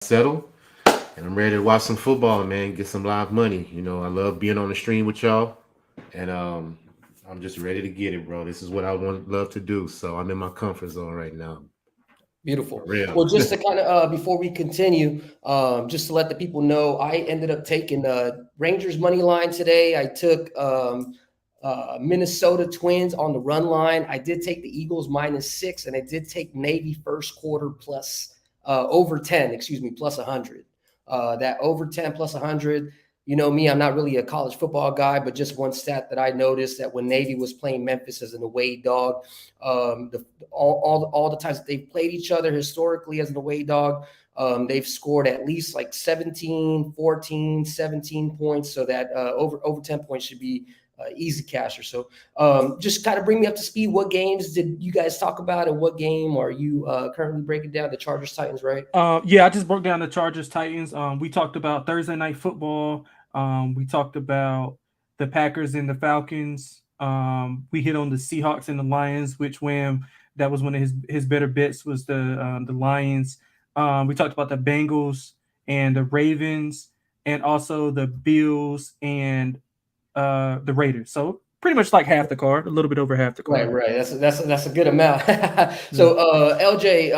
settled, and I'm ready to watch some football, man. Get some live money. I love being on the stream with y'all, and I'm just ready to get it, bro. This is what I love to do. So I'm in my comfort zone right now. For Beautiful. real. Well, just to kind of before we continue, just to let the people know, I ended up taking Rangers money line today. I took Minnesota Twins on the run line. I did take the Eagles -6, and I did take Navy first quarter plus over 10. Excuse me, plus 100. That over 10 plus 100. You know me, I'm not really a college football guy, but just one stat that I noticed that when Navy was playing Memphis as an away dog, all the times that they've played each other historically as an away dog, they've scored at least like 17, 14, 17 points. So that over 10 points should be easy casher. So just kind of bring me up to speed. What games did you guys talk about, and what game are you currently breaking down? The Chargers Titans, right? Yeah, I just broke down the Chargers Titans. We talked about Thursday night football. We talked about the Packers and the Falcons. We hit on the Seahawks and the Lions, which Wham, that was one of his better bets was the Lions. We talked about the Bengals and the Ravens, and also the Bills and the Raiders. So pretty much like half the card, a little bit over half the card. Right. That's a good amount. So, LJ,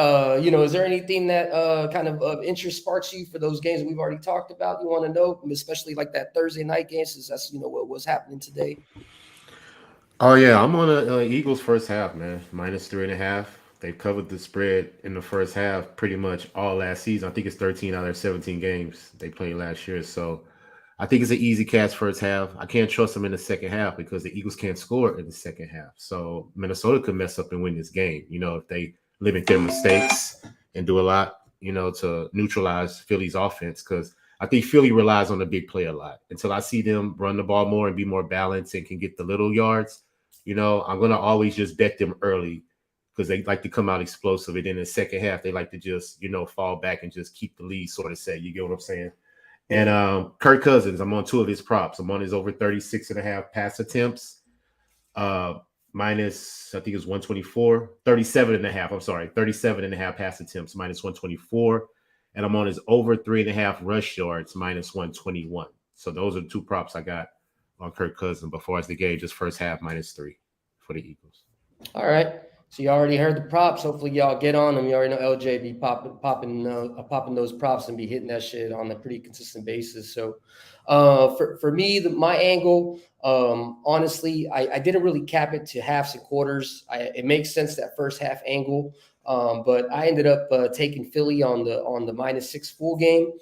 is there anything that kind of interest sparks you for those games that we've already talked about? You want to know, especially like that Thursday night game, since that's what was happening today. Oh yeah, I'm on a Eagles first half, man. -3.5. They've covered the spread in the first half pretty much all last season. I think it's 13 out of their 17 games they played last year. So I think it's an easy catch first half. I can't trust them in the second half because the Eagles can't score in the second half. So Minnesota could mess up and win this game, if they limit their mistakes and do a lot, to neutralize Philly's offense. Because I think Philly relies on the big play a lot. Until I see them run the ball more and be more balanced and can get the little yards, I'm going to always just bet them early because they like to come out explosive. And then in the second half, they like to just, fall back and just keep the lead sort of set. You get what I'm saying? And Kirk Cousins, I'm on two of his props. I'm on his over 36.5 pass attempts, minus, I think it's 124, 37.5. I'm sorry, 37.5 pass attempts, minus 124. And I'm on his over 3.5 rush yards, minus 121. So those are the two props I got on Kirk Cousins. Before as the game, just first half, -3 for the Eagles. All right. So you already heard the props. Hopefully y'all get on them. You already know LJ be popping those props and be hitting that shit on a pretty consistent basis. So for me, my angle, honestly, I didn't really cap it to halves and quarters. It makes sense, that first half angle, but I ended up taking Philly on the -6 full game.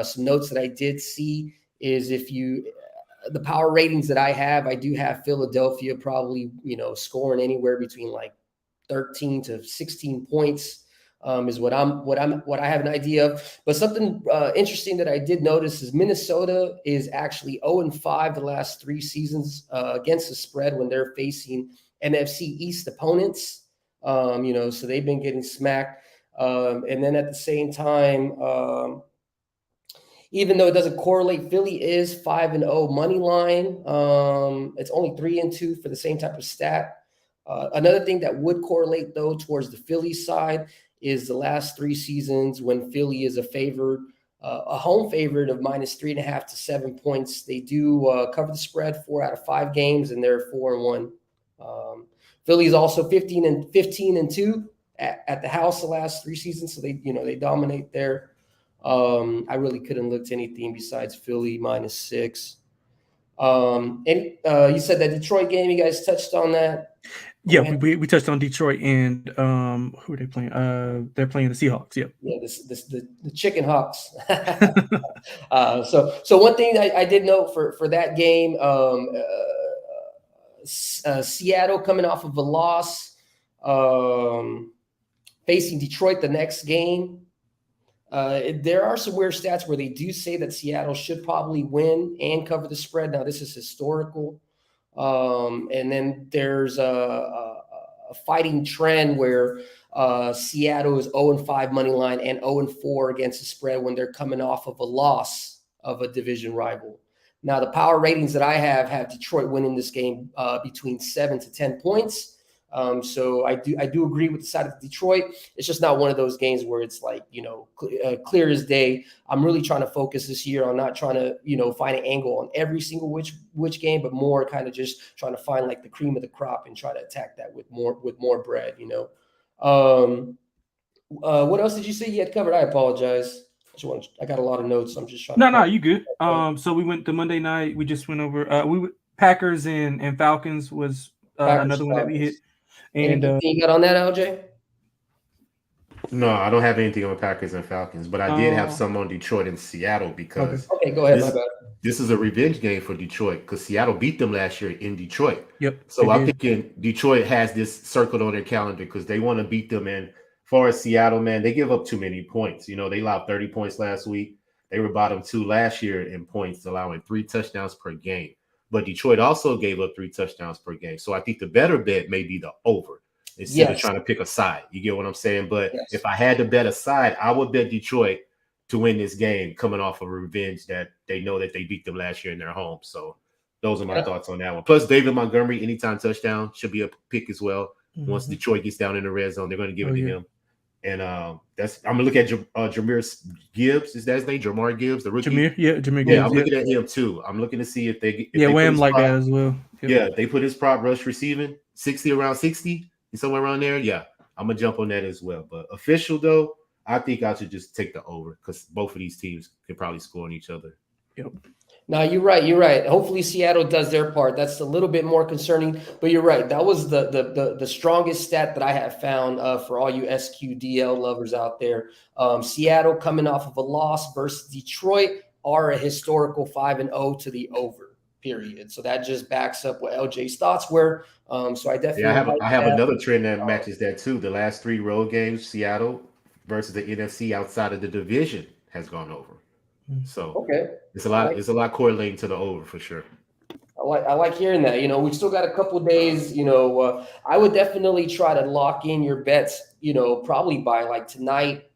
Some notes that I did see is the power ratings that I do have Philadelphia probably scoring anywhere between like 13 to 16 points is what I have an idea of. But something interesting that I did notice is Minnesota is actually 0-5 the last 3 seasons against the spread when they're facing NFC East opponents. So they've been getting smacked. And then at the same time, even though it doesn't correlate, Philly is 5-0 money line. It's only 3-2 for the same type of stat. Another thing that would correlate, though, towards the Philly side is the last 3 seasons when Philly is a home favorite of -3.5 to 7 points. They do cover the spread 4 out of 5 games, and they're 4-1. Philly is also 15-2 at the house the last 3 seasons, so they dominate there. I really couldn't look to anything besides Philly -6. And you said that Detroit game, you guys touched on that. Yeah, we touched on Detroit and who are they playing? They're playing the Seahawks. Yep. Yeah, the Chicken Hawks. So one thing I did note for that game, Seattle coming off of a loss, facing Detroit the next game. There are some weird stats where they do say that Seattle should probably win and cover the spread. Now, this is historical. And then there's a fighting trend where Seattle is 0-5 money line and 0-4 against the spread when they're coming off of a loss of a division rival. Now, the power ratings that I have Detroit winning this game between 7 to 10 points. So I do agree with the side of Detroit. It's just not one of those games where it's like, clear as day. I'm really trying to focus this year on not trying to, find an angle on every single which game, but more kind of just trying to find like the cream of the crop and try to attack that with more bread, What else did you say you had covered? I apologize. I got a lot of notes. So I'm just trying. No, you good. So we went to Monday night. We just went over. Packers and Falcons was another one that we hit. And anything you got on that, LJ? No, I don't have anything on Packers and Falcons, but I did have some on Detroit and Seattle because okay, go ahead. My bad. This is a revenge game for Detroit because Seattle beat them last year in Detroit. Yep. So I'm thinking Detroit has this circled on their calendar because they want to beat them. And as far as Seattle, man, they give up too many points. They allowed 30 points last week. They were bottom 2 last year in points, allowing 3 touchdowns per game. But Detroit also gave up 3 touchdowns per game. So I think the better bet may be the over instead of trying to pick a side. You get what I'm saying? But if I had to bet a side, I would bet Detroit to win this game coming off of revenge that they know that they beat them last year in their home. So those are my thoughts on that one. Plus, David Montgomery, anytime touchdown, should be a pick as well. Mm-hmm. Once Detroit gets down in the red zone, they're going to give it to him. And I'm gonna look at Jahmyr Gibbs. Is that his name? Jamar Gibbs, the rookie. Jahmyr Gibbs. Yeah, I'm looking at him too. I'm looking to see if they weigh him like that as well. Yep. Yeah, they put his prop rush receiving around 60, somewhere around there. Yeah, I'm gonna jump on that as well. But official though, I think I should just take the over because both of these teams can probably score on each other. Yep. No, you're right. Hopefully Seattle does their part. That's a little bit more concerning, but you're right. That was the strongest stat that I have found for all you SQDL lovers out there. Seattle coming off of a loss versus Detroit are a historical 5-0 to the over, period. So that just backs up what LJ's thoughts were. So I definitely I have another trend that matches that too. The last 3 road games, Seattle versus the NFC outside of the division has gone over. So it's a lot correlating to the over for sure. I like hearing that. We've still got a couple of days. I would definitely try to lock in your bets. Probably by like tonight,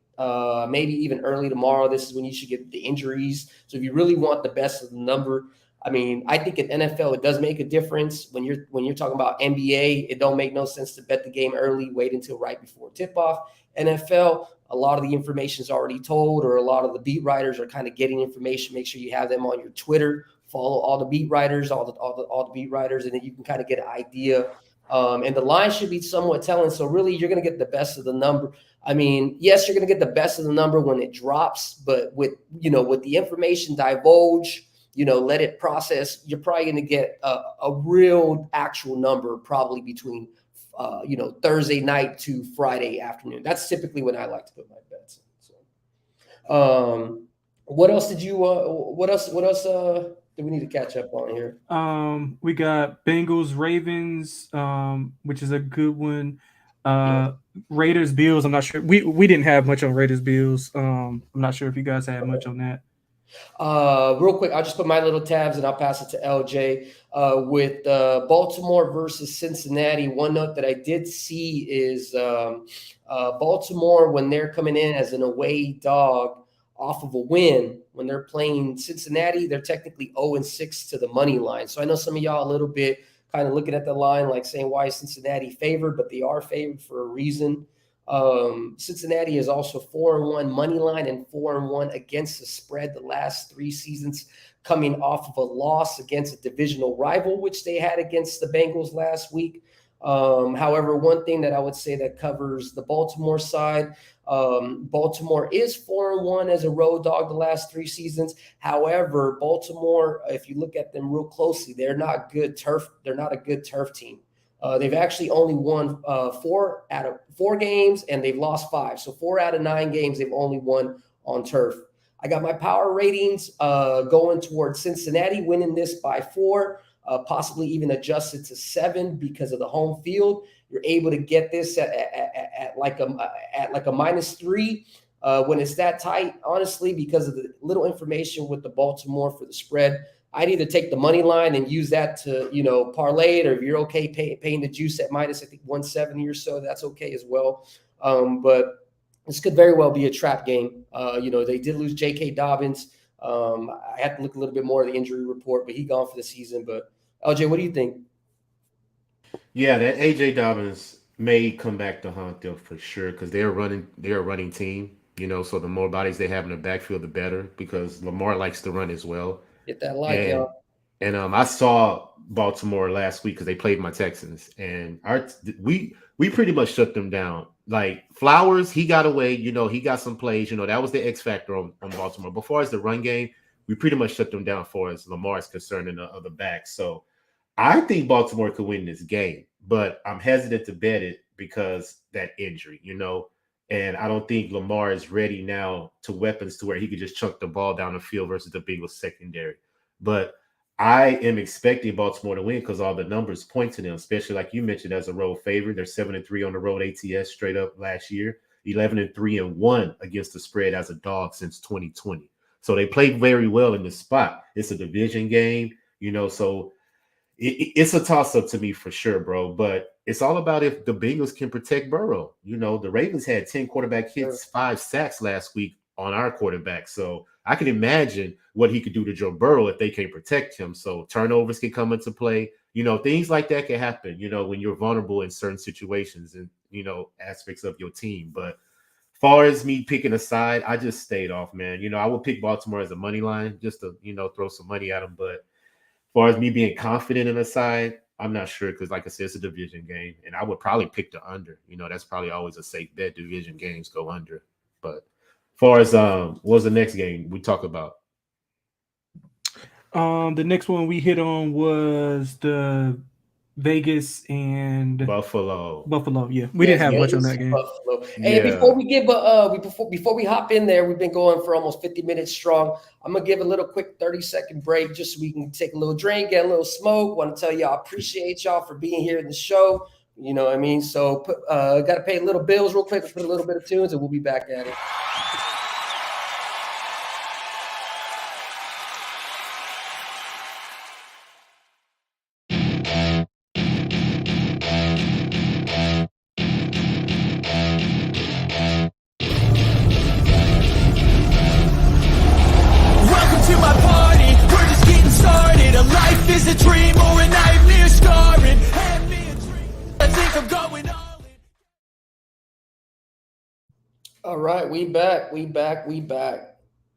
maybe even early tomorrow. This is when you should get the injuries. So if you really want the best of the number, I mean, I think in NFL it does make a difference when you're talking about NBA. It don't make no sense to bet the game early. Wait until right before tip off. NFL, a lot of the information is already told, or a lot of the beat writers are kind of getting information. Make sure you have them on your Twitter. Follow all the beat writers, all the beat writers, and then you can kind of get an idea. And the line should be somewhat telling. So really, you're going to get the best of the number. I mean, yes, you're going to get the best of the number when it drops, but with the information divulged, let it process. You're probably going to get a real actual number, probably between Thursday night to Friday afternoon. That's typically when I like to put my bets in. So, what else did you? What else do we need to catch up on here? We got Bengals Ravens, which is a good one. Raiders Bills. I'm not sure. We didn't have much on Raiders Bills. I'm not sure if you guys had much on that. Real quick, I'll just put my little tabs and I'll pass it to LJ. With Baltimore versus Cincinnati, one note that I did see is Baltimore, when they're coming in as an away dog off of a win, when they're playing Cincinnati, they're technically 0-6 to the money line. So I know some of y'all a little bit kind of looking at the line like saying, why is Cincinnati favored? But they are favored for a reason. Cincinnati is also 4-1 money line and 4-1 against the spread the last 3 seasons, coming off of a loss against a divisional rival, which they had against the Bengals last week. However, one thing that I would say that covers the Baltimore side, Baltimore is 4-1 as a road dog the last 3 seasons. However, Baltimore, if you look at them real closely, they're not good turf. They're not a good turf team. They've actually only won 4 out of 4 games, and they've lost 5. So 4 out of 9 games they've only won on turf. I got my power ratings going towards Cincinnati winning this by 4, possibly even adjusted to 7 because of the home field. You're able to get this at like a -3 when it's that tight. Honestly, because of the little information with the Baltimore for the spread, I'd either take the money line and use that to, parlay it, or if you're okay paying the juice at minus, I think 170 or so, that's okay as well. But this could very well be a trap game. They did lose J.K. Dobbins. I have to look a little bit more at the injury report, but he's gone for the season. But LJ, what do you think? Yeah, that AJ Dobbins may come back to haunt them for sure because they're a running team. So the more bodies they have in the backfield, the better because Lamar likes to run as well. Get that like, And y'all. I saw Baltimore last week because they played my Texans, and we pretty much shut them down. Like Flowers, he got away. He got some plays. That was the X factor on Baltimore. But as far as the run game, we pretty much shut them down for as Lamar is concerned and the other backs. So I think Baltimore could win this game, but I'm hesitant to bet it because that injury. And I don't think Lamar is ready now to weapons to where he could just chunk the ball down the field versus the Bengals secondary. But I am expecting Baltimore to win because all the numbers point to them, especially like you mentioned as a road favorite. They're 7-3 on the road ATS straight up last year, 11-3-1 against the spread as a dog since 2020. So they played very well in this spot. It's a division game, so it's a toss up to me for sure, bro. But it's all about if the Bengals can protect Burrow. The Ravens had 10 quarterback hits, 5 sacks last week on our quarterback. So I can imagine what he could do to Joe Burrow if they can't protect him. So turnovers can come into play. Things like that can happen, when you're vulnerable in certain situations and, aspects of your team. But far as me picking a side, I just stayed off, man. I would pick Baltimore as a money line just to, throw some money at them. But far as me being confident in a side, I'm not sure because, like I said, it's a division game, and I would probably pick the under. That's probably always a safe bet. Division games go under. But far as what was the next game we talk about? The next one we hit on was the Vegas and Buffalo. Buffalo. Yeah, we didn't Yes, have much on Vegas that and game. Buffalo. Hey, before Yeah. we give before we hop in there, we've been going for almost 50 minutes strong. I'm gonna give a little quick 30-second break just so we can take a little drink, get a little smoke. Want to tell y'all appreciate y'all for being here in the show. You know what I mean? So got to pay a little bills real quick, put a little bit of tunes, and we'll be back at it. Welcome to my party, we're just getting started. A life is a dream or a nightmare scarring. Hand me a drink, I think I'm going all in. All right, we back.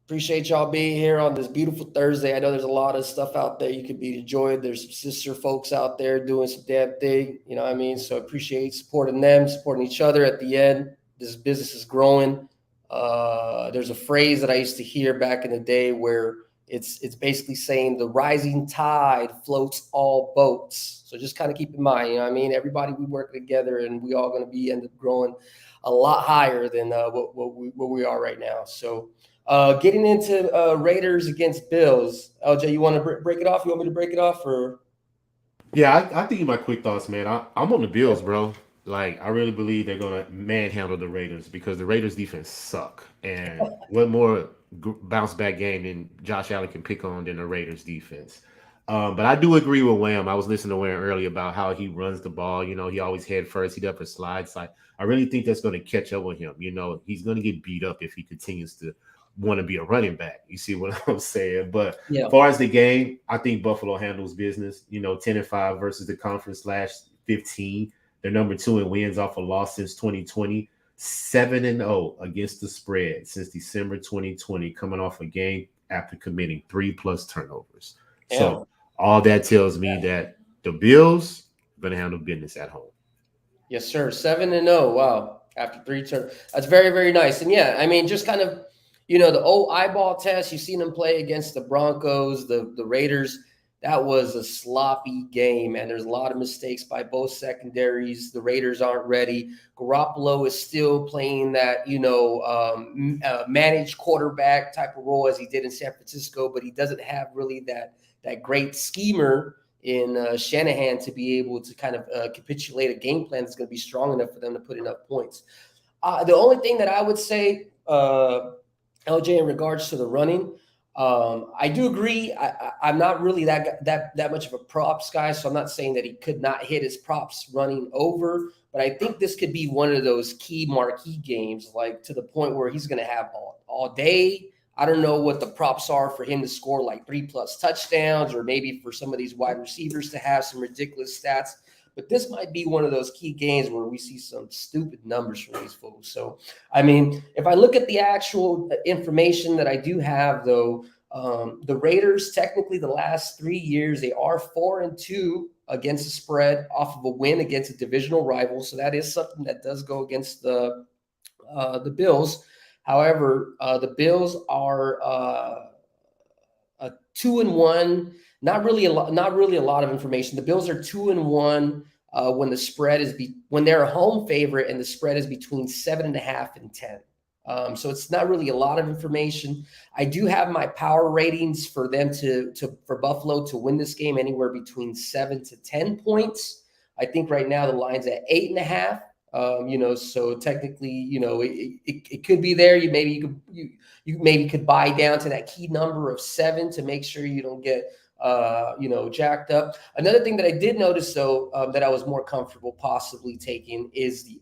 Appreciate y'all being here on this beautiful Thursday. I know there's a lot of stuff out there you could be enjoying. There's some sister folks out there doing some damn thing, you know what I mean? So appreciate supporting them, supporting each other at the end. This business is growing. There's a phrase that I used to hear back in the day where it's basically saying the rising tide floats all boats. So just kind of keep in mind, you know what I mean? Everybody, we work together and we all going to be end up growing a lot higher than what we are right now. So getting into Raiders against Bills. LJ, you want to break it off? You want me to break it off or? Yeah, I think my quick thoughts, man. I'm on the Bills, bro. Like, I really believe they're gonna manhandle the Raiders because the Raiders defense suck. And what more bounce back game than Josh Allen can pick on than the Raiders defense? But I do agree with Wham. I was listening to Wham earlier about how he runs the ball. He always head first. He never slides. Like, I really think that's going to catch up with him. He's going to get beat up if he continues to want to be a running back. You see what I'm saying? But Yeah. as far as the game, I think Buffalo handles business. 10-5 versus the conference last 15. They're number 2 in wins off a loss since 2020. 7-0 against the spread since December 2020, coming off a game after committing 3+ turnovers. Yeah. So all that tells me that the Bills are going to handle business at home. Yes, sir. 7-0. Wow. After 3 turns. That's very, very nice. And yeah, I mean, just kind of, the old eyeball test, you've seen them play against the Broncos, the Raiders. That was a sloppy game, and there's a lot of mistakes by both secondaries. The Raiders aren't ready. Garoppolo is still playing that, managed quarterback type of role as he did in San Francisco, but he doesn't have really that great schemer in Shanahan to be able to kind of capitulate a game plan that's going to be strong enough for them to put enough points. The only thing that I would say, LJ, in regards to the running, I do agree. I'm not really that much of a props guy, so I'm not saying that he could not hit his props running over, but I think this could be one of those key marquee games, like to the point where he's going to have all day. I don't know what the props are for him to score like 3+ touchdowns, or maybe for some of these wide receivers to have some ridiculous stats. but this might be one of those key games where we see some stupid numbers from these folks. So, I mean, if I look at the actual information that I do have, though, the Raiders, technically the last 3 years, they are 4-2 against the spread off of a win against a divisional rival. So that is something that does go against the Bills. However, the Bills are a 2-1. Not really a lot of information. The Bills are 2-1 when the spread is when they're a home favorite and the spread is between 7.5 and 10. So it's not really a lot of information. I do have my power ratings for them for Buffalo to win this game anywhere between 7 to 10 points. I think right now the line's at 8.5. So technically, it could be there. You maybe could buy down to that key number of 7 to make sure you don't get jacked up. Another thing that I did notice, though, that I was more comfortable possibly taking is the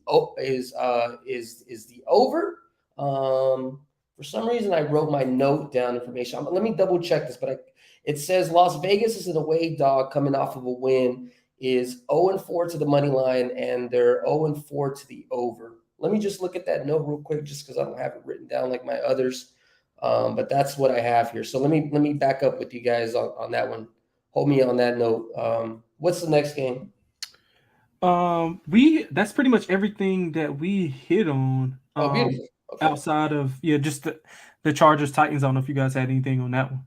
over. For some reason, I wrote my note down information. Let me double check this, but it says Las Vegas is an away dog coming off of a win, is 0-4 to the money line, and they're 0-4 to the over. Let me just look at that note real quick, just because I don't have it written down like my others. But that's what I have here. So let me back up with you guys on that one. Hold me on that note. What's the next game? That's pretty much everything that we hit on. Oh, beautiful. Okay. Outside of just the Chargers Titans. I don't know if you guys had anything on that one.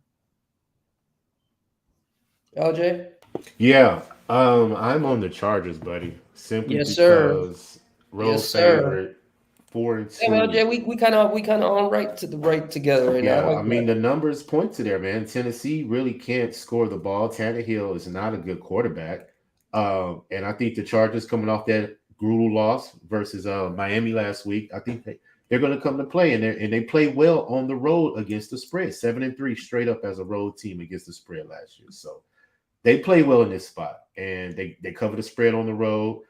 LJ? Yeah, I'm on the Chargers, buddy. Simply because road favorite 4-2. Hey, LJ, we kind of on right together right now. I mean, the numbers point to there, man. Tennessee really can't score the ball. Tannehill is not a good quarterback. And I think the Chargers coming off that brutal loss versus Miami last week, I think they're going to come to play, and they play well on the road against the spread. 7-3 straight up as a road team against the spread last year. So they play well in this spot, and they cover the spread on the road.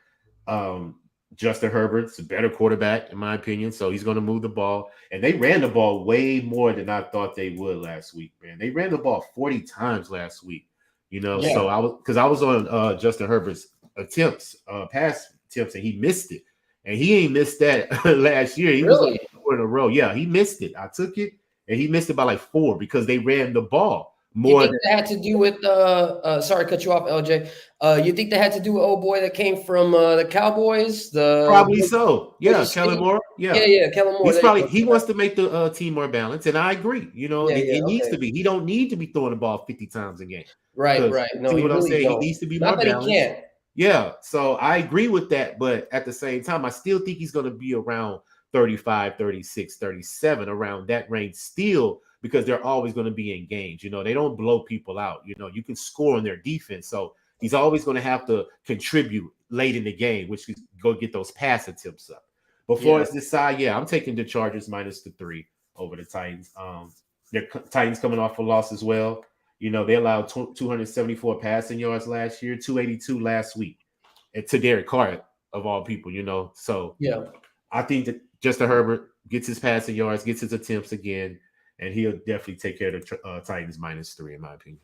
Justin Herbert's a better quarterback, in my opinion, so he's going to move the ball. And they ran the ball way more than I thought they would last week, man. They ran the ball 40 times last week, So I was on Justin Herbert's pass attempts, and he missed it. And he ain't missed that last year. He was 4 in a row. Yeah, he missed it. I took it, and he missed it by like 4 because they ran the ball more. You think that had to do with sorry to cut you off, LJ. You think that had to do with old boy that came from the Cowboys? Probably so. Yeah, Kellen Moore. Yeah, Kellen Moore. He wants to make the team more balanced, and I agree. It needs to be. He don't need to be throwing the ball 50 times a game. Right. No, see what I'm saying? Don't. He needs to be Not more that balanced. He can't. Yeah, so I agree with that, but at the same time, I still think he's going to be around 35, 36, 37, around that range still, because they're always going to be engaged. They don't blow people out. You can score on their defense, so he's always going to have to contribute late in the game, which is go get those pass attempts up. Before it's decided, I'm taking the Chargers -3 over the Titans. Their Titans coming off a loss as well. They allowed 274 passing yards last year, 282 last week, and to Derek Carr, of all people, So I think that Justin Herbert gets his passing yards, gets his attempts again, and he'll definitely take care of the Titans -3, in my opinion.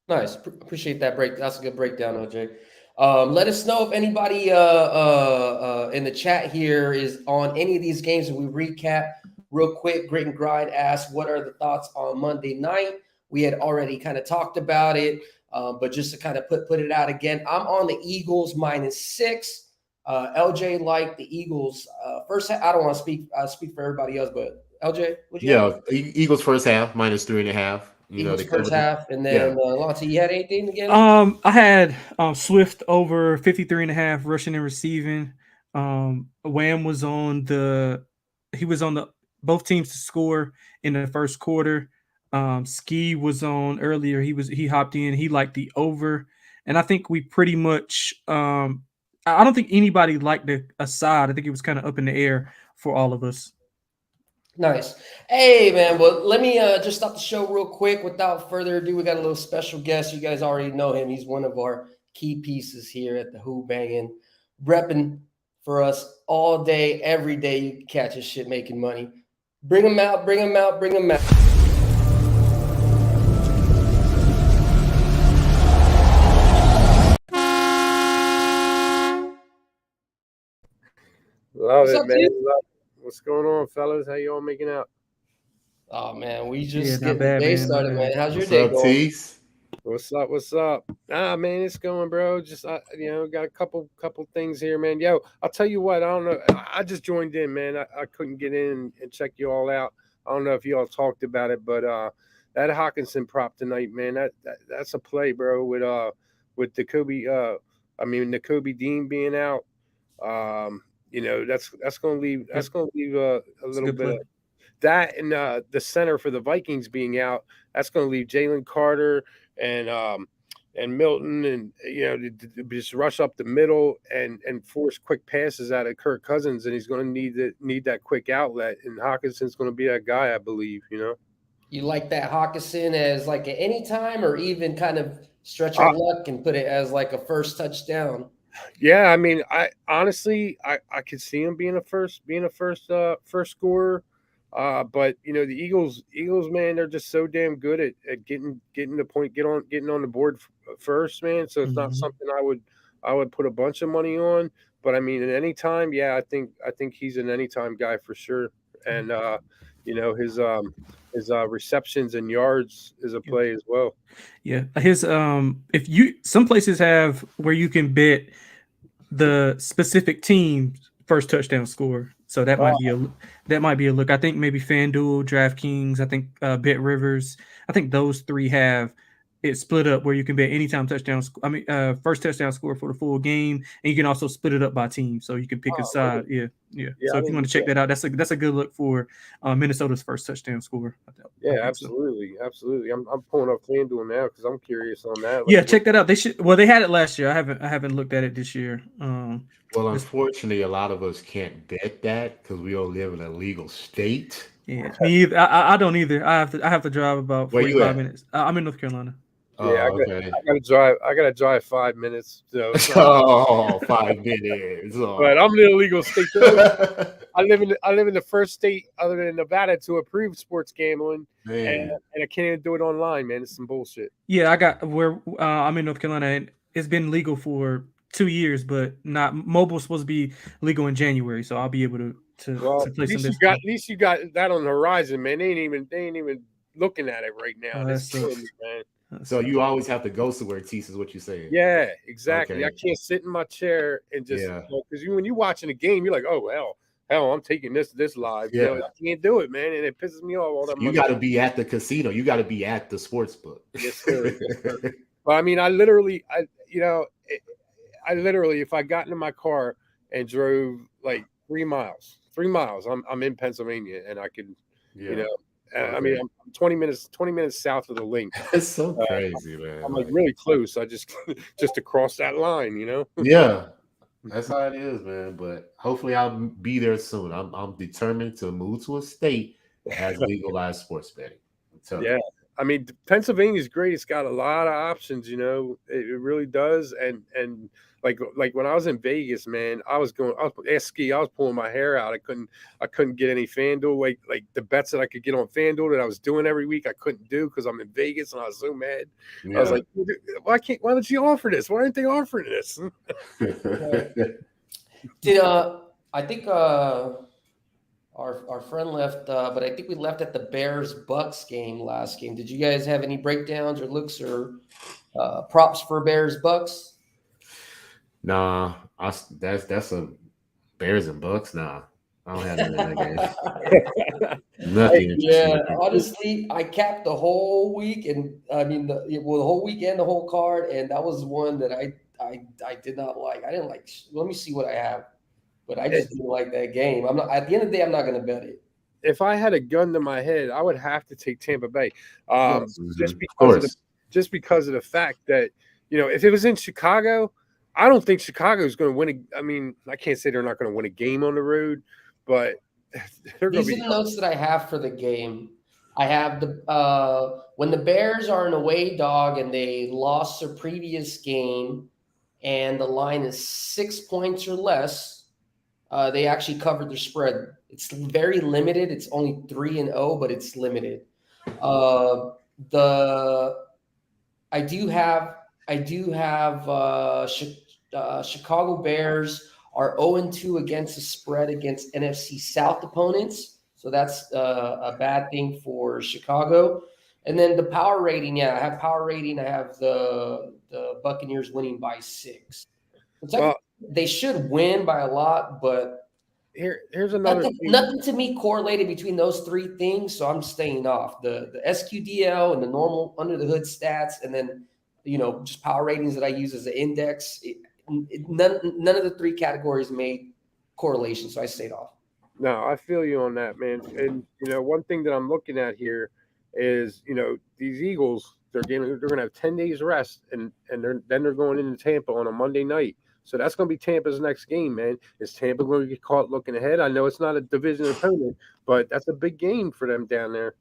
Nice. Appreciate that break. That's a good breakdown, OJ. Let us know if anybody in the chat here is on any of these games that we recap real quick. Grit and Grind asked, what are the thoughts on Monday night? We had already kind of talked about it, but just to kind of put it out again, I'm on the Eagles -6. LJ liked the Eagles first half. I don't want to speak for everybody else, but LJ, what you have? Eagles first half -3.5. Eagles first half, and then Lonty, you had anything again? I had Swift over 53.5 rushing and receiving. Wham was on both teams to score in the first quarter. Ski was on earlier. He hopped in. He liked the over, and I think we pretty much. I don't think anybody liked a side. I think it was kind of up in the air for all of us. Nice. Hey, man. Well, let me just stop the show real quick. Without further ado, we got a little special guest. You guys already know him. He's one of our key pieces here at the Who Bangin', repping for us all day, every day. You can catch his shit making money. Bring him out. Love What's it, up, man. dude? What's going on, fellas? How y'all making out? Oh man, we Yeah, just not getting the bad, day man, not started, bad. man. How's your What's day up, going? Tease? What's up? What's up? Man, it's going, bro. Just got a couple things here, man. Yo, I'll tell you what. I don't know. I just joined in, man. I couldn't get in and check you all out. I don't know if you all talked about it, but that Hawkinson prop tonight, man. That's a play, bro. With the Nakobe Dean being out. That's gonna leave a It's a little good bit play. of that, and the center for the Vikings being out. That's going to leave Jalen Carter and Milton, and to just rush up the middle and force quick passes out of Kirk Cousins, and he's going to need that quick outlet. And Hawkinson's going to be that guy, I believe. You like that Hawkinson as like an anytime, or even kind of stretch Uh, your luck and put it as like a first touchdown? Yeah, I mean, I honestly I could see him being a first scorer. But the Eagles, man, they're just so damn good at getting the point, getting on the board first, man. So it's not Mhm. something I would put a bunch of money on. But I mean, at any time, yeah, I think he's an anytime guy for sure. And his receptions and yards is a play as well. Yeah, his some places have where you can bet the specific team's first touchdown score. So that might be a look. I think maybe FanDuel, DraftKings, I think Bet Rivers. I think those three have it split up where you can bet anytime touchdown. First touchdown score for the full game, and you can also split it up by team, so you can pick a side. Really? Yeah. Yeah, So I if you didn't want to check that out, that's a good look for Minnesota's first touchdown score. I Yeah, think so. absolutely. I'm pulling up FanDuel now because I'm curious on that. Yeah, check that out. They should. Well, they had it last year. I haven't looked at it this year. Well, unfortunately, a lot of us can't bet that because we don't live in a legal state. Yeah, me either. I don't either. I have to drive about Where you 45 at? minutes. I'm in North Carolina. Yeah, Oh, okay. I gotta drive 5 minutes. So, Oh, 5 minutes. but Oh. I'm in an illegal state. I live in the first state other than Nevada to approve sports gambling, and Man. I can't even do it online, man. It's some bullshit. Yeah, I got where I'm in North Carolina, and it's been legal for 2 years, but not mobile's supposed to be legal in January, so I'll be able to Well, play some. at least you got that on the horizon, man. They ain't even looking at it right now. Oh, That's that killing sucks. me, man. So you always have to go somewhere, Tease, is what you're saying. Yeah, exactly. Okay. I can't sit in my chair and just Yeah. because when you're watching a game, you're like, oh hell, I'm taking this live. Yeah. I can't do it, man, and it pisses me off all that You money. got to be at the casino. You got to be at the sports book. Yes, sir. But I mean, I literally, if I got into my car and drove like 3 miles, I'm in Pennsylvania, and I could, Yeah. I mean, I'm 20 minutes south of the link. It's so crazy, man. I'm like really close. I just to cross that line, Yeah. That's how it is, man. But hopefully I'll be there soon. I'm determined to move to a state that has legalized sports betting. Yeah. I mean, Pennsylvania is great. It's got a lot of options, it really does. And like when I was in Vegas, man, I was pulling my hair out. I couldn't get any FanDuel, like the bets that I could get on FanDuel that I was doing every week. I couldn't do because I'm in Vegas, and I was so mad. Yeah. I was like, why don't you offer this? Why aren't they offering this? Did I think our friend left, but I think we left at the Bears-Bucks game last game. Did you guys have any breakdowns or looks or props for Bears-Bucks? Nah, that's a Bears and Bucks. Nah, I don't have none of that game. Nothing. Yeah, honestly, I capped the whole week, and I mean the whole weekend, the whole card, and that was one that I did not like. I didn't like. Let me see what I have, but I just didn't like that game. I'm not. At the end of the day, I'm not going to bet it. If I had a gun to my head, I would have to take Tampa Bay, just because of the fact that if it was in Chicago, I don't think Chicago is going to win. I mean, I can't say they're not going to win a game on the road, but they're going to be. These are the notes that I have for the game. I have when the Bears are an away dog and they lost their previous game, and the line is 6 points or less, they actually covered their spread. It's very limited. It's only 3-0, but it's limited. I do have Chicago Bears are 0-2 against the spread against NFC South opponents. So that's a bad thing for Chicago. And then the power rating, I have power rating. I have the Buccaneers winning by 6. Well, they should win by a lot, but here's another thing. Nothing to me correlated between those 3 things, so I'm staying off the SQDL and the normal under the hood stats, and then just power ratings that I use as an index. None of the 3 categories made correlation, so I stayed off. No, I feel you on that, man. And one thing that I'm looking at here is these Eagles, they're going to have 10 days rest, and they're going into Tampa on a Monday night. So that's going to be Tampa's next game, man. Is Tampa going to get caught looking ahead? I know it's not a division opponent, but that's a big game for them down there.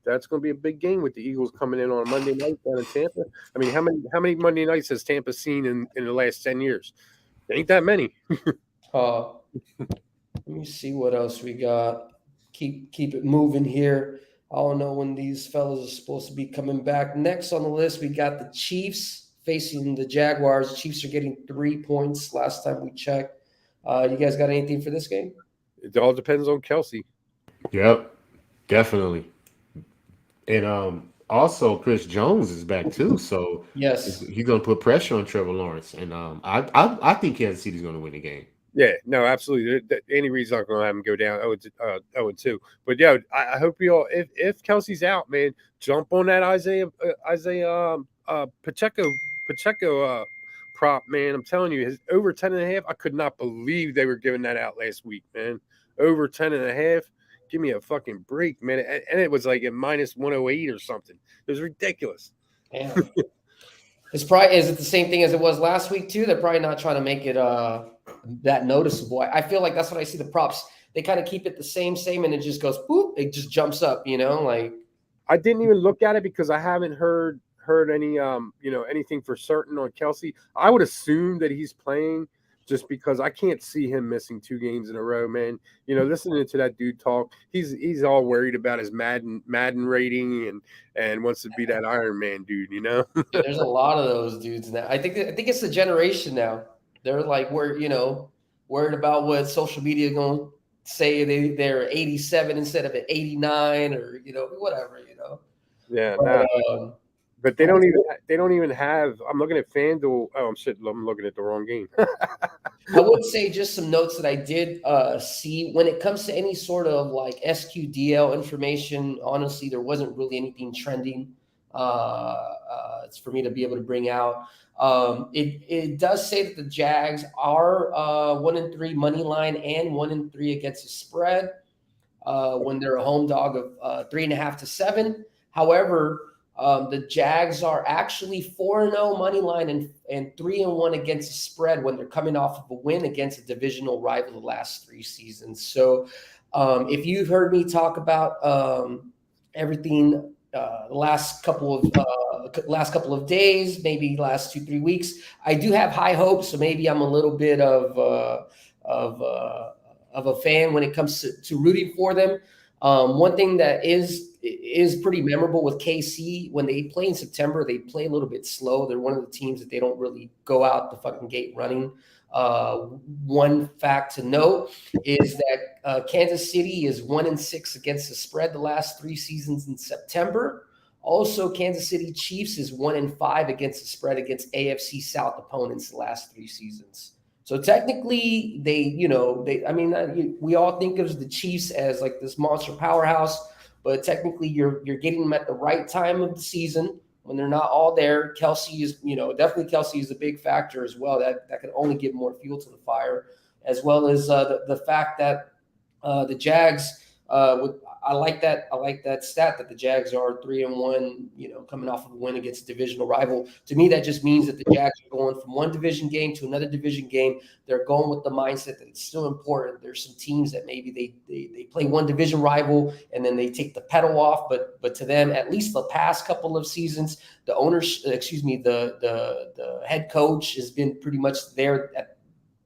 That's going to be a big game with the Eagles coming in on a Monday night down in Tampa. I mean, how many Monday nights has Tampa seen in the last 10 years? Ain't that many. Let me see what else we got. Keep it moving here. I don't know when these fellas are supposed to be coming back. Next on the list, we got the Chiefs facing the Jaguars. The Chiefs are getting 3 points last time we checked. You guys got anything for this game? It all depends on Kelsey. Yep, definitely. And also Chris Jones is back too, so yes, he's going to put pressure on Trevor Lawrence. And I think Kansas City's going to win the game. Yeah, no, absolutely. Andy Reid's not going to have him go down 0-2. But yeah, I hope you all, if Kelsey's out, man, jump on that Isaiah Pacheco prop, man. I'm telling you, his over 10.5. I could not believe they were giving that out last week, man. Over 10.5. Give me a fucking break, man. And it was like at minus 108 or something. It was ridiculous. Damn. Is it the same thing as it was last week too? They're probably not trying to make it that noticeable. I feel like that's what I see the props. They kind of keep it the same, and it just goes boop. It just jumps up, like. I didn't even look at it because I haven't heard any anything for certain on Kelsey. I would assume that he's playing just because I can't see him missing 2 games in a row, man. Listening to that dude talk, he's all worried about his Madden rating and wants to be that Iron Man dude, Yeah, there's a lot of those dudes now. I think it's the generation now. They're like worried about what social media going to say they're 87 instead of an 89 or whatever. Yeah, but they don't even have. I'm looking at FanDuel. Oh shit! I'm looking at the wrong game. I would say just some notes that I did see when it comes to any sort of like SQDL information. Honestly, there wasn't really anything trending. It's for me to be able to bring out. It does say that the Jags are 1-3 money line and 1-3 against the spread when they're a home dog of 3.5 to 7. However, the Jags are actually 4-0 money line and 3-1 against the spread when they're coming off of a win against a divisional rival the last 3 seasons. So if you've heard me talk about everything the last couple of days, maybe last 2-3 weeks, I do have high hopes. So maybe I'm a little bit of a fan when it comes to rooting for them. One thing that is pretty memorable with KC, when they play in September, they play a little bit slow. They're one of the teams that they don't really go out the fucking gate running. One fact to note is that Kansas City is 1-6 against the spread the last 3 seasons in September. Also, Kansas City Chiefs is 1-5 against the spread against AFC South opponents the last 3 seasons. So technically, we all think of the Chiefs as like this monster powerhouse, but technically you're getting them at the right time of the season when they're not all there. Kelsey is, definitely Kelsey is a big factor as well. That could only give more fuel to the fire, as well as the fact that the Jags, I like that stat that the Jags are 3-1, coming off of a win against a divisional rival. To me, that just means that the Jags are going from one division game to another division game. They're going with the mindset that it's still important. There's some teams that maybe they play one division rival and then they take the pedal off. But to them, at least the past couple of seasons, the head coach has been pretty much there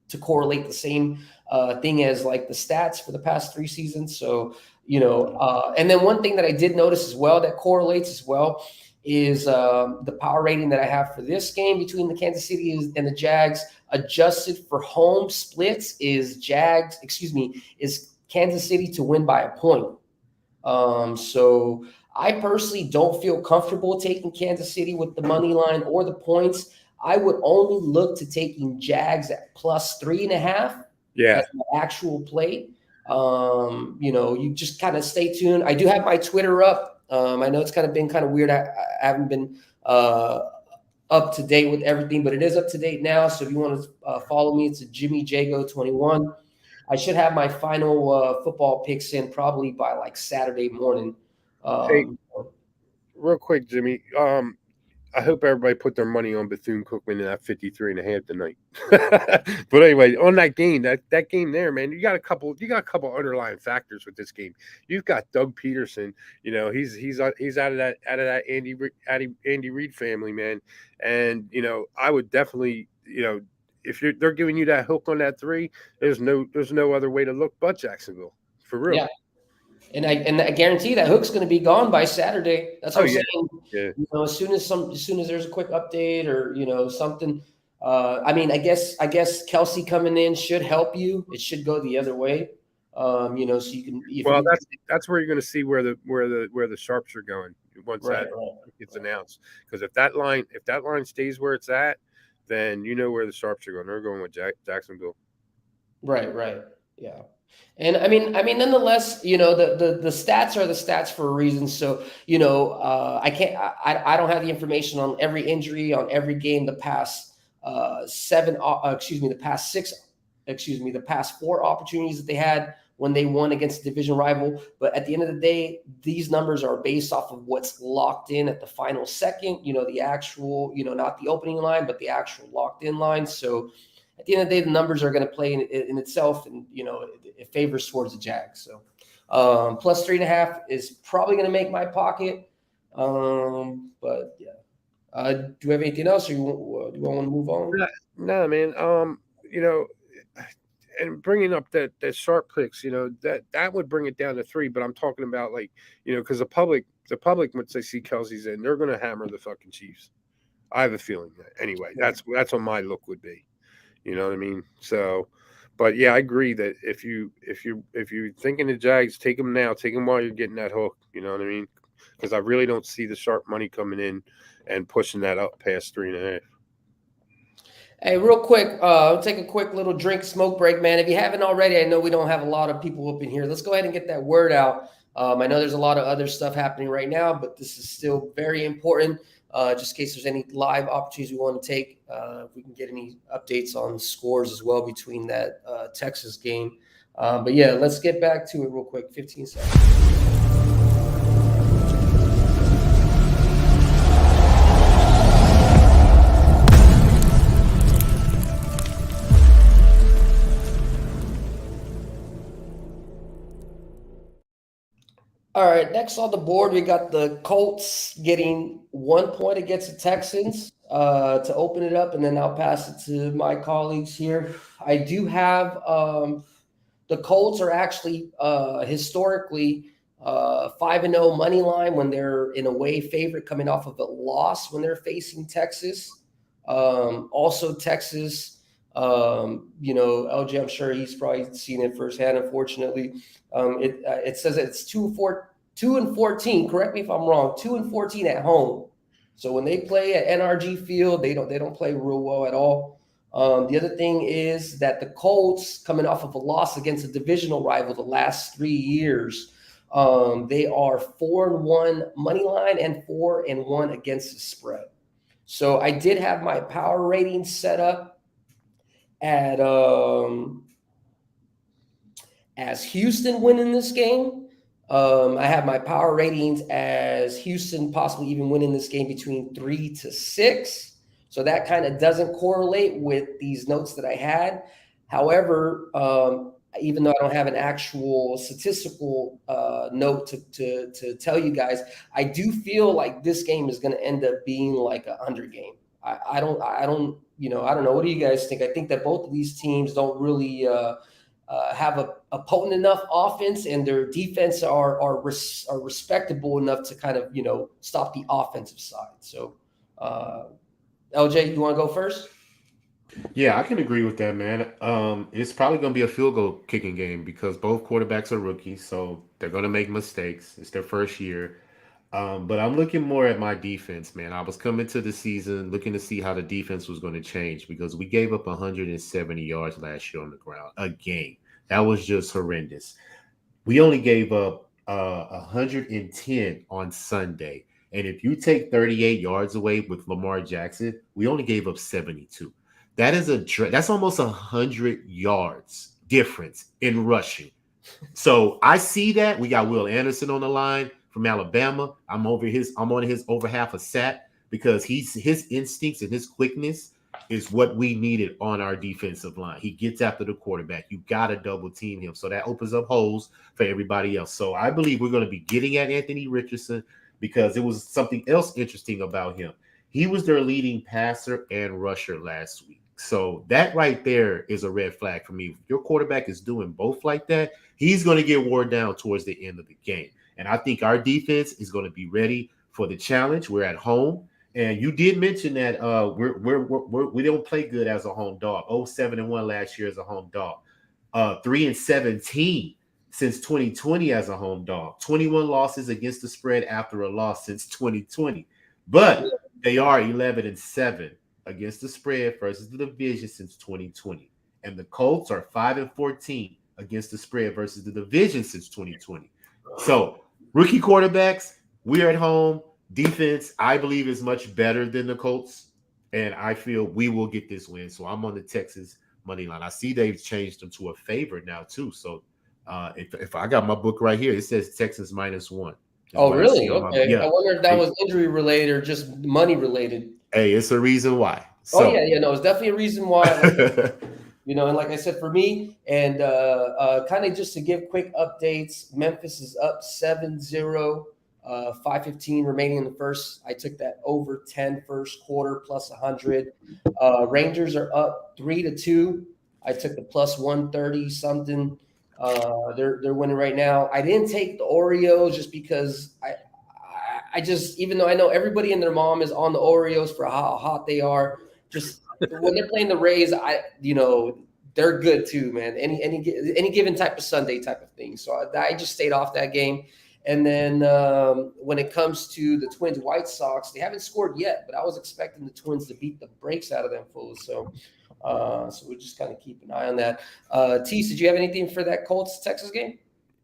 to correlate the same thing as like the stats for the past 3 seasons. So, and then one thing that I did notice as well that correlates as well is the power rating that I have for this game between the Kansas City and the Jags, adjusted for home splits, is Kansas City to win by a point. So I personally don't feel comfortable taking Kansas City with the money line or the points. I would only look to taking Jags at +3.5 Yeah. as an actual play. You just kind of stay tuned. I do have my Twitter up. I know it's been kind of weird. I haven't been up to date with everything, but it is up to date now. So if you want to follow me, it's a Jimmy Jago 21. I should have my final football picks in probably by like Saturday morning. Hey, real quick, Jimmy. I hope everybody put their money on Bethune-Cookman in that 53.5 tonight. But anyway, on that game, that game there, man, you got a couple underlying factors with this game. You've got Doug Peterson, he's out of that Andy Reid family, man. And I would definitely, if they're giving you that hook on that 3, there's no other way to look but Jacksonville, for real. Yeah. And I guarantee that hook's going to be gone by Saturday. That's what I'm saying. Yeah. As soon as there's a quick update or something. I guess Kelsey coming in should help you. It should go the other way. So you can. That's where you're going to see where the sharps are going once that gets announced. Because if that line stays where it's at, then where the sharps are going. They're going with Jacksonville. Right. Yeah. And I mean, nonetheless, the stats are the stats for a reason. So, I don't have the information on every injury on every game the past the past 4 opportunities that they had when they won against a division rival. But at the end of the day, these numbers are based off of what's locked in at the final second, the actual, not the opening line, but the actual locked in line. So at the end of the day, the numbers are going to play in itself, and it favors towards the Jags. So +3.5 is probably going to make my pocket. But yeah, do you have anything else, or do you want to move on? No, man. And bringing up that sharp picks, that would bring it down to 3. But I'm talking about because the public once they see Kelsey's in, they're going to hammer the fucking Chiefs. I have a feeling that anyway. That's what my look would be. You know what I mean? So, but yeah, I agree that if you're thinking the Jags, take them now, take them while you're getting that hook. You know what I mean? Because I really don't see the sharp money coming in and pushing that up past 3.5. Hey, real quick, I'll take a quick little drink smoke break, man. If you haven't already, I know we don't have a lot of people up in here. Let's go ahead and get that word out. I know there's a lot of other stuff happening right now, but this is still very important. Just in case there's any live opportunities we want to take, if we can get any updates on scores as well between that Texas game. But yeah, let's get back to it real quick. 15 seconds. All right, next on the board, we got the Colts getting 1 point against the Texans to open it up, and then I'll pass it to my colleagues here. I do have the Colts are actually historically 5-0 money line when they're in away favorite coming off of a loss when they're facing Texas. Also, Texas. LJ, I'm sure he's probably seen it firsthand. Unfortunately, it says that it's 2-14. Correct me if I'm wrong. 2-14 at home. So when they play at NRG Field, they don't play real well at all. The other thing is that the Colts, coming off of a loss against a divisional rival the last 3 years, they are 4-1 money line and 4-1 against the spread. So I did have my power rating set up at as Houston winning this game. I have my power ratings as Houston possibly even winning this game between 3-6. So that kind of doesn't correlate with these notes that I had. However, even though I don't have an actual statistical note to tell you guys, I do feel like this game is going to end up being like a under game. I don't know. What do you guys think? I think that both of these teams don't really have a potent enough offense, and their defense are respectable enough to kind of stop the offensive side. So, LJ, you want to go first? Yeah, I can agree with that, man. It's probably going to be a field goal kicking game because both quarterbacks are rookies, so they're going to make mistakes. It's their first year. But I'm looking more at my defense, man. I was coming to the season looking to see how the defense was going to change because we gave up 170 yards last year on the ground a game. That was just horrendous. We only gave up 110 on Sunday. And if you take 38 yards away with Lamar Jackson, we only gave up 72. That is that's almost 100 yards difference in rushing. So I see that. We got Will Anderson on the line from Alabama. I'm on his over half a sack because his instincts and his quickness is what we needed on our defensive line. He gets after the quarterback. You got to double team him. So that opens up holes for everybody else. So I believe we're going to be getting at Anthony Richardson because it was something else interesting about him. He was their leading passer and rusher last week. So that right there is a red flag for me. If your quarterback is doing both like that, he's going to get worn down towards the end of the game. And I think our defense is going to be ready for the challenge. We're at home. And you did mention that we don't play good as a home dog. 7-1 last year as a home dog. 3-17 since 2020 as a home dog. 21 losses against the spread after a loss since 2020. But they are 11-7 against the spread versus the division since 2020. And the Colts are 5-14 against the spread versus the division since 2020. So rookie quarterbacks, we're at home. Defense, I believe, is much better than the Colts, and I feel we will get this win. So I'm on the Texas money line. I see they've changed them to a favorite now too. So if I got my book right here, it says Texas -1. Oh, really? Okay. Yeah. I wonder if that was injury related or just money related. Hey, it's a reason why. So. Oh yeah, no, it's definitely a reason why. And like I said, for me, and kind of just to give quick updates, Memphis is up 7-0. 5:15 remaining in the first. I took that over 10 first quarter plus 100. Rangers are up 3-2. I took the plus 130 something. They're winning right now. I didn't take the Oreos just because I just, even though I know everybody and their mom is on the Oreos for how hot they are, just when they're playing the Rays, they're good too, man. Any given type of Sunday type of thing. So I just stayed off that game. And then when it comes to the Twins White Sox, they haven't scored yet, but I was expecting the Twins to beat the brakes out of them fools. So we'll just kind of keep an eye on that. Tease, did you have anything for that Colts Texas game?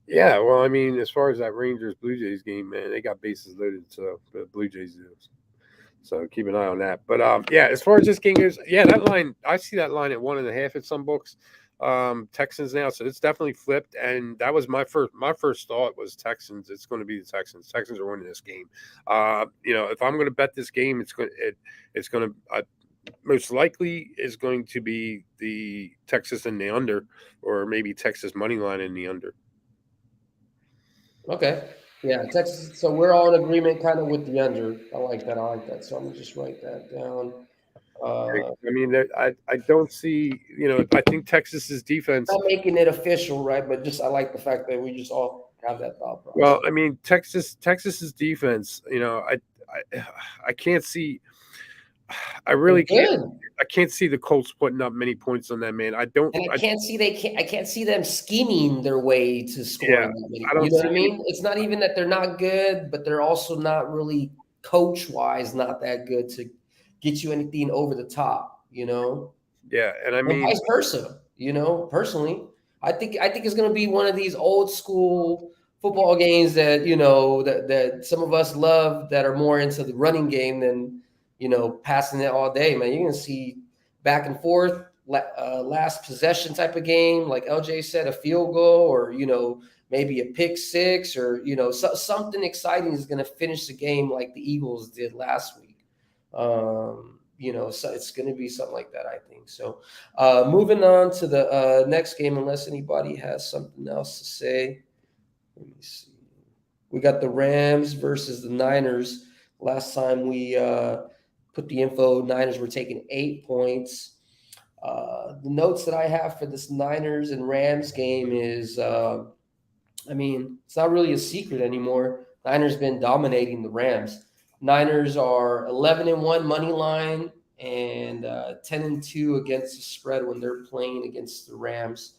Yeah, well, I mean, as far as that Rangers Blue Jays game, man, they got bases loaded, so the Blue Jays do. So keep an eye on that. But as far as this game goes, that line, I see that line at 1.5 at some books. Texans now, so it's definitely flipped, and that was my first thought was Texans. It's going to be the Texans. Texans are winning this game. If I'm going to bet this game, it's going to most likely is going to be the Texas in the under, or maybe Texas money line in the under. Okay, yeah, Texas. So we're all in agreement, kind of with the under. I like that. So I'm gonna just write that down. I mean, I don't see, I think Texas's defense. Not making it official, right? But just I like the fact that we just all have that thought process. Well, I mean, Texas's defense, I can't see. I really can't. I can't see the Colts putting up many points on that, man. I can't see them scheming their way to scoring that many. You know what I mean? It's not even that they're not good, but they're also not really coach-wise not that good to get you anything over the top, Yeah, and I mean, vice versa. Personally, I think it's going to be one of these old school football games that that some of us love that are more into the running game than passing it all day. Man, you're going to see back and forth, last possession type of game, like LJ said, a field goal, or maybe a pick six, or something exciting is going to finish the game like the Eagles did last week. So it's going to be something like that, I think. So moving on to the next game, unless anybody has something else to say. Let me see. We got the Rams versus the Niners. Last time we put the info, Niners were taking 8 points. The notes that I have for this Niners and Rams game is, I mean, it's not really a secret anymore. Niners been dominating the Rams. Niners are 11-1 money line and 10-2 against the spread when they're playing against the Rams.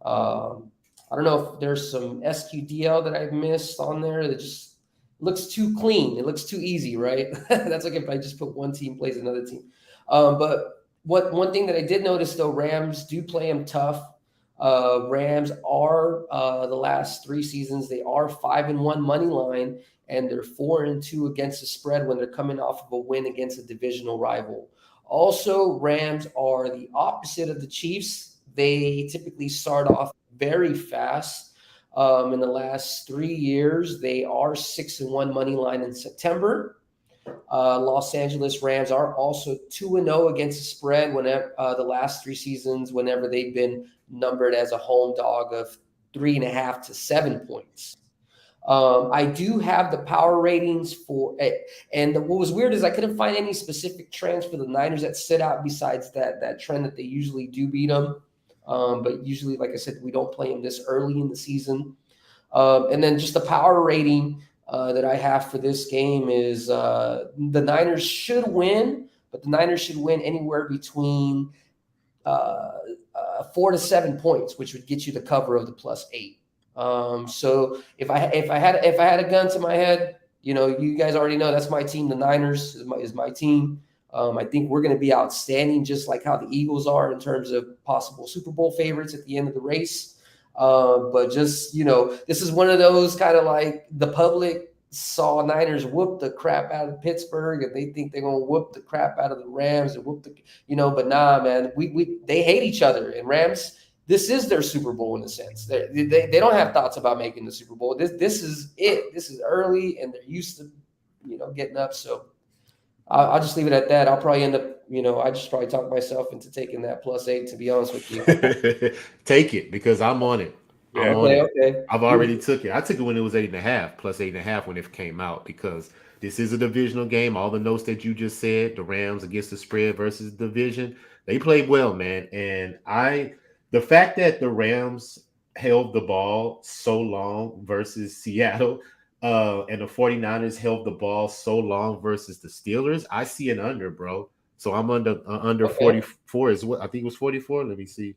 I don't know if there's some SQDL that I've missed on there that just looks too clean. It looks too easy, right? That's like if I just put one team plays another team. But one thing that I did notice, though, Rams do play them tough. Rams are the last 3 seasons, they are 5-1 money line, and they're 4-2 against the spread when they're coming off of a win against a divisional rival. Also, Rams are the opposite of the Chiefs. They typically start off very fast. In the last 3 years, they are 6-1 money line in September. Los Angeles Rams are also 2-0 against the spread whenever the last 3 seasons, whenever they've been numbered as a home dog of 3.5 to 7 points. I do have the power ratings for it. And what was weird is I couldn't find any specific trends for the Niners that stood out besides that trend that they usually do beat them. But usually, like I said, we don't play them this early in the season. And then just the power rating that I have for this game is the Niners should win, but the Niners should win anywhere between 4 to 7 points, which would get you the cover of the +8. So if I had a gun to my head, you guys already know that's my team. The Niners is my team. I think we're going to be outstanding, just like how the Eagles are in terms of possible Super Bowl favorites at the end of the race. But just, this is one of those kind of like the public saw Niners whoop the crap out of Pittsburgh, and they think they're going to whoop the crap out of the Rams and but nah, man, they hate each other. And Rams, this is their Super Bowl in a sense. They don't have thoughts about making the Super Bowl. This is it. This is early, and they're used to, getting up. So I'll just leave it at that. I'll probably end up, I just probably talk myself into taking that +8, to be honest with you. Take it, because I'm on it. Okay. I've already took it. I took it when it was 8.5, +8.5 when it came out, because this is a divisional game. All the notes that you just said, the Rams against the spread versus division, they played well, man. And the fact that the Rams held the ball so long versus Seattle, and the 49ers held the ball so long versus the Steelers, I see an under, bro. So I'm under 44 as well. I think it was 44. Let me see.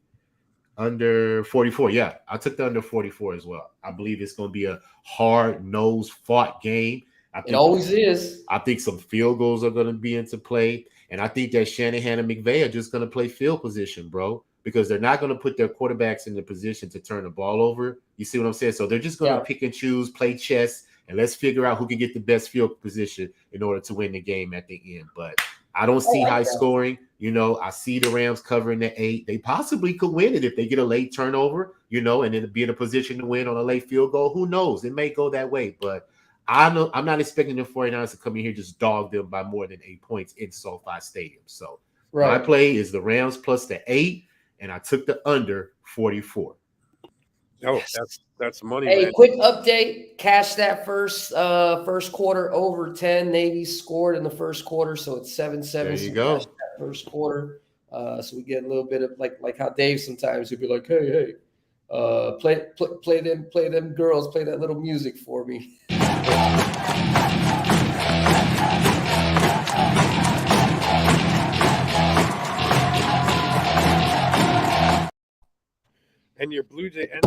Under 44. Yeah, I took the under 44 as well. I believe it's going to be a hard-nosed fought game. It always is. I think some field goals are going to be into play. And I think that Shanahan and McVay are just going to play field position, bro, because they're not going to put their quarterbacks in the position to turn the ball over. You see what I'm saying? So they're just going to pick and choose, play chess, and let's figure out who can get the best field position in order to win the game at the end. But I don't see high scoring. I see the Rams covering the 8. They possibly could win it if they get a late turnover, and then be in a position to win on a late field goal. Who knows? It may go that way. But I'm not expecting the 49ers to come in here just dog them by more than 8 points in SoFi Stadium. So my play is the Rams plus the 8, and I took the under 44. Oh, that's money. Hey, man. Quick update. Cash that first quarter over 10. Navy scored in the first quarter, so it's 7-7. There you go. First quarter. So we get a little bit of like how Dave sometimes he'll be like, hey, play them girls, play that little music for me. And your Blue Jay and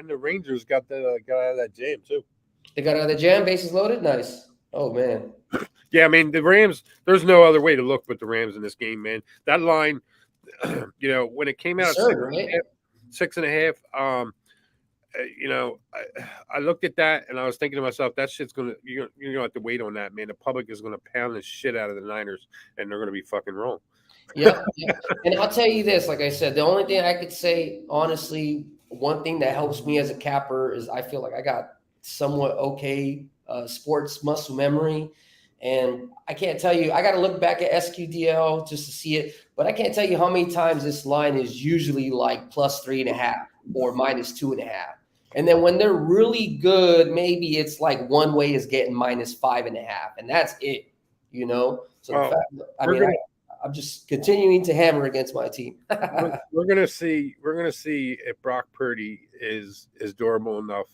the Rangers got out of that jam too. They got out of the jam, bases loaded. Nice. Oh man. Yeah, I mean the Rams. There's no other way to look but the Rams in this game, man. That line, when it came out at 6.5, I looked at that and I was thinking to myself, that shit's you're gonna have to wait on that, man. The public is gonna pound the shit out of the Niners, and they're gonna be fucking wrong. Yeah. And I'll tell you this, like I said, the only thing I could say, honestly, one thing that helps me as a capper is I feel like I got somewhat okay sports muscle memory. And I can't tell you, I got to look back at SQDL just to see it, but I can't tell you how many times this line is usually like +3.5 or -2.5. And then when they're really good, maybe it's like one way is getting -5.5, and that's it, So I'm just continuing to hammer against my team. we're gonna see if Brock Purdy is durable enough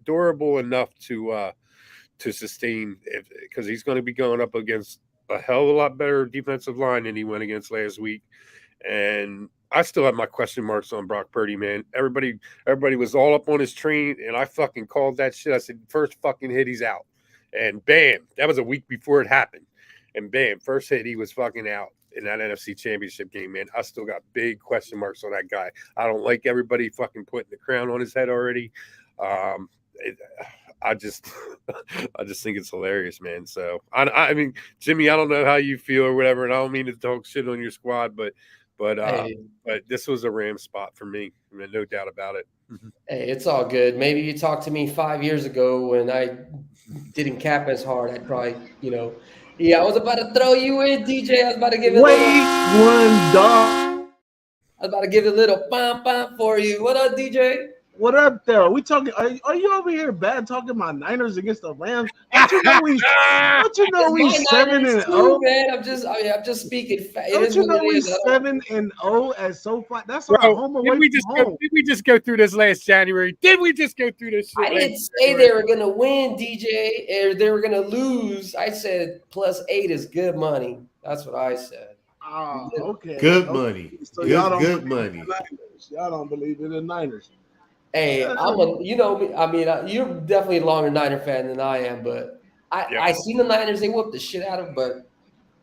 durable enough to sustain, because he's going to be going up against a hell of a lot better defensive line than he went against last week. And I still have my question marks on Brock Purdy, man. Everybody was all up on his train, and I fucking called that shit. I said, first fucking hit, he's out. And bam, that was a week before it happened. And bam, first hit, he was fucking out in that NFC Championship game, man. I still got big question marks on that guy. I don't like everybody fucking putting the crown on his head already. I just think it's hilarious, man. So I mean, Jimmy, I don't know how you feel or whatever, and I don't mean to talk shit on your squad, but this was a Ram spot for me. I mean, no doubt about it. Hey, it's all good. Maybe you talked to me 5 years ago when I didn't cap as hard. I'd probably, I was about to throw you in, DJ. I was about to give it dog. I was about to give it a little bump for you. What up, DJ? What up there? We talking? Are you over here bad talking my Niners against the Rams? Don't you know we 7-0, man? I'm just speaking. Don't you know we 7-0 as SoFi? That's our home away from home. Did we just go through this last January? Did we just go through this? I didn't say they were gonna win, DJ, or they were gonna lose. I said +8 is good money. That's what I said. Oh, okay. Good money. So good money. Y'all don't believe in the Niners. Hey, you're definitely a longer Niner fan than I am, but I seen the Niners. They whooped the shit out of them, but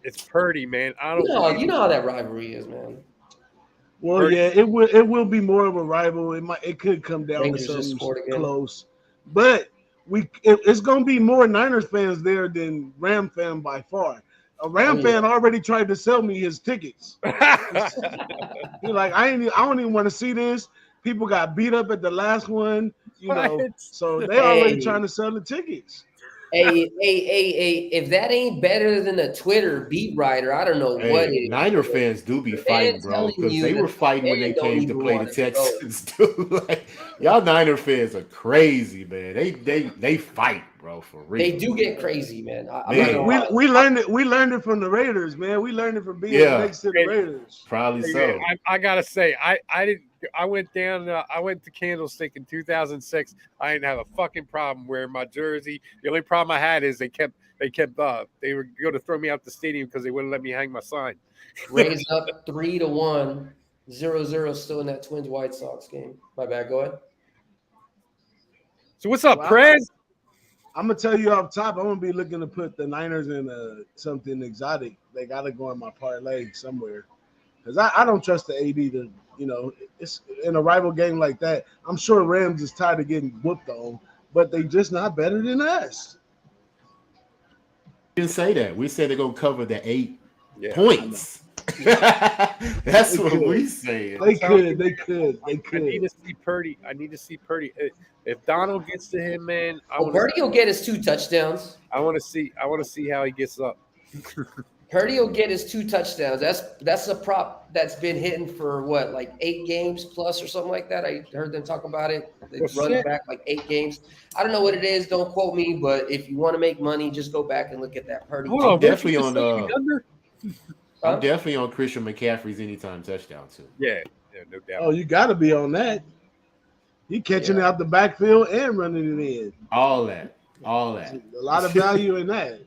it's Purdy, man. You know how that rivalry is, man. Well, Purdy. Yeah, it will be more of a rival. It could come down Rangers to something close, but it's going to be more Niners fans there than Ram fan by far. A Ram fan already tried to sell me his tickets. He's like, I don't even want to see this. People got beat up at the last one, so they already trying to sell the tickets. Hey, if that ain't better than a Twitter beat writer, I don't know what is. Niner fans do be fighting, bro, because they were fighting when they came to play the Texans too. Like, y'all Niner fans are crazy, man. They fight, bro, for real. They do get crazy, man. We learned it from the Raiders, man. We learned it from being next to the Raiders. Probably so. I gotta say, I went to Candlestick in 2006. I didn't have a fucking problem wearing my jersey. The only problem I had is they were going to throw me out the stadium because they wouldn't let me hang my sign. Rays up 3-1, 0-0 still in that Twins White Sox game. My bad. Go ahead. So what's up, Prez? I'm gonna tell you off top. I'm gonna be looking to put the Niners in something exotic. They gotta go in my parlay somewhere because I don't trust the AD to. It's in a rival game like that. I'm sure Rams is tired of getting whooped on, but they just not better than us. We didn't say that. We said they're gonna cover the 8 points. That's what we said. They could. I need to see Purdy. If Donald gets to him, man, Purdy will get his 2 touchdowns. I want to see how he gets up. Purdy will get his 2 touchdowns. That's a prop that's been hitting for what, like 8 games plus or something like that. I heard them talk about it. They run it back like 8 games. I don't know what it is. Don't quote me, but if you want to make money, just go back and look at that Purdy. I'm definitely on Christian McCaffrey's anytime touchdown too. Yeah, no doubt. Oh, you got to be on that. He catching it out the backfield and running it in. All that. A lot of value in that.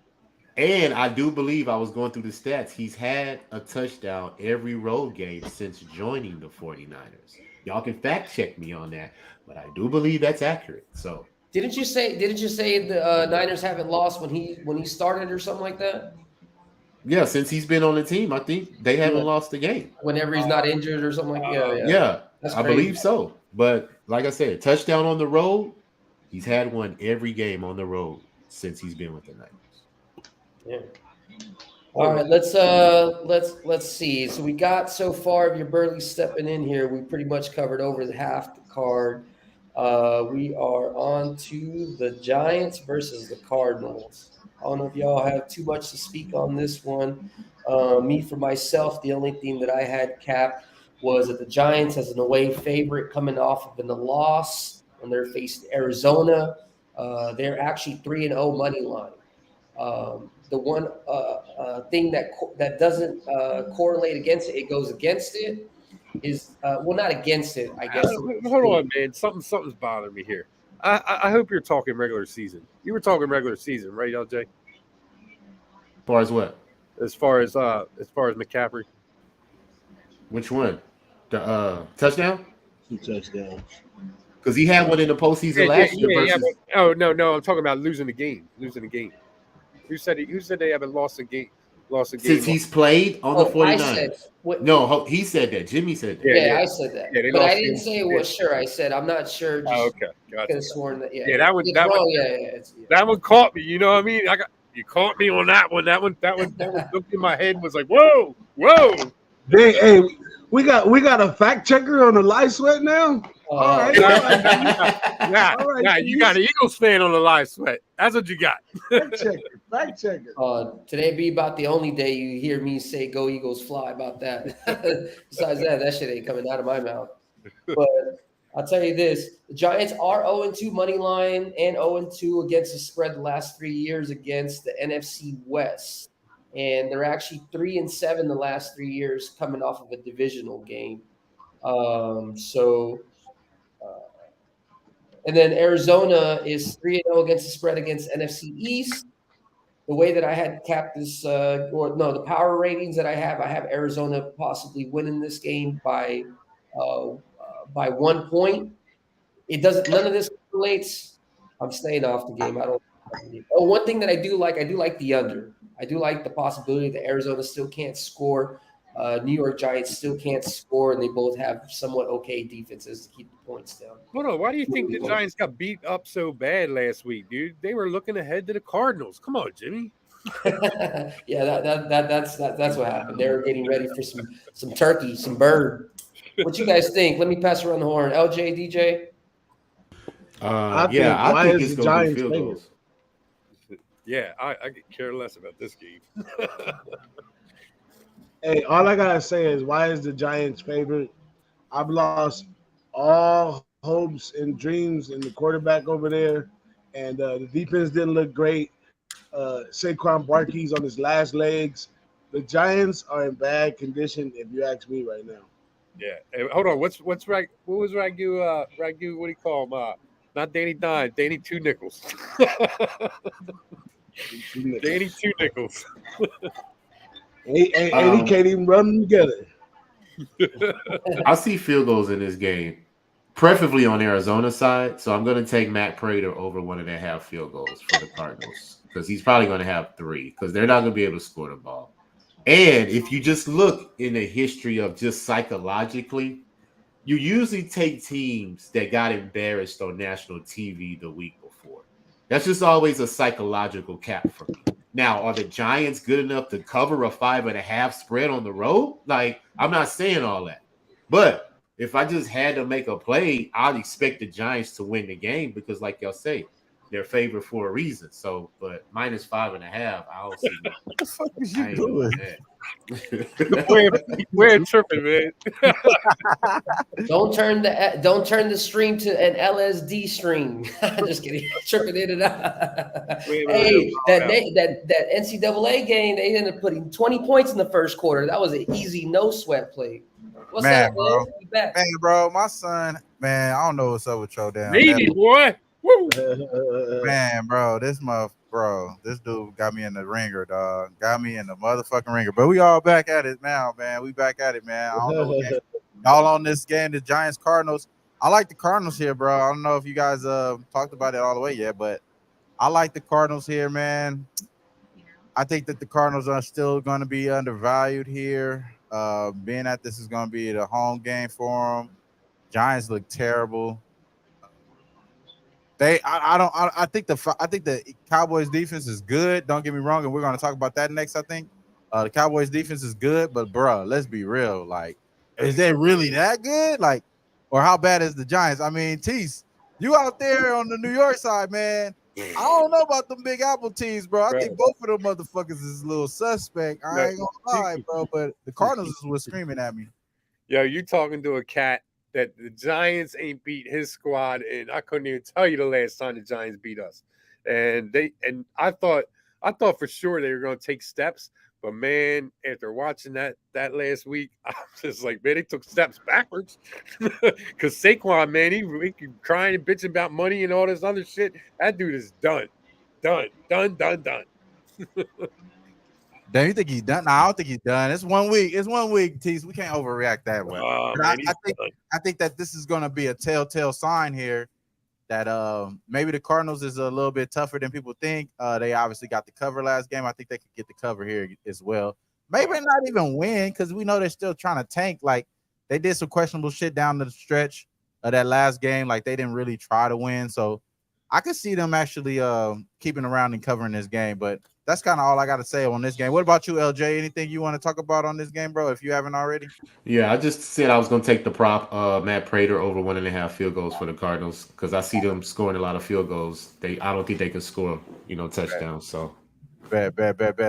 And I do believe I was going through the stats. He's had a touchdown every road game since joining the 49ers. Y'all can fact check me on that, but I do believe that's accurate. So didn't you say the Niners haven't lost when he started or something like that? Yeah, since he's been on the team, I think they haven't lost a game. Whenever he's not injured or something like that. Yeah, I believe so. But like I said, touchdown on the road, he's had one every game on the road since he's been with the Niners. Yeah. All right, let's see. So we got so far, if you're barely stepping in here, we pretty much covered over half the card. We are on to the Giants versus the Cardinals. I don't know if y'all have too much to speak on this one. Me, for myself, the only thing that I had capped was that the Giants as an away favorite coming off of a loss when they're facing Arizona. They're actually 3-0 money line. The one thing that doesn't correlate against it, it goes against it, is well, not against it, I guess. Hold on, man. Something's bothering me here. I hope you're talking regular season. You were talking regular season, right, LJ? As far as what? As far as McCaffrey. Which one? The touchdown? Touchdown. Because he had one in the postseason last year versus. But, oh no, I'm talking about losing the game. Who said they haven't lost a game? Since he's played on the 49ers. No, he said that. Jimmy said that. Yeah, I said that. Yeah, but I didn't say it was sure. I said I'm not sure. Just okay. I could have sworn that. Yeah, that one. That one caught me. You know what I mean? You caught me on that one. That one looked in my head and was like, whoa. Hey, we got a fact checker on the live sweat now. All right. Yeah, you got an Eagles fan on the live sweat. That's what you got. Fact checker. Today be about the only day you hear me say "Go Eagles, fly" about that. Besides that shit ain't coming out of my mouth. But I'll tell you this: the Giants are 0-2 money line and 0-2 against the spread the last 3 years against the NFC West, and they're actually 3-7 the last 3 years coming off of a divisional game. And then Arizona is 3-0 against the spread against NFC East. The way that I had capped this, the power ratings that I have Arizona possibly winning this game by 1 point. It doesn't. None of this relates. I'm staying off the game. I don't. Oh, one thing that I do like the under. I do like the possibility that Arizona still can't score. New York Giants still can't score, and they both have somewhat okay defenses to keep the points down. Hold on, why do you think the Giants got beat up so bad last week, dude? They were looking ahead to the Cardinals. Come on, Jimmy. Yeah, that's what happened. They were getting ready for some turkey, some bird. What you guys think? Let me pass around the horn. LJ, DJ. I think it's going to be field goals. Yeah, I could care less about this game. Hey, all I gotta say is, why is the Giants favorite? I've lost all hopes and dreams in the quarterback over there, and the defense didn't look great. Saquon Barkley's on his last legs. The Giants are in bad condition, if you ask me right now. Yeah. Hey, hold on. What's right? What was Ragu? Ragu? What do you call him? Not Danny Dime. Danny Two Nickels. Danny Two Nickels. And he can't even run them together. I see field goals in this game, preferably on Arizona's side. So I'm going to take Matt Prater over 1.5 field goals for the Cardinals, because he's probably going to have 3, because they're not going to be able to score the ball. And if you just look in the history of just psychologically, you usually take teams that got embarrassed on national TV the week before. That's just always a psychological cap for me. Now, are the Giants good enough to cover a 5.5 spread on the road? Like, I'm not saying all that. But if I just had to make a play, I'd expect the Giants to win the game because, like y'all say, they're favored for a reason. So, but minus 5.5, I don't see. What the fuck is you doing? We're tripping, man. Don't turn the stream to an LSD stream. Just kidding. Tripping in and out. Hey, that NCAA game, they ended up putting 20 points in the first quarter. That was an easy, no sweat play. What's up, bro? Man, bro, my son, man, I don't know what's up with your damn. Navy boy. Woo. Man, bro, this dude got me in the ringer, dog. Got me in the motherfucking ringer. But we all back at it now, man. We back at it, man. I don't know. Y'all on this game, the Giants Cardinals. I like the Cardinals here, bro. I don't know if you guys talked about it all the way yet, but I like the Cardinals here, man. I think that the Cardinals are still going to be undervalued here. Being that this is going to be the home game for them. Giants look terrible. I think the Cowboys defense is good. Don't get me wrong, and we're going to talk about that next. I think the Cowboys defense is good, but bro, let's be real. Like, is they really that good? Like, or how bad is the Giants? I mean, Tease, you out there on the New York side, man. I don't know about them Big Apple teams, bro. I think both of them motherfuckers is a little suspect. I ain't gonna lie, bro. But the Cardinals was screaming at me. Yo, you talking to a cat that the Giants ain't beat his squad, and I couldn't even tell you the last time the Giants beat us. And I thought I thought for sure they were going to take steps, but man, after watching that last week, I was just like, man, they took steps backwards. Because Saquon, man, he crying and bitching about money and all this other shit. That dude is done. Damn, you think he's done? No, I don't think he's done. It's 1 week. It's 1 week, Tease. We can't overreact that way. Oh, But man, I think that this is going to be a telltale sign here that maybe the Cardinals is a little bit tougher than people think. They obviously got the cover last game. I think they could get the cover here as well. Maybe not even win because we know they're still trying to tank. Like they did some questionable shit down the stretch of that last game. Like they didn't really try to win. So I could see them actually keeping around and covering this game. But that's kind of all I got to say on this game. What about you, LJ? Anything you want to talk about on this game, bro, if you haven't already? Yeah, I just said I was going to take the prop, Matt Prater over 1.5 field goals for the Cardinals because I see them scoring a lot of field goals. I don't think they can score, touchdowns. So, bet.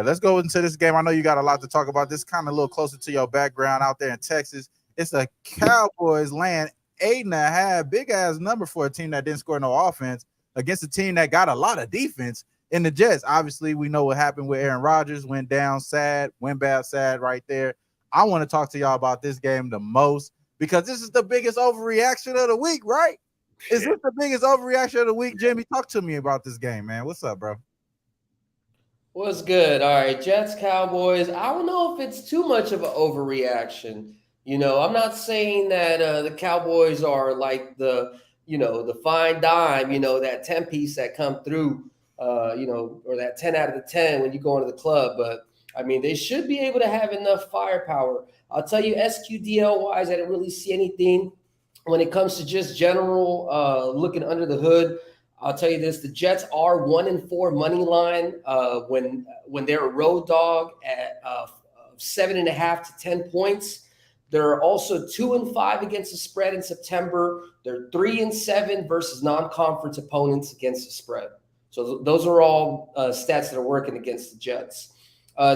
Let's go into this game. I know you got a lot to talk about. This kind of a little closer to your background out there in Texas. It's the Cowboys laying 8.5, big ass number for a team that didn't score no offense against a team that got a lot of defense. In the Jets, obviously, we know what happened with Aaron Rodgers. Went down sad, went bad sad right there. I want to talk to y'all about this game the most because this is the biggest overreaction of the week, right? Is this the biggest overreaction of the week, Jimmy? Talk to me about this game, man. What's up, bro? What's good? All right, Jets, Cowboys. I don't know if it's too much of an overreaction. I'm not saying that the Cowboys are like the fine dime, that 10-piece that come through. Or that 10 out of the 10 when you go into the club. But, I mean, they should be able to have enough firepower. I'll tell you, SQDL-wise, I didn't really see anything. When it comes to just general looking under the hood, I'll tell you this. The Jets are 1-4 money line when they're a road dog at 7.5 to 10 points. They're also 2-5 against the spread in September. They're 3-7 versus non-conference opponents against the spread. So those are all stats that are working against the Jets.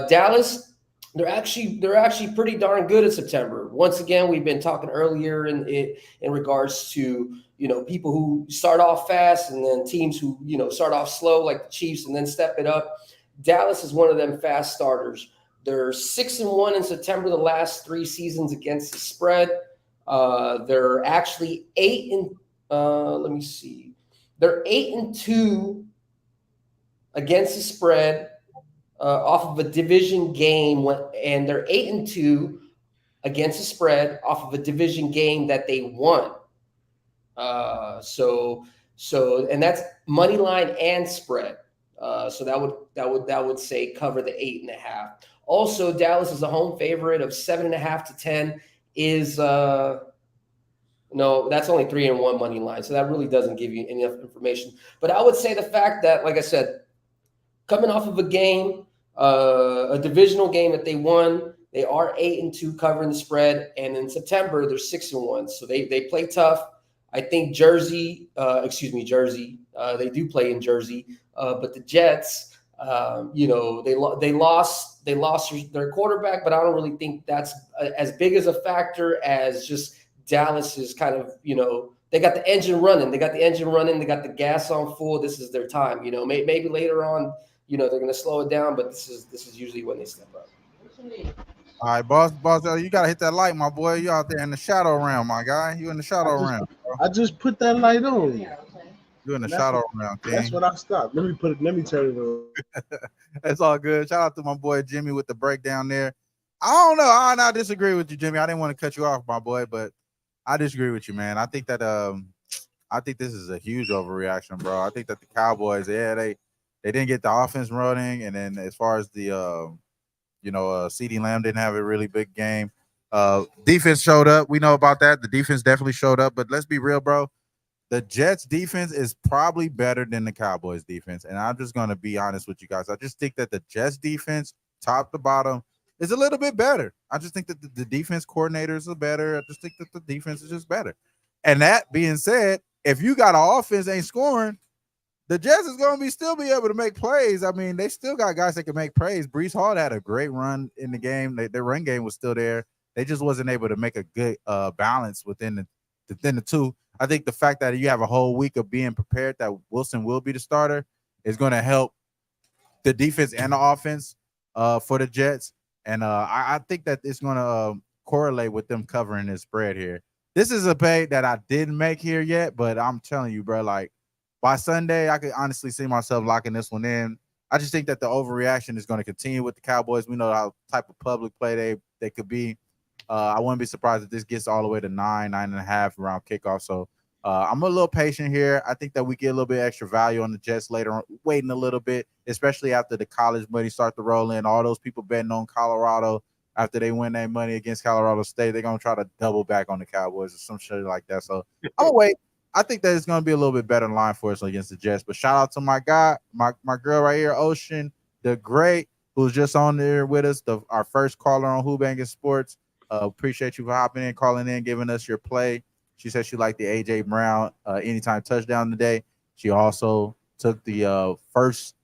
Dallas, they're actually pretty darn good in September. Once again, we've been talking earlier in regards to people who start off fast and then teams who start off slow like the Chiefs and then step it up. Dallas is one of them fast starters. They're 6-1 in September the last 3 seasons against the spread. They're actually 8 They're 8-2. Against the spread off of a division game, and they're 8-2 against the spread off of a division game that they won. So and that's money line and spread. So that would say cover the 8.5. Also, Dallas is a home favorite of 7.5 to 10. No, that's only 3-1 money line. So that really doesn't give you enough information. But I would say the fact that, like I said, coming off of a game, a divisional game that they won, they are 8-2 covering the spread, and in September they're 6-1. So they play tough. I think Jersey. They do play in Jersey, but the Jets, they lost their quarterback, but I don't really think that's as big as a factor as just Dallas is kind of they got the engine running. They got the gas on full. This is their time. Maybe later on. They're going to slow it down, but this is usually when they step up. All right, boss, you got to hit that light, my boy. You out there in the shadow realm, my guy. You in the shadow realm, bro. I just put that light on. You in the shadow realm, King. That's what I stopped. Let me turn it on. That's all good. Shout out to my boy Jimmy with the breakdown there. I don't know. I disagree with you, Jimmy. I didn't want to cut you off, my boy, but I disagree with you, man. I think that I think this is a huge overreaction, bro. I think that the Cowboys, they didn't get the offense running, and then as far as the CeeDee Lamb didn't have a really big game. Defense showed up. We know about that. The defense definitely showed up, but let's be real, bro. The Jets defense is probably better than the Cowboys defense, and I'm just going to be honest with you guys. I just think that the Jets defense, top to bottom, is a little bit better. I just think that the defense coordinators are better. I just think that the defense is just better. And that being said, if you got an offense ain't scoring, the Jets is going to still be able to make plays. I mean, they still got guys that can make plays. Breece Hall had a great run in the game. Their run game was still there. They just wasn't able to make a good balance within the two. I think the fact that you have a whole week of being prepared that Wilson will be the starter is going to help the defense and the offense for the Jets. And I think that it's going to correlate with them covering this spread here. This is a bet that I didn't make here yet, but I'm telling you, bro, like by Sunday, I could honestly see myself locking this one in. I just think that the overreaction is going to continue with the Cowboys. We know how type of public play they could be. I wouldn't be surprised if this gets all the way to 9.5 around kickoff. So I'm a little patient here. I think that we get a little bit extra value on the Jets later on, waiting a little bit, especially after the college money start to roll in. All those people betting on Colorado after they win their money against Colorado State, they're going to try to double back on the Cowboys or some shit like that. So I'm going to wait. I think that it's going to be a little bit better line for us against the Jets. But shout out to my guy, my girl right here, Ocean, the great, who's just on there with us, our first caller on WhoBanginSports. Appreciate you for hopping in, calling in, giving us your play. She said she liked the A.J. Brown anytime touchdown today. She also took the first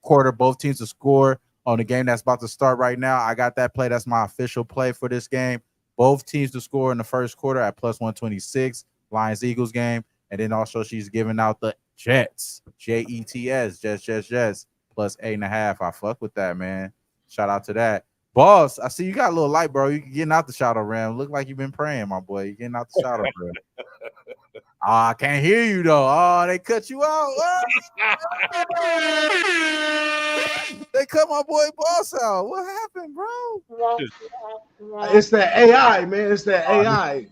quarter, both teams to score on the game that's about to start right now. I got that play. That's my official play for this game. Both teams to score in the first quarter at plus 126. Lions-Eagles game. And then also she's giving out the Jets, Jets, Jets, plus 8.5. I fuck with that, man. Shout out to that. Boss, I see you got a little light, bro. You getting out the shadow realm. Look like you've been praying, my boy. You getting out the shadow realm. I can't hear you, though. Oh, they cut you out. They cut my boy Boss out. What happened, bro? It's that AI, man. It's that AI.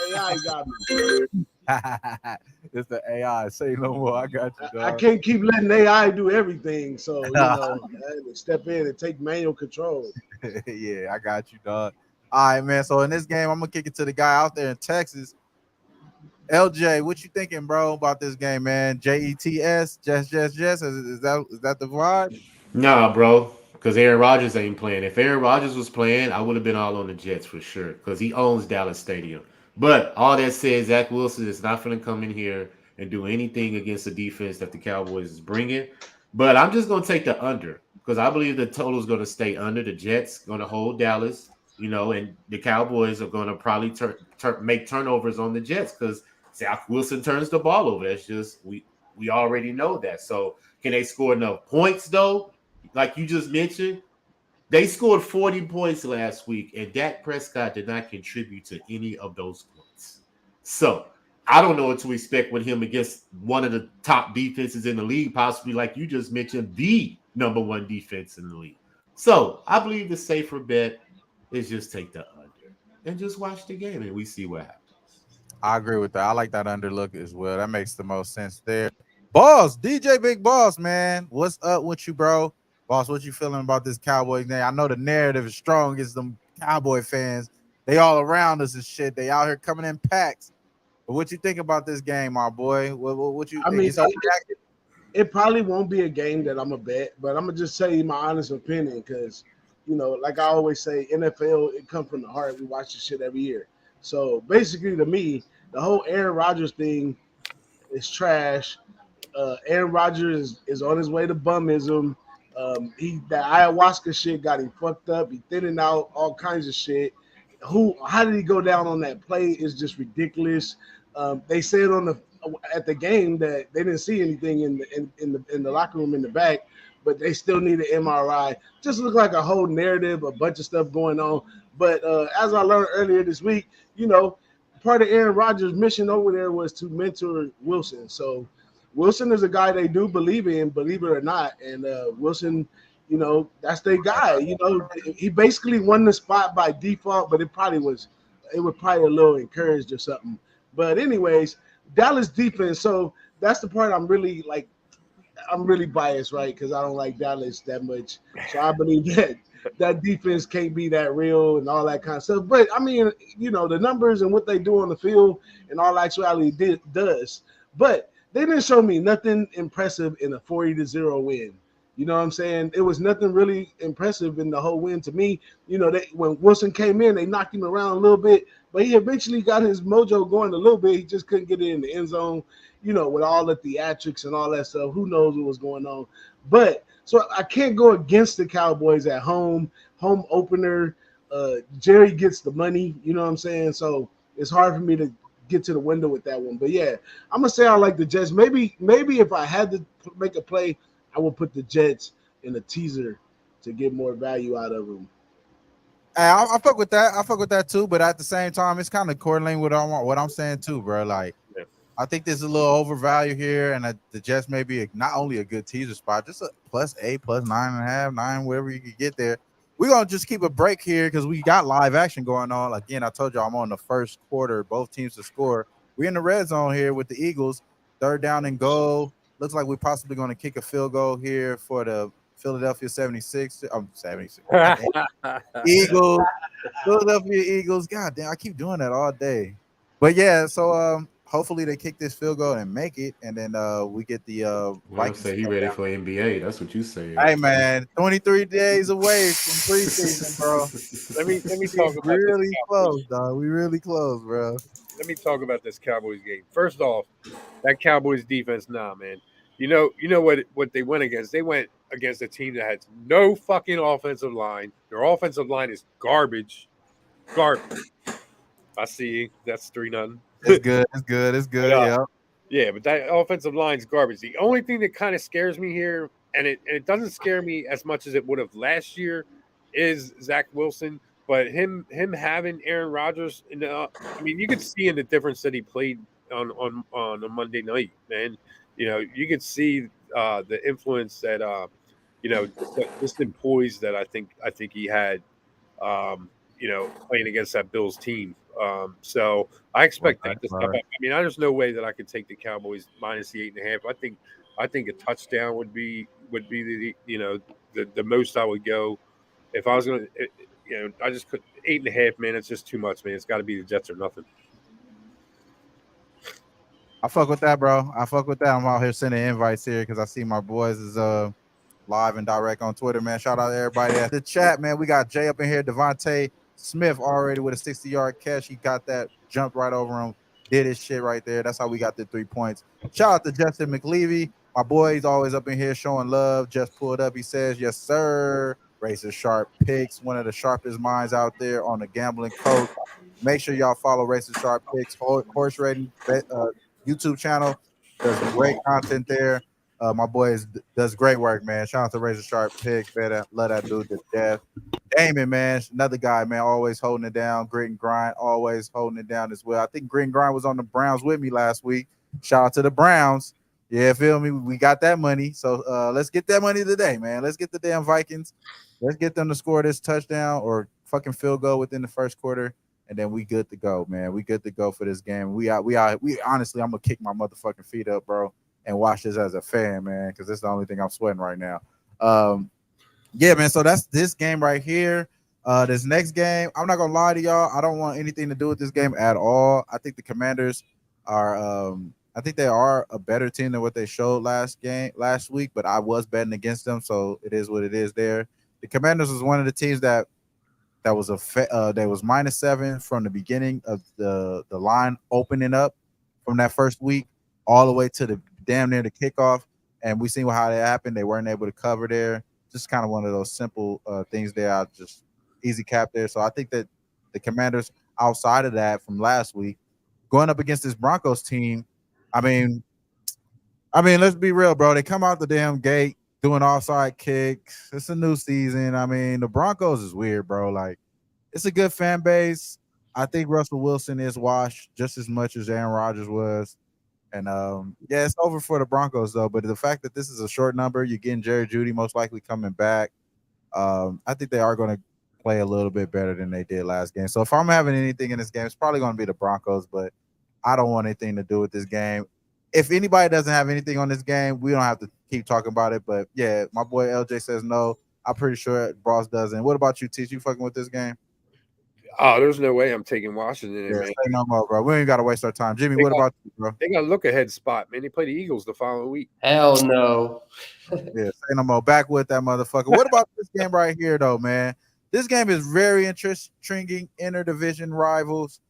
The AI got me. It's the AI. Say no more. I got you, dog. I can't keep letting AI do everything. So, I had to step in and take manual control. Yeah, I got you, dog. All right, man. So in this game, I'm going to kick it to the guy out there in Texas. LJ, what you thinking, bro, about this game, man? Jets, Jets. Is that the vibe? Nah, bro, because Aaron Rodgers ain't playing. If Aaron Rodgers was playing, I would have been all on the Jets for sure because he owns Dallas Stadium. But all that said, Zach Wilson is not going to come in here and do anything against the defense that the Cowboys is bringing. But I'm just going to take the under because I believe the total is going to stay under. The Jets going to hold Dallas, and the Cowboys are going to probably make turnovers on the Jets because Zach Wilson turns the ball over. That's just we already know that. So can they score enough points though? Like you just mentioned, they scored 40 points last week, and Dak Prescott did not contribute to any of those points. So I don't know what to expect with him against one of the top defenses in the league, possibly like you just mentioned, the number one defense in the league. So I believe the safer bet is just take the under and just watch the game, and we see what happens. I agree with that. I like that under look as well. That makes the most sense there. Boss, DJ Big Boss, man. What's up with you, bro? Boss, what you feeling about this Cowboys game? I know the narrative is strong against them Cowboy fans. They all around us and shit. They out here coming in packs. But what you think about this game, my boy? What you think? It probably won't be a game that I'm a bet, but I'm gonna just tell you my honest opinion because, like I always say, NFL, it comes from the heart. We watch this shit every year. So basically, to me, the whole Aaron Rodgers thing is trash. Aaron Rodgers is on his way to bumism. That ayahuasca shit got him fucked up. He thinning out all kinds of shit. How did he go down on that play is just ridiculous. They said at the game that they didn't see anything in the locker room in the back, but they still need an MRI. Just looked like a whole narrative, a bunch of stuff going on. But as I learned earlier this week, part of Aaron Rodgers' mission over there was to mentor Wilson. So Wilson is a guy they do believe in, believe it or not. And Wilson, that's their guy. He basically won the spot by default, but it was probably a little encouraged or something. But anyways, Dallas defense. So that's the part I'm really biased, right? Because I don't like Dallas that much. So I believe that defense can't be that real and all that kind of stuff. But I mean, the numbers and what they do on the field and all actuality does. But they didn't show me nothing impressive in a 40-0 win. You know what I'm saying? It was nothing really impressive in the whole win to me. When Wilson came in, they knocked him around a little bit, but he eventually got his mojo going a little bit. He just couldn't get it in the end zone, with all the theatrics and all that stuff. Who knows what was going on? But so I can't go against the Cowboys at home opener. Jerry gets the money, you know what I'm saying? So it's hard for me to get to the window with that one. But yeah, I'm gonna say I like the Jets. Maybe if I had to make a play, I would put the Jets in a teaser to get more value out of him. I fuck with that. I fuck with that too. But at the same time, it's kind of correlating with what I'm saying too, bro. Like, Yeah. I think there's a little overvalue here, and the Jets may be not only a good teaser spot, just a +8, +9.5, 9, wherever you could get there. We're gonna just keep a break here because we got live action going on. Again, I told you I'm on the first quarter, both teams to score. We're in the red zone here with the Eagles. 3rd down and goal. Looks like we're possibly going to kick a field goal here for the Philadelphia 76. I'm 76. Eagles. Philadelphia Eagles. God damn, I keep doing that all day. But yeah, so hopefully they kick this field goal and make it, and then we get the Well, Vikings. say he ready for NBA. That's what you say. Hey man, 23 days away from preseason, bro. Let me talk about really this close, dog. We really close, bro. Let me talk about this Cowboys game. First off, that Cowboys defense, man. You know what they went against? They went against a team that had no fucking offensive line. Their offensive line is garbage. Garbage. I see. That's 3-0. It's good. It's good. It's good. Yeah. Yeah, but that offensive line's garbage. The only thing that kind of scares me here, and it doesn't scare me as much as it would have last year, is Zach Wilson. But him having Aaron Rodgers, I mean, you could see in the difference that he played on a Monday night, man. You know, you could see the influence that just in poise that I think he had, playing against that Bills team. So I expect that to step up. I mean, there's no way that I could take the Cowboys minus the 8.5. I think a touchdown would be the most I would go if I was going to. I just could 8.5, man. It's just too much, man. It's got to be the Jets or nothing. I fuck with that, bro. I fuck with that. I'm out here sending invites here because I see my boys is live and direct on Twitter, man. Shout out to everybody at the chat, man. We got Jay up in here, Devontae Smith already with a 60-yard catch. He got that, jumped right over him, did his shit right there. That's how we got the 3 points. Shout out to Justin McLeavy. My boy, he's always up in here showing love. Just pulled up. He says, yes, sir. Razor Sharp Picks, one of the sharpest minds out there on the gambling coast. Make sure y'all follow Razor Sharp Picks, horse rating YouTube channel. Does great content there. My boy does great work, man. Shout out to Razor Sharp Picks. Better love that dude to death. Damon, man, another guy, man, always holding it down. Grit and grind, always holding it down as well. I think Grit and Grind was on the Browns with me last week. Shout out to the Browns. Yeah, feel me? We got that money. So let's get that money today, man. Let's get the damn Vikings. Let's get them to score this touchdown or fucking field goal within the first quarter, and then we good to go, man. We good to go for this game. We honestly, I'm gonna kick my motherfucking feet up, bro, and watch this as a fan, man, because it's the only thing I'm sweating right now. Yeah, man. So that's this game right here. This next game, I'm not gonna lie to y'all. I don't want anything to do with this game at all. I think the Commanders are I think they are a better team than what they showed last week, but I was betting against them, so it is what it is there. The Commanders was one of the teams that was they was -7 from the beginning of the line opening up from that first week all the way to the damn near the kickoff, and we seen how that happened. They weren't able to cover there. Just kind of one of those simple things there. I just easy cap there. So I think that the Commanders, outside of that from last week, going up against this Broncos team, I mean, let's be real, bro. They come out the damn gate doing offside kicks. It's a new season. I mean, the Broncos is weird, bro. Like, it's a good fan base. I think Russell Wilson is washed just as much as Aaron Rodgers was. And yeah, it's over for the Broncos though. But the fact that this is a short number, you're getting Jerry Jeudy most likely coming back. I think they are going to play a little bit better than they did last game. So if I'm having anything in this game, it's probably going to be the Broncos. But I don't want anything to do with this game. If anybody doesn't have anything on this game, we don't have to keep talking about it. But yeah, my boy LJ says no. I'm pretty sure Ross doesn't. What about you, Teach? You fucking with this game? Oh, there's no way I'm taking Washington in, man. Say no more, bro. We ain't got to waste our time. Jimmy, what about you, bro? They got a look ahead spot, man. They play the Eagles the following week. Hell no. Yeah, say no more. Back with that motherfucker. What about this game right here, though, man? This game is very intriguing. Interdivision rivals.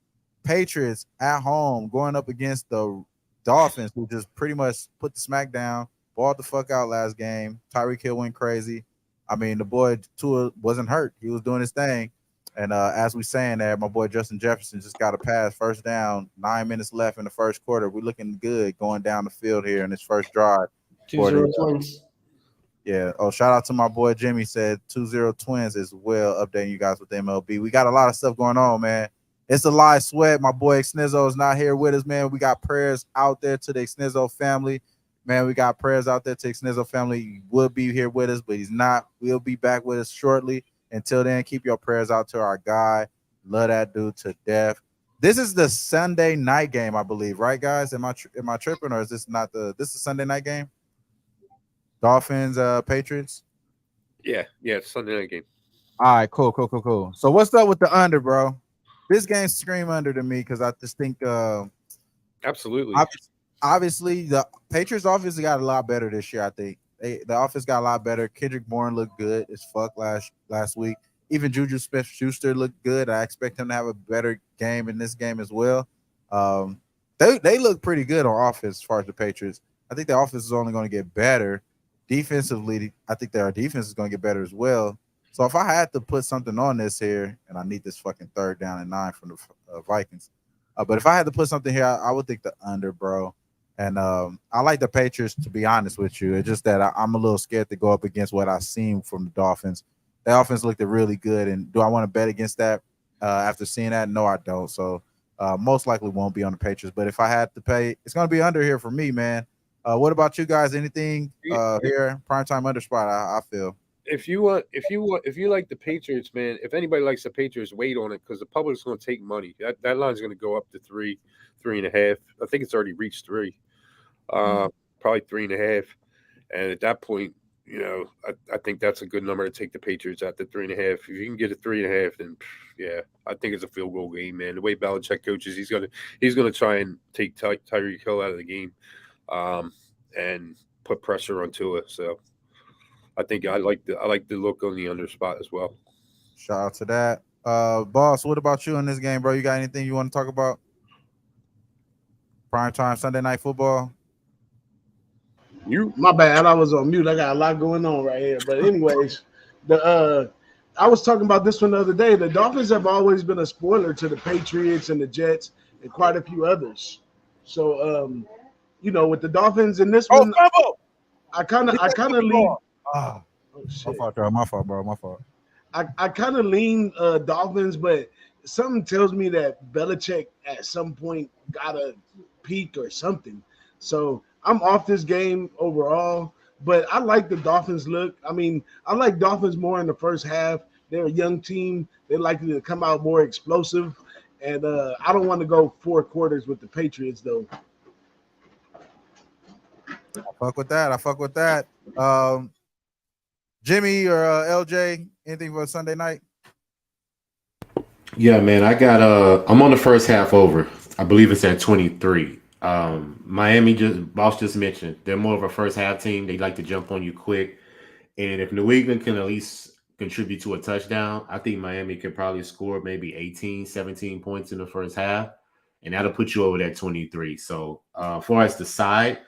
Patriots at home going up against the Dolphins, who just pretty much put the smack down, balled the fuck out last game. Tyreek Hill went crazy. I mean, the boy Tua wasn't hurt. He was doing his thing. And as we saying that, my boy Justin Jefferson just got a pass, first down, 9 minutes left in the first quarter. We're looking good going down the field here in this first drive. 2-0 Twins. Yeah. Oh, shout out to my boy Jimmy said 2-0 Twins as well, updating you guys with MLB. We got a lot of stuff going on, man. It's a live sweat. My boy Snizzo is not here with us, man. We got prayers out there to the Snizzo family. Man, we got prayers out there to the Snizzo family. He would be here with us, but he's not. We'll be back with us shortly. Until then, keep your prayers out to our guy. Love that dude to death. This is the Sunday night game, I believe, right, guys? Am I tripping, or is this not this is Sunday night game? Dolphins, Patriots. Yeah, it's Sunday night game. All right, cool. So what's up with the under, bro? This game scream under to me because I just think Absolutely. Obviously the Patriots offense got a lot better this year. I think the offense got a lot better. Kendrick Bourne looked good as fuck last week. Even Juju Smith-Schuster looked good. I expect him to have a better game in this game as well. They look pretty good on offense as far as the Patriots. I think the offense is only going to get better. Defensively, I think their defense is going to get better as well. So if I had to put something on this here, and I need this fucking 3rd down and 9 from the Vikings, but if I had to put something here, I would think the under, bro. And I like the Patriots, to be honest with you. It's just that I'm a little scared to go up against what I've seen from the Dolphins. The offense looked really good, and do I want to bet against that after seeing that? No, I don't. So most likely won't be on the Patriots. But if I had to pay, it's going to be under here for me, man. What about you guys? Anything here? Primetime under spot, I feel. If you like the Patriots, man, if anybody likes the Patriots, wait on it because the public's going to take money. That line's going to go up to 3.5. I think it's already reached 3. Probably 3.5. And at that point, I think that's a good number to take the Patriots at the 3.5. If you can get a 3.5, then yeah, I think it's a field goal game, man. The way Belichick coaches, he's gonna try and take Tyreek Hill out of the game, and put pressure on Tua. So I think I like the look on the under spot as well. Shout out to that. Boss, what about you in this game, bro? You got anything you want to talk about? Primetime Sunday night football. My bad, I was on mute. I got a lot going on right here. But anyways, I was talking about this one the other day. The Dolphins have always been a spoiler to the Patriots and the Jets and quite a few others. So with the Dolphins in this one, I kind of lean. My fault, bro. My fault. I kind of lean Dolphins, but something tells me that Belichick at some point got a peak or something. So I'm off this game overall, but I like the Dolphins look. I mean, I like Dolphins more in the first half. They're a young team. They're likely to come out more explosive. And I don't want to go 4 quarters with the Patriots, though. I fuck with that. Jimmy or LJ, anything for Sunday night? Yeah, man, I got I'm on the first half over. I believe it's at 23. Miami boss just mentioned they're more of a first half team. They like to jump on you quick. And if New England can at least contribute to a touchdown, I think Miami could probably score maybe 18, 17 points in the first half. And that'll put you over that 23. So as far as the side,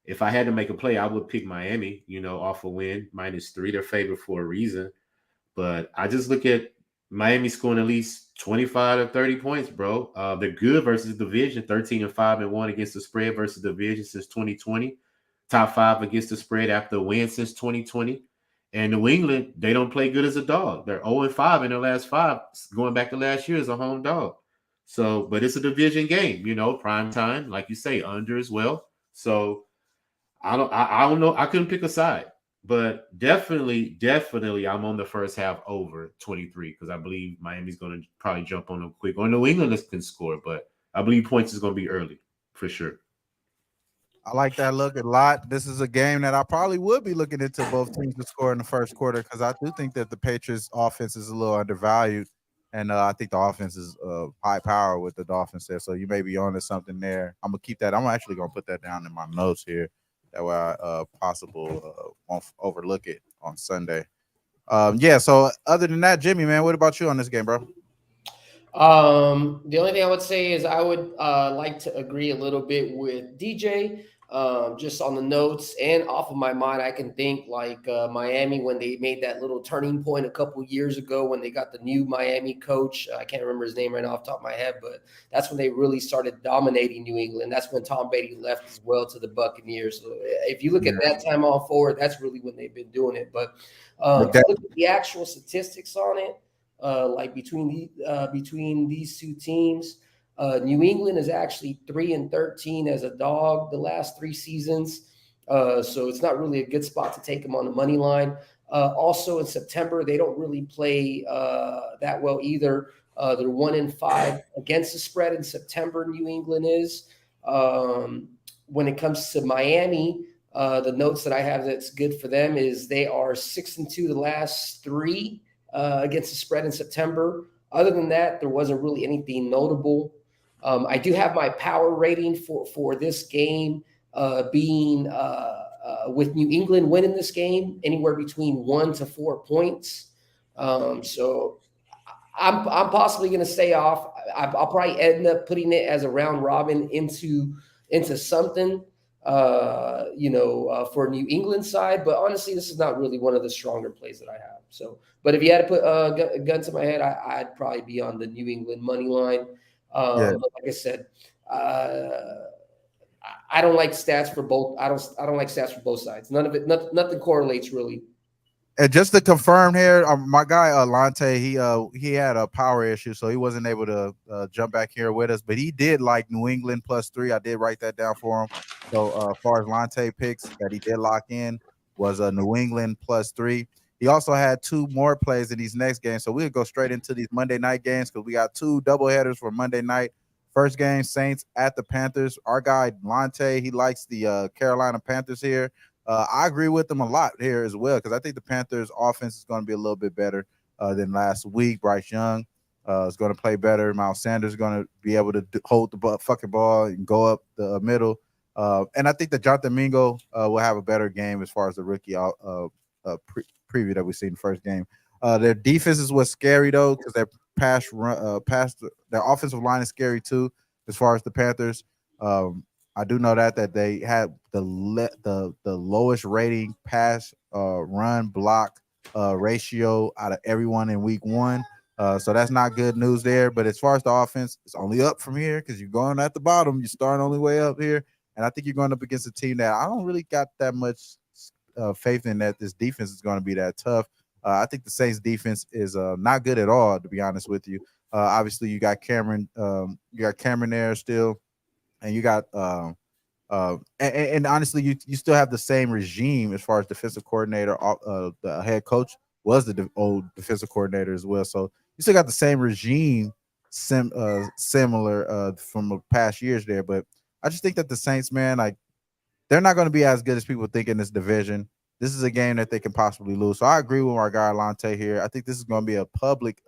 if I had to make a play, I would pick Miami, off a win, -3. They're favored for a reason. But I just look at Miami scoring at least 25 to 30 points, bro. They're good versus division, 13-5-1 against the spread versus division since 2020. Top 5 against the spread after a win since 2020. And New England, they don't play good as a dog. They're 0-5 in their last 5, going back to last year as a home dog. So, but it's a division game, prime time, like you say, under as well. So I don't know. I couldn't pick a side. But definitely, I'm on the first half over 23 because I believe Miami's going to probably jump on them quick. Or New England can score, but I believe points is going to be early for sure. I like that look a lot. This is a game that I probably would be looking into both teams to score in the first quarter because I do think that the Patriots' offense is a little undervalued, and I think the offense is high power with the Dolphins there. So you may be onto something there. I'm gonna keep that. I'm actually gonna put that down in my notes here. That way I won't overlook it on Sunday. So other than that, Jimmy, man, what about you on this game, bro? The only thing I would say is I would like to agree a little bit with DJ. Just on the notes and off of my mind, I can think like Miami when they made that little turning point a couple years ago when they got the new Miami coach. I can't remember his name right off the top of my head, but that's when they really started dominating New England. That's when Tom Brady left as well to the Buccaneers. So if you look at that time on forward, that's really when they've been doing it. But if you look at the actual statistics on it, like between these two teams. New England is actually 3-13 as a dog the last 3 seasons. So it's not really a good spot to take them on the money line. Also in September, they don't really play that well either. They're 1-5 against the spread in September. New England is. When it comes to Miami, the notes that I have that's good for them is they are 6-2 the last 3 against the spread in September. Other than that, there wasn't really anything notable. I do have my power rating for this game being with New England winning this game anywhere between 1 to 4 points. So I'm possibly going to stay off. I'll probably end up putting it as a round robin into something, for New England side. But honestly, this is not really one of the stronger plays that I have. So, but if you had to put a gun to my head, I'd probably be on the New England money line. Like I said, I don't like stats for both. I don't like stats for both sides. None of it. Nothing correlates really. And just to confirm here, my guy Alante, he had a power issue, so he wasn't able to jump back here with us. But he did like New England +3. I did write that down for him. So as far as Lante picks that he did lock in was New England +3. He also had 2 more plays in these next games. So we'll go straight into these Monday night games because we got 2 doubleheaders for Monday night. First game, Saints at the Panthers. Our guy Lante, he likes the Carolina Panthers here. I agree with them a lot here as well because I think the Panthers' offense is going to be a little bit better than last week. Bryce Young is going to play better. Miles Sanders is going to be able to hold the fucking ball and go up the middle. And I think that Jonathan Mingo will have a better game as far as the rookie preview that we see in the first game. Their defense is what's scary though, because their their offensive line is scary too. As far as the Panthers, I do know that they had the lowest rating pass run block ratio out of everyone in week 1. So that's not good news there. But as far as the offense, it's only up from here because you're going at the bottom. You're starting only way up here, and I think you're going up against a team that I don't really got that much faith in that this defense is going to be that tough. I think the Saints defense is not good at all, to be honest with you. Obviously, you got Cameron there still, and you got and honestly, you still have the same regime as far as defensive coordinator. The head coach was the old defensive coordinator as well, so you still got the same regime, similar from the past years there. But I just think that the Saints, man, like they're not going to be as good as people think in this division. This is a game that they can possibly lose. So I agree with our guy Lante here. I think this is going to be a public,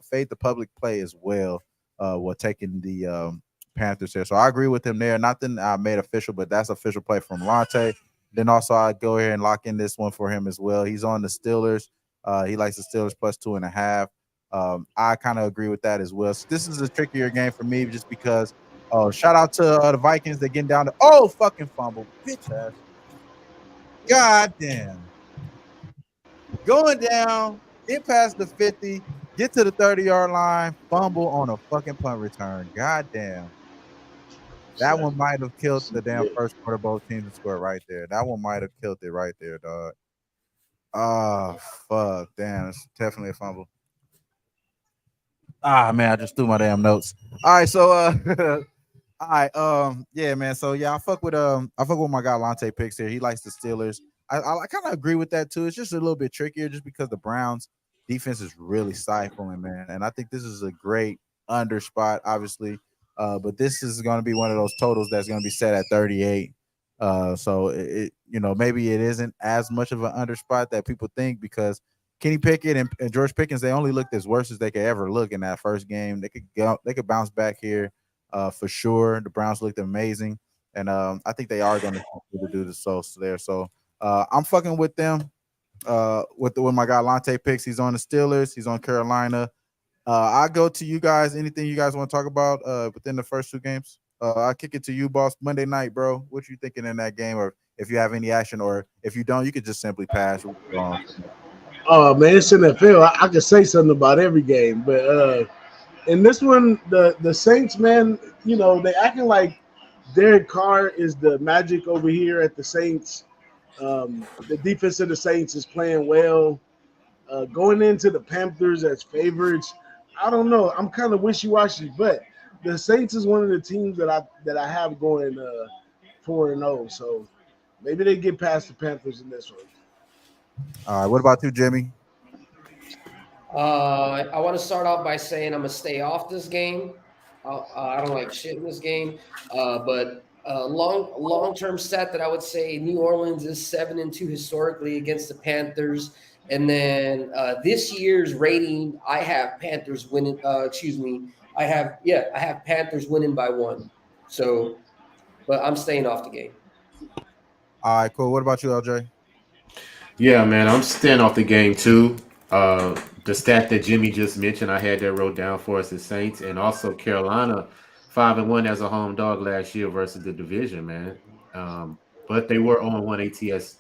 fade the public play as well. While taking the Panthers here. So I agree with him there. Nothing I made official, but that's official play from Lante. Then also I go here and lock in this one for him as well. He's on the Steelers. He likes the Steelers +2.5. I kind of agree with that as well. So this is a trickier game for me just because. Shout out to the Vikings. They're getting down to fucking fumble, bitch ass. God damn. Going down, get past the 50, get to the 30-yard line, fumble on a fucking punt return. God damn. That one might have killed the damn first quarter both teams to score right there. That one might have killed it right there, dog. Oh, fuck. Damn, it's definitely a fumble. Man, I just threw my damn notes. All right, so all right, yeah, man. So yeah, I fuck with my guy Lante picks here. He likes the Steelers. I kind of agree with that too. It's just a little bit trickier just because the Browns defense is really stifling, man. And I think this is a great under spot, obviously. But this is going to be one of those totals that's going to be set at 38. So it maybe it isn't as much of an under spot that people think because Kenny Pickett and George Pickens, they only looked as worse as they could ever look in that first game. They could bounce back here for sure. The Browns looked amazing, and I think they are going to do the so there. So I'm fucking with them. With my guy Lante picks, he's on the Steelers. He's on Carolina. I go to you guys. Anything you guys want to talk about within the first 2 games? I'll kick it to you, boss. Monday night, bro. What you thinking in that game, or if you have any action, or if you don't, you could just simply pass. Oh man, it's NFL. I could say something about every game, but in this one, the Saints, man, you know, they acting like Derek Carr is the magic over here at the Saints. The defense of the Saints is playing well. Going into the Panthers as favorites, I don't know. I'm kind of wishy-washy, but the Saints is one of the teams that I have going 4-0. So maybe they get past the Panthers in this one. All right. What about you, Jimmy? I want to start off by saying I'm gonna stay off this game. I don't like shit in this game, but long-term stat that I would say New Orleans is 7-2 historically against the Panthers, and then this year's rating I have Panthers winning. I have Panthers winning by 1. So, but I'm staying off the game. All right, cool. What about you, LJ? Yeah, man, I'm staying off the game too. The stat that Jimmy just mentioned, I had that wrote down for us, the Saints, and also Carolina, 5-1 as a home dog last year versus the division, man. But they were on 1 ATS,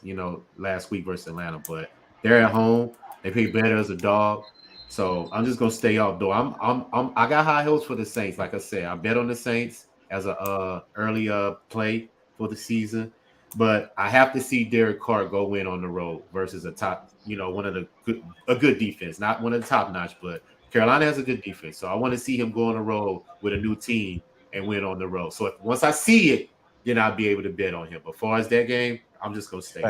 last week versus Atlanta. But they're at home. They play better as a dog. So I'm just gonna stay off though. I got high hopes for the Saints. Like I said, I bet on the Saints as a early play for the season. But I have to see Derek Carr go in on the road versus a top, one of a good defense, not one of the top notch, but Carolina has a good defense. So I want to see him go on the road with a new team and win on the road. So once I see it, then I'll be able to bet on him. But as far as that game, I'm just gonna stay.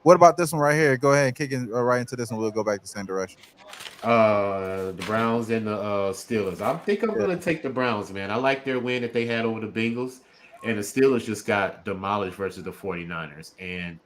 What about this one right here? Go ahead and kick it right into this one. We'll go back the same direction. The Browns and the Steelers. I think I'm gonna take the Browns, man. I like their win that they had over the Bengals. And the Steelers just got demolished versus the 49ers. And,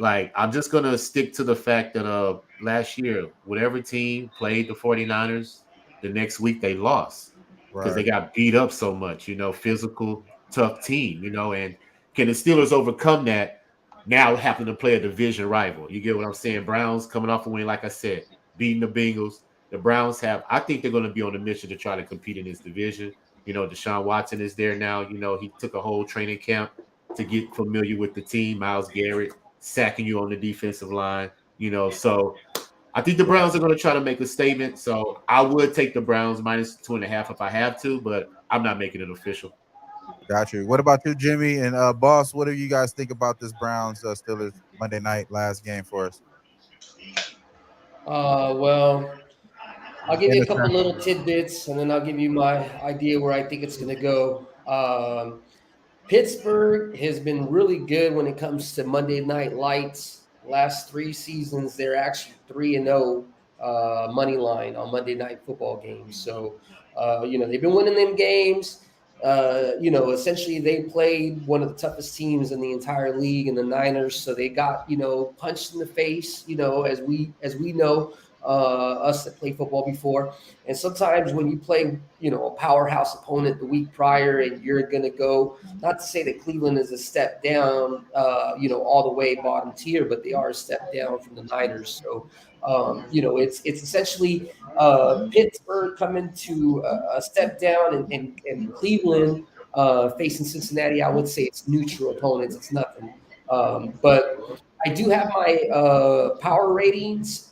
I'm just going to stick to the fact that last year, whatever team played the 49ers, the next week they lost because they got beat up so much, physical, tough team, and can the Steelers overcome that now having to play a division rival? You get what I'm saying? Browns coming off a win, like I said, beating the Bengals. The Browns I think they're going to be on a mission to try to compete in this division. Deshaun Watson is there now. He took a whole training camp to get familiar with the team. Myles Garrett sacking you on the defensive line. So I think the Browns are going to try to make a statement. So I would take the Browns minus 2.5 if I have to, but I'm not making it official. Got you. What about you, Jimmy and boss? What do you guys think about this Browns Steelers Monday night last game for us? Well, I'll give you a couple little tidbits, and then I'll give you my idea where I think it's going to go. Pittsburgh has been really good when it comes to Monday Night Lights. Last 3 seasons, they're actually 3-0 money line on Monday Night Football games. So, they've been winning them games. Essentially they played one of the toughest teams in the entire league in the Niners. So they got, punched in the face, as we know. Us that play football before, and sometimes when you play, a powerhouse opponent the week prior, and you're going to go. Not to say that Cleveland is a step down, all the way bottom tier, but they are a step down from the Niners. So, it's essentially Pittsburgh coming to a step down, and Cleveland facing Cincinnati. I would say it's neutral opponents. It's nothing, but. I do have my power ratings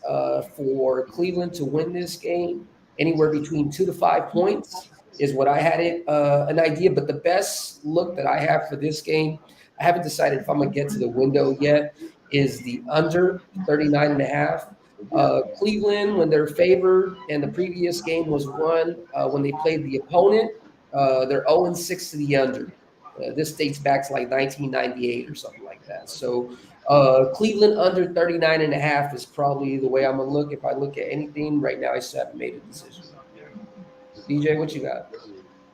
for Cleveland to win this game. Anywhere between 2 to 5 points is what I had an idea. But the best look that I have for this game, I haven't decided if I'm going to get to the window yet, is the under 39.5. Cleveland, when they're favored, and the previous game was won when they played the opponent, they're 0-6 to the under. This dates back to 1998 or something like that. So Cleveland under 39.5 is probably the way I'm going to look. If I look at anything right now, I still haven't made a decision. DJ, what you got?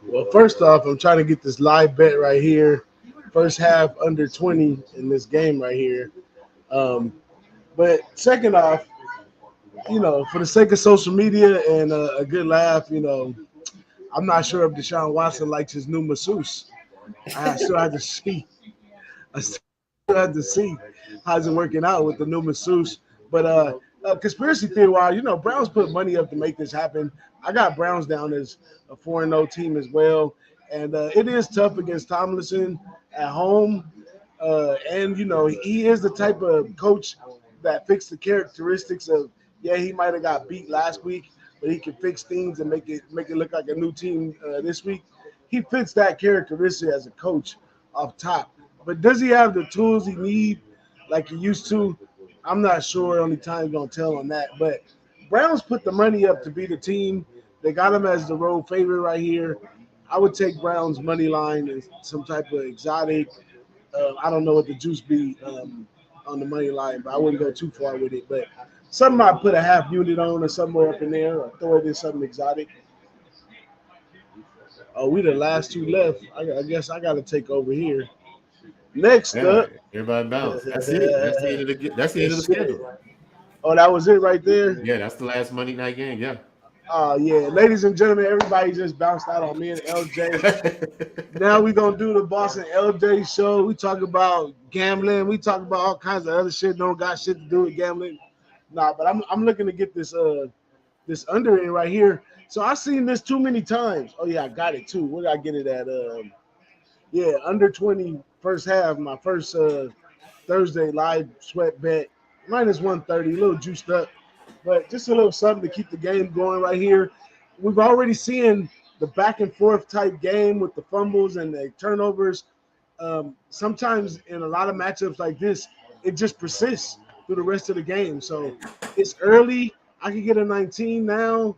Well, first off, I'm trying to get this live bet right here. First half under 20 in this game right here. But second off, for the sake of social media and a good laugh, I'm not sure if Deshaun Watson likes his new masseuse. I still have to see. How's it working out with the new masseuse. But conspiracy theory wise, Browns put money up to make this happen. I got Browns down as a 4-0 team as well. And it is tough against Tomlinson at home. And, he is the type of coach that fixed the characteristics of, yeah, he might have got beat last week, but he can fix things and make it look like a new team this week. He fits that characteristic as a coach off top. But does he have the tools he need like he used to? I'm not sure. Only time's going to tell on that. But Browns put the money up to beat the team. They got him as the road favorite right here. I would take Browns money line and some type of exotic. I don't know what the juice be on the money line, but I wouldn't go too far with it. But something I put a half unit on or somewhere up in there, or throw it in something exotic. Oh, we the last two left. I guess I got to take over here. Next up, everybody bounce. That's it. That's the end of the schedule. Oh, that was it right there. Yeah, that's the last Monday night game. Yeah. Yeah, ladies and gentlemen, everybody just bounced out on me and LJ. Now we're gonna do the Boss and LJ show. We talk about gambling. We talk about all kinds of other shit. Don't got shit to do with gambling. Nah, but I'm looking to get this under in right here. So I've seen this too many times. Oh yeah, I got it too. Where did I get it at? Yeah, under 20 first half. My first Thursday live sweat bet minus 130. A little juiced up. But just a little something to keep the game going right here. We've already seen the back and forth type game with the fumbles and the turnovers. Sometimes in a lot of matchups like this, it just persists through the rest of the game. So it's early. I can get a 19 now.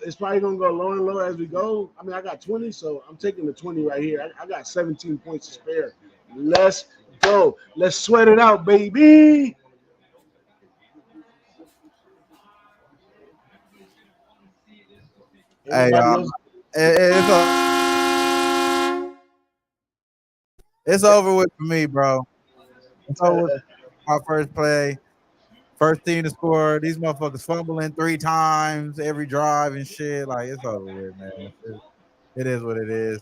It's probably going to go lower and lower as we go. I mean, I got 20, so I'm taking the 20 right here. I got 17 points to spare. Let's go. Let's sweat it out, baby. Hey, it's over with for me, bro. It's over with my first play. First team to score. These motherfuckers fumbling 3 times every drive and shit. Like, it's over with, man. It is what it is.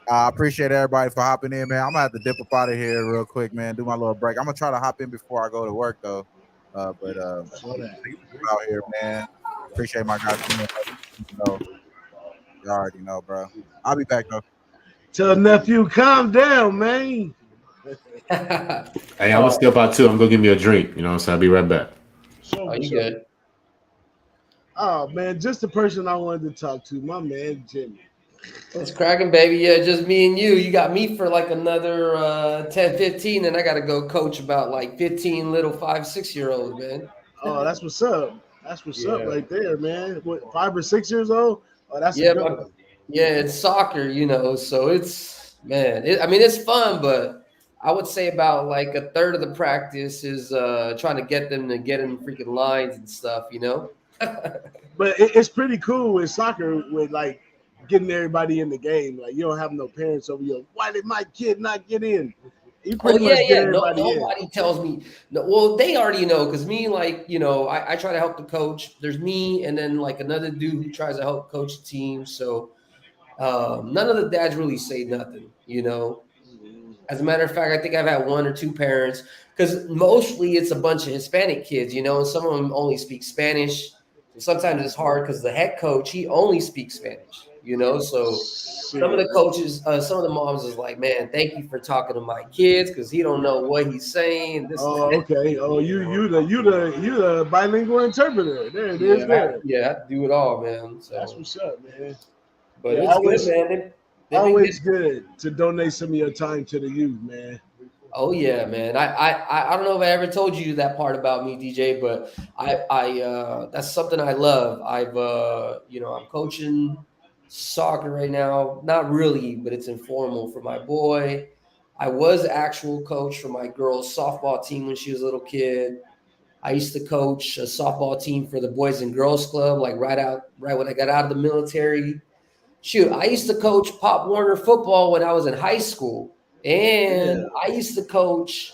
I appreciate everybody for hopping in, man. I'm gonna have to dip up out of here real quick, man. Do my little break. I'm gonna try to hop in before I go to work, though. Out here, man. Appreciate my guys. You already know, bro. I'll be back, though. Tell nephew, calm down, man. Hey, I'm gonna step out too. I'm gonna give me a drink, so I'll be right back. Oh, you good? Oh man, just the person I wanted to talk to, my man Jimmy. It's cracking, baby. Yeah, just me and you. You got me for like another 10, 15, and I got to go coach about like 15 little 5, 6-year-olds, man. Oh, that's what's up. That's what's up right there, man. What, 5 or 6 years old? Oh, that's yeah, it's soccer, so it's, man, it's fun, but I would say about like a third of the practice is trying to get them to get in freaking lines and stuff, But it's pretty cool with soccer with like getting everybody in the game. Like you don't have no parents over you. Why did my kid not get in? You pretty much get everybody in. Nobody tells me. No, well, they already know because me, like, I try to help the coach. There's me and then like another dude who tries to help coach the team. So none of the dads really say nothing, As a matter of fact, I think I've had 1 or 2 parents because mostly it's a bunch of Hispanic kids, and some of them only speak Spanish. Sometimes it's hard because the head coach, he only speaks Spanish, so some of the coaches, some of the moms is like, man, thank you for talking to my kids because he don't know what he's saying. Okay. Oh, you the bilingual interpreter. There it is. I do it all, man. So that's what's up, man. But it's always good, man. Always good to donate some of your time to the youth, man. Oh yeah, man. I don't know if I ever told you that part about me, DJ, but I that's something I love. I'm coaching soccer right now. Not really, but it's informal for my boy. I was actual coach for my girls' softball team when she was a little kid. I used to coach a softball team for the Boys and Girls Club, like right when I got out of the military. Shoot, I used to coach Pop Warner football when I was in high school. And I used to coach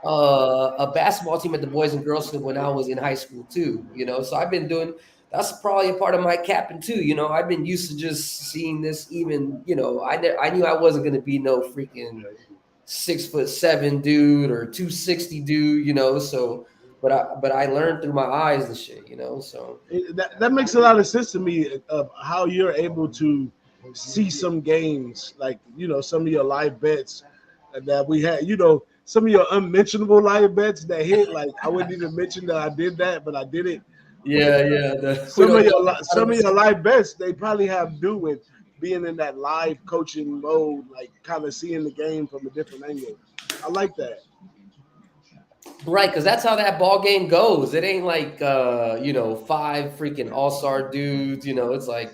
a basketball team at the Boys and Girls Club when I was in high school too, So I've been doing, that's probably a part of my capping too, I've been used to just seeing this even, I knew I wasn't going to be no freaking 6'7" dude or 260 dude, so, but I learned through my eyes and shit, so. That makes a lot of sense to me of how you're able to see some games, like some of your live bets that we had. Some of your unmentionable live bets that hit. Like I wouldn't even mention that I did that, but I did it. Yeah. Some of your live bets, they probably have to do with being in that live coaching mode, like kind of seeing the game from a different angle. I like that. Right, because that's how that ball game goes. It ain't like 5 freaking all-star dudes. It's like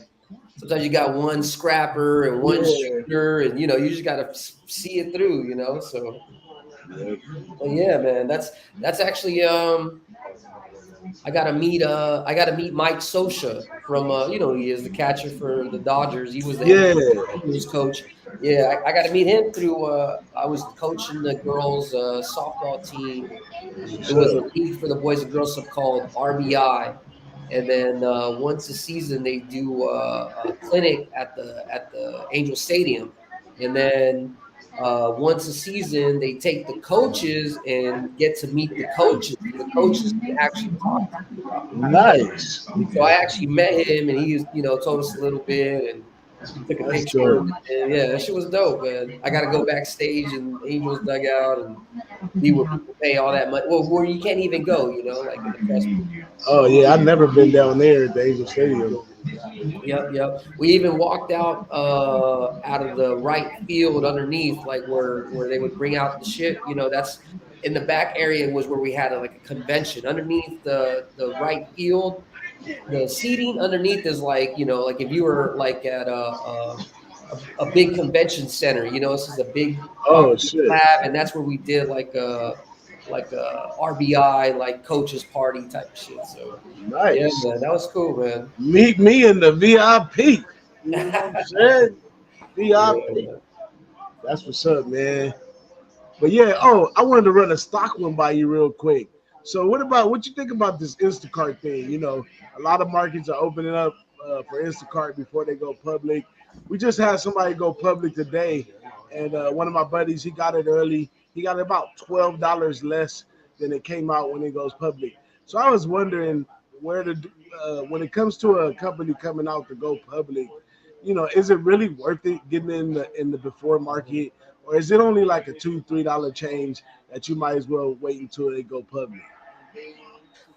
sometimes you got one scrapper and one shooter, and you just got to see it through. So but yeah, man, that's actually I gotta meet Mike Sosha from he is the catcher for the Dodgers. He was the Dodgers coach. Yeah, I got to meet him through. I was coaching the girls' softball team. It was a league for the Boys and Girls Club called RBI, and then once a season they do a clinic at the Angel Stadium, and then once a season they take the coaches and get to meet the coaches. And the coaches can actually talk to you about it. Nice. So I actually met him, and he told us a little bit, and took a picture. And yeah, that shit was dope, man. I got to go backstage in Angels dugout and be where people pay all that money. Well, where you can't even go, like in the press. Oh yeah, I've never been down there at the Angel Stadium. Yep. We even walked out of the right field underneath, like where they would bring out the shit. That's in the back area was where we had a convention underneath the right field. The seating underneath is like like if you were like at a big convention center, this is a big lab, and that's where we did like a RBI like coaches party type of shit. So nice. Yeah, man, that was cool, man. Meet me in the VIP. You know what I'm saying? VIP. Yeah. That's what's up, man. But yeah, I wanted to run a stock one by you real quick. So what you think about this Instacart thing? A lot of markets are opening up for Instacart before they go public. We just had somebody go public today, and one of my buddies, he got it early. He got about $12 less than it came out when it goes public. So I was wondering when it comes to a company coming out to go public, is it really worth it getting in the before market, or is it only like a $2-3 change that you might as well wait until they go public?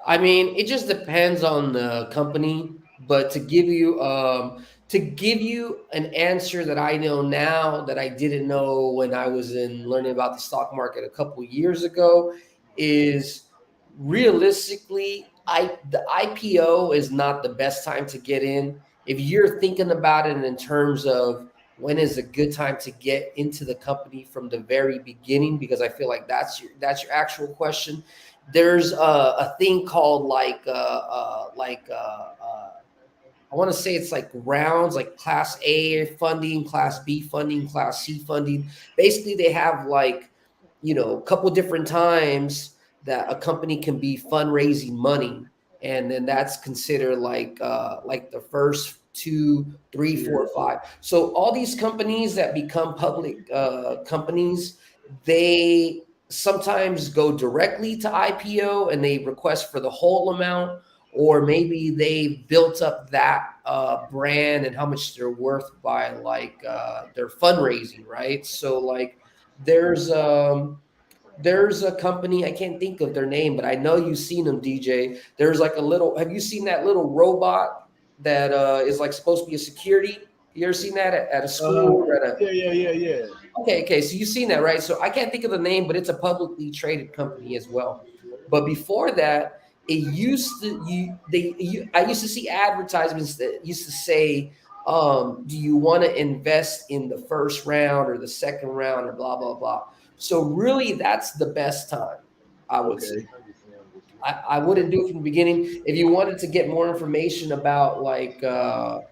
I mean, it just depends on the company, but to give you an answer that I know now that I didn't know when I was learning about the stock market a couple of years ago is realistically, the IPO is not the best time to get in. If you're thinking about it in terms of when is a good time to get into the company from the very beginning, because I feel like that's your actual question. There's a thing called I want to say it's like rounds, like Class A funding, Class B funding, Class C funding. Basically, they have a couple different times that a company can be fundraising money, and then that's considered like the first 2, 3, 4, 5. So all these companies that become public companies, they sometimes go directly to IPO and they request for the whole amount, or maybe they built up that brand and how much they're worth by their fundraising, right? So there's a company, I can't think of their name, but I know you've seen them, DJ. There's have you seen that little robot that is supposed to be a security? You ever seen that at a school? Yeah. Okay. So you've seen that, right? So I can't think of the name, but it's a publicly traded company as well. But before that, I used to see advertisements that used to say, do you want to invest in the first round or the second round or blah, blah, blah. So really, that's the best time, I would say. I wouldn't do it from the beginning. If you wanted to get more information about that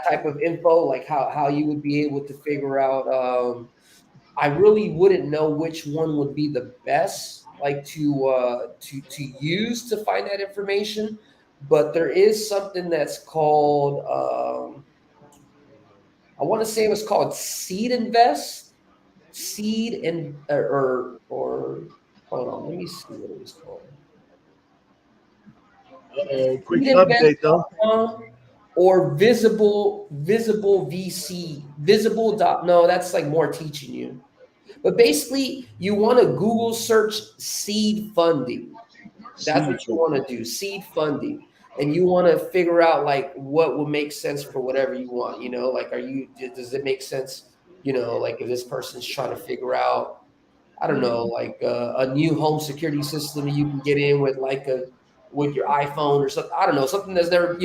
type of info, like how you would be able to figure out, I really wouldn't know which one would be the best, to use to find that information. But there is something that's called, I want to say it was called Seed Invest, or hold on, let me see what it was called. Quick update though. or visible VC, visible dot. No, that's like more teaching you. But basically, you want to Google search seed funding. That's what you want to do, seed funding. And you want to figure out like what will make sense for whatever you want. You know, like does it make sense? You know, like if this person's trying to figure out, I don't know, like a new home security system you can get in with with your iPhone or something. I don't know, something that's never,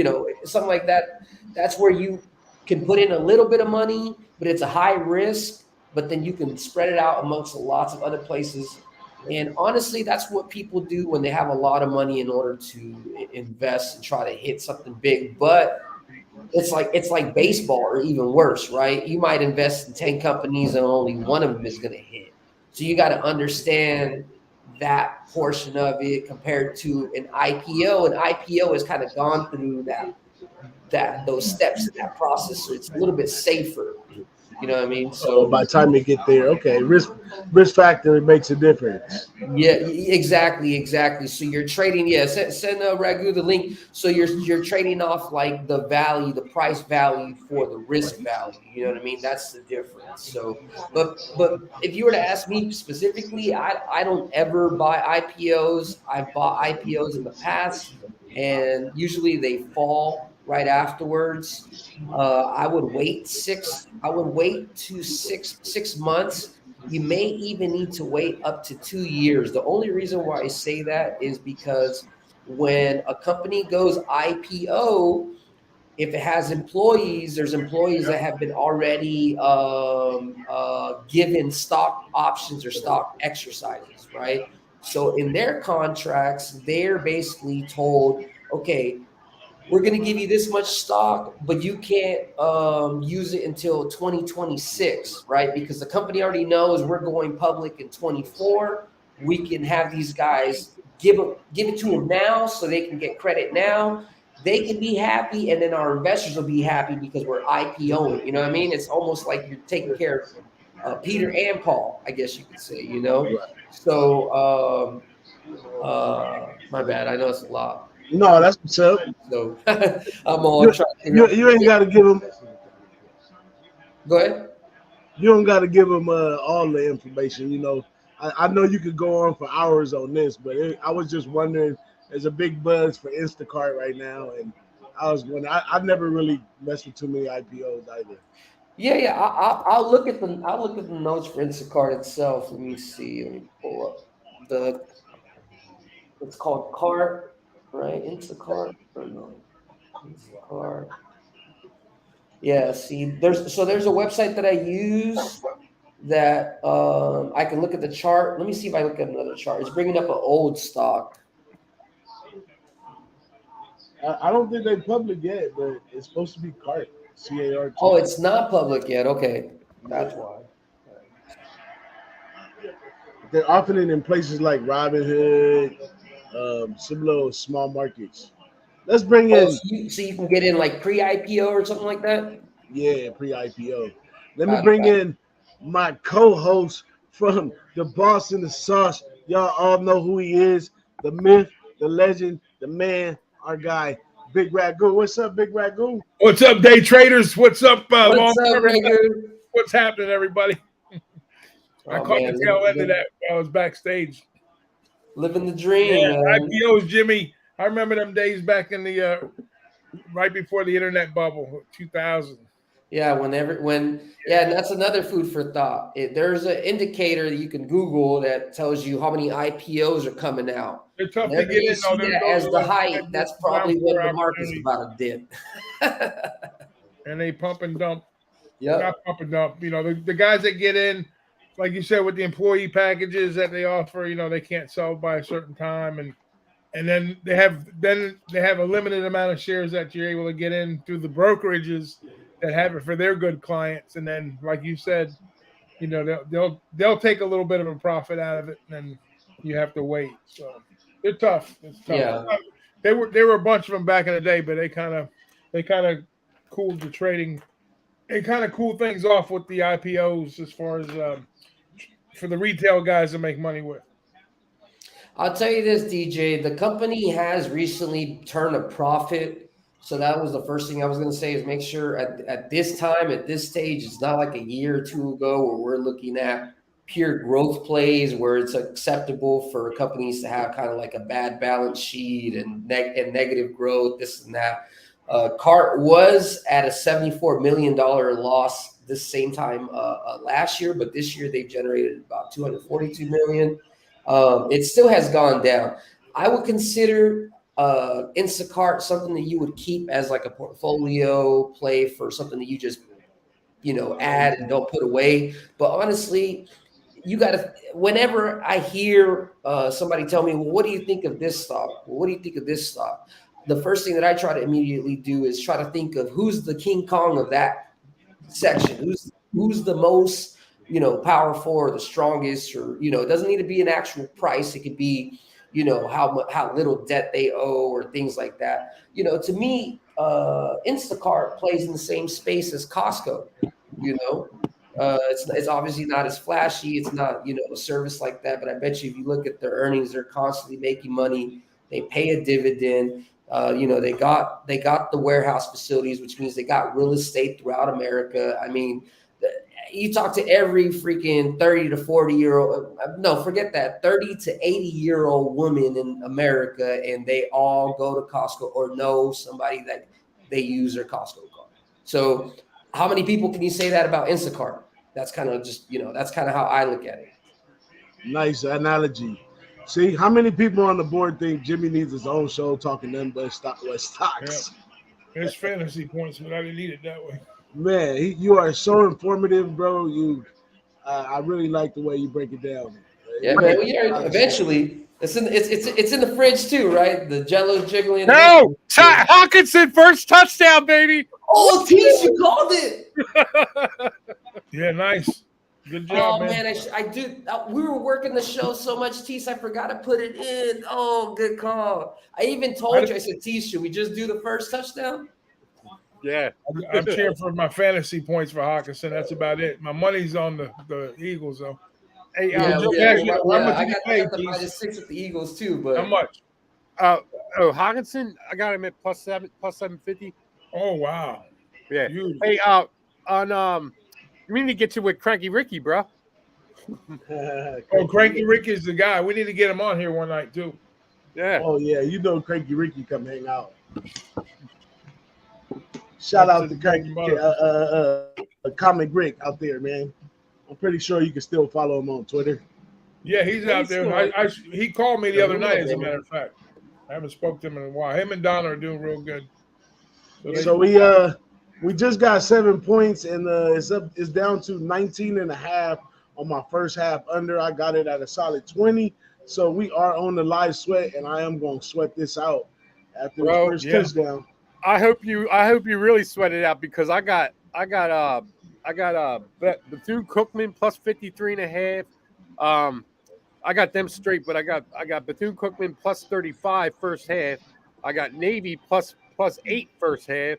something like that. That's where you can put in a little bit of money, but it's a high risk, but then you can spread it out amongst lots of other places. And honestly, that's what people do when they have a lot of money in order to invest and try to hit something big. But it's like baseball or even worse, right? You might invest in 10 companies and only one of them is going to hit. So you got to understand that portion of it compared to an IPO. An IPO has kind of gone through those steps in that process. So it's a little bit safer. You know what I mean? So by the time you get there, okay, risk factor makes a difference. Yeah, exactly. So you're trading. Yeah, send Ragu the link. So you're trading off like the value, the price value for the risk value. You know what I mean? That's the difference. So, but if you were to ask me specifically, I don't ever buy IPOs. I've bought IPOs in the past, and usually they fall right afterwards. I would wait 6 months. You may even need to wait up to 2 years. The only reason why I say that is because when a company goes IPO, if it has employees, there's employees that have been already given stock options or stock exercises, right? So in their contracts, they're basically told, okay, we're going to give you this much stock, but you can't use it until 2026, right? Because the company already knows we're going public in 24. We can have these guys give it to them now so they can get credit now. They can be happy, and then our investors will be happy because we're IPOing. You know what I mean? It's almost like you're taking care of Peter and Paul, I guess you could say, you know? So, my bad. I know it's a lot. No, that's what's up. So I'm all trying to you ain't got to give them. Go ahead. You don't got to give them all the information. You know, I know you could go on for hours on this, but I was just wondering. There's a big buzz for Instacart right now, and I was wondering. I've never really messed with too many IPOs either. Yeah. I'll look at the notes for Instacart itself. Let me see. Let me pull up it's called Cart. Right, Instacart or no? Instacart. Yeah, see, there's a website that I use that I can look at the chart. Let me see if I look at another chart. It's bringing up an old stock. I don't think they're public yet, but it's supposed to be CART. CART. Oh, it's not public yet. Okay, that's why. They're offering it in places like Robinhood. Some little small markets. Let's bring in. So you can get in like pre-IPO or something like that. Yeah, pre-IPO. Let me bring in my co-host from the Boss and the Sauce. Y'all all know who he is. The myth, the legend, the man, our guy, Big Ragu. What's up, Big Ragu? What's up, day traders? What's up, What's up, Ragu? What's happening, everybody? I caught the tail end of that while I was backstage. Living the dream. Yeah, IPOs, Jimmy. I remember them days back in the right before the internet bubble, 2000. Yeah, and that's another food for thought. There's an indicator that you can Google that tells you how many IPOs are coming out. They're tough to get in. As the height, that's probably when the market's about to dip. And they pump and dump. Yeah, not pump and dump. You know, the guys that get in, like you said, with the employee packages that they offer, you know, they can't sell by a certain time, and then they have a limited amount of shares that you're able to get in through the brokerages that have it for their good clients, and then, like you said, you know, they'll take a little bit of a profit out of it, and then you have to wait. So they're tough. It's tough. Yeah. They were a bunch of them back in the day, but they kind of cooled the trading. It kind of cooled things off with the IPOs as far as for the retail guys to make money with. I'll tell you this, DJ. The company has recently turned a profit So that was the first thing I was going to say is make sure at this time, at this stage, it's not like a year or two ago where we're looking at pure growth plays where it's acceptable for companies to have kind of like a bad balance sheet and negative growth, this and that. Cart was at a $74 million loss this same time last year, but this year they've generated about $242 million. It still has gone down. I would consider Instacart something that you would keep as like a portfolio play for something that you just, add and don't put away. But honestly, you got to, whenever I hear somebody tell me, well, what do you think of this stock? Well, what do you think of this stock? The first thing that I try to immediately do is try to think of who's the King Kong of that section, who's the most, powerful or the strongest, or, it doesn't need to be an actual price. It could be, how little debt they owe or things like that. To me, Instacart plays in the same space as Costco. It's obviously not as flashy. It's not, a service like that. But I bet you if you look at their earnings, they're constantly making money. They pay a dividend. They got the warehouse facilities, which means they got real estate throughout America. I mean, you talk to every freaking 30 to 40-year-old, no, forget that, 30 to 80-year-old woman in America, and they all go to Costco or know somebody that they use their Costco card. So how many people can you say that about Instacart? That's kind of just, that's kind of how I look at it. Nice analogy. See, how many people on the board think Jimmy needs his own show talking them but stocks? Yeah. There's fantasy points, but I didn't need it that way. Man, you are so informative, bro. I really like the way you break it down. Yeah, man. Eventually, it's in the fridge too, right? The Jello jiggling. No, Hawkinson first touchdown, baby. Oh, Tease, you called it. Yeah, nice. Good job, man. I do. We were working the show so much, Tease, I forgot to put it in. Oh, good call. I even told you, I said, Tease, should we just do the first touchdown? Yeah. I'm cheering for my fantasy points for Hawkinson. That's about it. My money's on the Eagles, though. Hey, I how much got you the -6 with the Eagles too, but how much? Hawkinson, I got him at plus 750. Oh wow. Yeah. Huge. Hey, we need to get you with Cranky Ricky, bro. Cranky Ricky is the guy. We need to get him on here one night too. Yeah. Oh yeah, Cranky Ricky come hang out. Shout out to Cranky Comic Rick out there, man. I'm pretty sure you can still follow him on Twitter. Yeah, he's out there. He called me the other night, as a matter of fact. I haven't spoken to him in a while. Him and Donna are doing real good. So we just got 7 points, and it's down to 19.5 on my first half under. I got it at a solid 20. So we are on the live sweat, and I am going to sweat this out after the first touchdown. I hope you really sweat it out, because I got Bethune-Cookman plus 53.5. I got them straight, but I got Bethune-Cookman plus 35 first half. I got Navy plus 8 first half,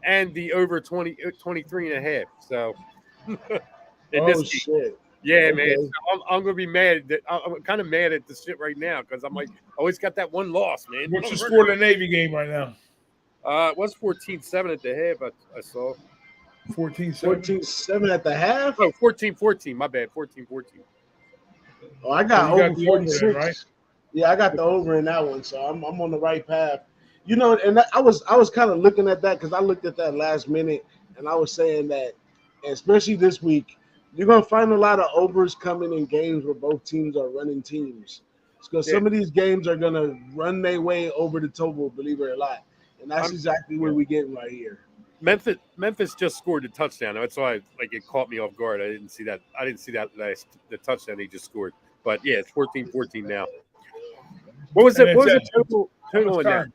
and the over 23.5. So shit. Yeah, okay. Man. So I'm gonna be mad. I'm kind of mad at the shit right now, because I'm like, always got that one loss, man. What's the score of the Navy game right now? It was 14-7 at the half. I saw 14-7 at the half. Oh, 14-14. My bad. 14-14. Oh, I got over 46. Over, right? Yeah, I got the over in that one, so I'm on the right path. And I was kind of looking at that, because I looked at that last minute, and I was saying that, especially this week, you're gonna find a lot of overs coming in games where both teams are running teams, because some of these games are gonna run their way over the total, believe it or not, and that's exactly what we're getting right here. Memphis just scored a touchdown. That's why it caught me off guard. I didn't see that the touchdown he just scored. But yeah, it's 14-14 now. What was it? What was the total in there?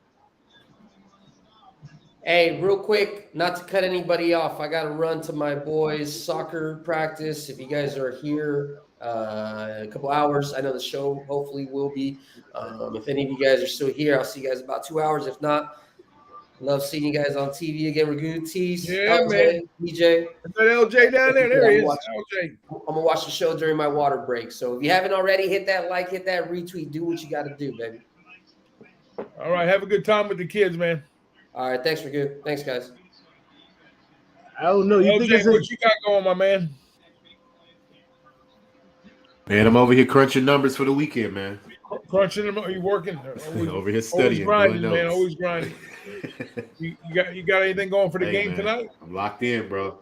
Hey, real quick, not to cut anybody off, I got to run to my boys' soccer practice. If you guys are here a couple hours, I know the show hopefully will be. If any of you guys are still here, I'll see you guys in about 2 hours. If not, love seeing you guys on TV again. We're good. Tease. Yeah, LJ, man. DJ. Is that LJ down there? There he is. LJ. I'm going to watch the show during my water break. So if you haven't already, hit that like, hit that retweet. Do what you got to do, baby. All right. Have a good time with the kids, man. All right, thanks for good. Thanks, guys. I don't know. You think LJ, it's what you got going, my man? Man, I'm over here crunching numbers for the weekend, man. Crunching them? Are you working? Over here Always studying, grinding, doing man. notes. Always grinding. You got anything going for the Hey, game man, tonight? I'm locked in, bro.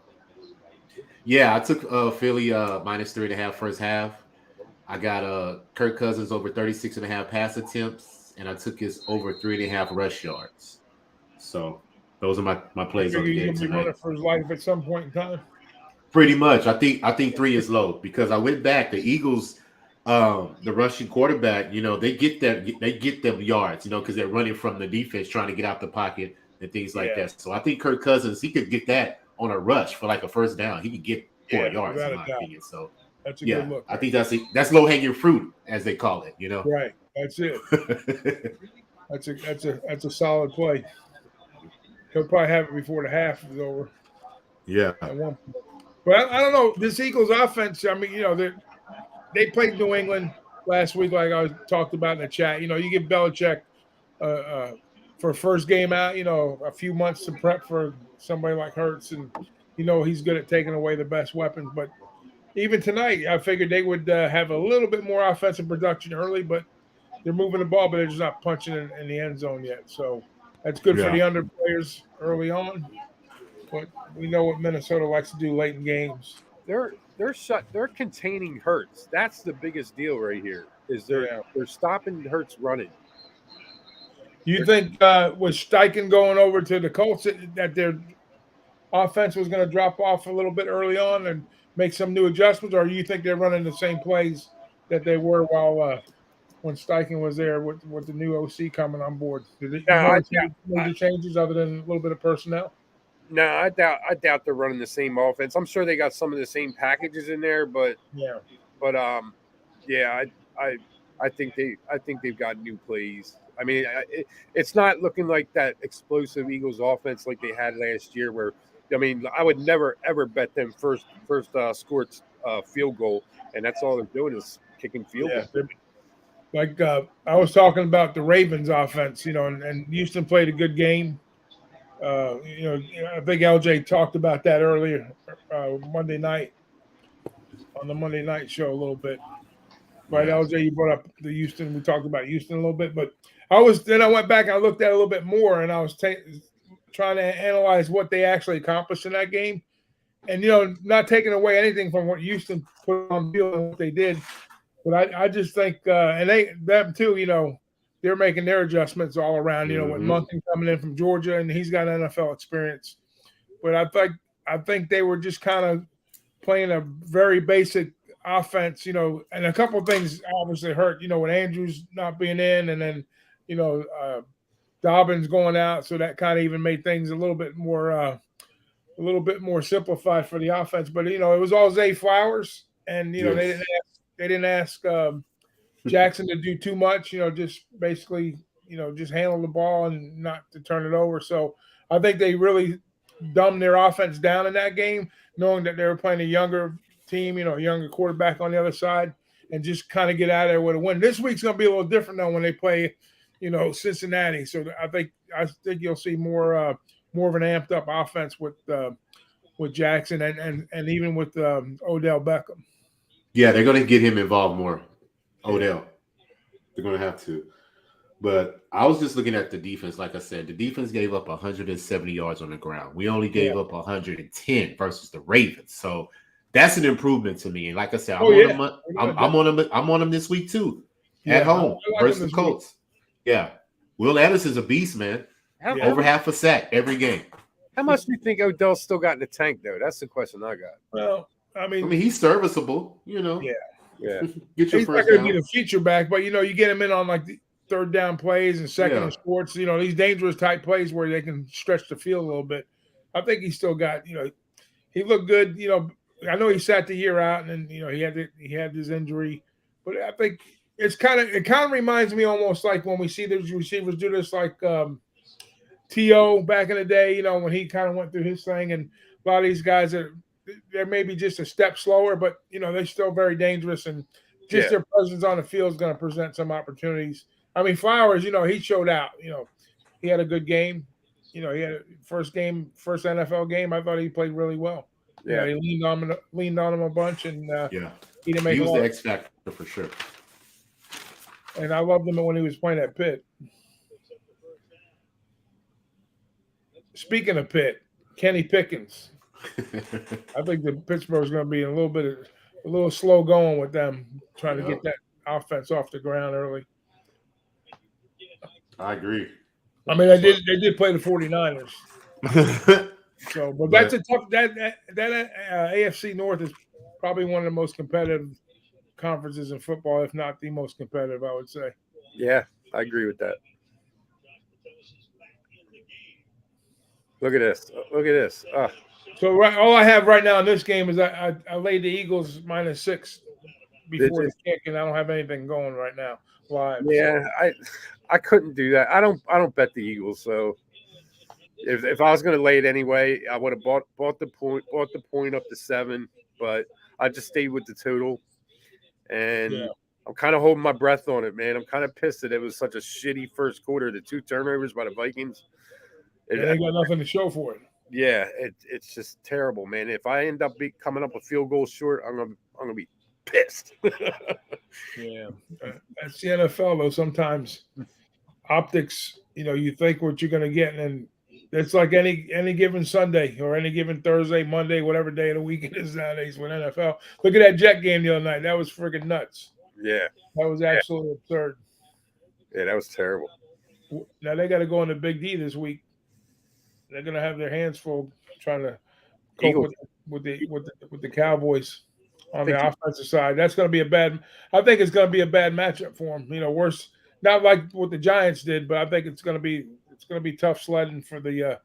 Yeah, I took Philly minus 3.5 first half. I got Kirk Cousins over 36.5 pass attempts, and I took his over 3.5 rush yards. So those are my plays on the He's game gonna be running tonight. for his life at some point in time. Pretty much. I think 3 is low because I went back. The Eagles, the rushing quarterback, they get them yards, because they're running from the defense trying to get out the pocket and things like that. So I think Kirk Cousins, he could get that on a rush for like a first down. He could get 4 yards in my opinion. So that's a good look. I think that's low hanging fruit, as they call it. Right. That's it. That's a solid play. He'll probably have it before the half is over. Yeah. At one point. But I don't know. This Eagles offense, I mean, they played New England last week, like I talked about in the chat. You give Belichick for first game out, a few months to prep for somebody like Hurts, and he's good at taking away the best weapons. But even tonight, I figured they would have a little bit more offensive production early, but they're moving the ball, but they're just not punching in the end zone yet. So that's good for the under players early on. But we know what Minnesota likes to do late in games. They're containing Hurts. That's the biggest deal right here. Is they're stopping Hurts running. You think with Steichen going over to the Colts that their offense was going to drop off a little bit early on and make some new adjustments, or you think they're running the same plays that they were while when Steichen was there with the new OC coming on board? Did it major changes other than a little bit of personnel? No, I doubt they're running the same offense. I'm sure they got some of the same packages in there, but I think they've got new plays. I mean, it's not looking like that explosive Eagles offense like they had last year. Where I would never ever bet them first scored field goal, and that's all they're doing is kicking field goals. Like I was talking about the Ravens offense, and Houston played a good game. I think LJ talked about that earlier Monday night on the Monday night show a little bit. Right, LJ, you brought up the Houston. We talked about Houston a little bit, but I went back and I looked at it a little bit more, and I was trying to analyze what they actually accomplished in that game, and not taking away anything from what Houston put on the field and what they did, but I just think and them too, they're making their adjustments all around, with Monken coming in from Georgia, and he's got NFL experience. But I think they were just kind of playing a very basic offense, and a couple of things obviously hurt, with Andrews not being in, and then, Dobbins going out. So that kind of even made things a little bit more simplified for the offense. But, it was all Zay Flowers, and, they didn't ask Jackson to do too much, just basically, just handle the ball and not to turn it over. So I think they really dumbed their offense down in that game, knowing that they were playing a younger team, a younger quarterback on the other side, and just kind of get out of there with a win. This week's going to be a little different though when they play, Cincinnati. So I think you'll see more of an amped up offense with Jackson and even with Odell Beckham. Yeah, they're going to get him involved more. Odell. They're going to have to. But I was just looking at the defense. Like I said, the defense gave up 170 yards on the ground. We only gave up 110 versus the Ravens. So that's an improvement to me. And like I said, I'm on them this week too. At home versus the Colts. Yeah. Will Anderson is a beast, man. Over half a sack every game. How much do you think Odell's still got in the tank, though? That's the question I got. Well, I mean he's serviceable, Yeah. Get your he's first not going down. to be the feature back, but you get him in on like the third down plays and second and shorts. These dangerous type plays where they can stretch the field a little bit. I think he's still got. He looked good. I know he sat the year out, and then he had his injury, but I think it kind of reminds me almost like when we see those receivers do this, like T.O. back in the day. When he kind of went through his thing, and a lot of these guys they're maybe just a step slower, but they're still very dangerous, and just their presence on the field is going to present some opportunities. I mean, Flowers, he showed out. He had a good game. He had first NFL game. I thought he played really well. Yeah. He leaned on him a bunch, and Yeah, he didn't make he a was lot. the X factor for sure. And I loved him when he was playing at Pitt. Speaking of Pitt, Kenny Pickens. I think the Pittsburgh's going to be a little slow going with them, trying to get that offense off the ground early. I agree. I mean, they did play the 49ers. So, but that's a tough. That AFC North is probably one of the most competitive conferences in football, if not the most competitive, I would say. Yeah, I agree with that. Look at this. Look at this. So all I have right now in this game is I laid the Eagles -6 before the kick, and I don't have anything going right now live. Yeah, so. I couldn't do that. I don't bet the Eagles. So if I was going to lay it anyway, I would have bought the point up to 7, but I just stayed with the total. And I'm kind of holding my breath on it, man. I'm kind of pissed that it was such a shitty first quarter. The 2 turnovers by the Vikings. They got nothing to show for it. Yeah, it's just terrible, man. If I end up coming up a field goal short, I'm gonna be pissed. Yeah, that's the NFL though. Sometimes optics, you think what you're gonna get, and it's like any given Sunday or any given Thursday, Monday, whatever day of the week it is nowadays with NFL. Look at that Jet game the other night. That was friggin' nuts. Yeah, that was absolutely absurd. Yeah, that was terrible. Now they got to go into Big D this week. They're gonna have their hands full trying to cope with the Cowboys on the offensive side. That's going to be I think it's going to be a bad matchup for them. Worse, not like what the Giants did, but I think it's going to be tough sledding for the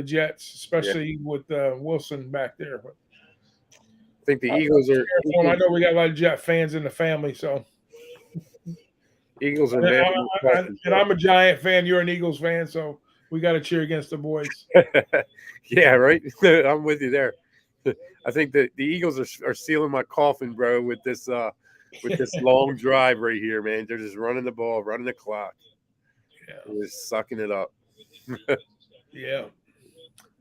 Jets, especially with Wilson back there. But I think the Eagles are. I know we got a lot of Jet fans in the family, so Eagles are. And I'm a Giant fan. You're an Eagles fan, so. We got to cheer against the boys. Yeah, right. I'm with you there. I think that the Eagles are sealing my coffin, bro, with this long drive right here, man. They're just running the ball, running the clock. Yeah, they're just sucking it up. Yeah.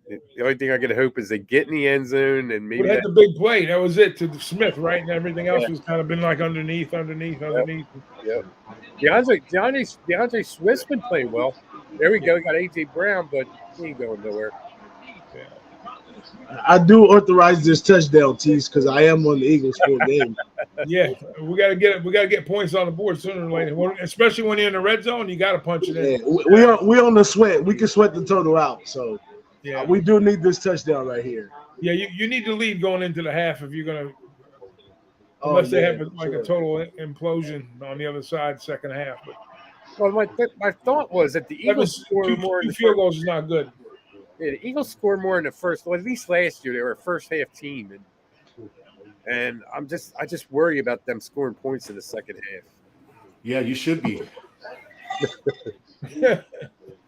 The only thing I can hope is they get in the end zone and maybe we had the big play. That was it to Smith, right? And everything else was kind of been like underneath. Yep. Yeah. DeAndre Swift's been playing well. There we go. We got AJ Brown, but he ain't going nowhere. I do authorize this touchdown, Tease, because I am on the Eagles for a game. Yeah, we gotta get points on the board sooner or later. Especially when you're in the red zone, you gotta punch it in. Yeah, we on the sweat. We can sweat the total out. So yeah, we do need this touchdown right here. Yeah, you need to lead going into the half if you're gonna. Unless they have a total implosion on the other side, second half. But well, my thought was that the Eagles score more. Two field goals is not good. Yeah, the Eagles score more in the first. Well, at least last year they were a first half team, and I just worry about them scoring points in the second half. Yeah, you should be.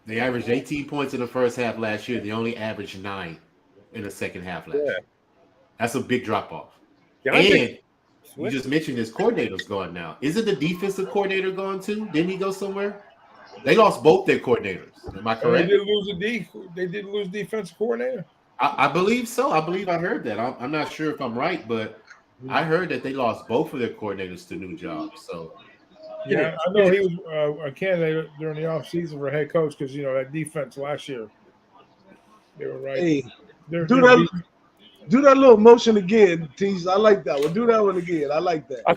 They averaged 18 points in the first half last year. They only averaged 9 in the second half last year. That's a big drop off. Yeah, and you just mentioned his coordinator's gone now. Isn't the defensive coordinator gone too? Didn't he go somewhere? They lost both their coordinators. Am I correct? They did lose defensive coordinator. I believe so. I believe I heard that. I'm not sure if I'm right, but I heard that they lost both of their coordinators to new jobs. So yeah, I know he was a candidate during the offseason for head coach because that defense last year they were right. Hey, do that little motion again, Tease. I like that one. Do that one again. I like that. I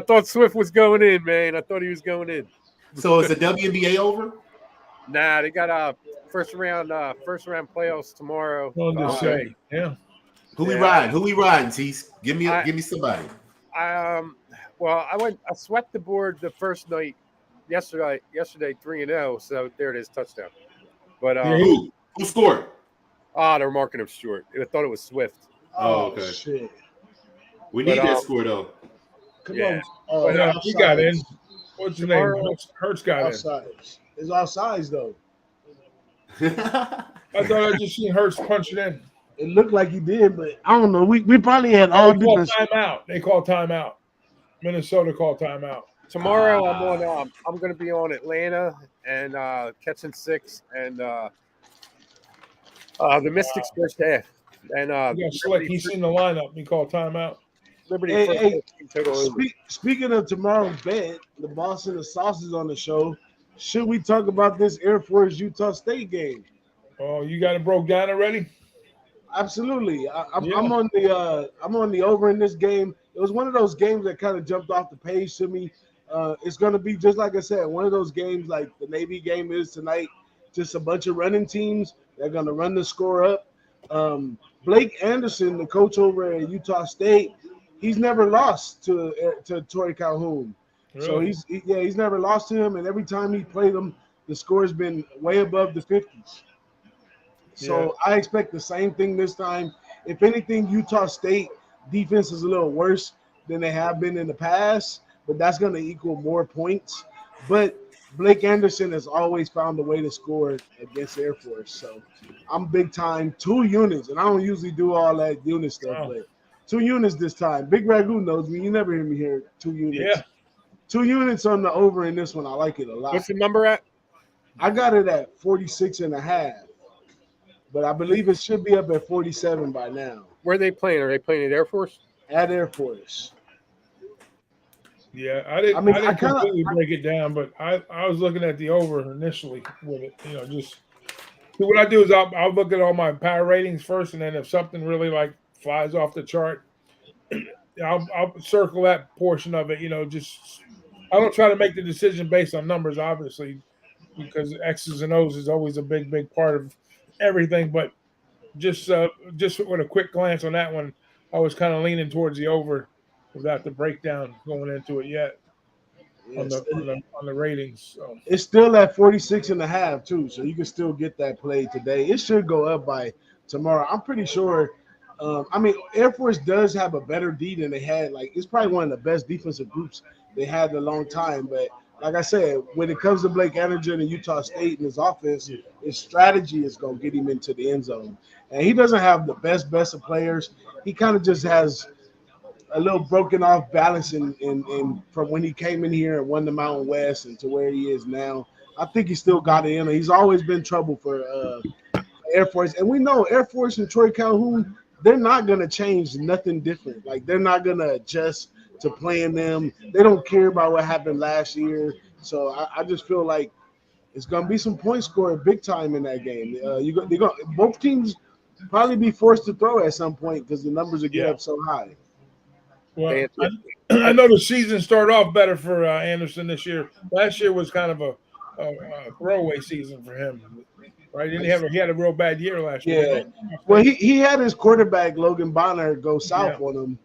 thought Swift was going in, man. I thought he was going in. So is the WNBA over? Nah, they got first round playoffs tomorrow. Yeah. Who we riding, Tease? Give me somebody. Well, I swept the board the first night yesterday 3-0. So there it is, touchdown. But who scored? They're marking him short. I thought it was Swift. Oh, okay. Shit. We need that score though. Come on. He got in. What's his name? Hurts got in. It's offsides though. I thought I just seen Hurts punch it in. It looked like he did, but I don't know. We probably had all different. They called timeout. Minnesota called timeout. Tomorrow I'm going to be on Atlanta and catching 6 and The Mystics first half, and He got slick. He's seen the lineup. He called timeout. Liberty Hey, first hey, half team total over. speaking of tomorrow's bet, the boss and the sauces on the show. Should we talk about this Air Force Utah State game? Oh, you got it broke down already? Absolutely. I'm Yeah. I'm on the over in this game. It was one of those games that kind of jumped off the page to me. It's going to be just like I said, one of those games like the Navy game is tonight. Just a bunch of running teams. They're going to run the score up. Blake Anderson, the coach over at Utah State, he's never lost to Torrey Calhoun. Really? So he's never lost to him, and every time he played him, the score's been way above the 50s. So I expect the same thing this time. If anything, Utah State defense is a little worse than they have been in the past, but that's going to equal more points. But Blake Anderson has always found a way to score against Air Force. So I'm big time. 2 units, and I don't usually do all that unit stuff, but 2 units this time. Big Ragu knows me. You never hear me hear 2 units. Yeah. 2 units on the over in this one. I like it a lot. What's the number at? I got it at 46.5. But I believe it should be up at 47 by now. Where are they playing? Are they playing at Air Force? At Air Force. Yeah, I didn't I completely break it down, but I was looking at the over initially with it. You know, just what I do is I'll look at all my power ratings first, and then if something really like flies off the chart, I'll circle that portion of it. You know, just I don't try to make the decision based on numbers, obviously, because X's and O's is always a big part of everything. But just with a quick glance on that one, I was kind of leaning towards the over without the breakdown going into it yet on the ratings. So. It's still at 46.5 too, so you can still get that play today. It should go up by tomorrow. I'm pretty sure. Air Force does have a better D than they had. Like, it's probably one of the best defensive groups they had in a long time. But like I said, when it comes to Blake Anderson and Utah State and his offense, his strategy is going to get him into the end zone. And he doesn't have the best of players. He kind of just has a little broken off balance in from when he came in here and won the Mountain West and to where he is now. I think he still got it in him. He's always been trouble for Air Force. And we know Air Force and Troy Calhoun, they're not going to change nothing different. Like, they're not going to adjust to playing them. They don't care about what happened last year. So I just feel like it's going to be some point scoring big time in that game. Both teams probably be forced to throw at some point because the numbers are get up so high. Well, I know the season started off better for Anderson this year. Last year was kind of a throwaway season for him, right? He had a real bad year last year. Yeah. Well, he had his quarterback Logan Bonner go south on him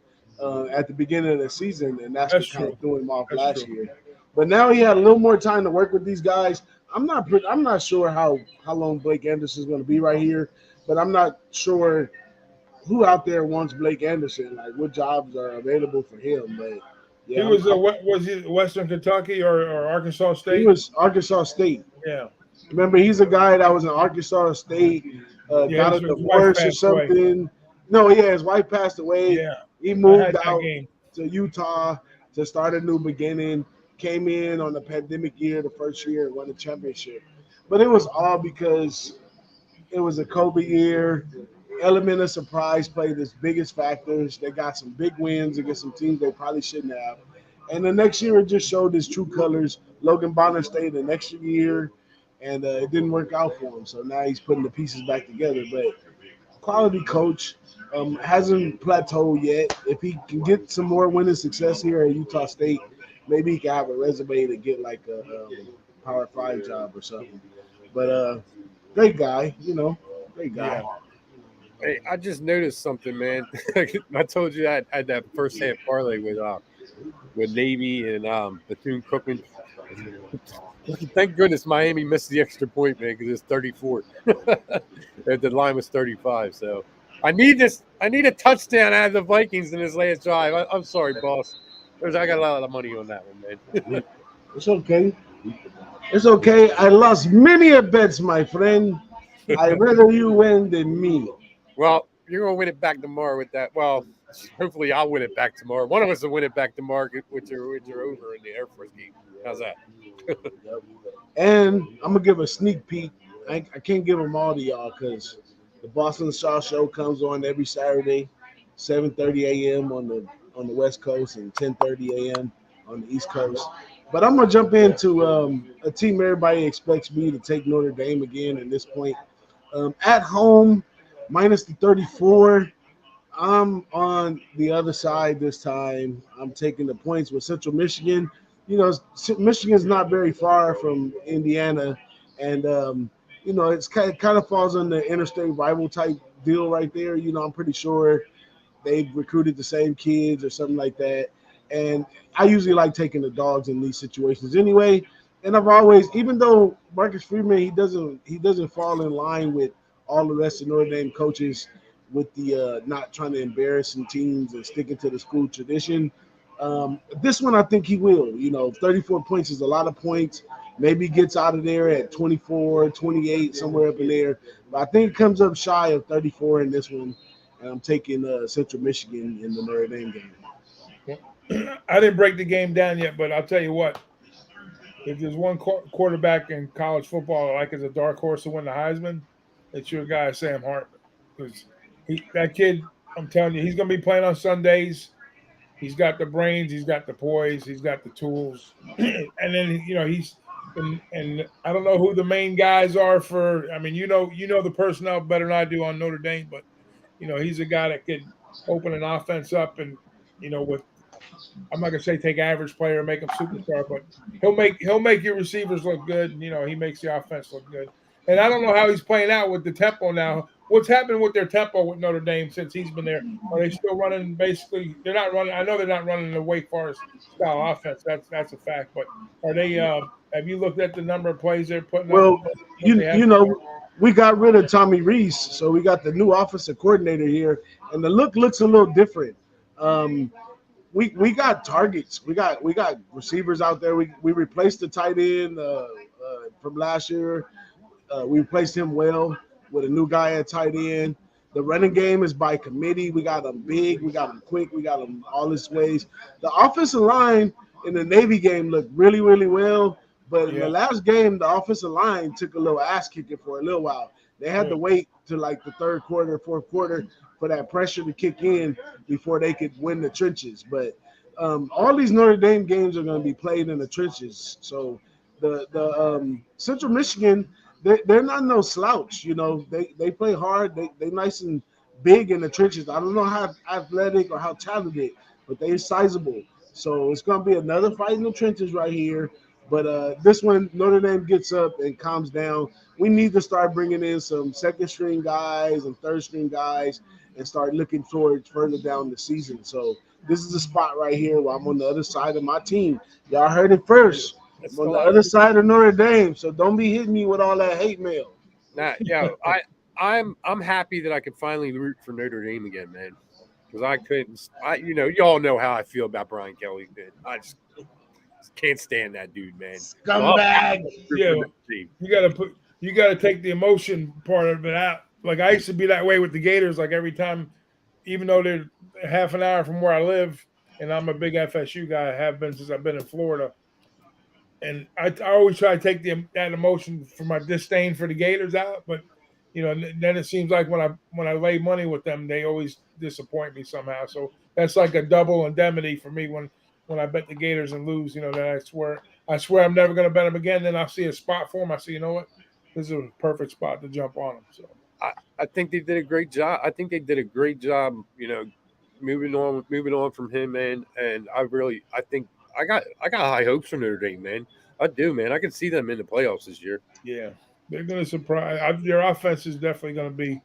at the beginning of the season, and that's what kind of threw him off last year. But now he had a little more time to work with these guys. I'm not sure how long Blake Anderson is going to be right here, but I'm not sure who out there wants Blake Anderson, like what jobs are available for him. But yeah, was he Western Kentucky or Arkansas State? He was Arkansas State. Yeah. Remember, he's a guy that was in Arkansas State, got a divorce or something. No, his wife passed away. Yeah. He moved out to Utah to start a new beginning. Came in on the pandemic year, the first year, and won the championship. But it was all because it was a COVID year. Element of surprise played its biggest factors. They got some big wins against some teams they probably shouldn't have. And the next year, it just showed his true colors. Logan Bonner stayed the next year, and it didn't work out for him. So now he's putting the pieces back together. But quality coach, hasn't plateaued yet. If he can get some more winning success here at Utah State, maybe he can have a resume to get like a Power 5 job or something. But great guy, great guy. Yeah. Hey, I just noticed something, man. I told you I had that first half parlay with Navy and Bethune-Cookman. Thank goodness Miami missed the extra point, man, because it's 34. The line was 35. So I need a touchdown out of the Vikings in this last drive. I'm sorry, boss. I got a lot of money on that one, man. It's okay. It's okay. I lost many a bets, my friend. I'd rather you win than me. Well, you're going to win it back tomorrow with that. Well, hopefully I'll win it back tomorrow. One of us will win it back tomorrow with your over in the Air Force game. How's that? And I'm going to give a sneak peek. I can't give them all to y'all because The Boston Shaw Show comes on every Saturday, 7:30 a.m. on the West Coast and 10:30 a.m. on the East Coast. But I'm gonna jump into a team everybody expects me to take Notre Dame again at this point. At home, minus the 34. I'm on the other side this time. I'm taking the points with Central Michigan. You know, Michigan's not very far from Indiana, and it's kind of falls on the interstate rival type deal right there. You know, I'm pretty sure they've recruited the same kids or something like that. And I usually like taking the dogs in these situations anyway. And I've always, even though Marcus Freeman, he doesn't fall in line with all the rest of Notre Dame coaches with the not trying to embarrass some teams and sticking to the school tradition. This one, I think he will. You know, 34 points is a lot of points. Maybe he gets out of there at 24, 28, somewhere up in there. But I think it comes up shy of 34 in this one. And I'm taking Central Michigan in the Notre Dame game. I didn't break the game down yet, but I'll tell you what. If there's one quarterback in college football I like as a dark horse to win the Heisman, it's your guy, Sam Hartman. Because that kid, I'm telling you, he's going to be playing on Sundays. He's got the brains, he's got the poise, he's got the tools. And then, you know, and I don't know who the main guys are for. I mean, you know the personnel better than I do on Notre Dame, but you know, he's a guy that could open an offense up, and you know, with I'm not gonna say take average player and make him superstar, but he'll make your receivers look good. And, you know, he makes the offense look good. And I don't know how he's playing out with the tempo now. What's happened with their tempo with Notre Dame since he's been there? Are they still running? Basically, they're not running. I know they're not running the Wake Forest style offense. That's a fact. But are they? Have you looked at the number of plays they're putting? Well, you know, we got rid of Tommy Rees, so we got the new offensive coordinator here, and the look looks a little different. We got targets. We got receivers out there. We replaced the tight end from last year. We replaced him well with a new guy at tight end. The running game is by committee. We got them big. We got them quick. We got them all this ways. The offensive line in the Navy game looked really, really well. But in the last game, the offensive line took a little ass kicking for a little while. They had to wait to like the third quarter, fourth quarter for that pressure to kick in before they could win the trenches. But all these Notre Dame games are going to be played in the trenches. So the Central Michigan, they're not no slouch. You know, they play hard. They nice and big in the trenches. I don't know how athletic or how talented, but they're sizable. So it's going to be another fight in the trenches right here. But this one, Notre Dame gets up and calms down. We need to start bringing in some second-string guys and third-string guys and start looking towards further down the season. So this is a spot right here where I'm on the other side of my team. Y'all heard it first. I'm on the other side of Notre Dame, so don't be hitting me with all that hate mail. Nah, yo, I'm happy that I could finally root for Notre Dame again, man. Because I couldn't. Y'all know how I feel about Brian Kelly. Man. I just can't stand that dude, man. Scumbag. Yeah, you gotta take the emotion part of it out. Like I used to be that way with the Gators. Like every time, even though they're half an hour from where I live, and I'm a big FSU guy, I have been since I've been in Florida. And I always try to take that emotion for my disdain for the Gators out, but you know, then it seems like when I lay money with them, they always disappoint me somehow. So that's like a double indemnity for me when I bet the Gators and lose. You know, that I swear I'm never going to bet them again. Then I'll see a spot for them. I see, you know what, this is a perfect spot to jump on them. So I think they did a great job. I think they did a great job. You know, moving on from him, man. And I think I got high hopes for Notre Dame, man. I do, man. I can see them in the playoffs this year. Yeah, they're going to surprise. Their offense is definitely going to be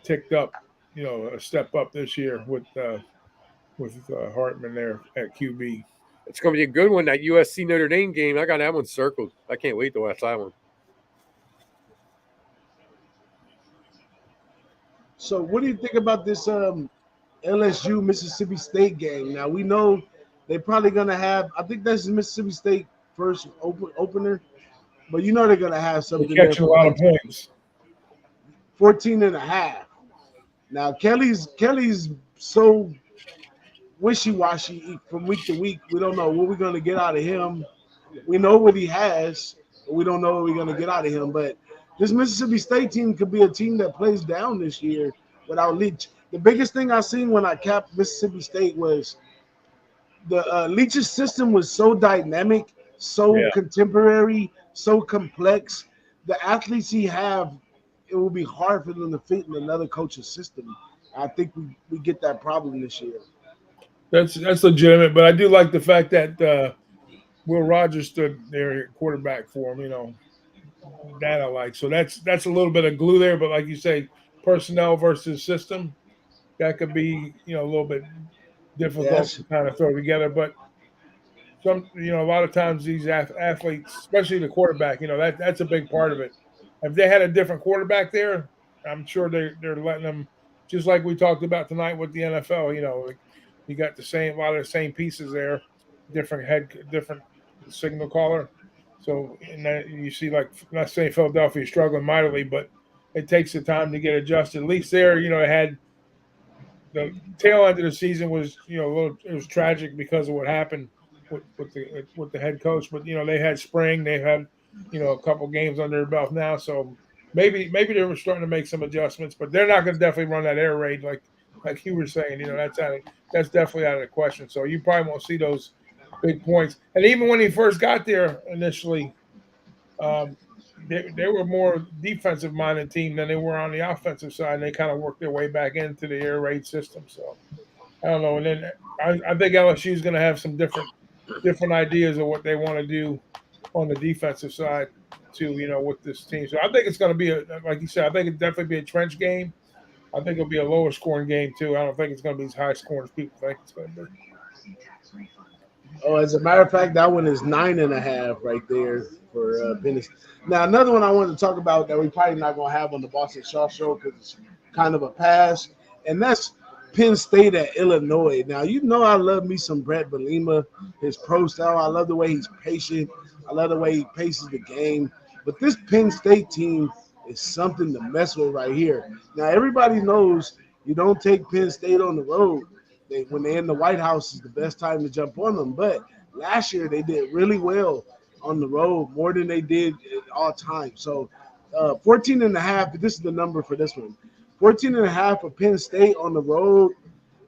ticked up, you know, a step up this year with Hartman there at QB. It's going to be a good one. That USC Notre Dame game, I got that one circled. I can't wait to watch that one. So what do you think about this LSU Mississippi State game? Now we know they're probably going to have, I think that's Mississippi State first opener, but you know they're going to have something. They're catching a lot of points. 14.5. Now Kelly's so wishy-washy from week to week. We don't know what we're going to get out of him. We know what he has, but we don't know what we're going to get out of him. But this Mississippi State team could be a team that plays down this year without Leach. The biggest thing I seen when I capped Mississippi State was the Leach's system was so dynamic, so contemporary, so complex. The athletes he have, it will be hard for them to fit in another coach's system. I think we get that problem this year. That's legitimate, but I do like the fact that Will Rogers stood there at quarterback for him. You know, that I like. So that's a little bit of glue there, but like you say, personnel versus system, that could be a little bit difficult to kind of throw together. But a lot of times these athletes, especially the quarterback, that's a big part of it. If they had a different quarterback there, I'm sure they're letting them, just like we talked about tonight with the NFL. You got a lot of the same pieces there, different signal caller. So, and then you see, like, not saying Philadelphia is struggling mightily, but it takes the time to get adjusted. At least there, it had the tail end of the season was, it was tragic because of what happened with the head coach. But they had spring, they had, a couple games under their belt now, so maybe they were starting to make some adjustments. But they're not going to definitely run that air raid like you were saying. That's definitely out of the question. So you probably won't see those big points. And even when he first got there initially, they were more defensive minded team than they were on the offensive side. And they kind of worked their way back into the air raid system. So I don't know. And then I think LSU is going to have some different ideas of what they want to do on the defensive side too, with this team. So I think it's going to be like you said, I think it'll definitely be a trench game. I think it'll be a lower scoring game too. I don't think it's going to be as high scoring as people think it's going to be. Oh, as a matter of fact, that one is 9.5 right there for Penn State. Now, another one I wanted to talk about that we probably not going to have on the Boston Shaw Show because it's kind of a pass, and that's Penn State at Illinois. Now, I love me some Brett Bielema, his pro style. I love the way he's patient. I love the way he paces the game. But this Penn State team is something to mess with right here. Now, everybody knows you don't take Penn State on the road. When they're in the White House is the best time to jump on them. But last year they did really well on the road, more than they did at all times. So 14.5, this is the number for this one. 14.5 for Penn State on the road.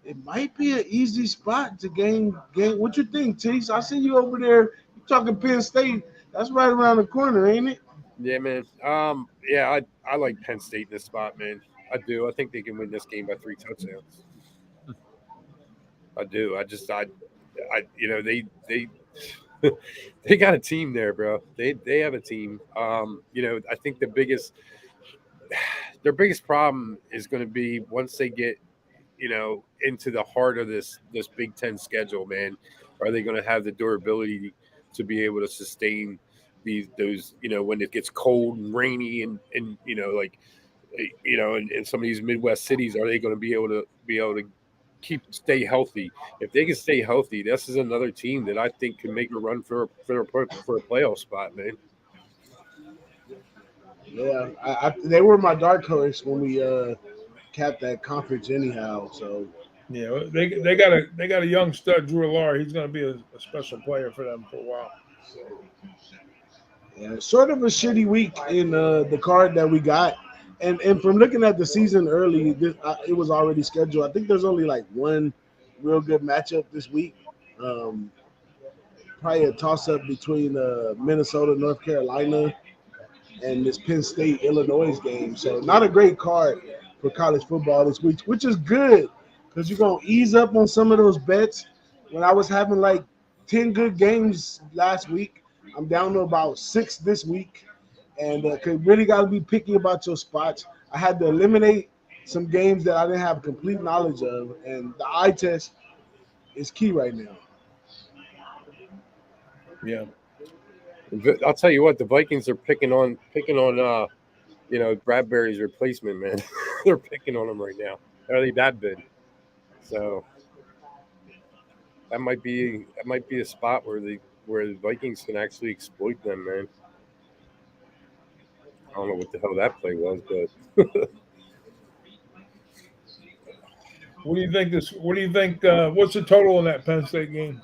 It might be an easy spot to gain. What you think, Tease? I see you over there. You talking Penn State. That's right around the corner, ain't it? Yeah, man. I like Penn State in this spot, man. I do. I think they can win this game by 3 touchdowns. I do. They got a team there, bro. They have a team. I think their biggest problem is going to be once they get, into the heart of this Big Ten schedule, man. Are they going to have the durability to be able to sustain those when it gets cold and rainy and in some of these Midwest cities? Are they going to be able to stay healthy? If they can stay healthy, this is another team that I think can make a run for a playoff spot, man. Yeah, they were my dark horse when we capped that conference anyhow. So yeah, they got a young stud, Drew Allard. He's going to be a special player for them for a while. Yeah, sort of a shitty week in the card that we got. And from looking at the season early, it was already scheduled. I think there's only like one real good matchup this week. Probably a toss-up between Minnesota, North Carolina, and this Penn State, Illinois game. So not a great card for college football this week, which is good because you're going to ease up on some of those bets. When I was having like 10 good games last week, I'm down to about 6 this week. And really got to be picky about your spots. I had to eliminate some games that I didn't have complete knowledge of, and the eye test is key right now. Yeah, I'll tell you what, the Vikings are picking on Bradbury's replacement, man. They're picking on him right now. Are they that big? So that might be a spot where the Vikings can actually exploit them, man. I don't know what the hell that play was, but what do you think what's the total in that Penn State game?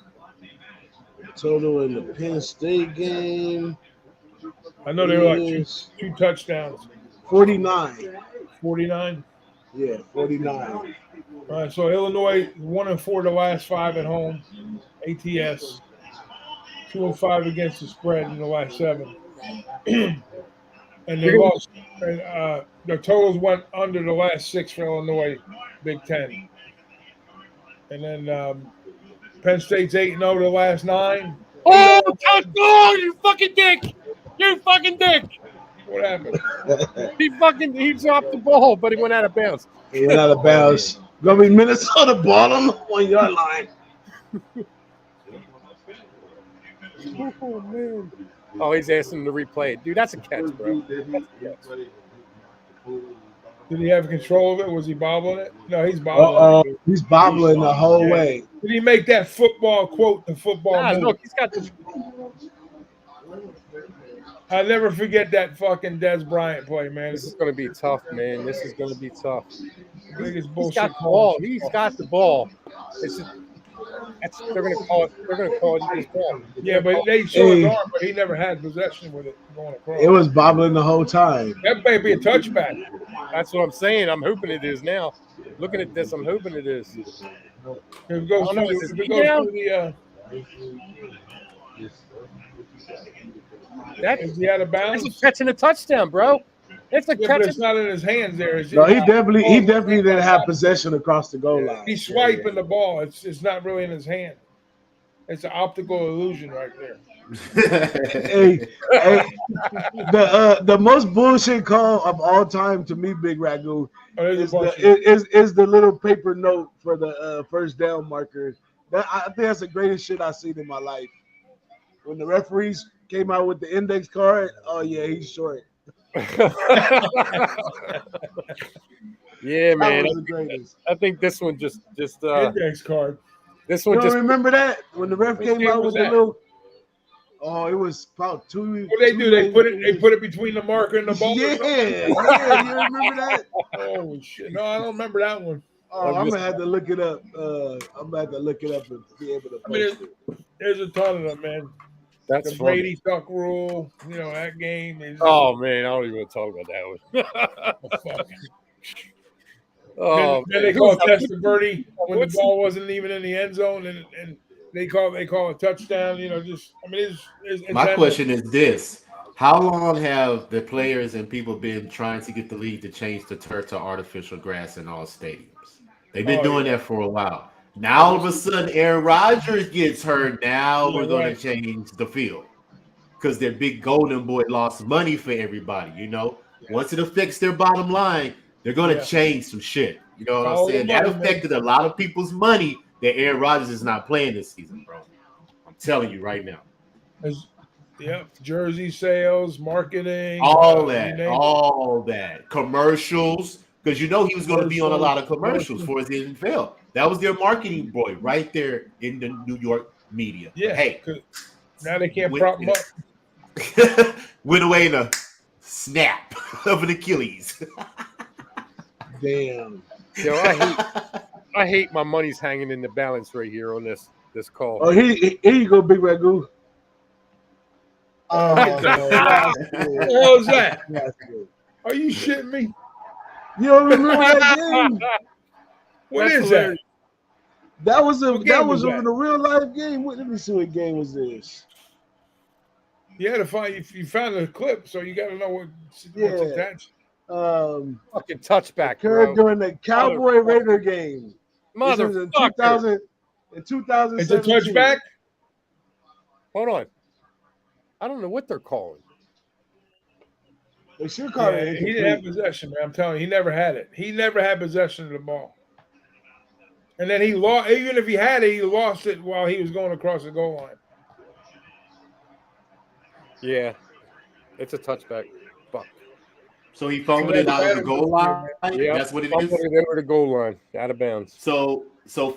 Total in the Penn State game. I know they were like is 2 touchdowns. 49. 49. Yeah, 49. All right, so Illinois 1-4 the last 5 at home. ATS 2-5 against the spread in the last 7. And they lost. And the totals went under the last 6 for Illinois, Big Ten. And then Penn State's 8-0 the last 9. Oh, you fucking dick! You fucking dick! What happened? He dropped the ball, but he went out of bounds. He went out of bounds. Gonna be Minnesota ball on the 1 yard line. Oh man! Oh, he's asking him to replay it, dude. That's a catch, bro. That's a catch. Did he have control of it? Was he bobbling it? No, he's bobbling it. He's bobbling the whole way. Did he make that football quote? The football. Nah, move? look, he's got the. I'll never forget that fucking Des Bryant play, man. This is going to be tough, man. This is going to be tough. Biggest He's bullshit got the call. ball. He's got the ball. It's just, they're going to call it. They're going to call it his ball. Yeah, but they showed his arm, but he never had possession with it going across. It was bobbling the whole time. That may be a touchback. That's what I'm saying. I'm hoping it is now. Looking at this, I'm hoping it is. If it goes know, through, is if it it goes down? through the That is he out of bounds? That's a catch and a touchdown, bro. It's a Yeah, catch. but it's not in his hands there. It's No, he just- definitely didn't have possession across the goal line. He's swiping the ball. It's not really in his hand. It's an optical illusion right there. Hey, the most bullshit call of all time to me, Big Ragu, there's a is bunch is the little paper note for the first down marker. I think that's the greatest shit I've seen in my life. When the referees came out with the index card, oh yeah, he's short. Yeah, man. That was the greatest. I think this one just index card. this You one don't just remember that when the ref What came game out was with the that? little? Oh, it was about 2 weeks. What they do? They put it between the marker and the ball. Yeah, yeah. You remember that? Oh shit! No, I don't remember that one. Oh, I'm gonna have to look it up. I'm gonna have to look it up and be able to I mean, post it. there's a ton of them, man. that's The funny. Brady Tuck rule. You know that game. Is, Oh man, I don't even want to talk about that one. fuck. Oh, then they man. call Testaverde when the What's- ball wasn't even in the end zone, and they call a touchdown. You know, just I mean, it's My question is this: how long have the players and people been trying to get the league to change the turf to artificial grass in all stadiums? They've been doing that for a while. Now all of a sudden, Aaron Rodgers gets hurt. Now we're going to change the field because their big golden boy lost money for everybody. You know, once it affects their bottom line, they're going to change some shit. You know what I'm saying? That affected a lot of people's money. That Aaron Rodgers is not playing this season, bro. I'm telling you right now. Yep, jersey sales, marketing, All that. Commercials, because you know he was going to be on a lot of commercials for his NFL. That was their marketing boy right there in the New York media. Yeah, hey, now they can't prop him up. went away in a snap of an Achilles. Damn. Yo, I hate my money's hanging in the balance right here on this call. Oh, here you go, Big Ragu. Oh, no, that's good. What the hell is that? That's good. Are you shitting me? You don't remember that game? What is that? That was a What game was a that? real life game. Let me see what game was this. You had to find you found the clip, so you got to know what's attached. Fucking touchback, Occurred bro. during the Cowboy Raider game. This was in Motherfucker. 2017. It's a touchback. Hold on. I don't know what they're calling. They should call it. He didn't have possession, man. I'm telling you, he never had it. He never had possession of the ball. And then he lost. Even if he had it, he lost it while he was going across the goal line. Yeah, it's a touchback. Fuck. So he fumbled it out of the goal line. Yeah, That's what it is. fumbled it over the goal line, out of bounds. So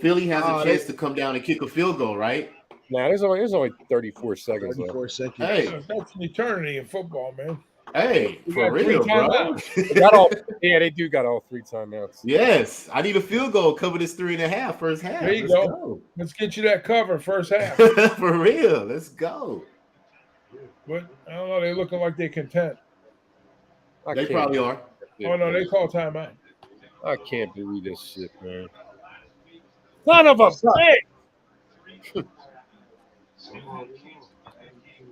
Philly has a chance to come down and kick a field goal, right? Nah, there's only 34 seconds left. 34 seconds. Hey, That's an eternity in football, man. hey, We for got 3 real, bro. timeouts. They do got all 3 timeouts. Yes, I need a field goal. Cover this 3.5 first half. There you Let's go. Let's get you that cover first half. For real, let's go. But I don't know. They're looking like they're content. They probably are. Oh no, they call timeout. I can't believe this shit, man. Son of a bitch!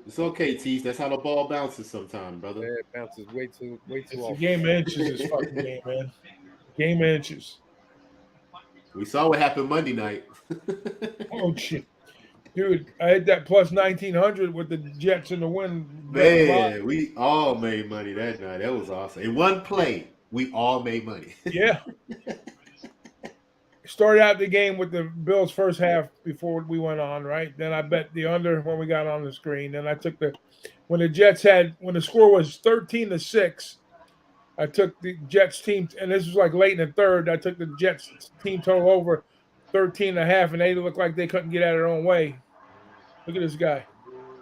It's okay, Tease. That's how the ball bounces sometimes, brother. Man, it bounces way too It's a often. game of inches. This fucking game, man. Game of inches. We saw what happened Monday night. Oh shit, dude! I had that plus 1900 with the Jets in the win. Man, we all made money that night. That was awesome. In one play, we all made money. Yeah. Started out the game with the Bills first half before we went on, right? Then I bet the under when we got on the screen. Then I took when the score was 13-6, I took the Jets team, and this was like late in the third. I took the Jets team total over 13.5, and they looked like they couldn't get out of their own way. Look at this guy.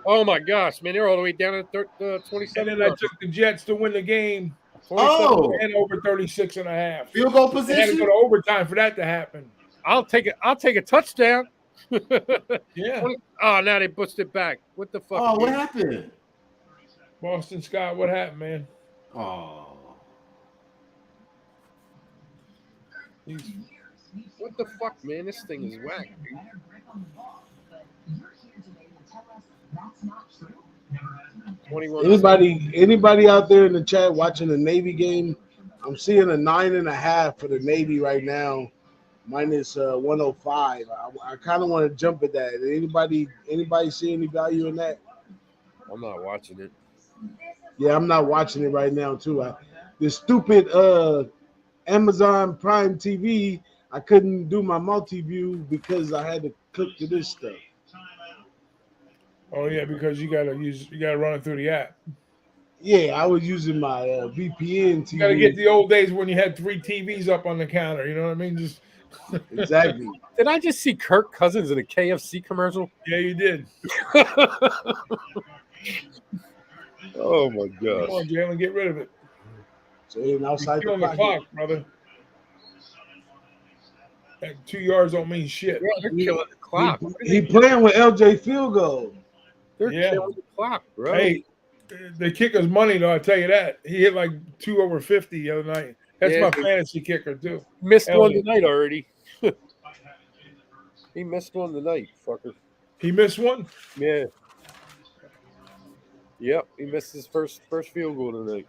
Oh my gosh, man! They're all the way down at 27. And then I took the Jets to win the game. Oh, And over 36.5. field goal They had to position. go to overtime for that to happen. I'll take a touchdown. Yeah. Oh, now they pushed it back. What the fuck? Oh, what happened? Boston Scott, what happened, man? Oh, What the fuck, man? This thing is whack, dude. Anybody out there in the chat watching the Navy game? I'm seeing a 9.5 for the Navy right now, minus 105. I kind of want to jump at that. Anybody see any value in that? I'm not watching it. Yeah, I'm not watching it right now too. The stupid Amazon Prime TV, I couldn't do my multi-view because I had to click to this stuff. Oh yeah, because you gotta run it through the app. Yeah, I was using my VPN TV. You gotta get the old days when you had 3 TVs up on the counter. You know what I mean? Just exactly. Did I just see Kirk Cousins in a KFC commercial? Yeah, you did. Oh my Come gosh! on, Jalen, get rid of it. So even outside You're killing the clock, brother. That 2 yards don't mean shit. Yeah, they're killing the clock. He playing with LJ field goal. They're Yeah. killing the clock, bro. Hey, the kicker's money, though, I tell you that. He hit like 2 over 50 the other night. That's Yeah, my dude. fantasy kicker, too. Missed one Elliott. tonight already. He missed one tonight, fucker. He missed one? Yeah. Yep, he missed his first field goal tonight.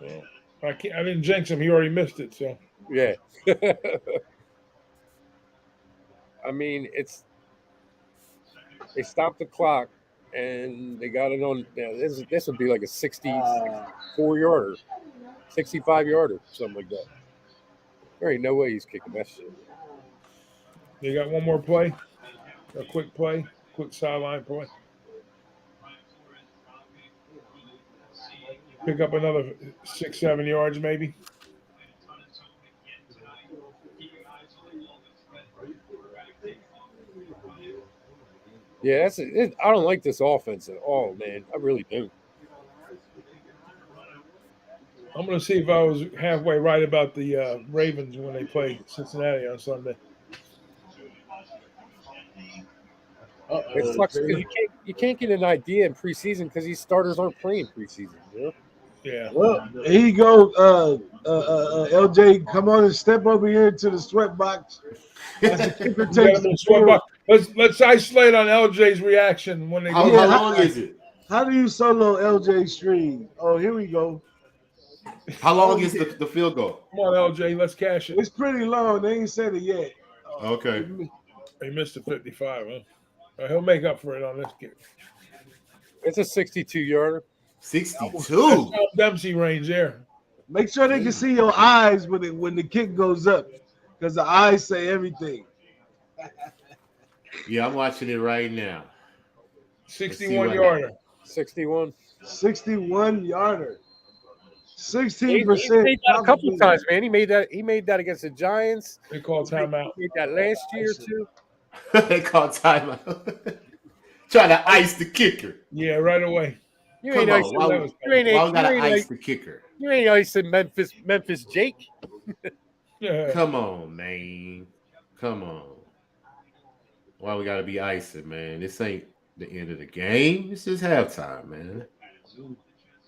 Well, I didn't jinx him. He already missed it, so. Yeah. I mean, they stopped the clock and they got it on. Yeah, this would be like a 64-yarder, 65-yarder, something like that. There ain't no way he's kicking that shit. They got one more play, a quick sideline play. Pick up another 6-7 yards, maybe. Yeah, I don't like this offense at all, man. I really do. I'm going to see if I was halfway right about the Ravens when they play Cincinnati on Sunday. It sucks because you can't get an idea in preseason because these starters aren't playing preseason. You know? Yeah. Well, here you go, LJ. Come on and step over here to the sweat box. As the kicker takes the field. Let's isolate on LJ's reaction when they. How long is it? How do you solo LJ stream? Oh, here we go. How long is the field goal? Come on, LJ. Let's cash it. It's pretty long. They ain't said it yet. Okay. He missed the 55, huh? He'll make up for it on this kick. It's a 62-yarder. 62. That's Dempsey range there. Make sure they can see your eyes when the kick goes up, because the eyes say everything. Yeah, I'm watching it right now. 61-yarder. 61. 61-yarder. 16%. He made that a couple times, man. He made that against the Giants. They call timeout. He made that last year too. They call timeout. Trying to ice the kicker. Yeah, right away. You Come ain't on. icing. Why we gotta ice the kicker? You ain't icing Memphis Jake. Yeah. Come on, man. Come on. Why we gotta be icing, man? This ain't the end of the game. It's just halftime, man.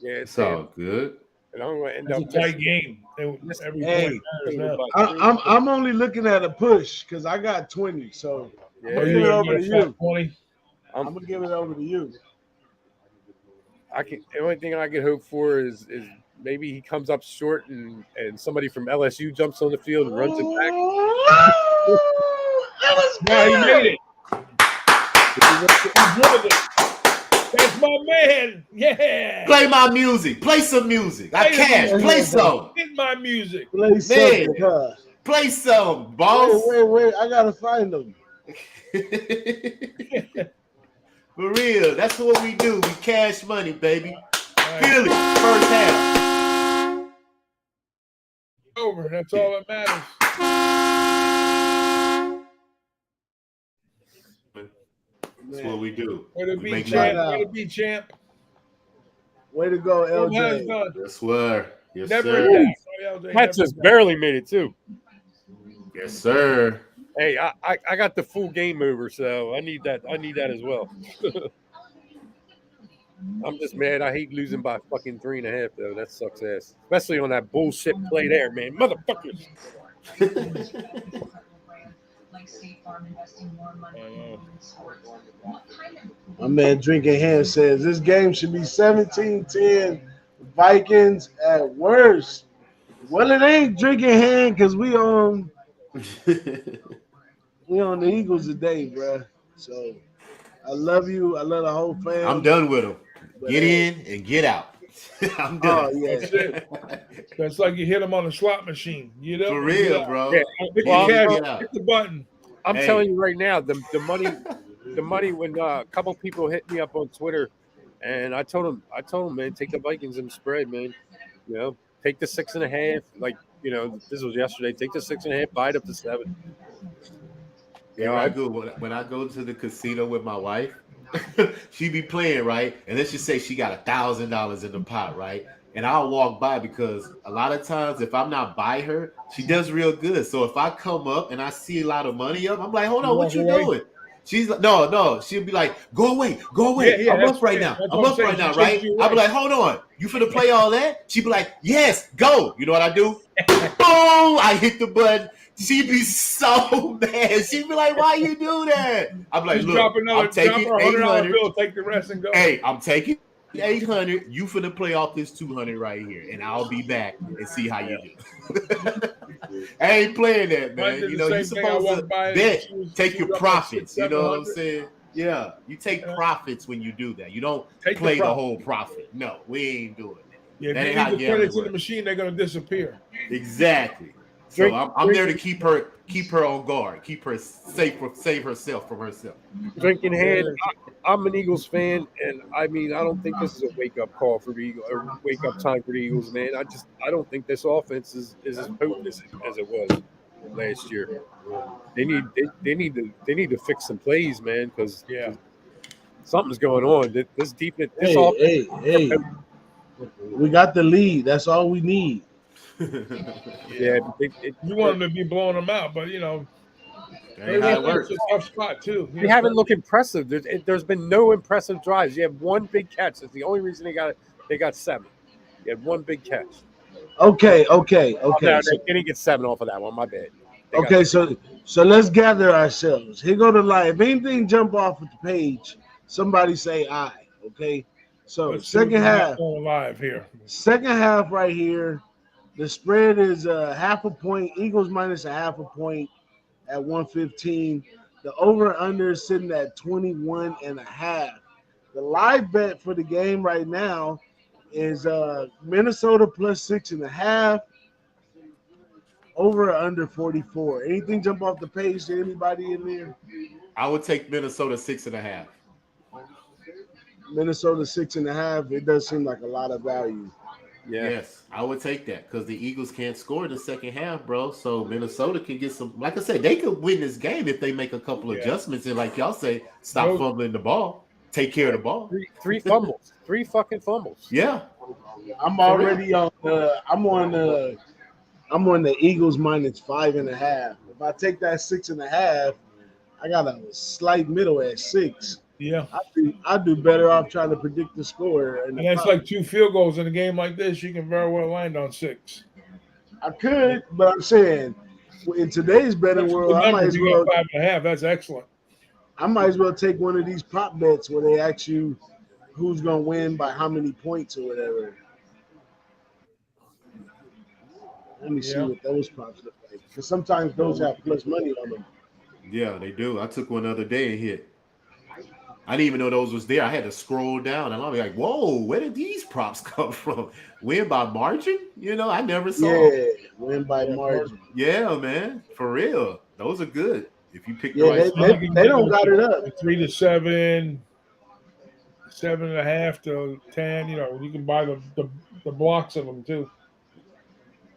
Yeah, It's all good. And I'm going to end It's up a tight game. Every Hey, point matters now. I'm only looking at a push because I got 20. So I'm Yeah, gonna you give it gonna over get to a flat you. 20? I'm gonna give it over to you. The only thing I can hope for is maybe he comes up short and somebody from LSU jumps on the field and runs it back. No, he made it. He dribbled it. That's my man. Yeah. Play my music. Play some music. I Play cash. the Play some. Hit my music. Play something, huh? Play some, boss. Wait. I gotta find them. For real. That's what we do. We cash money, baby. Feel it. First half. Over. That's all that matters. That's what we do. Way to We be make champ. money. Way to be champ. Way to go, What has LJ. done. Yes, sir. Yes, Never sir. in doubt. LJ, Pat never just in doubt. barely made it too. Yes, sir. Hey, I got the full game over, so I need that as well. I'm just mad. I hate losing by fucking 3.5 though. That sucks ass. Especially on that bullshit play there, man. Motherfuckers. My man Drinking Hand says this game should be 17-10 Vikings at worst. Well, it ain't Drinking Hand because we on the Eagles today, bro. So I love you. I love the whole family. I'm done with them. Get in and get out. I'm done. Oh, yeah. That's it. That's like you hit him on a slot machine. You know, For real, bro. Yeah, Hit, well, hit the button. I'm Hey. telling you right now, the money when a couple people hit me up on Twitter, and I told them, man, take the Vikings and spread, man. You know, take the 6.5. Like, you know, this was yesterday. Take the 6.5, buy it up to 7. You know, When I go to the casino with my wife, she be playing, right? And let's just say she got $1,000 in the pot, right? And I'll walk by because a lot of times if I'm not by her, she does real good. So if I come up and I see a lot of money up, I'm like, hold on, what you doing? She's like, no. She'll be like, go away. Yeah, I'm up right now. I'm up right now, right? I'll be like, hold on. You finna play all that? She'd be like, yes, go. You know what I do? Boom! I hit the button. She'd be so mad. She'd be like, why you do that? I'm like, Just look, drop I'm taking her $100 $800. bill, take the rest and go. Hey, I'm taking $800. You finna play off this $200 right here, and I'll be back and see how you do. I ain't playing that, man. You know, you're supposed to bet, take your profits. You know what I'm saying? Yeah, you take profits when you do that. You don't play the whole profit. No, we ain't doing that. Yeah, That if ain't you how leave the gambling credits in the works. machine, they're gonna disappear. Exactly. So I'm there to keep her on guard, keep her save herself from herself. Drinking Hand. I'm an Eagles fan, and I mean, I don't think this is a wake up call for the Eagles or wake up time for the Eagles, man. I don't think this offense is as potent as it was last year. They need to fix some plays, man, because something's going on. This defense, this offense. Hey, we got the lead. That's all we need. Yeah, you want them to be blowing them out, but you know, it's a tough spot too. They haven't looked impressive. There's been no impressive drives. You have one big catch. That's the only reason they got 7. You had one big catch. Okay. No, So, they didn't get 7 off of that one. My bad. okay, so let's gather ourselves. Here go the live. If anything jump off of the page, somebody say aye. Okay. So Let's see second what we got half. going live here. Second half right here. The spread is half a point. Eagles minus a half a point at 115. The over-under is sitting at 21.5. The live bet for the game right now is Minnesota plus 6.5. Over or under 44. Anything jump off the page to anybody in there? I would take Minnesota 6.5. Minnesota 6.5. It does seem like a lot of value. Yeah. Yes, I would take that because the Eagles can't score in the second half, bro. So Minnesota can get some. Like I said, they could win this game if they make a couple adjustments and, like y'all say, stop fumbling the ball, take care of the ball. 3 fumbles, 3 fucking fumbles. Yeah, I'm already on. I'm on the Eagles minus 5.5. If I take that 6.5, I got a slight middle at 6. Yeah. I'd do better off trying to predict the score. And that's like 2 field goals in a game like this. You can very well land on 6. I could, but I'm saying in today's betting world, I might as You got well 5.5. That's excellent. take one of these prop bets where they ask you who's gonna win by how many points or whatever. Let me see what those props look like. Because sometimes those have plus money on them. Yeah, they do. I took one the other day and hit. I didn't even know those was there. I had to scroll down and I'll be like, whoa, where did these props come from? Win by margin? You know, I never saw. Yeah, win by margin. Yeah, man. For real. Those are good. If you pick the Yeah, right they don't got it up. 3 to 7, 7.5 to 10. You know, you can buy the blocks of them too.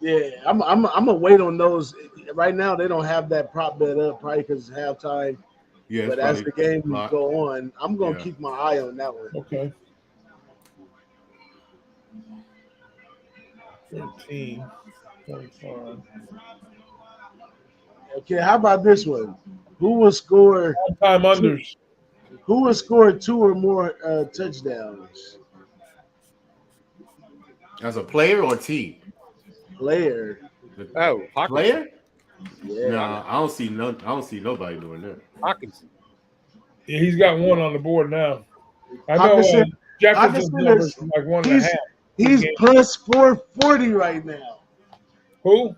Yeah, I'm gonna wait on those. Right now, they don't have that prop bet up, probably because it's halftime. Yeah, but as the game go on, I'm gonna keep my eye on that one. Okay. 13, 25. Okay, how about this one? Who will score? Time unders. Who will score 2 or more touchdowns? As a player or team? Player. Oh, player? Yeah. Nah, I don't see nobody doing that. Hawkinson. Yeah, he's got one on the board now. I know Jefferson's numbers like 1.5. He's plus 440 right now. Who?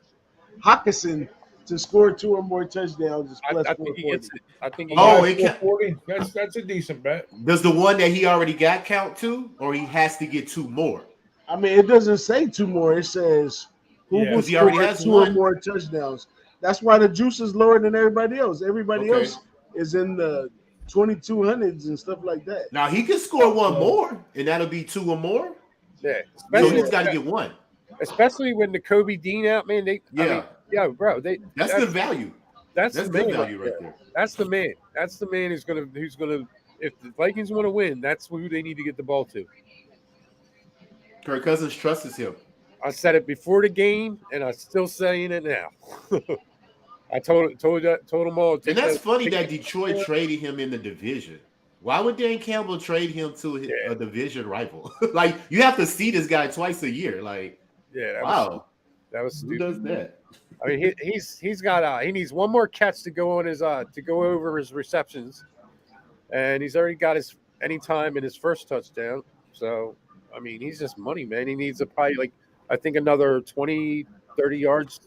Hawkinson to score 2 or more touchdowns is plus 440. think he gets it. I think he gets 440. That's a decent bet. Does the one that he already got count 2, or he has to get 2 more? I mean, it doesn't say 2 more. It says who will he already score has 2 or more touchdowns. That's why the juice is lower than everybody else. Everybody else is in the 2200s and stuff like that. Now he can score 1 more, and that'll be 2 or more. Yeah, so he's got to get 1. Especially when the Kobe Dean out, man. Bro. That's good value. That's good the man value right there. That's the man. That's the man who's gonna. If the Vikings want to win, that's who they need to get the ball to. Kirk Cousins trusts him. I said it before the game, and I'm still saying it now. I told them all. And that's funny that Detroit traded him in the division. Why would Dan Campbell trade him to a division rival? Like, you have to see this guy twice a year. Like, that was stupid. Who does that? I mean, he's got he needs 1 more catch to go on his to go over his receptions, and he's already got his anytime in his first touchdown. So, I mean, he's just money, man. He needs probably I think another 20, 30 yards,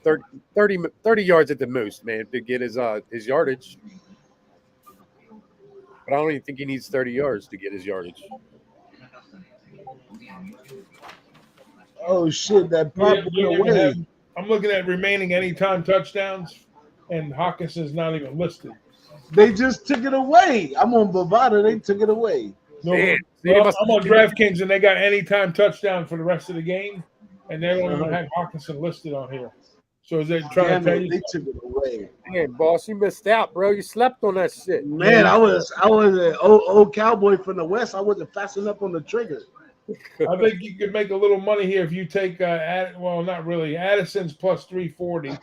30 yards at the most, man, to get his yardage. But I don't even think he needs 30 yards to get his yardage. Oh shit! That prop away. I'm looking at remaining anytime touchdowns, and Hawkinson's not even listed. They just took it away. I'm on Bovada. They took it away. No, I'm on DraftKings, and they got anytime touchdown for the rest of the game, and they don't even have Hawkinson listed on here. So is they trying to tell you? They took it away. Man, boss, you missed out, bro. You slept on that shit. Man, I was an old cowboy from the West. I wasn't fast enough on the trigger. I think you could make a little money here if you take well, not really. Addison's plus 340,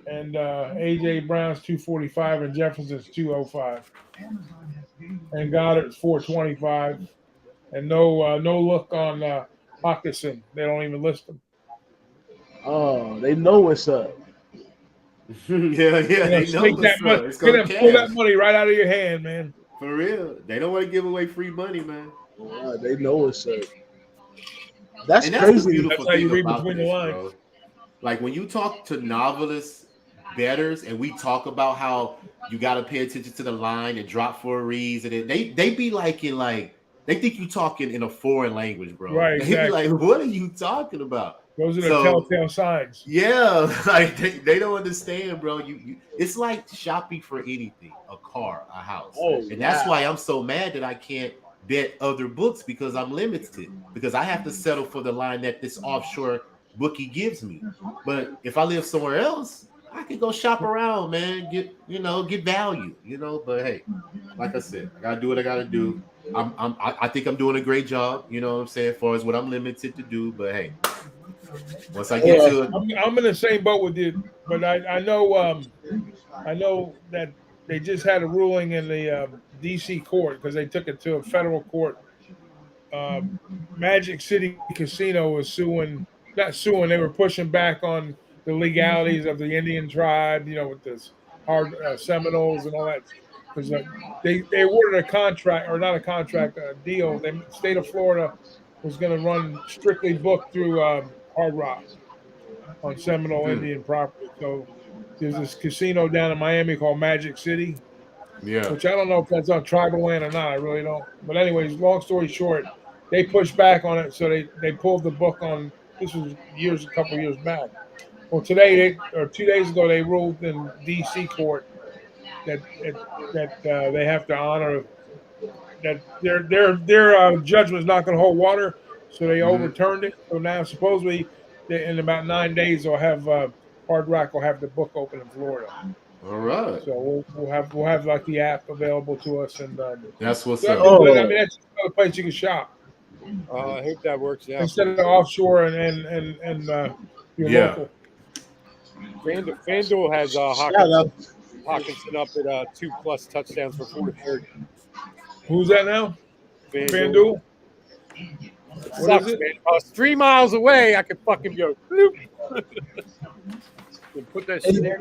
and AJ Brown's 245, and Jefferson's 205, and Goddard's 425, and no look on Hawkinson. They don't even list him. Oh, they know what's up. yeah. They know pull that money right out of your hand, man. For real. They don't want to give away free money, man. They know what's up. That's the crazy. beautiful That's how you thing read about between this, the lines. bro. Like, when you talk to novelist bettors and we talk about how you got to pay attention to the line and drop for a reason, and they be they think you talking in a foreign language, bro. Right, They be like, what are you talking about? Those are the telltale signs. Yeah, like they don't understand, bro. You it's like shopping for anything, a car, a house. And that's why I'm so mad that I can't bet other books, because I'm limited, because I have to settle for the line that this offshore bookie gives me. But if I live somewhere else, I can go shop around, man, get value, but hey, like I said, I gotta do what I gotta do. I think I'm doing a great job, you know what I'm saying, as far as what I'm limited to do, but hey, once I get to it, I'm in the same boat with you, but I know that they just had a ruling in the D.C. court because they took it to a federal court. Magic City Casino was suing, not suing, they were pushing back on the legalities of the Indian tribe, with this hard Seminoles and all that. Because they awarded a contract, or not a contract, a deal. The state of Florida was going to run strictly booked through Hard Rock on Seminole Indian property. So there's this casino down in Miami called Magic City, Yeah. which I don't know if that's on tribal land or not. I really don't. But anyways, long story short, they pushed back on it, so they pulled the book on. This was a couple years back. Well, today, or 2 days ago, they ruled in D.C. court that they have to honor that their judgment is not going to hold water, so they overturned it. So now supposedly in about 9 days they'll have Hard Rock will have the book open in Florida. All right. So we'll have like the app available to us, and That's what's so up. I mean that's another place you can shop I hope that works out. instead of offshore and your local. FanDuel has Hawkinson up at 2+ touchdowns for 430. Who's that now? FanDuel. Sucks, man. I was 3 miles away. I could fucking go. Put that shit there.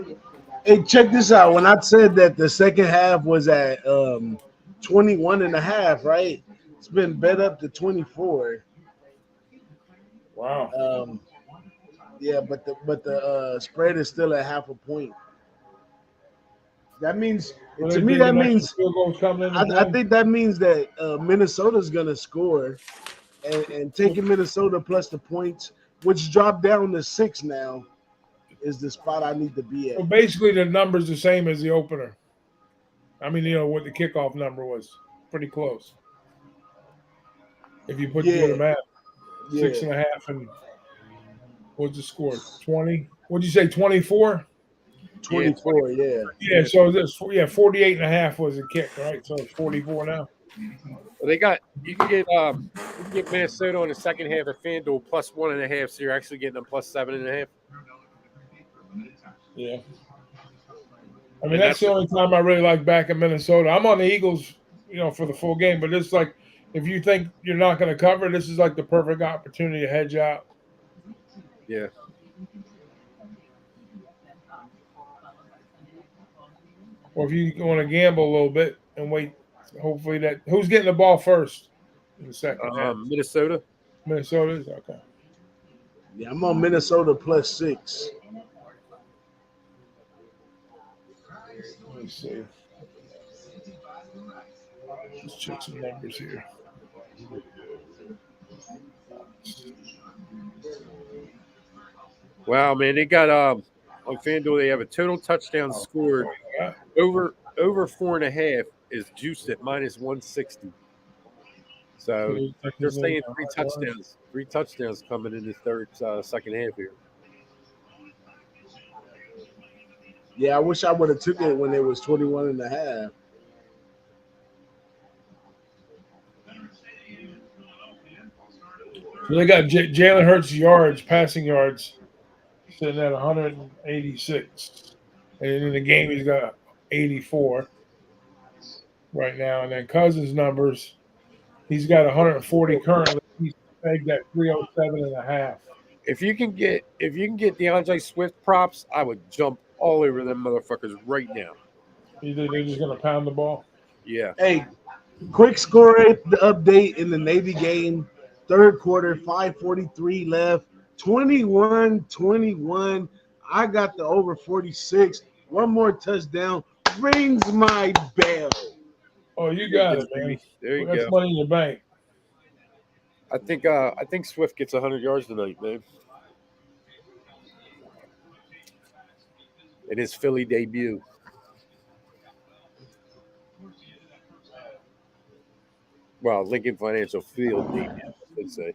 Hey, check this out. When I said that the second half was at 21.5, right? It's been bet up to 24. Wow. Yeah, but the spread is still at half a point. That means to me that means I think that means that Minnesota's gonna score, and taking Minnesota plus the points, which dropped down to 6 now, is the spot I need to be at. So basically, the number's the same as the opener. I mean, what the kickoff number was, pretty close. If you put the math, 6.5, and what's the score? 20. What'd you say? 24. 24. Yeah. Yeah. So this 48.5 was the kick, right? So it's 44 now. Well, you can get Minnesota on the second half of FanDuel plus 1.5, so you're actually getting them plus 7.5. Yeah. I mean, that's the only time I really like back in Minnesota. I'm on the Eagles, for the full game, but it's like if you think you're not going to cover, this is like the perfect opportunity to hedge out. Yeah. Or if you want to gamble a little bit and wait, hopefully who's getting the ball first in the second half? Minnesota. Minnesota's okay. Yeah, I'm on Minnesota plus 6. Let me see. Let's check some numbers here. Wow, man, they got on FanDuel. They have a total touchdowns scored over 4.5 is juiced at minus 160. So they're saying 3 touchdowns coming in the second half here. Yeah, I wish I would have took it when it was 21.5. So they got Jalen Hurts passing yards, sitting at 186. And in the game, he's got 84 right now. And then Cousins' numbers, he's got 140 currently. He's pegged at 307.5. If you can get DeAndre Swift props, I would jump all over them motherfuckers right now. You think they're just going to pound the ball? Yeah. Hey, quick score update in the Navy game. Third quarter, 5:43 left. 21-21. I got the over 46. One more touchdown. Rings my bell. Oh, you got it, man. There you That's go. money in your bank. I think Swift gets 100 yards tonight, man. In his Philly debut. Well, Lincoln Financial Field debut, I should say.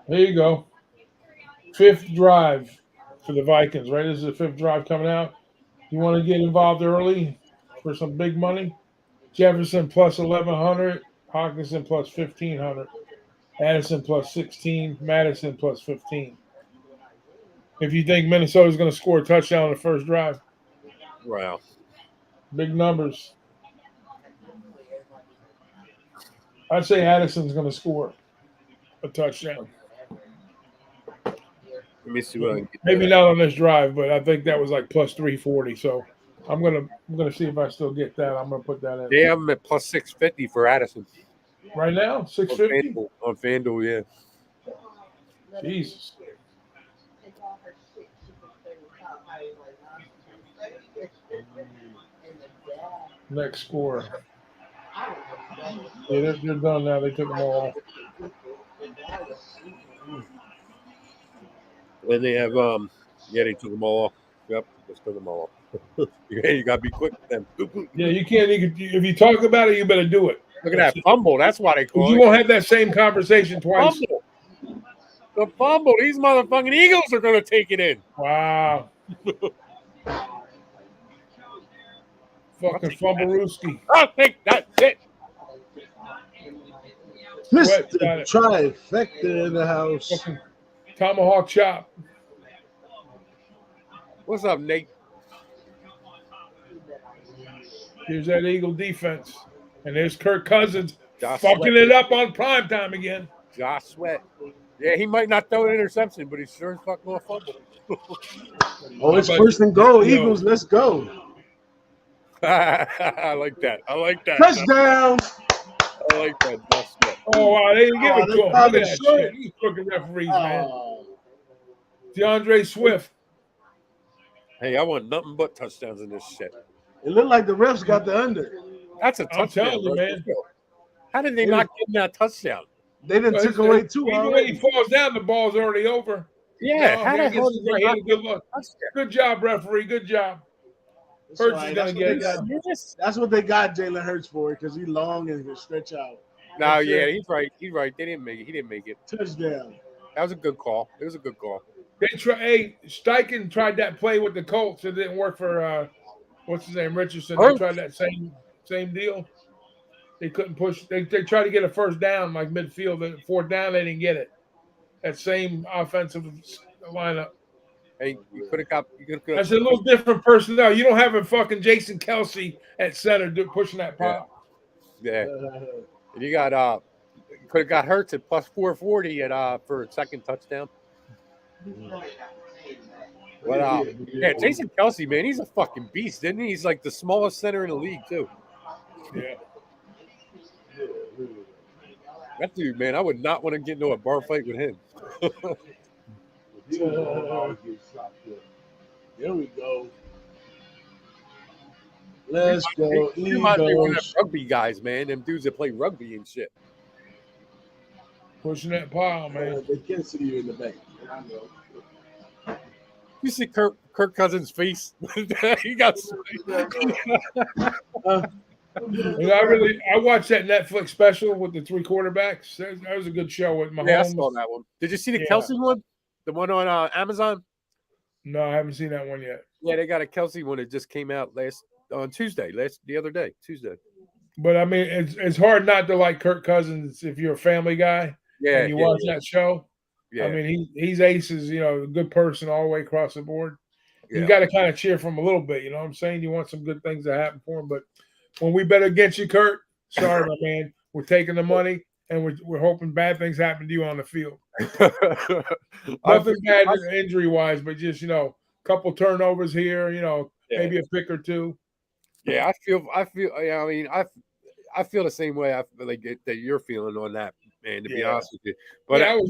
There you go. 5th drive. for the Vikings, right? This is the 5th drive coming out. You want to get involved early for some big money? Jefferson plus 1,100, Hawkinson plus 1,500, Addison plus 16, Madison plus 15. If you think Minnesota's going to score a touchdown on the first drive, Wow. big numbers. I'd say Addison's going to score a touchdown. Let me see what I can get. Maybe not on this drive, but I think that was like plus 340. So I'm gonna see if I still get that. I'm gonna put that in. They have him at plus 650 for Addison. Right now, 650 on FanDuel, yeah. Jesus. Next score. Yeah, they're done now. They took them all off. Then they have yeah, they took them all off. Yep, they took them all off. You gotta be quick with them. Yeah, you can't. If you talk about it, you better do it. Look at that fumble. That's why they call it. You won't have that same conversation twice. Fumble. The fumble. These motherfucking Eagles are gonna take it in. Wow. Fucking fumblerooski. I think that's it. Mr. Trifecta in the house. Fucking tomahawk chop. What's up, Nate? Here's that Eagle defense. And there's Kirk Cousins Josh fucking Sweat. it up on primetime again. Josh Sweat. Yeah, he might not throw an interception, but he's sure as fuck gonna fumble. Oh, it's first and goal. Eagles, let's go. I like that. I like that. Touchdown. I like that. Josh Sweat. Oh, wow. They didn't give it to him. Look called at it that short. shit. These crooked referees, man. DeAndre Swift. Hey, I want nothing but touchdowns in this shit. It looked like the refs got the under. That's a I'm touchdown, telling you, bro. man. How did they not give him that touchdown? They didn't took away two Even when already. he falls down, the ball's already over. Yeah, No, how the he hell gets did they right not here. Good luck. Good job, referee. Good job. That's Hurts right. is gonna get it down. That's what they got Jalen Hurts for, because he's long and can stretch out. No, That's yeah, it. he's right. He's right. They didn't make it. He didn't make it. Touchdown. That was a good call. It was a good call. Hey, Steichen tried that play with the Colts. It didn't work for what's his name, Richardson. They tried that same deal. They couldn't push. They tried to get a first down, like midfield. The fourth down, they didn't get it. That same offensive lineup. Hey, you could have got. That's a little different personnel. You don't have a fucking Jason Kelsey at center pushing that pop. Yeah. And you got could have got Hurts at plus 440 at for a second touchdown. But yeah, Jason Kelsey, man, he's a fucking beast, isn't he? He's like the smallest center in the league too. Yeah. That dude, man, I would not want to get into a bar fight with him. There we go. Let's go, You might be one of them Eagles. rugby guys, man. Them dudes that play rugby and shit. Pushing that pile, man. They can't see you in the back. I know. You see Kirk Cousins' face? He got. I watched that Netflix special with the three quarterbacks. That was a good show with Mahomes. Yeah, I saw that one. Did you see the Kelsey one? The one on Amazon? No, I haven't seen that one yet. Yeah, they got a Kelsey one that just came out on Tuesday, the other day, Tuesday. But I mean, it's hard not to like Kirk Cousins if you're a family guy. Yeah, and you watch that show. Yeah, I mean, he's aces. A good person all the way across the board. Yeah. You got to kind of cheer for him a little bit. You know what I'm saying? You want some good things to happen for him. But when we bet against you, Kurt, sorry, my man, we're taking the money and we're hoping bad things happen to you on the field. Nothing bad injury wise, but just couple turnovers here. Maybe a pick or two. Yeah, I feel. I mean, I feel the same way. I feel like that you're feeling on that, man. To be honest with you, but I'm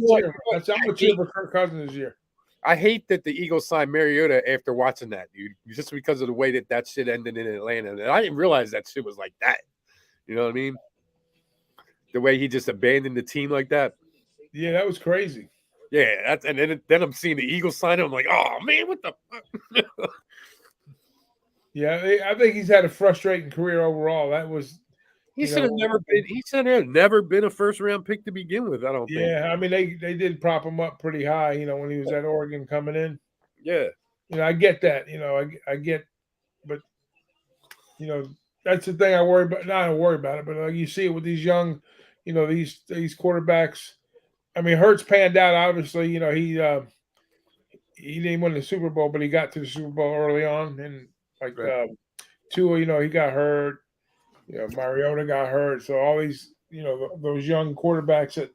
a cheer for Kirk Cousins this year. I hate that the Eagles signed Mariota after watching that, dude. Just because of the way that shit ended in Atlanta, and I didn't realize that shit was like that. You know what I mean? The way he just abandoned the team like that. Yeah, that was crazy. Yeah, and then I'm seeing the Eagles sign him. I'm like, oh man, what the fuck? Yeah, I think he's had a frustrating career overall. That was he should have never been. He should have never been a first round pick to begin with. I don't think. Yeah, I mean they did prop him up pretty high. When he was at Oregon coming in. Yeah. You know, I get that. You know, I get, but you know, that's the thing I worry about. Not I worry about it, but you see it with these young, you know, these quarterbacks. I mean, Hurts panned out. Obviously, you know, he didn't win the Super Bowl, but he got to the Super Bowl early on, and like Right. Tua, you know, he got hurt. You know, Mariota got hurt. So all these, you know, those young quarterbacks that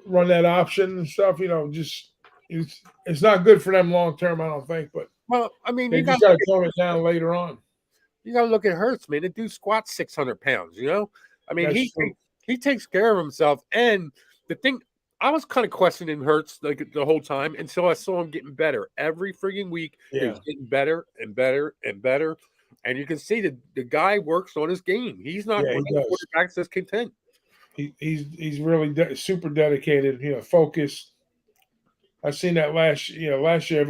run that option and stuff, you know, just it's not good for them long term. I don't think, but Well, I mean, they just got to tone it down later on. you got to look at Hurts, man. The dude squats 600 pounds. You know, I mean, That's true. he takes care of himself. And the thing, I was kind of questioning Hurts like the whole time until I saw him getting better every freaking week. He Yeah. was getting better and better and better. And you can see that the guy works on his game. He's not Yeah, one he of the does. quarterbacks that's content. He's really super dedicated. You know, focused. I've seen that last year.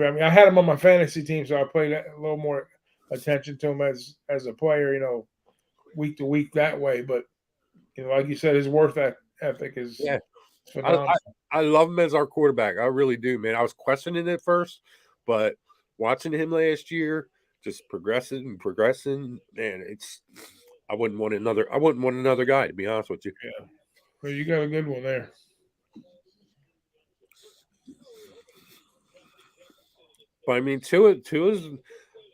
I mean, I had him on my fantasy team, so I paid a little more attention to him as a player. You know, week to week that way. But you know, like you said, his worth ethic is phenomenal. I love him as our quarterback. I really do, man. I was questioning it first, but watching him last year, just progressing, man, I wouldn't want another guy, to be honest with you. Yeah. Well, you got a good one there. But I mean, Tua's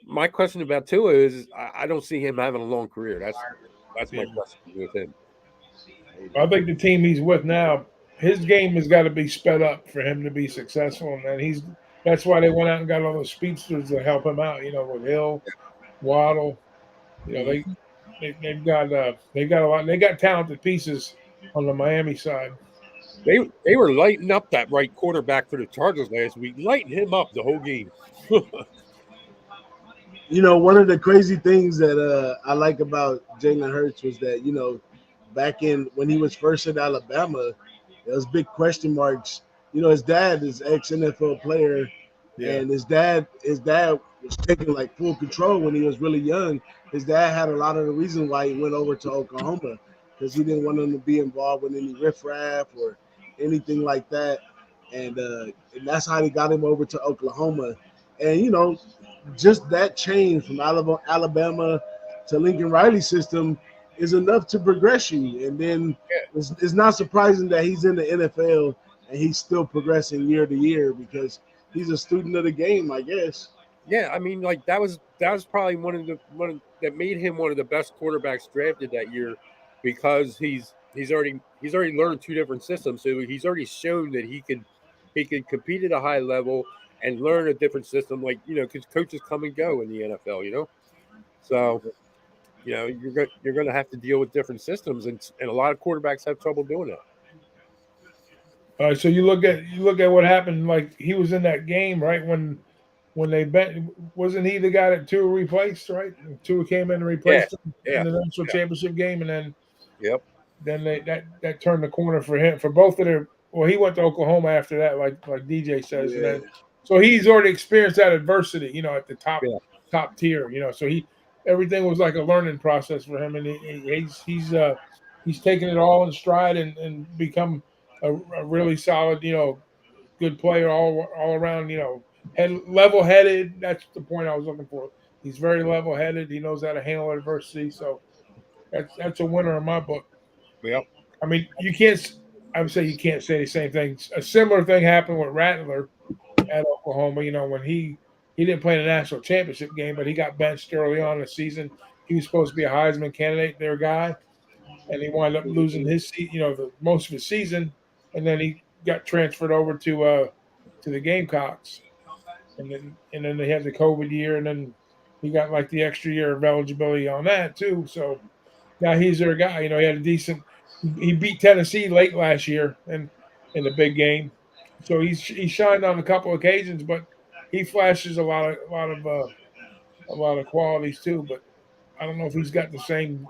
my question about Tua is I don't see him having a long career. That's my question with him. I think the team he's with now, his game has got to be sped up for him to be successful, and then that's why they went out and got all those speedsters to help him out. You know, with Hill, Waddle. You know, they've got a lot. They got talented pieces on the Miami side. They were lighting up that right quarterback for the Chargers last week, lighting him up the whole game. You know, one of the crazy things that I like about Jalen Hurts was that, you know, back in when he was first at Alabama, there was big question marks. You know, his dad is ex-NFL player, and his dad was taking like full control when he was really young. His dad had a lot of the reason why he went over to Oklahoma because he didn't want him to be involved with any riffraff or anything like that, and that's how they got him over to Oklahoma. And you know, just that change from Alabama to Lincoln Riley's system is enough to progress you. And then it's not surprising that he's in the NFL and he's still progressing year to year because he's a student of the game, I guess. Yeah, I mean, like that was probably one that made him one of the best quarterbacks drafted that year because he's already learned two different systems, so he's already shown that he can compete at a high level and learn a different system. Like, you know, because coaches come and go in the NFL, you know, so you know you're going to have to deal with different systems, and a lot of quarterbacks have trouble doing that. All right, so you look at what happened. Like he was in that game, right? When they wasn't he the guy that Tua replaced, right? Tua came in and replaced him in the national championship game, and then then that turned the corner for him for both of their. Well, he went to Oklahoma after that, like DJ says, and then so he's already experienced that adversity, you know, at the top tier, you know. So everything was like a learning process for him, and he's taken it all in stride and become a really solid, you know, good player all around, you know. Level-headed. That's the point I was looking for. He's very level-headed. He knows how to handle adversity. So that's a winner in my book. Yep. I mean, I would say you can't say the same thing. A similar thing happened with Rattler at Oklahoma. You know, when he didn't play in the national championship game, but he got benched early on in the season. He was supposed to be a Heisman candidate, their guy, and he wound up losing most of his season, and then he got transferred over to the Gamecocks. And then they had the COVID year, and then he got like the extra year of eligibility on that too. So now he's their guy. You know, he had a decent. He beat Tennessee late last year in the big game, so he shined on a couple occasions, but he flashes a lot of qualities too. But I don't know if he's got the same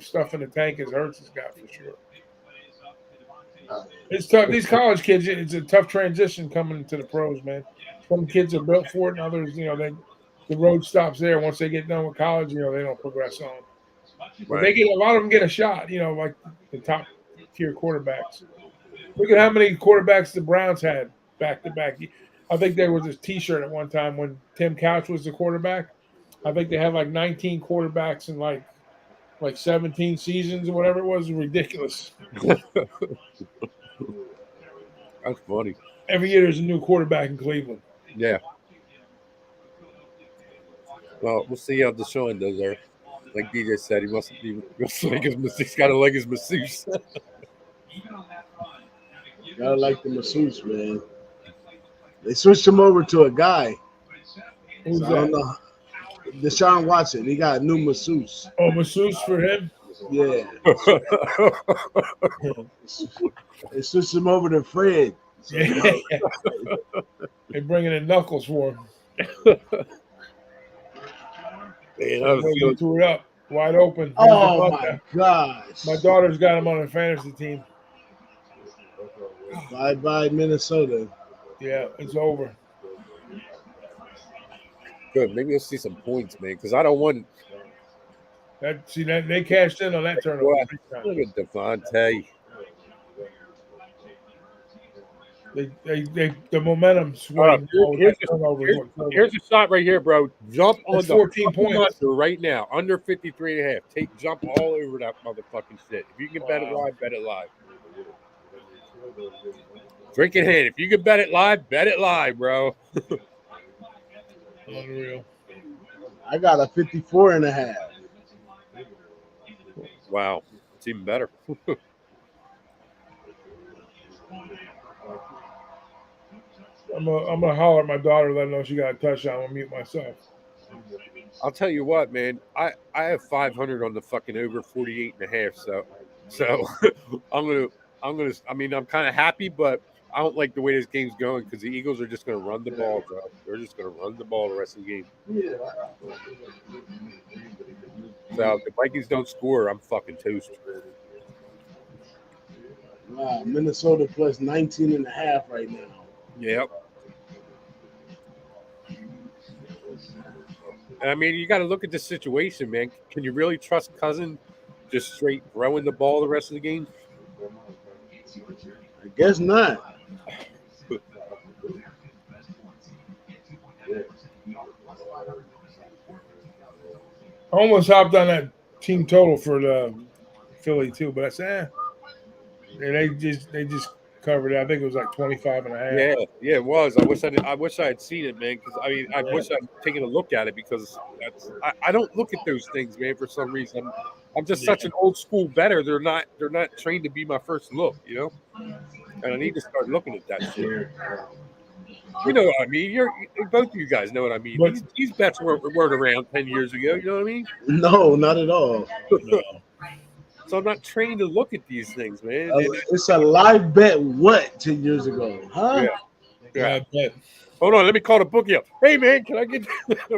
stuff in the tank as Hurts has got for sure. It's tough. These college kids, it's a tough transition coming to the pros, man. Some kids are built for it, and others, you know, the road stops there. Once they get done with college, you know, they don't progress on. But a lot of them get a shot, you know, like the top tier quarterbacks. Look at how many quarterbacks the Browns had back to back. I think there was this T-shirt at one time when Tim Couch was the quarterback. I think they had like 19 quarterbacks in like 17 seasons or whatever it was. Ridiculous. That's funny. Every year there's a new quarterback in Cleveland. Yeah. Well, we'll see how Deshaun does there. Like DJ said, he must like he's got to like his masseuse. Gotta like the masseuse, man. They switched him over to a guy. Who's So I don't that? know. Deshaun Watson. He got a new masseuse. Oh, masseuse for him? Yeah. They switched him over to Fred. So, Yeah. They're bringing in Knuckles for him. Man, I was He feeling, threw it up wide open. oh my gosh. My daughter's got him on her fantasy team. Bye, Minnesota. Yeah, it's over. good. Maybe we'll see some points, man, because I don't want. That they cashed in on that turnover. Well, big time. look at Devontae. The momentum swing. Here's a shot right here, bro. Jump on That's the 14 points. under right now, under 53.5. Jump all over that motherfucking shit. If you can bet it live, bet it live. Drink in hand. If you can bet it live, bro. Unreal. I got a 54.5. Wow, it's even better. I'm gonna holler at my daughter, let her know she got a touchdown. I'm gonna mute myself. I'll tell you what, man. I have 500 on the fucking over 48.5. So I'm gonna. I mean, I'm kind of happy, but I don't like the way this game's going because the Eagles are just gonna run the ball, bro. They're just gonna run the ball the rest of the game. So if the Vikings don't score, I'm fucking toast. Wow, Minnesota plus 19.5 right now. Yep. And I mean, you got to look at the situation, man. Can you really trust Cousin just straight throwing the ball the rest of the game? I guess not. I almost hopped on that team total for the Philly too, but I said, they just covered it. I think it was like 25.5. Yeah, it was. I wish I had seen it, man. Because I mean, I wish I'd taken a look at it because I don't look at those things, man. For some reason, I'm just such an old school bettor. They're not trained to be my first look, you know. And I need to start looking at that shit. You know what I mean? Both of you guys know what I mean. These bets weren't around 10 years ago. You know what I mean? No, not at all. No. So I'm not trained to look at these things, man. It's a live bet. What 10 years ago? Huh? Yeah. Yeah. Hold on, let me call the bookie up. Hey, man, can I get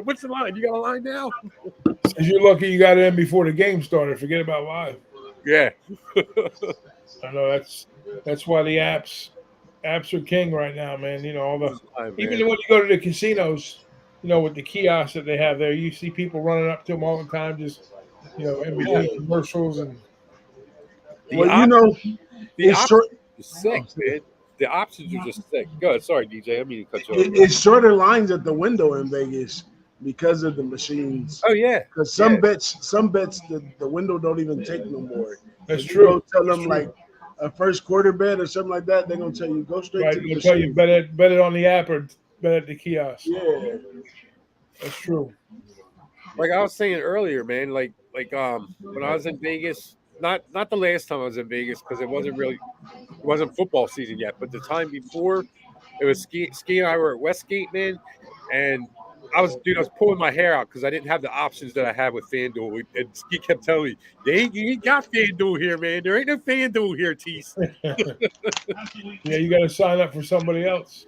what's the line? You got a line now? Because you're lucky you got it in before the game started. Forget about live. Yeah. I know that's why the apps are king right now, man. You know, all the even when you go to the casinos, you know, with the kiosks that they have there, you see people running up to them all the time, just in between commercials and. The options are sick, man. The options are just sick. Go ahead. Sorry, DJ. I mean to cut you off. It's shorter lines at the window in Vegas because of the machines. Oh yeah. Because some bets the window don't even take no more. That's true. Tell them like a first quarter bet or something like that. They're gonna tell you go straight to the machine. Tell you bet it on the app or bet at the kiosk. Yeah, that's true. Like I was saying earlier, man. Like when I was in Vegas. Not the last time I was in Vegas because it wasn't football season yet, but the time before it was Ski and I were at Westgate, man, and I was pulling my hair out because I didn't have the options that I had with FanDuel. And Ski kept telling me, you ain't got FanDuel here, man. There ain't no FanDuel here, Tease. Yeah, you got to sign up for somebody else.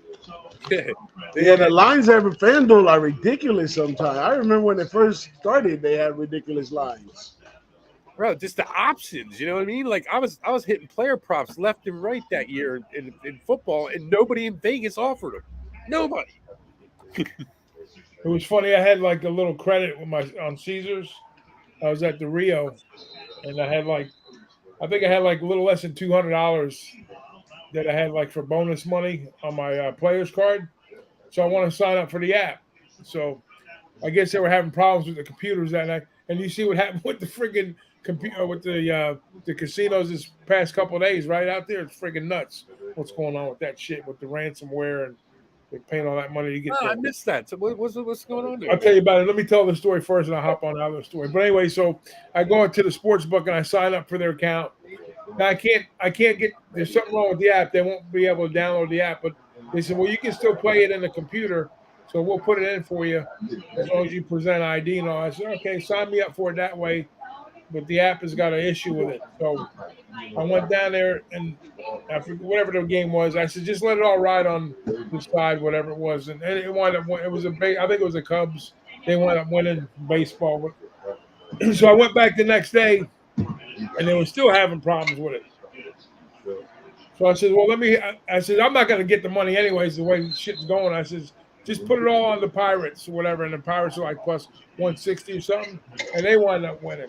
Yeah, the lines at FanDuel are ridiculous sometimes. I remember when it first started, they had ridiculous lines. Bro, just the options, you know what I mean? Like I was hitting player props left and right that year in football, and nobody in Vegas offered them. Nobody. It was funny. I had like a little credit on Caesars. I was at the Rio, and I think I had like a little less than $200 that I had like for bonus money on my players card. So I want to sign up for the app. So I guess they were having problems with the computers that night. And you see what happened with the friggin' computer with the casinos this past couple of days, right out there. It's friggin' nuts. What's going on with that shit with the ransomware and they're paying all that money to get Oh, I that. missed that. So what's going on there? I'll tell you about it. Let me tell the story first, and I'll hop on the other story. But anyway, so I go into the sports book and I sign up for their account. Now I can't get. There's something wrong with the app. They won't be able to download the app. But they said, well, you can still play it in the computer, so we'll put it in for you as long as you present ID and all. I said, okay, sign me up for it that way. But the app has got an issue with it. So I went down there and after whatever the game was, I said, just let it all ride on the side, whatever it was. And it wound up, it was I think it was the Cubs. They wound up winning baseball. So I went back the next day and they were still having problems with it. So I said, well, I said, I'm not going to get the money anyways, the way shit's going. I said, just put it all on the Pirates or whatever. And the Pirates are like plus 160 or something. And they wound up winning.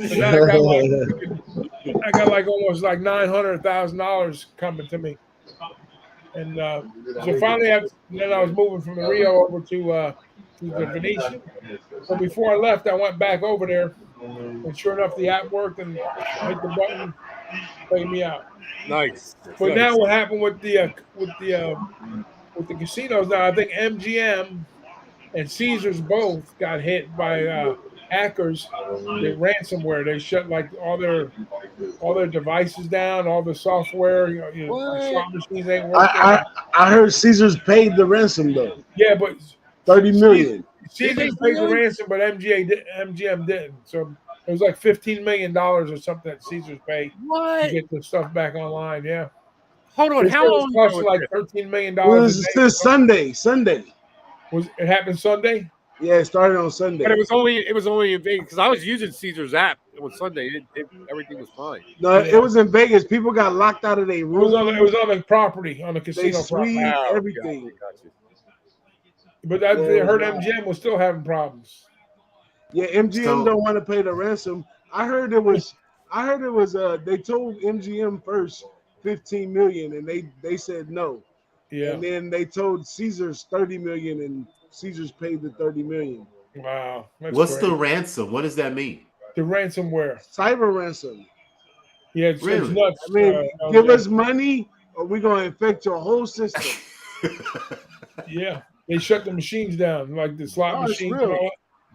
So now I got like almost like $900,000 coming to me. And so finally, then I was moving from the Rio over to the Venetian. So before I left, I went back over there. And sure enough, the app worked and I hit the button, played me out. Nice. But now what happened with the casinos now, I think MGM and Caesars both got hit by hackers with ransomware. They shut like all their devices down, all the software, slot machines ain't working. I heard Caesars paid the ransom though. Yeah, but $30 million. Caesars paid the ransom, but MGM didn't. So it was like $15 million or something that Caesars paid to get the stuff back online. Yeah. Hold on, how long cost like $13 million? It was this Sunday. Was it happened Sunday? Yeah, it started on Sunday. But it was only in Vegas because I was using Caesar's app on Sunday. Everything was fine. No, it was in Vegas. People got locked out of their room. It was on the property, on the casino They property. sweep everything. Gotcha. But I heard MGM was still having problems. Yeah, MGM don't want to pay the ransom. I heard it was they told MGM first 15 million and they said no. Yeah. And then they told Caesars 30 million and Caesars paid the 30 million. Wow. What's the ransom? What does that mean? The ransomware. Cyber ransom. Yeah, it's nuts. I mean, give us money or we're gonna infect your whole system. Yeah. They shut the machines down, like the slot machines. Really?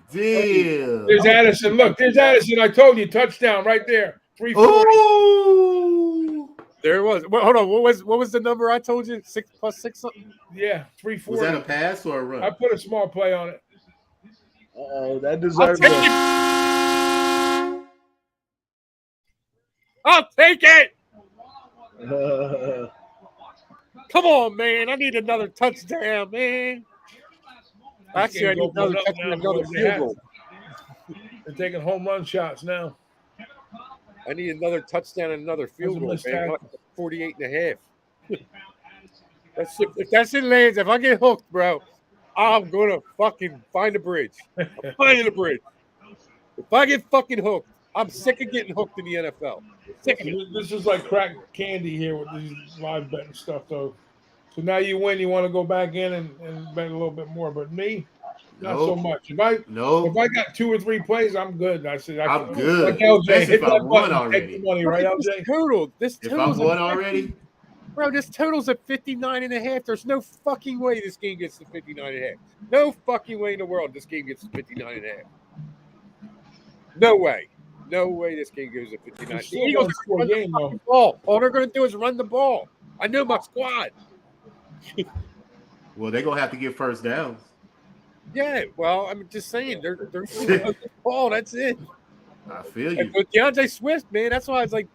Damn. There's Addison. Look, there's Addison. I told you, touchdown right there. 340. Oh, there it was. Well, hold on. What was the number I told you? 6 + 6 something? Yeah, 340. was that a pass or a run? I put a small play on it. That deserves it. I'll take it. Come on, man. I need another touchdown, man. Actually, I need another touchdown, another field goal. They're taking home run shots now. I need another touchdown and another field goal, man. 48.5. If that's in lands, if I get hooked, bro, I'm going to fucking find a bridge. I'm finding a bridge. If I get fucking hooked, I'm sick of getting hooked in the NFL. Sick of it. This is like crack candy here with these live betting stuff, though. So now you win, you want to go back in and bet a little bit more. But me, not so much. If I got 2 or 3 plays, I'm good. I'm good. Like LJ, hit if I that won button, already. take the money, right, LJ? This if I won already, bro, this total's at 59.5. There's no fucking way this game gets to 59.5. No fucking way in the world this game gets to 59.5. No way. No way this game goes to 59. The Eagles are run the fucking ball. All they're going to do is run the ball. I know my squad. well, they're gonna have to get first downs. Yeah, well, I'm just saying they're the ball. That's it. I feel you. And with DeAndre Swift, man, that's why I was like,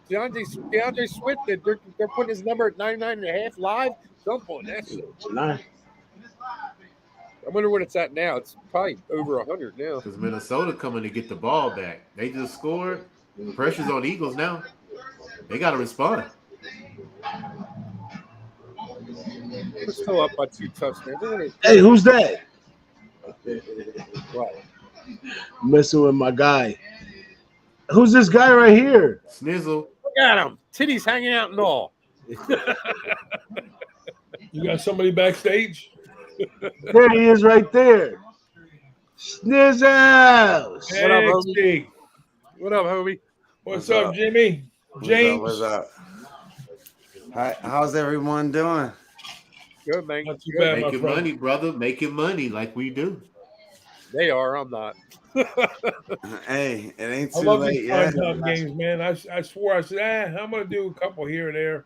DeAndre Swift. They're putting his number at 99.5 live. Jump on that shit. Nice. I wonder what it's at now. It's probably over 100 now. Because Minnesota coming to get the ball back. They just scored. The pressure's on the Eagles now. They got to respond. We're still up by 2 touchdowns. Hey, who's that? Right. Messing with my guy. Who's this guy right here? Snizzle. Look at him. Titties hanging out and all. You got somebody backstage? There he is right there. Snizzles. What up, homie? XD. What up, homie? What's up, Jimmy? James. What's up? How's everyone doing? Good, man. Not too Good. bad, my Making friend. money, brother. Making money like we do. They are. I'm not. Hey, it ain't I too love late these yet. prime time games, man. I swore I said, I'm gonna do a couple here and there.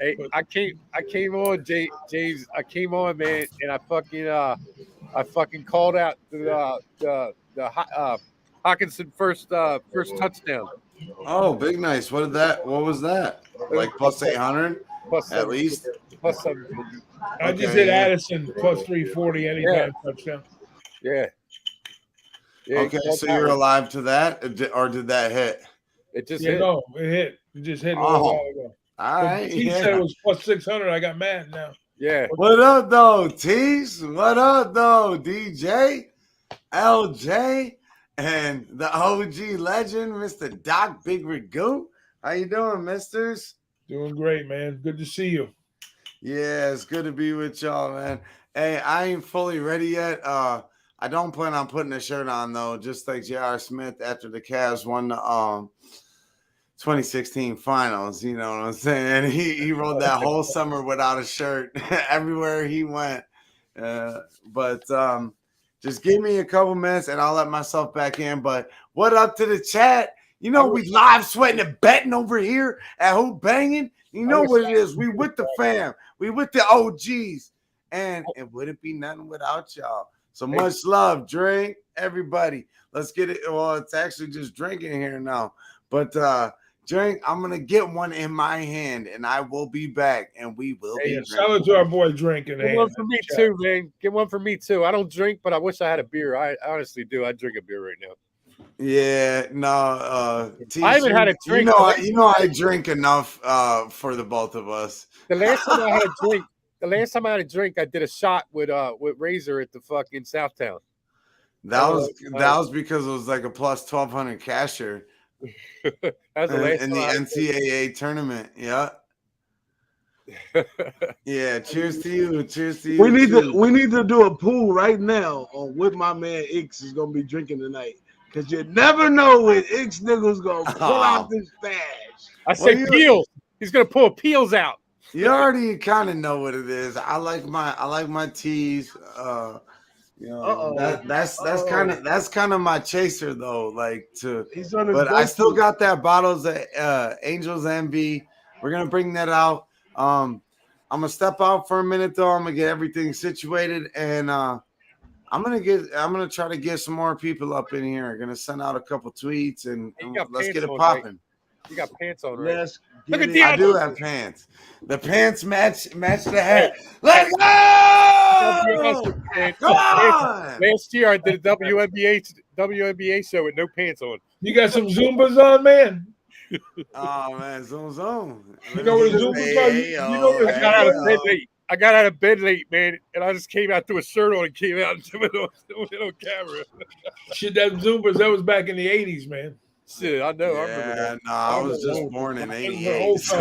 Hey, I came on, James. I came on, man, and I fucking called out the Hawkinson first touchdown. Oh, big nice. What was that? Like plus 800 Plus at least? plus 750. I just Okay, hit yeah. Addison plus 340 anytime touchdown. Yeah. Yeah. Okay, so you're alive to that, or did that hit? It just Yeah, hit. no, it hit. It just hit a Oh, little while ago. All right. He said it was plus 600. I got mad now. Yeah. What up, though, Tease? What up, though, DJ, LJ, and the OG legend, Mr. Doc Big Ragu? How you doing, misters? Doing great, man. Good to see you. Yeah, it's good to be with y'all, man. Hey, I ain't fully ready yet. I don't plan on putting a shirt on, though, just like J.R. Smith after the Cavs won the 2016 finals. You know what I'm saying? He rode that whole summer without a shirt everywhere he went. But just give me a couple minutes and I'll let myself back in. But what up to the chat? You know, we live sweating and betting over here at Who Banging. You know what it is. We with the fam. We with the OGs. And it wouldn't be nothing without y'all. So much love. Drink, everybody. Let's get it. Well, it's actually just drinking here now. But drink, I'm going to get one in my hand, and I will be back, and we will be drinking. Shout out to our boy drinking. Get one for me too, man. Get one for me too. I don't drink, but I wish I had a beer. I honestly do. I drink a beer right now. Yeah, no. I haven't had a drink. You know, I drink enough for the both of us. The last time I had a drink, I did a shot with Razor at the fucking Southtown. That was because it was like a plus 1,200 casher. That was the last in the NCAA tournament. Yeah. Yeah. Cheers to you. Cheers to you. We need to do a pool right now on what my man X is gonna be drinking tonight. Cause you never know when X niggas gonna pull out this stash. I said peels. He's gonna pull peels out. You already kind of know what it is. I like my teas. You know, that's kind of my chaser though. Like but I still got that bottles of Angels Envy. We're gonna bring that out. I'm gonna step out for a minute though. I'm gonna get everything situated, and I'm gonna try to get some more people up in here. I'm gonna send out a couple tweets and let's get it popping. Right? You got pants on, right? Yes. Look at I do have pants. The pants match the hat. Let's go! Come on! Last year I did a WNBA show with no pants on. You got some Zumbas on, man? Oh man, zoom. You know what Zumbas are? You know what I got out of bed late, man, and I just came out, threw a shirt on, and came out and it on camera. Shit, that Zumbas, that was back in the 80s, man. Shit, I know. Yeah, I remember that. no, I was just born in '88. So.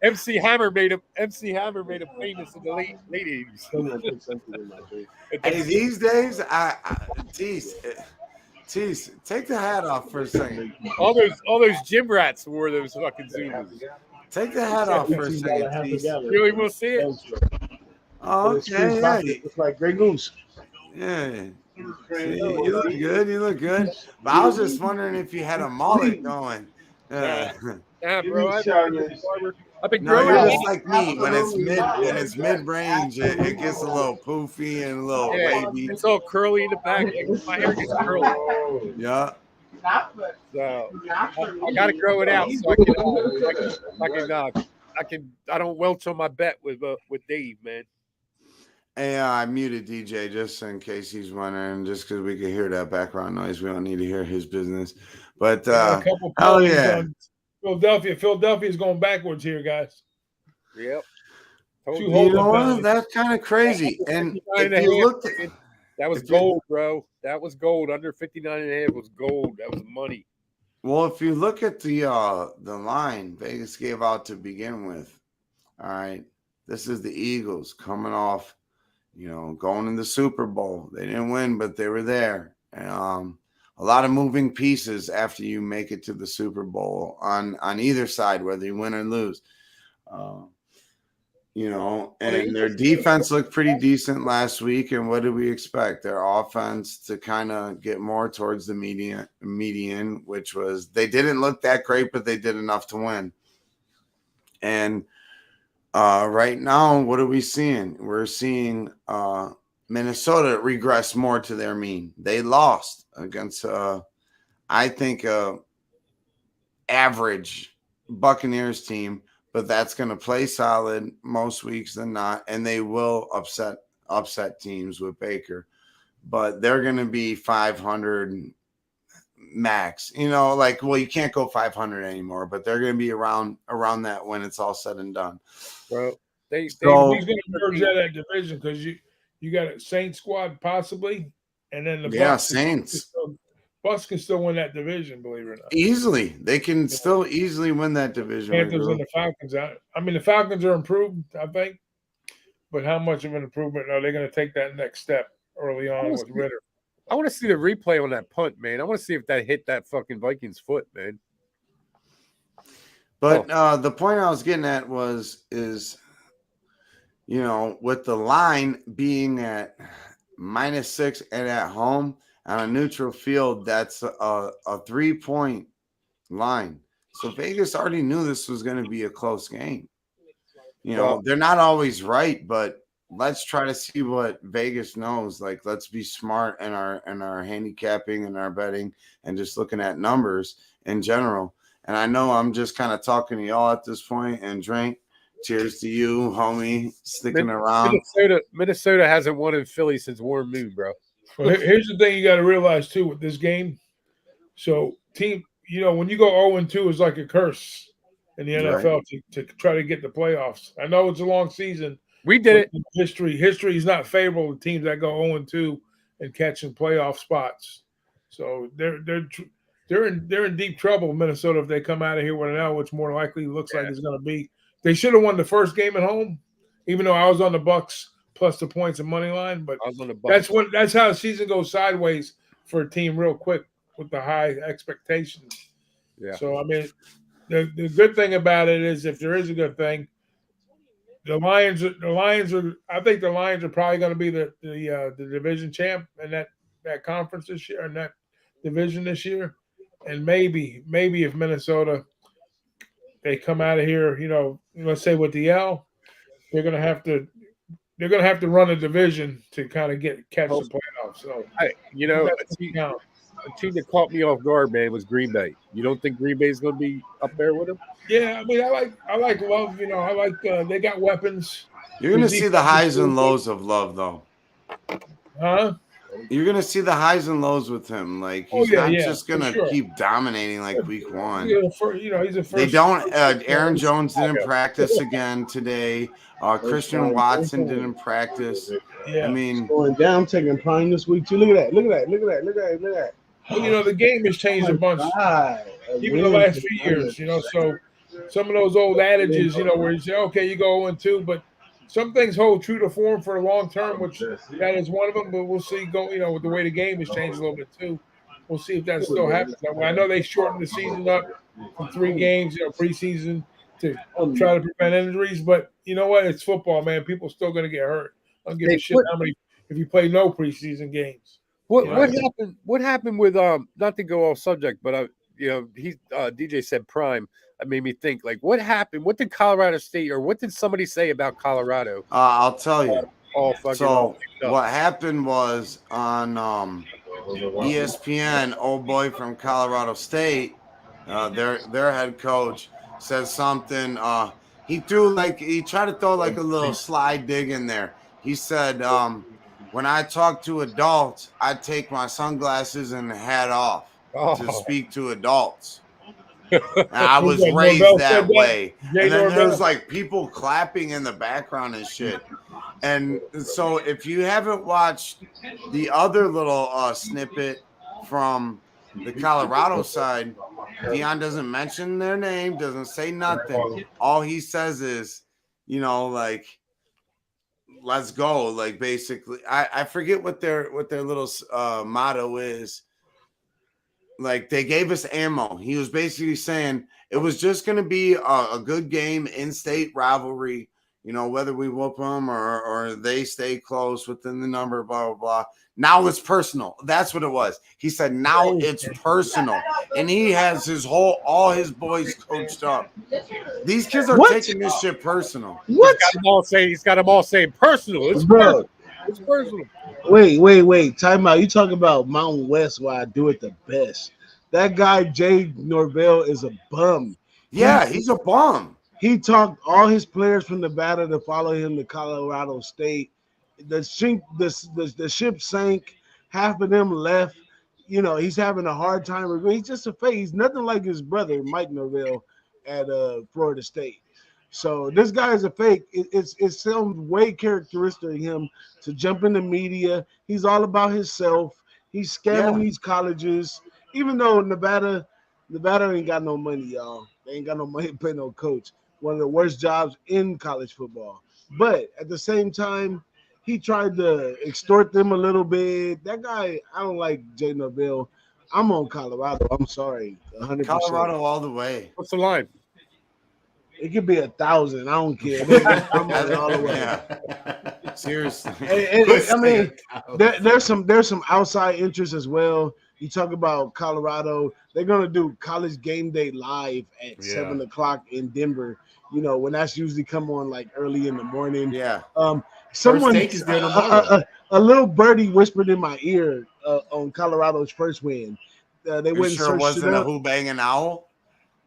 MC Hammer made him famous in the late '80s. Hey, these days, Tease, take the hat off for a second. All those gym rats wore those fucking Zumbas. Take the hat off for a second, Tease. Really, we'll see it. Oh, okay, yeah. It's like Grey Goose. Yeah. See, you look good. You look good. But I was just wondering if you had a mullet going. Nah, bro. I've been No, growing you're up. just like me. When it's mid range, it gets a little poofy and a little wavy. It's all curly in the back. My hair gets curly. Yeah. So I gotta grow it out so I don't welch on my bet with Dave, man. Hey, I muted DJ just in case he's wondering, just because we could hear that background noise. We don't need to hear his business. But A couple hell yeah. Philadelphia's going backwards here, guys. Yep. Two You know what? That's kind of crazy. And if you looked at that was gold, bro. That was gold. Under 59.5 was gold. That was money. well, if you look at the line Vegas gave out to begin with, all right, This is the Eagles coming off, going in the Super Bowl. They didn't win, but they were there. And, a lot of moving pieces after you make it to the Super Bowl on either side, whether you win or lose. And their defense looked pretty decent last week. And what did we expect? Their offense to kind of get more towards the median, which was they didn't look that great, but they did enough to win. And right now, what are we seeing? We're seeing Minnesota regress more to their mean. They lost against, I think, average Buccaneers team, but that's going to play solid most weeks than not, and they will upset teams with Baker. But they're going to be 500 max. You can't go 500 anymore, but they're going to be around that when it's all said and done. Bro, he's going to merge that division because you got a Saints squad possibly, and then the Bucs Saints. Bucs can still win that division, believe it or not. Easily, they can still easily win that division. Panthers and the Falcons. I mean, the Falcons are improved, I think, but how much of an improvement are they going to take that next step early on with Ritter? I want to see the replay on that punt, man. I want to see if that hit that fucking Vikings foot, man. But the point I was getting at is with the line being at -6 and at home on a neutral field, that's a 3-point line. So Vegas already knew this was going to be a close game. They're not always right, but let's try to see what Vegas knows. Like, let's be smart in our handicapping and our betting and just looking at numbers in general. And I know I'm just kind of talking to y'all at this point. And Drink, cheers to you, homie, sticking around. Minnesota hasn't won in Philly since Warren Moon, bro. Well, here's the thing you got to realize too with this game. So, team, when you go 0-2, it's like a curse in the NFL to try to get the playoffs. I know it's a long season. We did it. History is not favorable to teams that go 0-2 and catching playoff spots. So they're in deep trouble, Minnesota, if they come out of here with an L, which more likely looks like it's going to be. They should have won the first game at home, even though I was on the Bucs plus the points and money line. But I was on the Bucs. That's how the season goes sideways for a team real quick with the high expectations. Yeah. So I mean, the good thing about it is, if there is a good thing, the Lions are. I think the Lions are probably going to be the division champ in that conference this year, and that division this year. And maybe if Minnesota, they come out of here, let's say with the L, they're gonna have to run a division to kind of catch the playoffs. So a team that caught me off guard, man, was Green Bay. You don't think Green Bay is gonna be up there with them? Yeah, I mean, I like Love. I like they got weapons. You're gonna see the highs and lows of Love, though. Huh? You're gonna see the highs and lows with him. Like, he's not just gonna keep dominating like week one. He's a first. They don't. Aaron Jones didn't practice again today. Christian Watson didn't practice. Yeah. I mean, going down, taking prime this week too. Look at that. Well, the game has changed a bunch, even the last few years. So some of those old adages, where you say, okay, you go 0-2, but some things hold true to form for the long term, which that is one of them. But we'll see. With the way the game has changed a little bit too, we'll see if that still happens. I know they shortened the season up from 3 games, preseason, to try to prevent injuries. But you know what? It's football, man. People still going to get hurt. I don't give a shit how many if you play no preseason games. What happened? What happened with not to go off subject, but DJ said prime. That made me think, like, what happened? What did Colorado State, or what did somebody say about Colorado? I'll tell you. So what happened was on ESPN, old boy from Colorado State, their head coach said something. He tried to throw like a little slide dig in there. He said, when I talk to adults, I take my sunglasses and hat off to speak to adults. And I was raised that way. And then there's like people clapping in the background and shit. And so if you haven't watched the other little snippet from the Colorado side, Deion doesn't mention their name, doesn't say nothing. All he says is, you know, like let's go. Like basically, I forget what their little motto is. Like they gave us ammo. He was basically saying it was just going to be a good game, in-state rivalry. You know, whether we whoop them or they stay close within the number, blah, blah, blah. Now it's personal. That's what it was. He said, now it's personal. And he has all his boys coached up. These kids are taking this shit personal. What? He's got them all saying personal. It's Bro. personal. It's personal. Wait. Time out. You talk about Mountain West where I do it the best. That guy, Jay Norvell, is a bum. Yeah, he's a bum. He talked all his players from Nevada to follow him to Colorado State. The ship sank. Half of them left. You know, he's having a hard time. He's just a fake. He's nothing like his brother, Mike Norvell, at Florida State. So this guy is a fake. It sounds way characteristic of him to jump in the media. He's all about himself. He's scamming these colleges. Even though Nevada ain't got no money, y'all. They ain't got no money to pay no coach. One of the worst jobs in college football. But at the same time, he tried to extort them a little bit. That guy, I don't like Jay Norvell. I'm on Colorado. I'm sorry. 100%. Colorado all the way. What's the line? It could be 1,000. I don't care. I'm on it all the way. Yeah. Seriously. I mean, there's some outside interest as well. You talk about Colorado. They're gonna do College Game Day live at 7 o'clock in Denver. You know, when that's usually come on like early in the morning. Yeah. Someone, a little birdie whispered in my ear on Colorado's first win. They went sure it wasn't a who banging owl?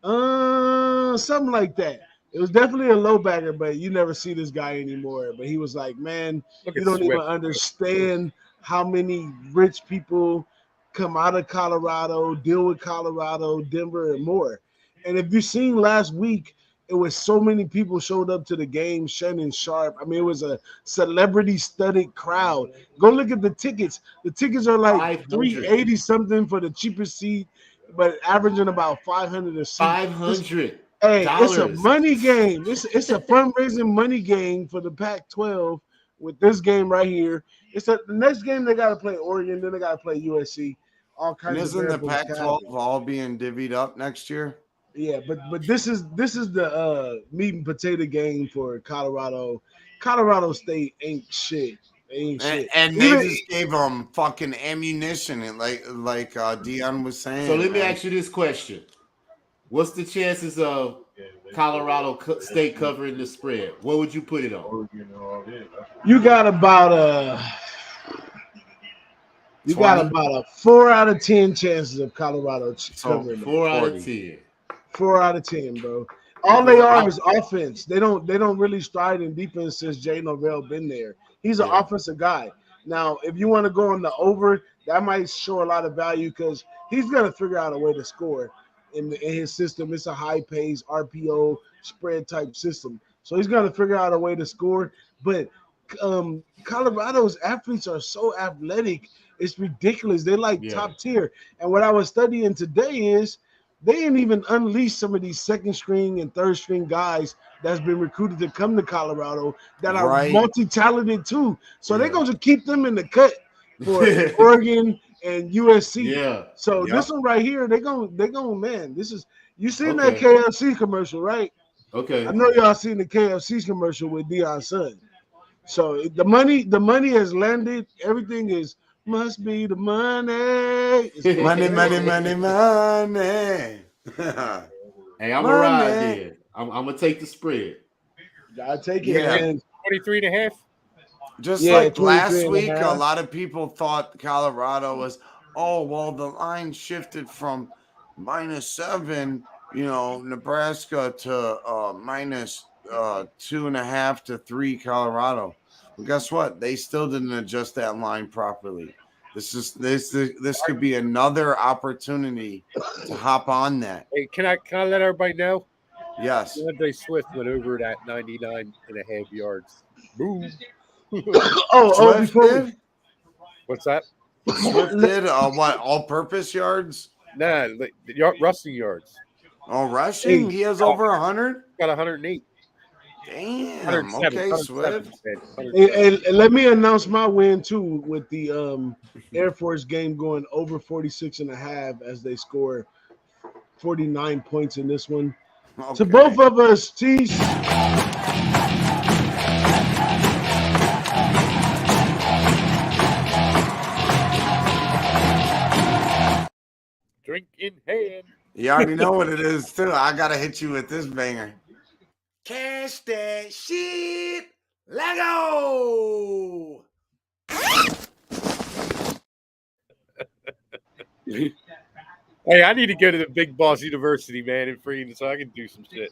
Something like that. It was definitely a low bagger, but you never see this guy anymore. But he was like, man, you don't even understand how many rich people come out of Colorado, deal with Colorado, Denver, and more. And if you've seen last week, it was so many people showed up to the game, Shannon Sharp. I mean, it was a celebrity-studded crowd. Go look at the tickets. The tickets are like $380 something for the cheapest seat, but averaging about $500 a seat. $500. Hey, it's a money game. It's a fundraising money game for the Pac-12 with this game right here. The next game they got to play Oregon, then they got to play USC. All kinds of. Isn't the Pac-12 all being divvied up next year? Yeah, but this is the meat and potato game for Colorado. Colorado State ain't shit. They ain't shit. And they just gave them fucking ammunition, and like Dion was saying. So let me ask you this question: what's the chances of Colorado State covering the spread? What would you put it on? You got about a 4 out of 10 chances of Colorado covering. 4 out of 10. 4 out of 10, bro. All they are is offense. They don't really stride in defense since Jay Norvell been there. He's an offensive guy. Now, if you want to go on the over, that might show a lot of value because he's gonna figure out a way to score in his system. It's a high pace RPO spread type system, so he's gonna figure out a way to score. But Colorado's athletes are so athletic, it's ridiculous. They're like top tier. And what I was studying today is they didn't even unleash some of these second string and third string guys that's been recruited to come to Colorado that are multi-talented too. So they're going to keep them in the cut for Oregon and USC. Yeah. So this one right here, they're going, man, this is, you seen that KFC commercial, right? Okay. I know y'all seen the KFC commercial with Deion's son. So the money has landed. Everything is must be the money. Money. Hey, I'm a ride there. I'm gonna take the spread. Gotta take it. Yeah. 23.5. Just like last week, a lot of people thought Colorado was, the line shifted from -7, Nebraska to -2.5 to 3 Colorado. Well, guess what? They still didn't adjust that line properly. This could be another opportunity to hop on that. Hey, can I let everybody know? Yes. DeAndre Swift went over that 99.5 yards. Boom. What's that? Swift did what? All-purpose yards? Nah, rushing yards. Oh, rushing? He has over 100? Got 108. Damn. 107, Okay, 107, Swift. 107. And let me announce my win too with the Air Force game going over 46.5 as they score 49 points in this one. Okay. To both of us, Tease. Drink in hand. You already know what it is, too. I got to hit you with this banger. Cash that shit. Let go. Hey, I need to go to the Big Boss University, man, in Freedom, so I can do some shit.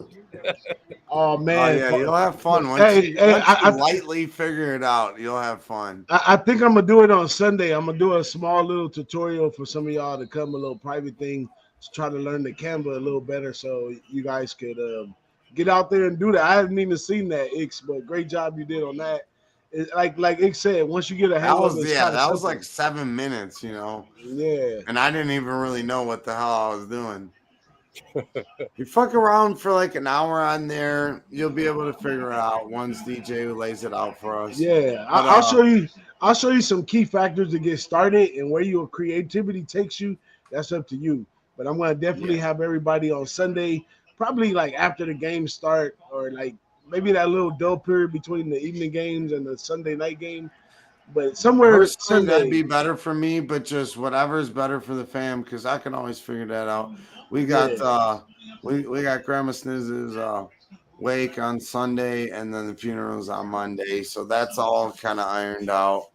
Oh Oh, man, yeah, you'll have fun. Once Hey, you, hey, once I- you lightly figure it out, you'll have fun. I think I'm gonna do it on Sunday. I'm gonna do a small little tutorial for some of y'all to come, a little private thing to try to learn the Canva a little better, so you guys could get out there and do that. I haven't even seen that, Ix, but great job you did on that. Like Ix said, once you get a hang That of was, it, it's yeah, kind of that was simple. like 7 minutes, you know. Yeah. And I didn't even really know what the hell I was doing. You fuck around for like an hour on there, you'll be able to figure it out once DJ lays it out for us. Yeah, But, I'll show you. I'll show you some key factors to get started, and where your creativity takes you. That's up to you. But I'm gonna definitely have everybody on Sunday, probably like after the games start, or like maybe that little dull period between the evening games and the Sunday night game. But somewhere Personally, that'd Sunday. be better for me, but just whatever's better for the fam, because I can always figure that out. We got we got Grandma Snizz's wake on Sunday, and then the funeral's on Monday, so that's all kind of ironed out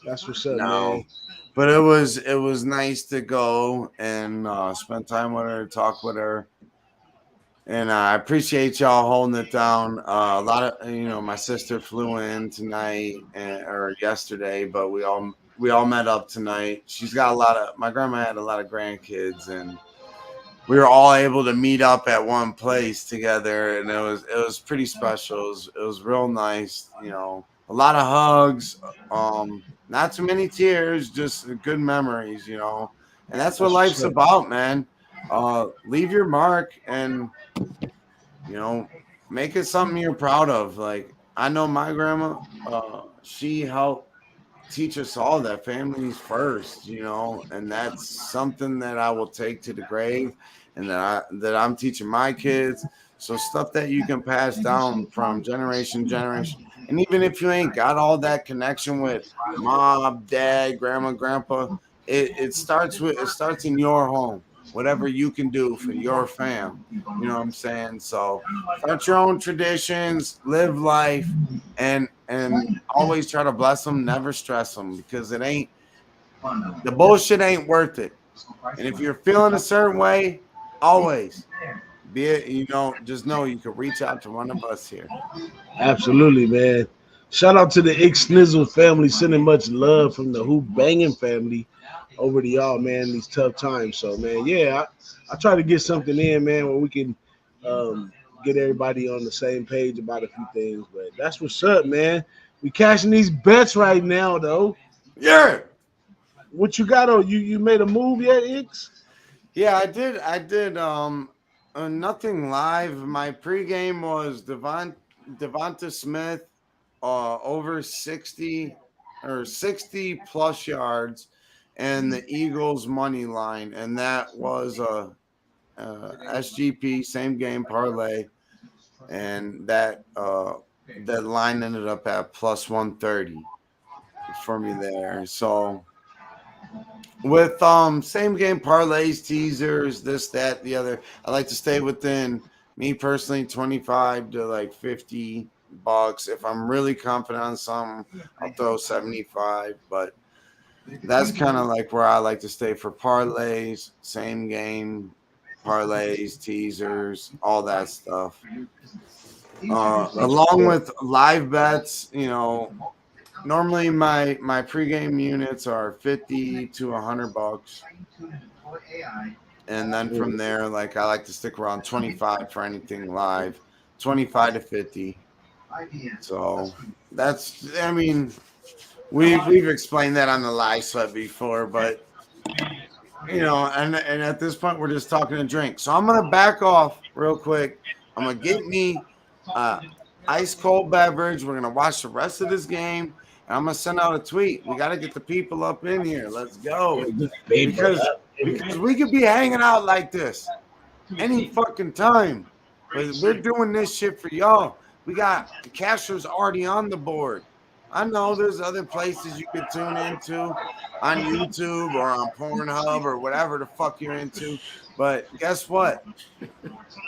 That's what's up, now. man. But it was nice to go and spend time with her, talk with her. And I appreciate y'all holding it down. A lot of my sister flew in tonight or yesterday, but we all met up tonight. She's got my grandma had a lot of grandkids, and we were all able to meet up at one place together, and it was pretty special. It was real nice, a lot of hugs, not too many tears, just good memories, and that's what life's about, man. Leave your mark and make it something you're proud of. Like, I know my grandma, she helped teach us all that family's first, and that's something that I will take to the grave, and that I'm teaching my kids. So stuff that you can pass down from generation to generation. And even if you ain't got all that connection with mom, dad, grandma, grandpa, it starts in your home. Whatever you can do for your fam, you know what I'm saying? So start your own traditions, live life, and always try to bless them, never stress them, because the bullshit ain't worth it. And if you're feeling a certain way, always be it, just know you can reach out to one of us here. Absolutely, man. Shout out to the Ix Snizzle family, sending much love from the Who Banging family over to y'all, man, these tough times. So, man, yeah, I try to get something in, man, where we can get everybody on the same page about a few things. But that's what's up, man. We cashing these bets right now, though. Yeah. What you got? You made a move yet, Ix? Yeah, I did. Nothing live. My pregame was Devonta Smith, over 60 or 60 plus yards, and the Eagles money line, and that was a SGP same game parlay, and that line ended up at plus 130 for me there. So with same game parlays, teasers, this, that, the other, I like to stay within, me personally, 25 to like $50. If I'm really confident on something, I'll throw 75, but that's kind of like where I like to stay for parlays, same game parlays, teasers, all that stuff. Along with live bets, normally my pregame units are 50 to $100, and then from there, like, I like to stick around 25 for anything live, 25 to 50. So that's, I mean, we've explained that on the live sweat before, but and at this point we're just talking to drink. So I'm gonna back off real quick. I'm gonna get me ice cold beverage. We're gonna watch the rest of this game, and I'm gonna send out a tweet. We gotta get the people up in here. Let's go, because we could be hanging out like this any fucking time, but we're doing this shit for y'all. We got the cashers already on the board. I know there's other places you could tune into on YouTube or on Pornhub or whatever the fuck you're into. But guess what?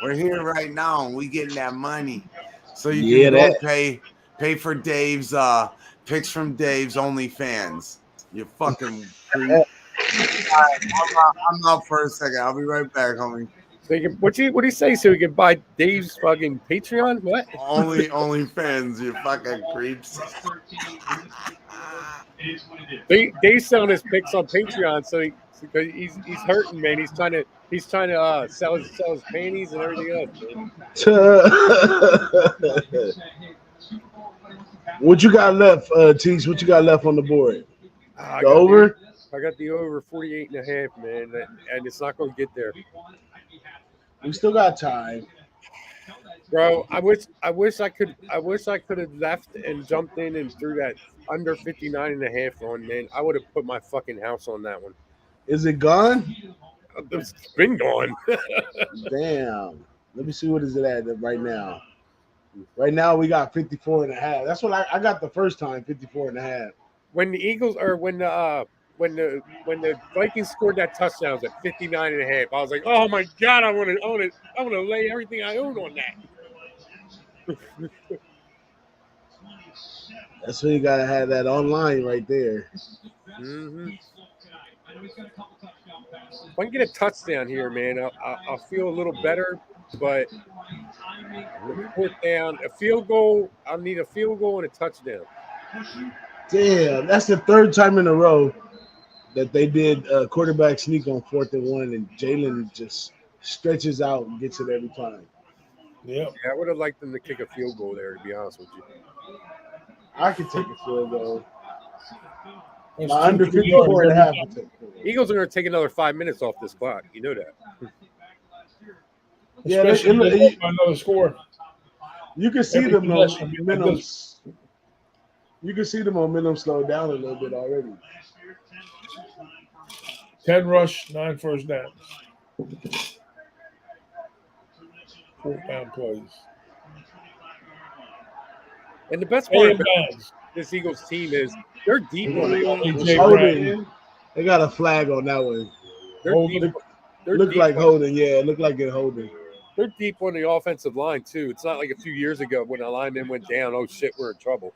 We're here right now and we getting that money. So you can go pay for Dave's pics from Dave's OnlyFans. You fucking creep. I'm out for a second. I'll be right back, homie. So you can, what do you say? So we can buy Dave's fucking Patreon? What? OnlyFans, you fucking creeps. Dave's selling his pics on Patreon, so he's hurting, man. He's trying to sell his panties and everything else. What you got left, Tease? What you got left on the board? The over? I got the over 48.5, man, and it's not going to get there. We still got time, bro. I wish I could have left and jumped in and threw that under 59.5 on, man. I would have put my fucking house on that one. Is it gone? It's been gone. Damn. Let me see what is it at right now. Right now we got 54.5. That's what I got the first time, 54.5. When the Eagles or when the Vikings scored that touchdown, it was at 59.5. I was like, oh my god, I want to lay everything I own on that. That's when you gotta have that online right there. Mm-hmm. If I can get a touchdown here, man, I'll feel a little better. But fourth down, a field goal. I'll need a field goal and a touchdown. Damn, that's the third time in a row that they did quarterback sneak on 4th and 1, and Jalen just stretches out and gets it every time. Yeah, I would have liked them to kick a field goal there, to be honest with you. I could take a field goal. Under 54.5. Eagles are going to take another 5 minutes off this clock. You know that. Yeah, another score. You can see the momentum. You can see the momentum slow down a little bit already. 10 rush, 9 first downs. 4th down plays. And the best part about this Eagles team is they're deep on the holding. They got a flag on that one. Look like holding. Yeah, look like it holding. They're deep on the offensive line, too. It's not like a few years ago when a lineman went down. Oh, shit, we're in trouble.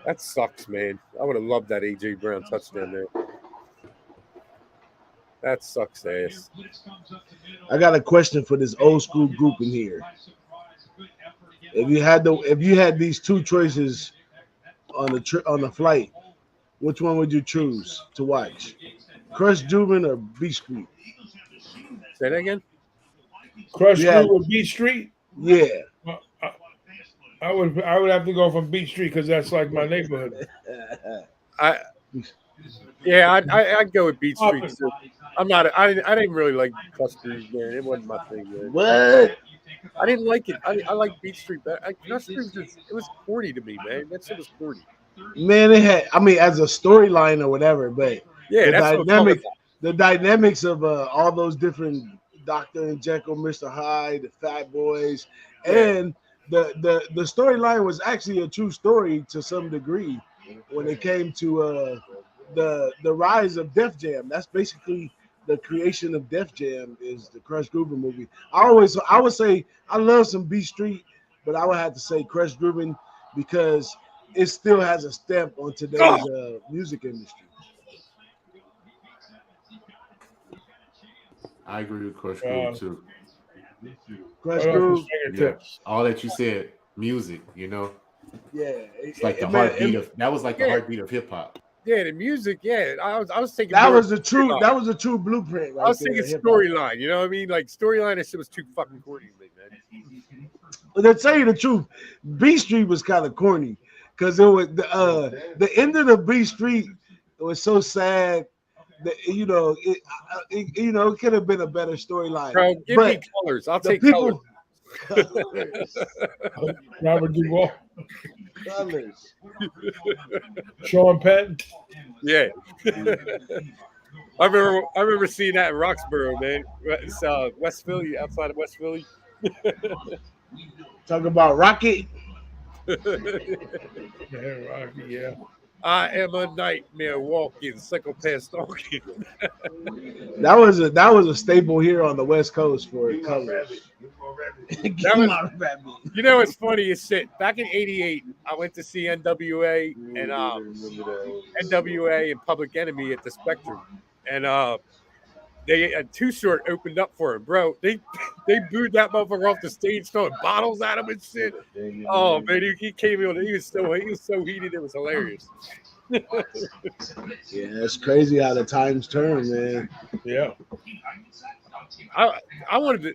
That sucks, man. I would have loved that A.J. Brown touchdown there. That sucks ass. I got a question for this old school group in here. If you had these two choices on the flight, which one would you choose to watch? Crush Jubin or Beach Street? Say that again. Crush Crew or Beach Street? Yeah. I would have to go from Beach Street because that's like my neighborhood. I'd go with Beach Street too. I didn't really like Crush Crew, man. It wasn't my thing, man. What? I didn't like it. I like Beach Street better. Crush Crew it was corny to me, man. That shit was corny. Man, it had. I mean, as a storyline or whatever, but yeah, the dynamics of all those different Dr. and Jekyll, Mr. Hyde, the Fat Boys, and the storyline was actually a true story to some degree when it came to the rise of Def Jam. That's basically the creation of Def Jam is the Crush Groovin movie. I would say I love some Beat Street, but I would have to say Crush Groovin because it still has a stamp on today's music industry. I agree with Crush Groove too. Crush Groove, yeah. All that you said, music, you know. Yeah, it's like the heartbeat of that was like the heartbeat of hip hop. Yeah, the music. Yeah, I was thinking that was the true blueprint. Right, I was thinking storyline. You know what I mean? Like storyline, that shit was too fucking corny, man. But to tell you the truth, B Street was kind of corny because it was the end of the B Street. It was so sad that it could have been a better storyline. Bro, give me colors. I'll take colors. Robert Duvall, Colors. Sean Penn. Yeah. I remember seeing that in Roxborough, man. It's West Philly, outside of West Philly. Talk about Rocket. Yeah, Rocky, yeah. I am a nightmare walking, psychopath stalking. That was a staple here on the West Coast for Colors. That was, you know, it's funny as shit. Back in '88, I went to see NWA and Public Enemy at the Spectrum, and they had Too Short opened up for him, bro. They booed that motherfucker off the stage, throwing bottles at him and shit. Oh man, he came in. He was so heated. It was hilarious. Yeah, it's crazy how the times turn, man. Yeah. I wanted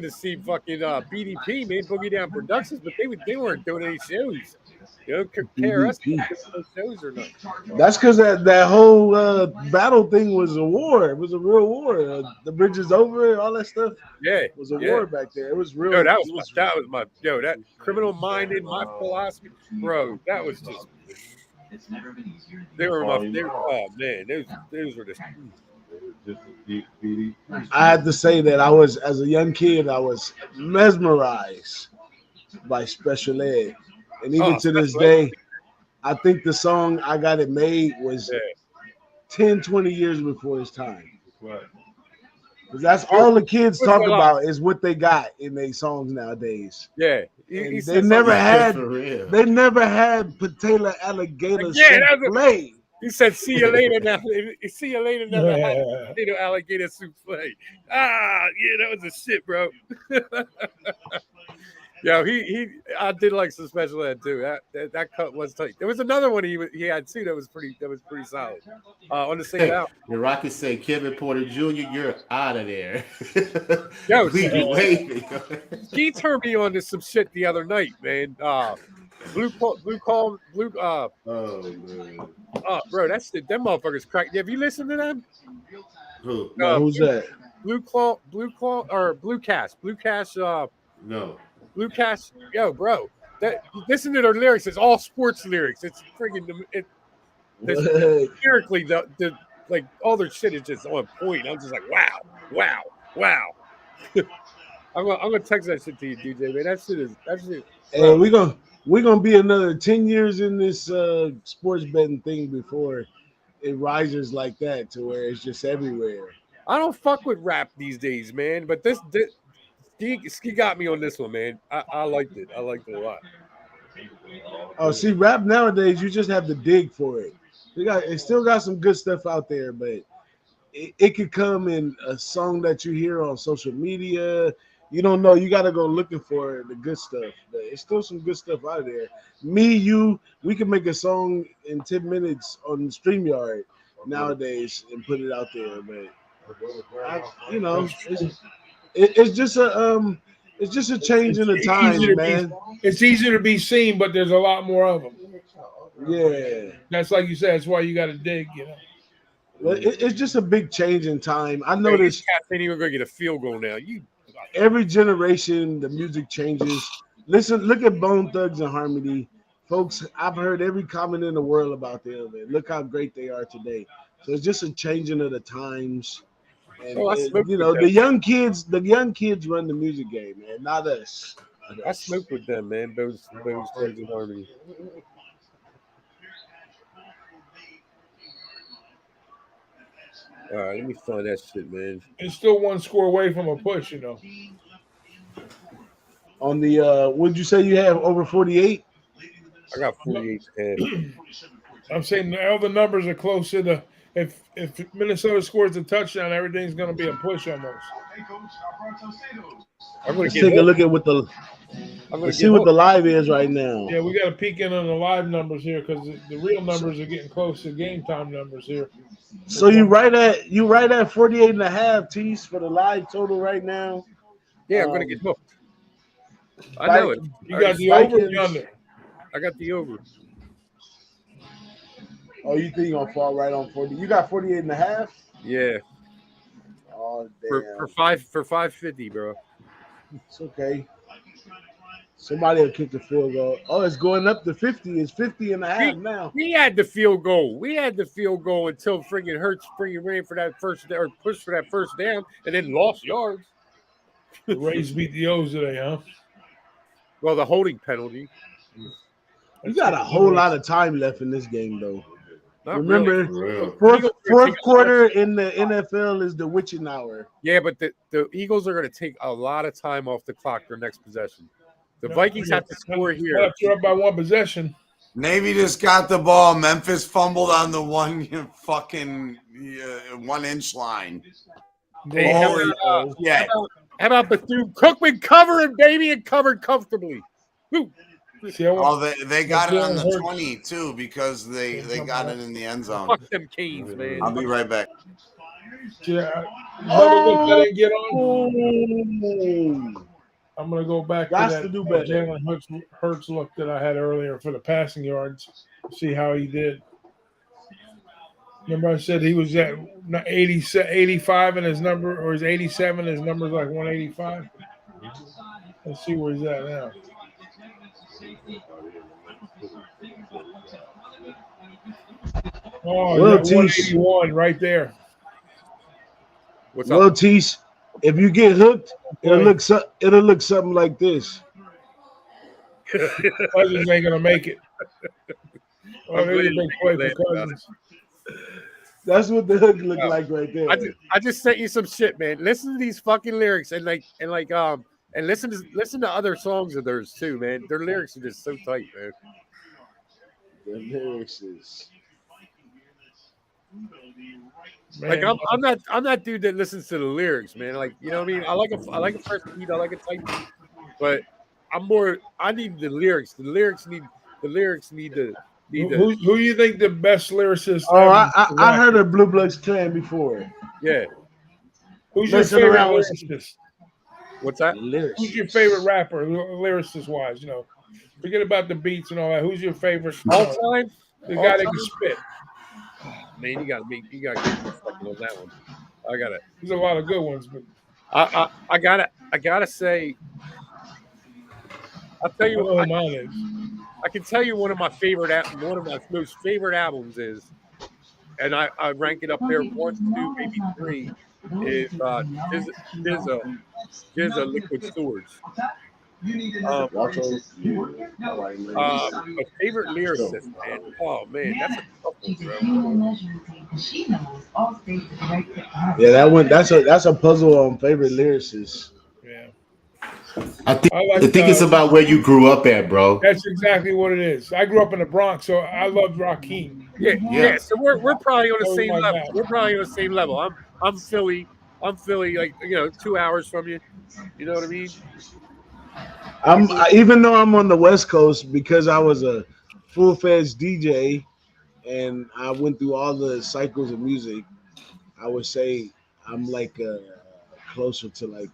to see fucking BDP, man, Boogie Down Productions, but they weren't doing any shows. You know, compare us to those shows or not. That's because that whole battle thing was a war. It was a real war. The bridge is over, all that stuff. Yeah, it was a war back there. It was real. Yo, that was my that criminal minded, my philosophy, bro. That was just. They were oh man, those were just. I had to say that I was, as a young kid, I was mesmerized by Special Ed. And even to this day, I think the song I Got It Made was 10, 20 years before his time. Right. Because that's all the kids talk about is what they got in their songs nowadays. Yeah. They never had Patella Alligator souffle. He said, "See you later now. See you later now." Alligator souffle. Ah, yeah, that was a shit, bro. Yo, I did like some Special Ed too. That cut was tight. There was another one he had too that was pretty solid. On the same album. The Rockets say Kevin Porter Jr., you're out of there. Yo, he turned me on to some shit the other night, man. Blue. Oh man. Oh, bro, that's them motherfuckers crack. Have you listened to them? Who? Who's that? Blue Claw, or Blue Cash. No. Blue Cash, yo, bro. Listen to their lyrics. It's all sports lyrics. It's freaking lyrically, the like all their shit is just on point. I'm just like, wow. I'm gonna text that shit to you, DJ, man. That shit. Hey, we're gonna be another 10 years in this sports betting thing before it rises like that to where it's just everywhere. I don't fuck with rap these days, man. But this Ski got me on this one, man. I liked it. I liked it a lot. Oh, see, rap nowadays, you just have to dig for it. It still got some good stuff out there, but it could come in a song that you hear on social media. You don't know. You got to go looking for the good stuff. But it's still some good stuff out there. We can make a song in 10 minutes on StreamYard nowadays and put it out there. But it's just a change in the times, man. It's easier to be seen, but there's a lot more of them. Yeah, that's like you said. That's why you got to dig, you know. Well, it's just a big change in time. I noticed. Ain't even gonna get a field goal now. Every generation, the music changes. Look at Bone Thugs and Harmony, folks. I've heard every comment in the world about them, and look how great they are today. So it's just a changing of the times. And the young kids run the music game, man, not us. I smoked with them, man. Those Thugs and Harmony. All right, let me find that shit, man. It's still one score away from a push, you know. On the would you say you have over 48? I got 48. I'm saying all the numbers are close to the. If Minnesota scores a touchdown, everything's going to be a push almost. Let's take a look at what the. Let's see what the live is right now. Yeah, we got to peek in on the live numbers here because the real numbers are getting close to game time numbers here. So you right at 48.5 T's for the live total right now. Yeah, I'm going to get hooked. I know it. You got the over or the under? I got the over. Oh, you think you're gonna fall right on 40? You got 48.5? Yeah. Oh damn. For 550, bro. It's okay. Somebody will kick the field goal. Oh, it's going up to 50. It's 50 and a half now. We had the field goal. We had the field goal until friggin' Hurts friggin' ran for that first down, or pushed for that first down, and then lost yards. The Rays beat the O's today, huh? Well, the holding penalty. You got a whole lot of time left in this game, though. Not Remember, really. fourth quarter in the NFL is the witching hour. Yeah, but the Eagles are going to take a lot of time off the clock their next possession. The Vikings have to score here. You're up by one possession. Navy just got the ball. Memphis fumbled on the fucking 1 inch line. Hey, how about Bethune-Cookman covering, baby, and covered comfortably. Woo. Oh, they got it on the 20 too because they got it in the end zone. Fuck them Canes, man. I'll be right back. Yeah, I didn't get on. I'm gonna go back to that Jalen Hurts look that I had earlier for the passing yards. See how he did. Remember, I said he was at 85 in his number, or his 87. His number's like 185. Let's see where he's at now. Oh, Well, 181 right there. What's well, up? Tease, if you get hooked, it'll look something like this. Cousins ain't gonna make it. Oh, there's a big play for Cousins. That's what the hook looked like right there. I just sent you some shit, man. Listen to these fucking lyrics and listen to other songs of theirs too, man. Their lyrics are just so tight, man. The lyrics is like I'm that dude that listens to the lyrics, man. Like, you know what I mean? I like a fresh beat, I like a tight beat, but I need the lyrics. The lyrics need the Who do you think the best lyricist? Oh, I heard of Blue Bloods Clan before. Yeah. Who's your favorite lyricist? What's that? Lyrics. Who's your favorite rapper, lyricist wise? You know, forget about the beats and all that. Who's your favorite all time? The guy that can spit. Man, you gotta get me fucking on that one. I got it. There's a lot of good ones, but I gotta say, I'll tell you what mine is. I can tell you one of my most favorite albums is, and I rank it up there 1, 2, maybe 3, is a Liquid Swords. My favorite lyricist, man. Oh man, that's a tough one, bro. Yeah, that one. That's a puzzle on favorite lyricists. Yeah. I think it's about where you grew up at, bro. That's exactly what it is. I grew up in the Bronx, so I loved Rakim. Yeah. So we're probably on the same level. God. We're probably on the same level. I'm Philly, like 2 hours from you. You know what I mean? Even though I'm on the West Coast, because I was a full-fledged DJ and I went through all the cycles of music, I would say I'm like closer to like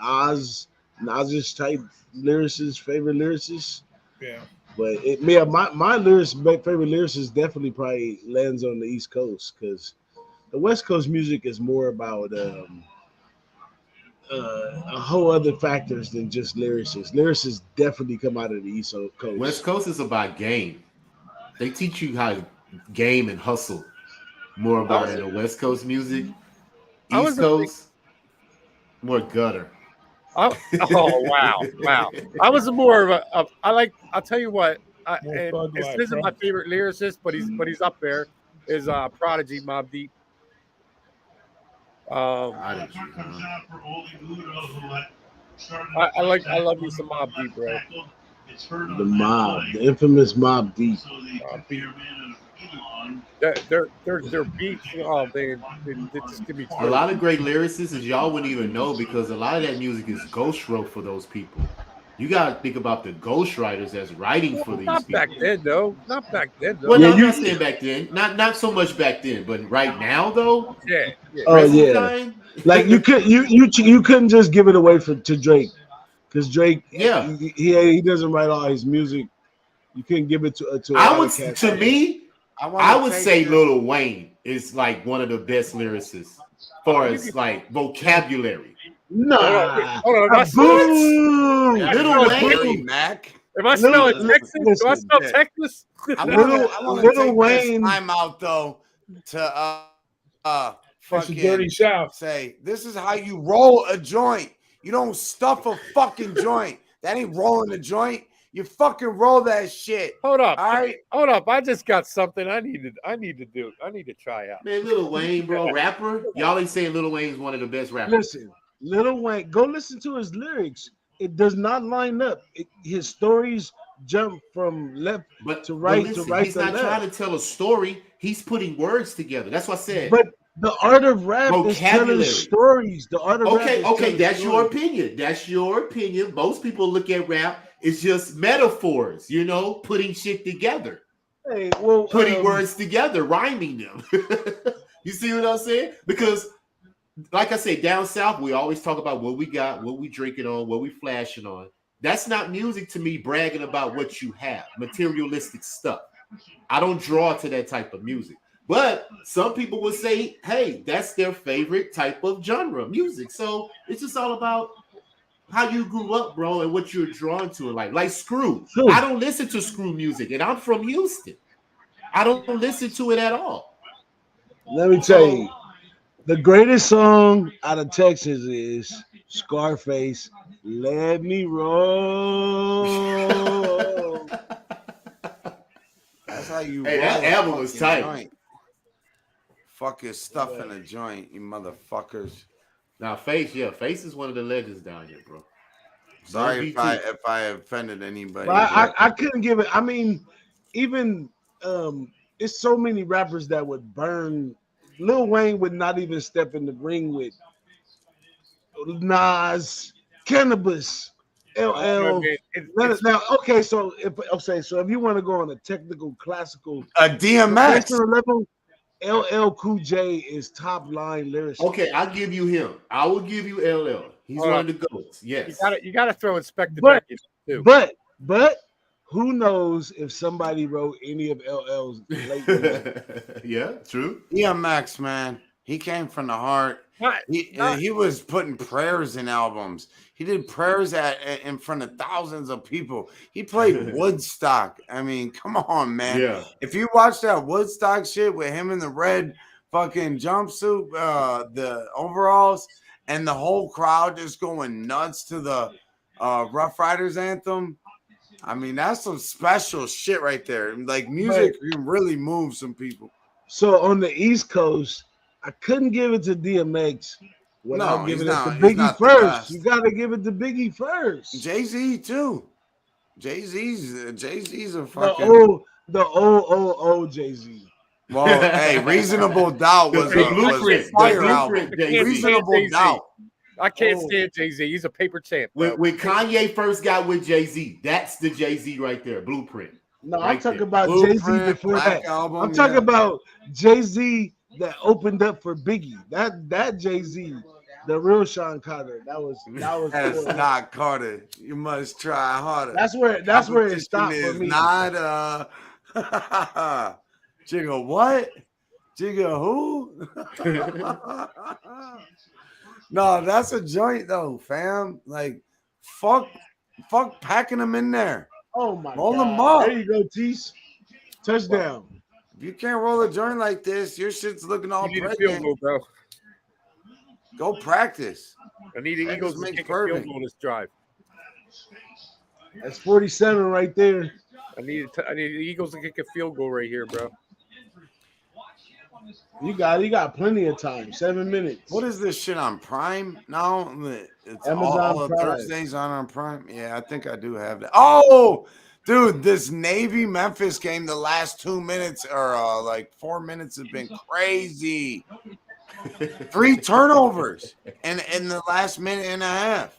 Nas's type lyricist, favorite lyricist. Yeah. But my favorite lyricist definitely probably lands on the East Coast, because the West Coast music is more about a whole other factors than just lyricists. Lyricists definitely come out of the East Coast. West Coast is about game. They teach you how to game and hustle more about it in the West Coast music. East Coast, more gutter. Oh wow. I was more of I'll tell you what. This isn't my favorite lyricist, but he's up there. Is Prodigy, Mobb Deep. I love me some Mobb Deep, bro. The infamous Mobb Deep. Their beats, oh man, they just give me a lot of great lyricists, as y'all wouldn't even know, because a lot of that music is ghost wrote for those people. You gotta think about the ghostwriters that's writing for these people. Not back then, though. Well, yeah, I'm not saying back then. Not so much back then, but right now, though. Yeah. Oh yeah. Like you couldn't just give it away to Drake, because Drake, he doesn't write all his music. You couldn't give it to. I would say Lil Wayne is like one of the best lyricists, as far as like vocabulary. Nah. Hold on. Am I Boo! That's Little not Wayne. Dirty Mac. Am I smelling Little- Texas? Do I listen. smell Yeah. Texas? I Little- want to Little take Wayne- this time out though to That's a fucking dirty south. say this is how you roll a joint. You don't stuff a fucking joint. That ain't rolling a joint. You fucking roll that shit. Hold up. All right. Hold up. I just got something I need to try out. Man, Lil Wayne, bro, rapper. Y'all ain't saying Lil Wayne's one of the best rappers. Listen, Little Wayne, go listen to his lyrics. It does not line up. His stories jump from left But to right listen, to right he's to not left. trying to tell a story. He's putting words together. That's what I said. But the art of rap is telling Vocabulary. stories. The art of rap is Okay, telling that's your stories. opinion. That's your opinion. Most people look at rap as just metaphors, putting shit together, Hey, well, putting words together, rhyming them. You see what I'm saying? Because, like I say, down south, we always talk about what we got, what we drinking on, what we flashing on. That's not music to me, bragging about what you have, materialistic stuff. I don't draw to that type of music. But some people would say, hey, that's their favorite type of genre, music. So it's just all about how you grew up, bro, and what you're drawn to in life. Like Screw. True. I don't listen to Screw music, and I'm from Houston. I don't listen to it at all. Let me tell you, the greatest song out of Texas is Scarface. Let me roll. That's how you Hey, that roll a album was fucking tight. joint. Fuck your stuff in a joint, you motherfuckers. Now, Face is one of the legends down here, bro. Sorry BT. if I offended anybody. But I couldn't give it. I mean, even it's so many rappers that would burn. Lil Wayne would not even step in the ring with Nas, Cannabis, LL. Now, okay, so if you want to go on a technical classical a DMX. level, LL Cool J is top line lyricist. Okay, I'll give you him. I will give you LL. He's Hold one on. of the goats. Yes. You gotta throw Inspector But- Deck in too. But who knows if somebody wrote any of LL's late music? Yeah, true. DMX, man. He came from the heart. He was putting prayers in albums. He did prayers in front of thousands of people. He played Woodstock. I mean, come on, man. Yeah. If you watch that Woodstock shit with him in the red fucking jumpsuit, the overalls, and the whole crowd just going nuts to the Rough Riders anthem. I mean, that's some special shit right there. Like, music can really move some people. So on the East Coast, I couldn't give it to DMX without giving it to he's Biggie not the first. best. You got to give it to Biggie first. Jay-Z too. Jay-Z's a The fucking old Jay-Z. well, hey, Reasonable Doubt was The a Blueprint. fire The album. Blueprint, Jay-Z. Reasonable Doubt. I can't stand Jay-Z. He's a paper champ. When Kanye first got with Jay-Z, that's the Jay-Z right there, Blueprint. No, I'm Right talking there. about Jay-Z Blueprint, before Black that. Album, I'm talking yeah. about Jay-Z that opened up for Biggie. That Jay-Z, the real Sean Carter. That was That's not Carter. You must try harder. that's where it Competition stopped for is me. Not Jigga what? Jigga who? No, that's a joint though, fam. Like, fuck packing them in there. Oh my Roll God. them up. There you go, Tease. Touchdown. If you can't roll a joint like this, your shit's looking all You need a field pregnant. goal, bro. Go practice. I need the Practice Eagles to makes kick a field perfect. goal this drive. That's 47 right there. I need the Eagles to kick a field goal right here, bro. You got plenty of time. 7 minutes. What is this shit on Prime now? It's Amazon all the Prime. Thursdays on Prime. Yeah, I think I do have that. Oh, dude, this Navy Memphis game, the last 2 minutes or like 4 minutes has been crazy. 3 turnovers in the last minute and a half.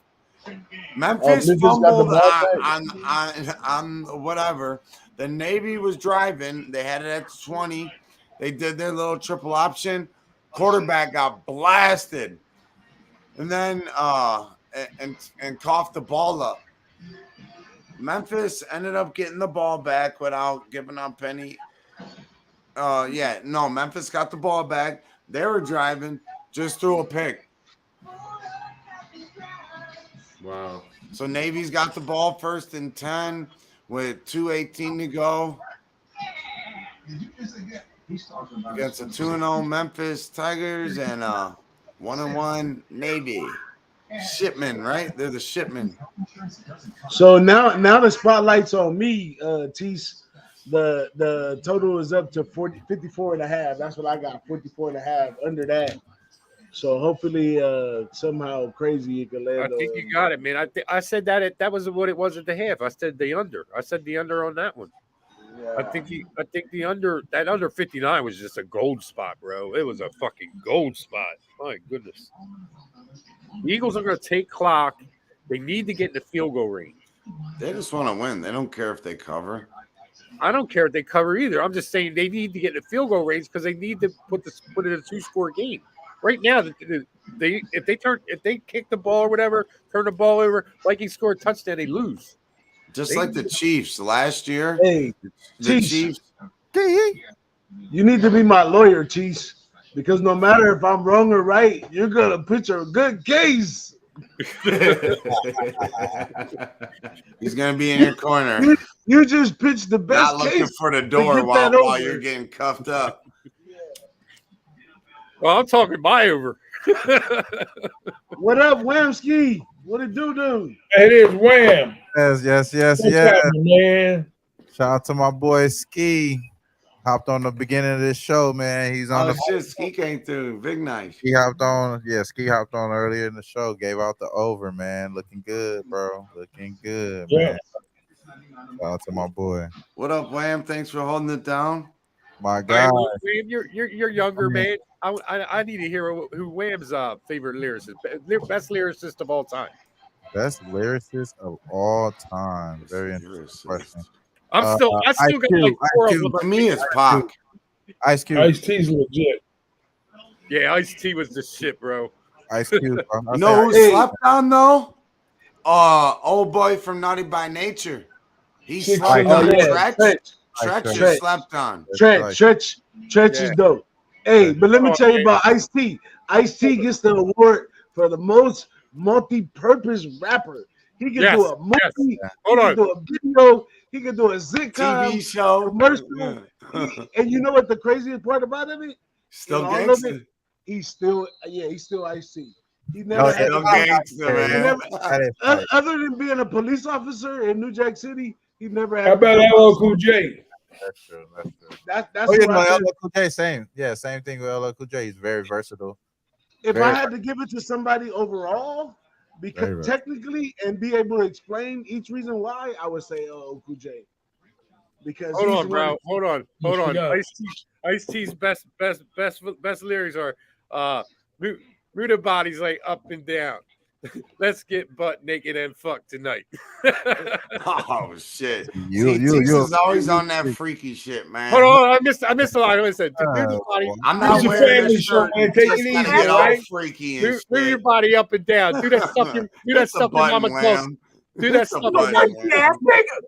Memphis Memphis got the fumbled ball on whatever. The Navy was driving. They had it at the 20. They did their little triple option. Quarterback got blasted, and then and coughed the ball up. Memphis ended up getting the ball back without giving up any. Memphis got the ball back. They were driving, just threw a pick. Wow. So Navy's got the ball 1st and 10 with 2:18 to go. Against a 2-0 Memphis Tigers and 1-1 Navy. Shipman, right? They're the Shipman. So now the spotlight's on me, Tease. The total is up to 54.5. That's what I got, 54.5. Under that. So hopefully somehow crazy you can land. I think you got it, man. I said that was what it was at the half. I said the under. I said the under on that one. Yeah. I think the under 59 was just a gold spot, bro. It was a fucking gold spot. My goodness. The Eagles are going to take clock. They need to get in the field goal range. They just want to win. They don't care if they cover. I don't care if they cover either. I'm just saying they need to get in the field goal range because they need to put it in a 2-score game. Right now, if they kick the ball or whatever, turn the ball over, Vikings score a touchdown, they lose. Just like the Chiefs last year. Hey, The Chiefs. Chiefs. You need to be my lawyer, Cheese, because no matter if I'm wrong or right, you're gonna pitch a good case. He's gonna be in your corner, You just pitched the best not looking case for the door get while that over. you're getting cuffed up. Well, I'm talking my over. What up, Whamski? What it do? It is Wham. Yes. What's happening, man? Shout out to my boy Ski. Hopped on the beginning of this show, man. He's on Oh the shit, Ski came through. Big night. Ski hopped on. Yeah, Ski hopped on earlier in the show. Gave out the over, man. Looking good, bro. Looking good, man. Shout out to my boy. What up, Wham? Thanks for holding it down. My God. Wham, you're younger, man. I need to hear who Wham's favorite lyricist, best lyricist of all time. Best lyricist of all time. Very interesting question. I still got like 4 of them. For me, it's Pac. Ice Cube. Ice T's legit. Yeah, Ice-T was the shit, bro. Ice Cube. You know who slept on though? Old boy from Naughty by Nature. He slept on Tretch is slept on. Tretch is dope. Hey, but let me tell you about Ice-T. Ice-T gets the award for the most multi-purpose rapper. He can do a movie, he can do a video, he can do a sitcom, TV show, commercial. And you know what the craziest part about it? Still gangster. He's still Ice-T. He never had gangster, man. Other than being a police officer in New Jack City, he never had. How about LL Cool J? That's true. That's LL Cool J, same. Yeah, same thing with LL Cool J. He's very versatile. If I had to give it to somebody overall, because technically and be able to explain each reason why, I would say LL Cool J. Because hold on, bro. Hold on. Ice-T's best lyrics are move the bodies like up and down. Let's get butt naked and fuck tonight. Oh shit! Tease is always on that freaky shit, man. Hold on, I missed a line. I said, I'm not wearing this shirt. Take it easy, get all right? freaky and shit. Move your body up and down. Do that stuff. Do that stuff your mama calls. Do that stuff.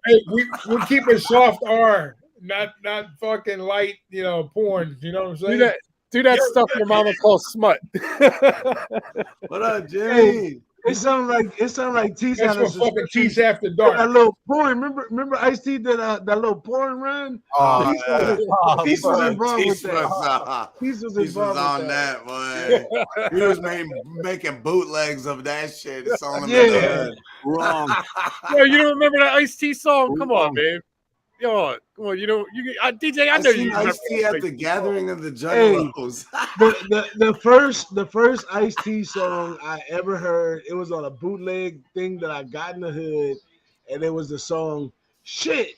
Hey, we keep it soft R, not fucking light, porn. You know what I'm saying? Do that stuff your mama calls smut. What up, Jimmy? It sounds like Tease That's had what fucking Tease after dark. That little porn. Remember Ice-T did that little porn run? Tease was involved with that. Tease was involved on that, boy. He was making bootlegs of that shit. It's on wrong. Yo, you don't remember that Ice-T song? Come on, man. Come on, DJ. I know you. Ice-T at the gathering of the Juggalos. The first Ice-T song I ever heard, it was on a bootleg thing that I got in the hood, and it was the song "Shit,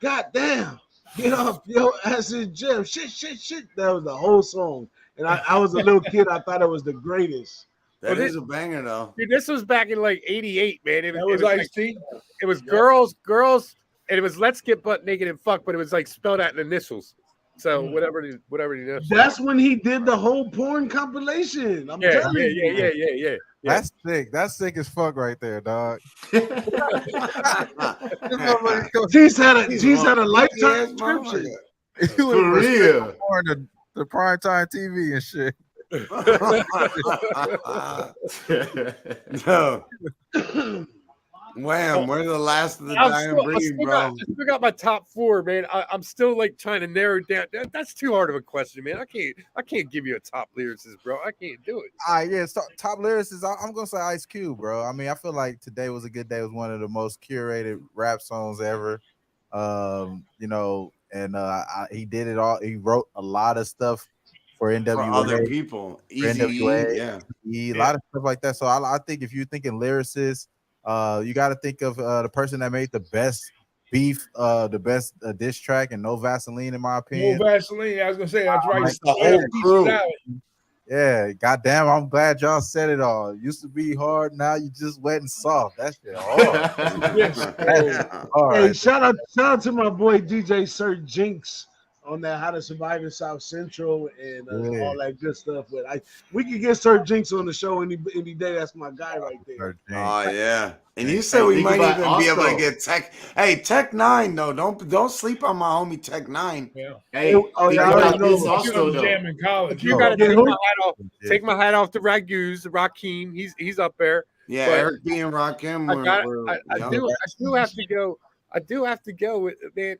Goddamn, Get Off Your Ass in Jail." Shit. That was the whole song, and I was a little kid. I thought it was the greatest. That is a banger, though. Dude, this was back in like '88, man. That was Ice-T. It was girls. And it was "Let's Get Butt Naked and Fuck," but it was like spelled out in initials. So whatever the initials. That's when he did the whole porn compilation. I'm telling you. Yeah. That's sick. That's sick as fuck right there, dog. He's had a lifetime subscription. For real. The primetime TV and shit. No. Wham, we're the last of the dying breed, bro. I still got my top 4, man. I'm still like trying to narrow it down. That's too hard of a question, man. I can't give you a top lyricist, bro. I can't do it. Yeah, so top lyricist. I'm gonna say Ice Cube, bro. I mean, I feel like today was a good day. It was one of the most curated rap songs ever. You know, and he did it all. He wrote a lot of stuff for NWA, for other people, NWA, yeah, a lot of stuff like that. So I think if you're thinking lyricist, you got to think of the person that made the best beef, the best diss track, and No Vaseline, in my opinion. No Vaseline. I was gonna say that's right. Like the whole crew. Yeah, goddamn, I'm glad y'all said it all. Used to be hard, now you just wet and soft. That shit hard. Yes. Hard. Hey, shout out to my boy DJ Sir Jinx on that How to Survive in South Central and all that good stuff. But we could get Sir Jinx on the show any day. That's my guy right there. Oh yeah, and you said we might even be able to get Tech. Hey, Tech 9 though. Don't sleep on my homie Tech 9. Yeah. Hey, yeah, I already know. Jam in college. You got to take my hat off to Ragoose, Rakim. He's up there. Yeah, But Eric B and Rakim. I do have to go. I do have to go with man.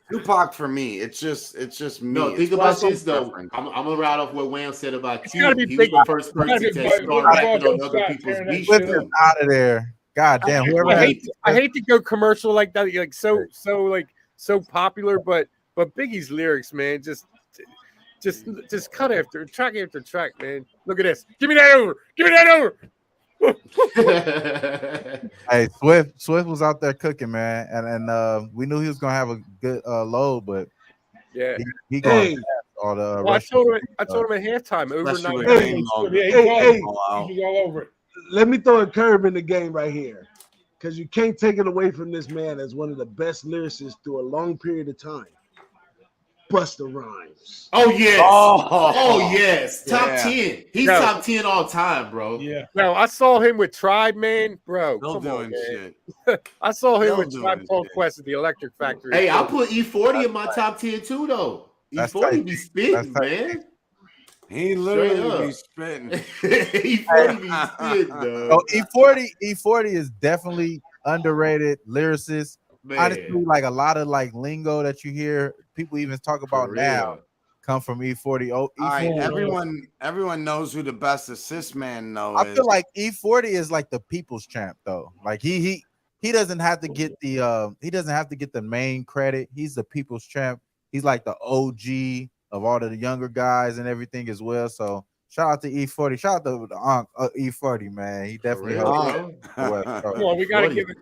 Tupac for me. It's just me. No, think about this though. I'm gonna ride off what Wham said about It's Q. gotta be He was big. the first person It's to gotta be start big. rapping on Stop other people's tearing that beats. shit Flip him out of there. God damn, whoever I hate to go commercial like that, like so popular, but Biggie's lyrics, man, just cut after track, man. Look at this. Give me that over. Give me that over. Hey, Swift was out there cooking, man, and we knew he was gonna have a good load, but yeah, he going all the. Well, I told him at halftime overnight. Hey, he's all over it. Let me throw a curve in the game right here, because you can't take it away from this man as one of the best lyricists through a long period of time. Busta Rhymes. Oh yes. Oh yes. Top 10. He's top 10 all time, bro. Yeah. No, I saw him with Tribe, man, bro. Still Come doing on, man. shit. I saw him Still with Tribe doing Called shit. Quest at the Electric Factory. Hey, I put E40 in my top 10 too, though. That's E40 tight. be spitting, That's man. He literally be spitting. E40 be spitting, though. Oh, E40 is definitely underrated lyricist. Man. Honestly, like a lot of like lingo that you hear people even talk about For now real. come from E40. Oh, All right, E40. everyone knows who the best assist man though I is. feel like E40 is like the people's champ though. Like he doesn't have to get the main credit. He's the people's champ. He's like the OG of all of the younger guys and everything as well. So shout out to E40. Shout out to E40, man. He definitely helped. Come on, we gotta give a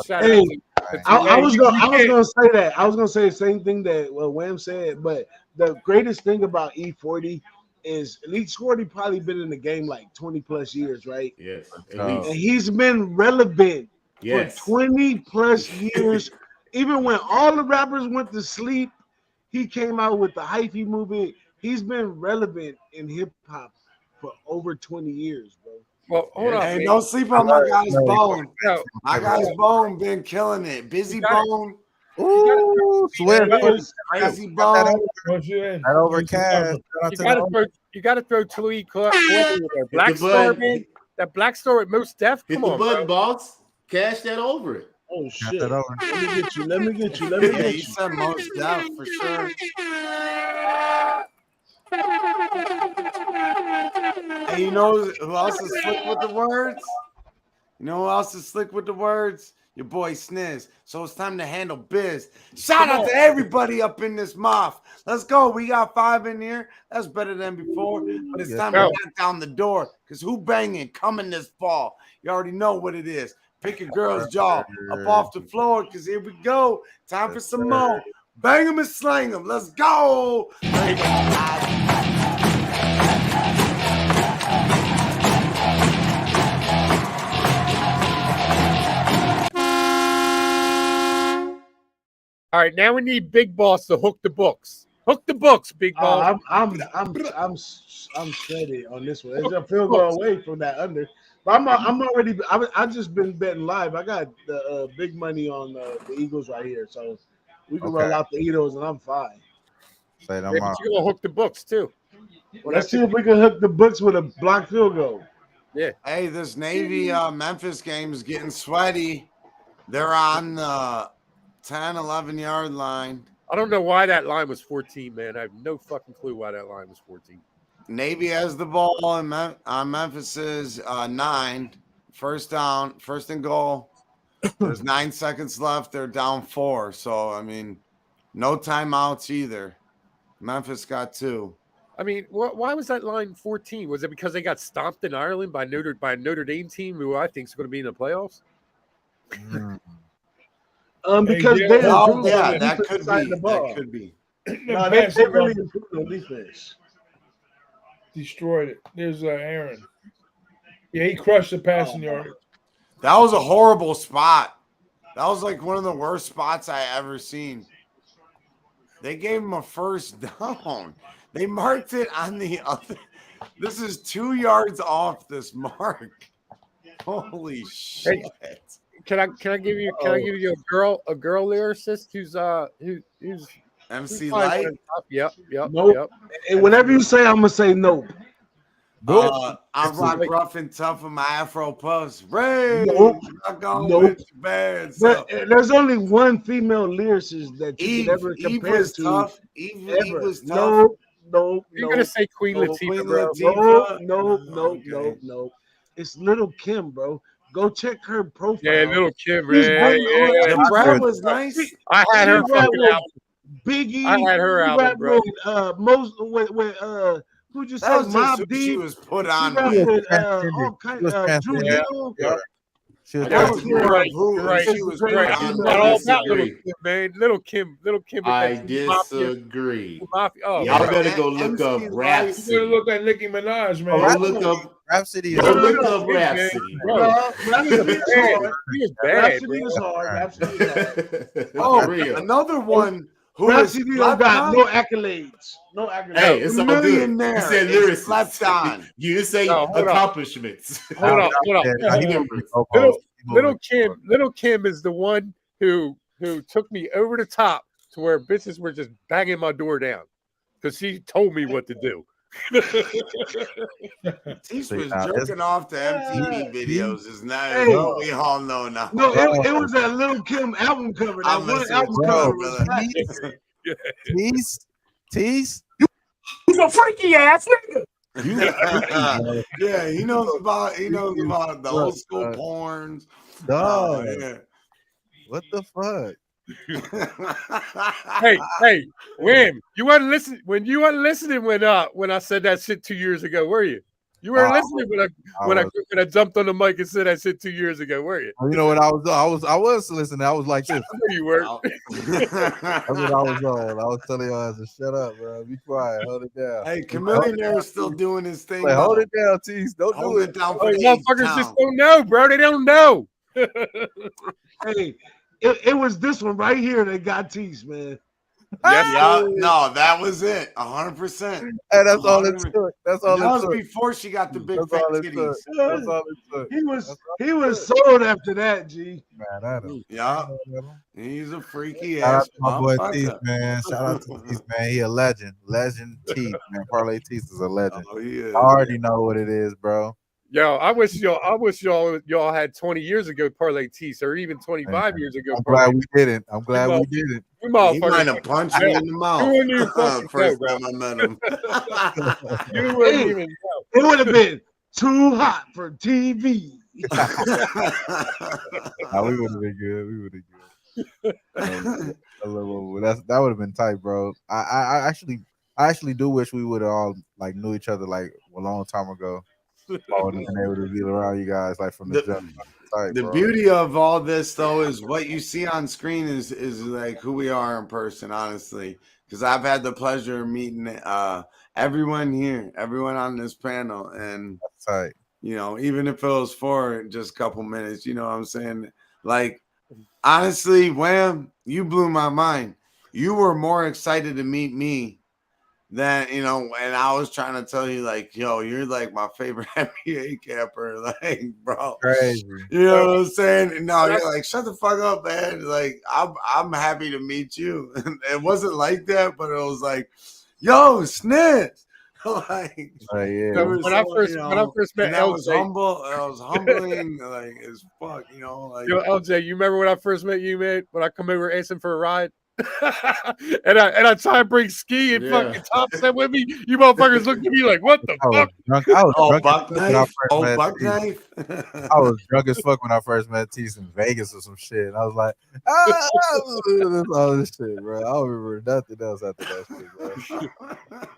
shout Hey, out. I was gonna say that. I was gonna say the same thing that Wham said, but the greatest thing about E40 is E40 probably been in the game like 20 plus years, right? Yes. And he's been relevant for 20 plus years. Even when all the rappers went to sleep, he came out with the hyphy movement. He's been relevant in hip hop for over 20 years, bro. Well, hold on. Hey, man. don't sleep on my guy's Bone. No. My guy's Bone been killing it. Busy Bone. Ooh, Swift. Crazy Bone. That overcast. You gotta throw Tui Black Star, man. That Black Star with Most Def. Hit Come the on, button, bro. boss. Cash that over it. Oh shit! That over. Let me get you. Let me get you. Yeah, he said Most Def for sure. Hey, you know who else is slick with the words? You know who else is slick with the words? Your boy Sniz. So it's time to handle biz. Shout out to everybody up in this moth. Let's go. We got 5 in here. That's better than before. But it's time to knock down the door. Because who banging coming this fall? You already know what it is. Pick a girl's jaw up off the floor. Because here we go. Time for some more. Bang them and slang them. Let's go. All right, now we need Big Boss to hook the books. Hook the books, Big Boss. I'm steady on this one. It's a field goal away from that under. But I just been betting live. I got the big money on the Eagles right here, so we can roll out the Eagles and I'm fine. Say But you're gonna hook the books too. Let's see if we can hook the books with a block field goal. Hey, this Navy Memphis game is getting sweaty. They're on the 10, 11-yard line. I don't know why that line was 14, man. I have no fucking clue why that line was 14. Navy has the ball on Memphis's 9. First down, first and goal. There's 9 seconds left. They're down 4. So, I mean, no timeouts either. Memphis got 2. I mean, why was that line 14? Was it because they got stomped in Ireland by a Notre Dame team who I think is going to be in the playoffs? Because Hey, they That could be. That could be. No, they really improved on defense. Destroyed it. There's Aaron. Yeah, he crushed the passing yard. That was a horrible spot. That was like one of the worst spots I ever seen. They gave him a first down. They marked it on the other. This is 2 yards off this mark. Holy shit! Hey, can I give you a girl lyricist who's MC Light? Yep. Nope. And whenever you say, I'm gonna say nope. I'm rock rough and tough with my Afro puffs. Ray, Nope. With bad stuff. There's only one female lyricist that you Eve, could ever Eve compare was to. tough. Eve was tough. No. You're gonna say Queen Latifah, bro? No. It's Little Kim, bro. Go check her profile. Yeah, Little Kim, She's man. way on- The rap was nice. I had her She rap fucking with album. Biggie. I had her she album, rap bro. With who just That said was Mob just who she Deep. was put She on rap with. with all kinds of Drew Yeah. Hill. She was That was passing. right. Who Right. she was put Right. on It's with. not all about disagree. Little Kim, man. Little Kim. I disagree. Mafia. Oh, Y'all Yeah. better go look up You Rhapsody. gonna look like Nicki Minaj, man. Go look up. Rhapsody Go is look up Rhapsody. Bro, Rhapsody is hard. he was bad, Rhapsody bro. is hard. Rhapsody is hard. Oh, For real. another one who is Rhapsody don't slept got on. no accolades. No accolades. Hey, it's all good. Millionaire You said is lyricist. slept on. You didn't say No, hold on. accomplishments. Hold on. Little Kim is the one who took me over the top to where bitches were just banging my door down because she told me what to do. Teach See, was now, jerking off to MTV videos. Is not Hey. what we all know now. No, it was that Little Kim album cover. That I'm one messing album with you, cover brother. was Tease. He's a freaky ass nigga. Yeah, he knows about the old school porns. Dog. Yeah. What the fuck? Hey, Wim, you wasn't listening when when I said that shit 2 years ago, were you? You weren't listening when I jumped on the mic and said that shit 2 years ago, were you? You know what I was listening. I was like this. I know you were. That's what I was on. I was telling y'all to shut up, bro. Be quiet. Hold it down. Hey, Chameleonaire is still doing his thing. Like, hold it down, Tease. Don't Hold do it it. down Oh, for motherfuckers just don't know, bro. They don't know. Hey, it was this one right here that got teased, man. Yeah, no, that was it. 100%. Hey, that's all it took. That's all That it was took. before she got the big That's fat all it took. titties. That's all it took. He was sold after that, G. Man, I don't. Yeah, he's a freaky Shout out ass to my boy Tease, motherfucker. man. Shout out to Tease, man. He a legend. Legend Tease, man. Parlay Tease is a legend. Oh, yeah. I already know what it is, bro. Yo, I wish y'all had 20 years ago parlay tees or even 25 years ago. I'm glad we didn't. I'm glad we didn't. You He might motherfuckers. have punched me in the mouth. You wouldn't even fucking First know, time I met him. You wouldn't even know. It would have been too hot for TV. Nah, we would have been good. We would have been good. That would have been tight, bro. I actually do wish we would have all like knew each other like a long time ago. I would have been able to be around you guys like from the jump. Tight, The bro. beauty of all this, though, is what you see on screen is like who we are in person, honestly. Because I've had the pleasure of meeting everyone here, everyone on this panel, and That's tight. you know, even if it was for just a couple minutes, you know what I'm saying? Like, honestly, Wham, you blew my mind. You were more excited to meet me than, you know, and I was trying to tell you, like, yo, you're like my favorite NBA capper. Like, bro. Crazy. You know what I'm saying? And no, you're like, shut the fuck up, man. Like, I'm happy to meet you. It wasn't like that, but it was like, yo, Snitch. Like, yeah. there was when I so, first you when I know, first met and that was LJ, humble. That was humbling, like as fuck. You know, like Yo, LJ, you remember when I first met you, man? When I come over asking for a ride, and I try and bring Ski and Yeah. fucking Top Set with me. You motherfuckers look at me like, what the I was fuck? drunk. I was oh drunk buck as fuck when I knife, first oh met buck T. knife. I was drunk as fuck when I first met Tease in Vegas or some shit. And I was like, that's all this shit, bro. I don't remember nothing else after that shit, bro.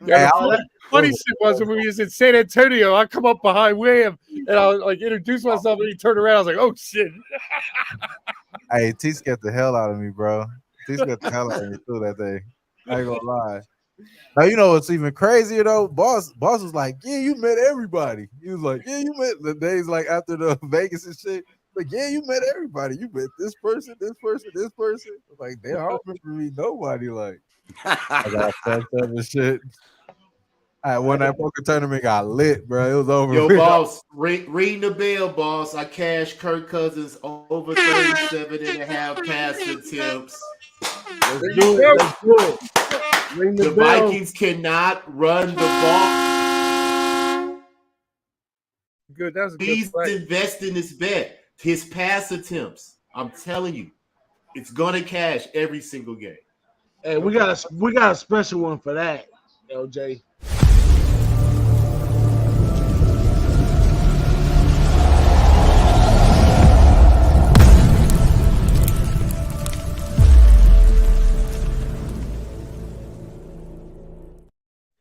Yeah, Hey, the funny shit was when we was in San Antonio, I come up behind William and I was like introduce myself and he turned around. I was like, oh shit. Hey, T scared the hell out of me, bro. T scared the hell out of me through that thing. I ain't gonna lie. Now you know what's even crazier though? Boss was like, yeah, you met everybody. He was like, yeah, you met the days like after the Vegas and shit. Like, yeah, you met everybody. You met this person, this person, this person. Like, damn, I don't remember me nobody. Like, I got fucked up and shit. I won that poker tournament, got lit, bro. It was over. Yo, with. boss, ring the bell, boss. I cashed Kirk Cousins over 37.5 pass attempts. Let's do it. Let's do it. Ring The the bell. Vikings cannot run the ball. Good. That was a good He's play. investing his bet. His pass attempts. I'm telling you, it's gonna cash every single game. Hey, we got a special one for that, LJ.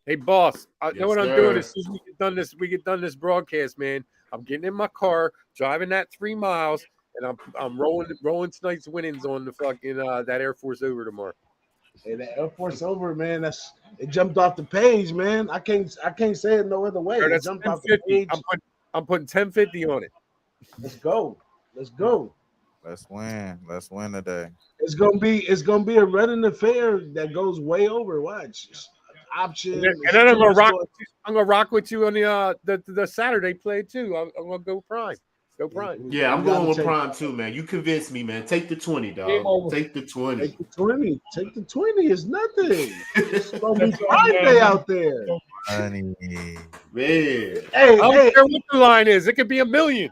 Hey boss, I know Yes, what I'm sir. doing as soon as we get done this broadcast, man. I'm getting in my car, driving that 3 miles, and I'm rolling tonight's winnings on the fucking that Air Force over tomorrow. Hey, that Air Force over, man. It jumped off the page, man. I can't say it no other way. Sure, It that's jumped off the 1050. page. I'm putting 1050 on it. Let's go. Let's go. Let's win. Let's win today. It's gonna be a running affair that goes way over. Watch option. And then I'm gonna rock with you on the Saturday play too. I'm gonna go prime. Go prime. Yeah, I'm You gotta going with take- Prime too, man. You convinced me, man. Take the 20, Game dog. over. Take the 20. Take the 20. Take the 20. It's nothing. It's gonna be That's all, Prime man. Day out there. Honey. Man. Hey, I don't hey, care what the line is. It could be $1 million.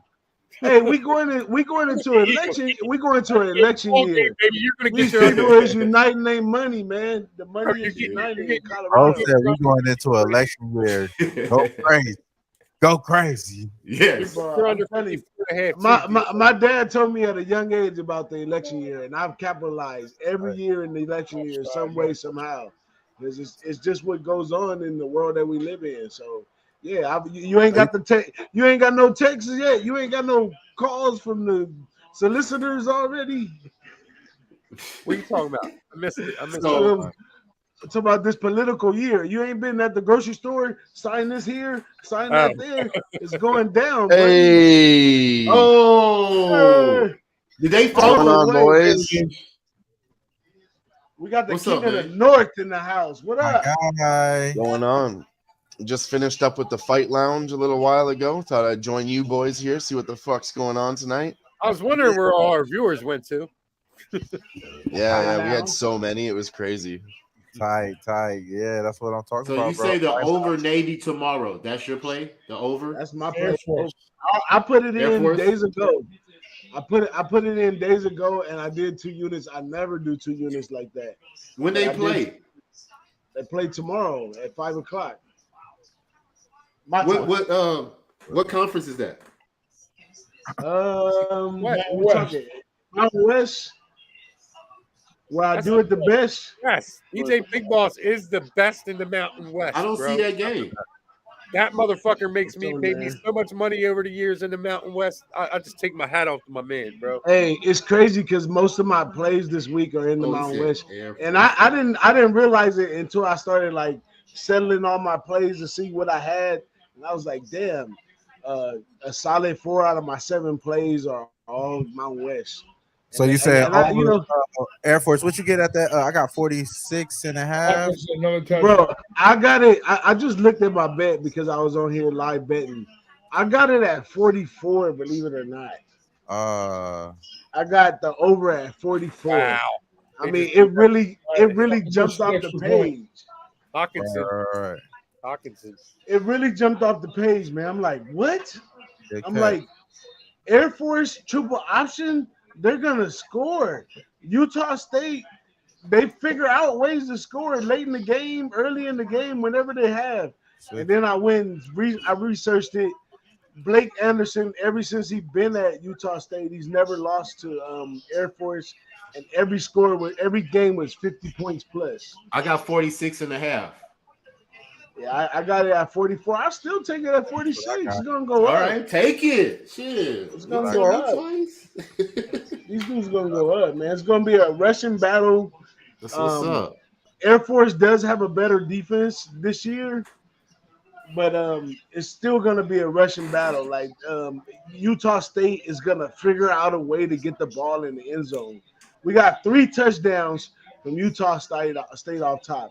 hey, we going into election. We going into an election Ball year. game, baby. You're gonna These get your people is uniting their money, man. The money is you're united in getting- Bro Colorado. said we going into election year. Go crazy. Go crazy. Yes. you're under I'm funny. 54.5. My dad told me at a young age about the election year, and I've capitalized every year in the election year, some way, somehow. Because it's just what goes on in the world that we live in. So yeah, you ain't got you ain't got no texts yet. You ain't got no calls from the solicitors already. What are you talking about? I missed it. It's about this political year. You ain't been at the grocery store. Sign this here. Sign that there. It's going down. Buddy. Hey, Oh, did they what's going follow? on, boys? We got the What's king up, of the man? north in the house. What My up? guy. Going on? Just finished up with the Fight Lounge a little while ago. Thought I'd join you boys here, see what the fuck's going on tonight. I was wondering where all our viewers went to. Yeah, we had so many. It was crazy. Tight. Yeah, that's what I'm talking So about, you bro. say the over Navy tomorrow. That's your play? The over? That's my Air play. Force. I put it Air in Force? days ago. I put it in days ago, and I did 2 units. I never do 2 units like that. When But they I did- play? They play tomorrow at 5:00. My time. What conference is that? We're talking Mountain West, where I do it the best. Yes, EJ Big Boss is the best in the Mountain West. I don't bro. see that game. That motherfucker made me man. so much money over the years in the Mountain West. I just take my hat off to my man, bro. Hey, it's crazy because most of my plays this week are in the Oh, Mountain shit. West, Air and Force. I didn't realize it until I started like settling all my plays to see what I had, and I was like, damn, a solid 4 out of my 7 plays are all Mountain West. So you said and I, you know, Air Force, what you get at that? I got 46.5. Another touchdown. bro, I got it. I just looked at my bet because I was on here live betting. I got it at 44, believe it or not. I got the over at 44. Wow. I mean, it really jumped off the extra page. Hawkinson. All right. Hawkinson. It really jumped off the page, man. I'm like, what? Good I'm catch. like, Air Force triple option. They're gonna score. Utah State. They figure out ways to score late in the game, early in the game, whenever they have. And then I I researched it. Blake Anderson, ever since he's been at Utah State, he's never lost to Air Force, and every game was 50 points plus. I got 46.5. Yeah, I got it at 44. I'll still take it at 46. It's gonna go All up. right, take it. Shit. It's gonna go up. Twice. These dudes gonna go up, man. It's gonna be a Russian battle. That's what's up. Air Force does have a better defense this year, but it's still gonna be a Russian battle. Like Utah State is gonna figure out a way to get the ball in the end zone. We got 3 touchdowns from Utah State off top,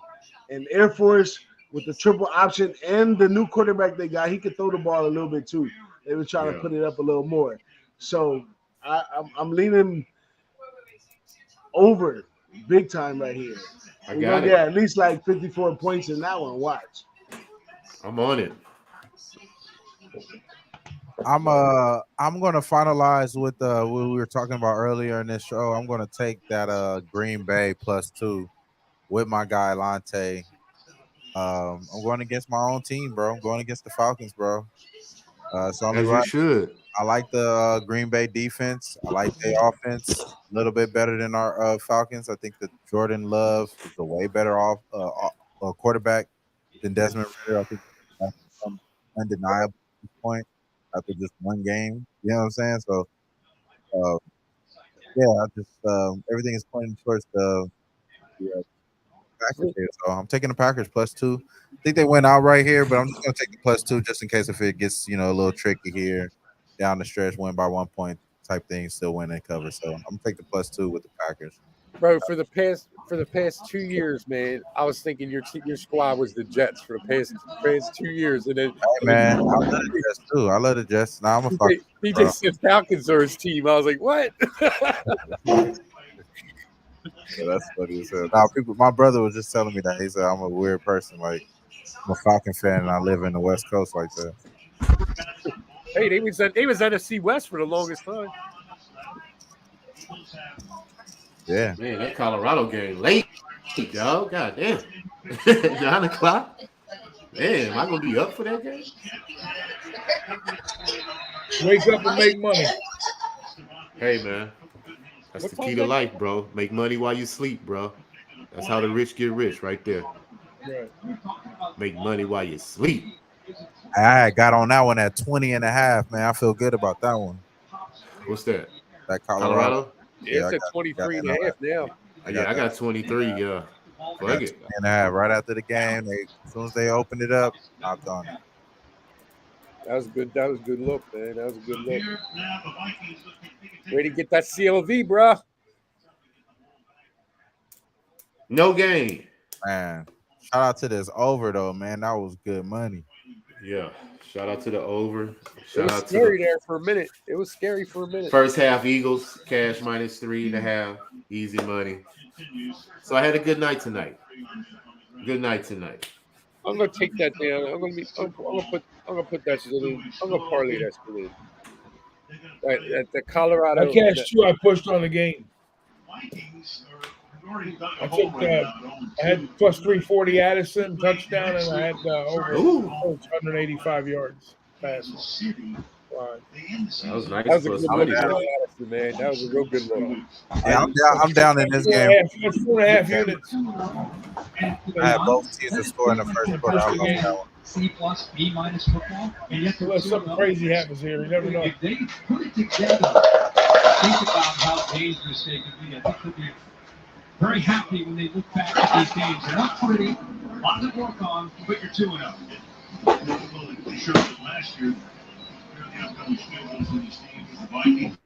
and Air Force with the triple option and the new quarterback they got, he could throw the ball a little bit too. They were trying to put it up a little more. So I'm leaning over big time right here. We're gonna get at least like 54 points in that one. Watch. I'm on it. I'm gonna finalize with what we were talking about earlier in this show. I'm gonna take that Green Bay +2 with my guy Lante. I'm going against my own team, bro. I'm going against the Falcons, bro. So I'm As you should. I like the Green Bay defense. I like their offense a little bit better than our Falcons. I think that Jordan Love is a way better quarterback than Desmond Ridder. I think that's undeniable at this point after just one game. You know what I'm saying? So, I just everything is pointing towards the Packers here. So I'm taking the Packers +2. I think they went out right here, but I'm just gonna take the +2 just in case if it gets a little tricky here down the stretch, win by 1 point type thing, still win and cover. So I'm gonna take the +2 with the Packers. Bro, for the past 2 years, man, I was thinking your squad was the Jets for the past 2 years, and then hey, man, I love the Jets too. I love the Jets. Now I'm a fuck. He just said Falcons are his team. I was like, what? Yeah, that's funny as hell. Now, my brother was just telling me that he said I'm a weird person. Like I'm a Falcon fan and I live in the West Coast like that. Hey, they was NFC West for the longest time. Yeah, man, that Colorado game late, dog. God damn, 9 o'clock. Man, am I gonna be up for that game? Wake up and make money. Hey, man. That's the key to life, bro. Make money while you sleep, bro. That's how the rich get rich right there. Right. Make money while you sleep. I got on that one at 20.5, man. I feel good about that one. What's that? That Colorado? Yeah, it's at 23.5 now. Yeah, I got 23, yeah. Fuck it. 20.5 right after the game. As soon as they opened it up, knocked on it. That was good. That was a good look, man. That was a good look. Way to get that CLV, bro. No game. Man, shout out to this over though, man. That was good money. Yeah. Shout out to the over. It Shout was out scary to there for a minute. It was scary for a minute. first half Eagles, cash -3.5. Easy money. So I had a good night tonight. Good night tonight. I'm gonna take that down. I'm gonna put that shit in. I'm gonna parlay that shit in. The Colorado. I cashed 2. I pushed on the game. I took. I had +340 Addison touchdown, and I had over 185 yards passing. That was nice. That was a plus good money, look, bro. man. That was a real good look. Yeah, I'm down in this game. 4.5 units. I had both teams to score in the first quarter. I'll go with that one. C+, B- football, and yet Unless something crazy happens here, you never know. if they put it together, think about how dangerous they could be. I think they'll be very happy when they look back at these games. They're not pretty, a lot to work on, but you're 2-0. Sure, last year, the upcoming schedules in these teams with the Vikings.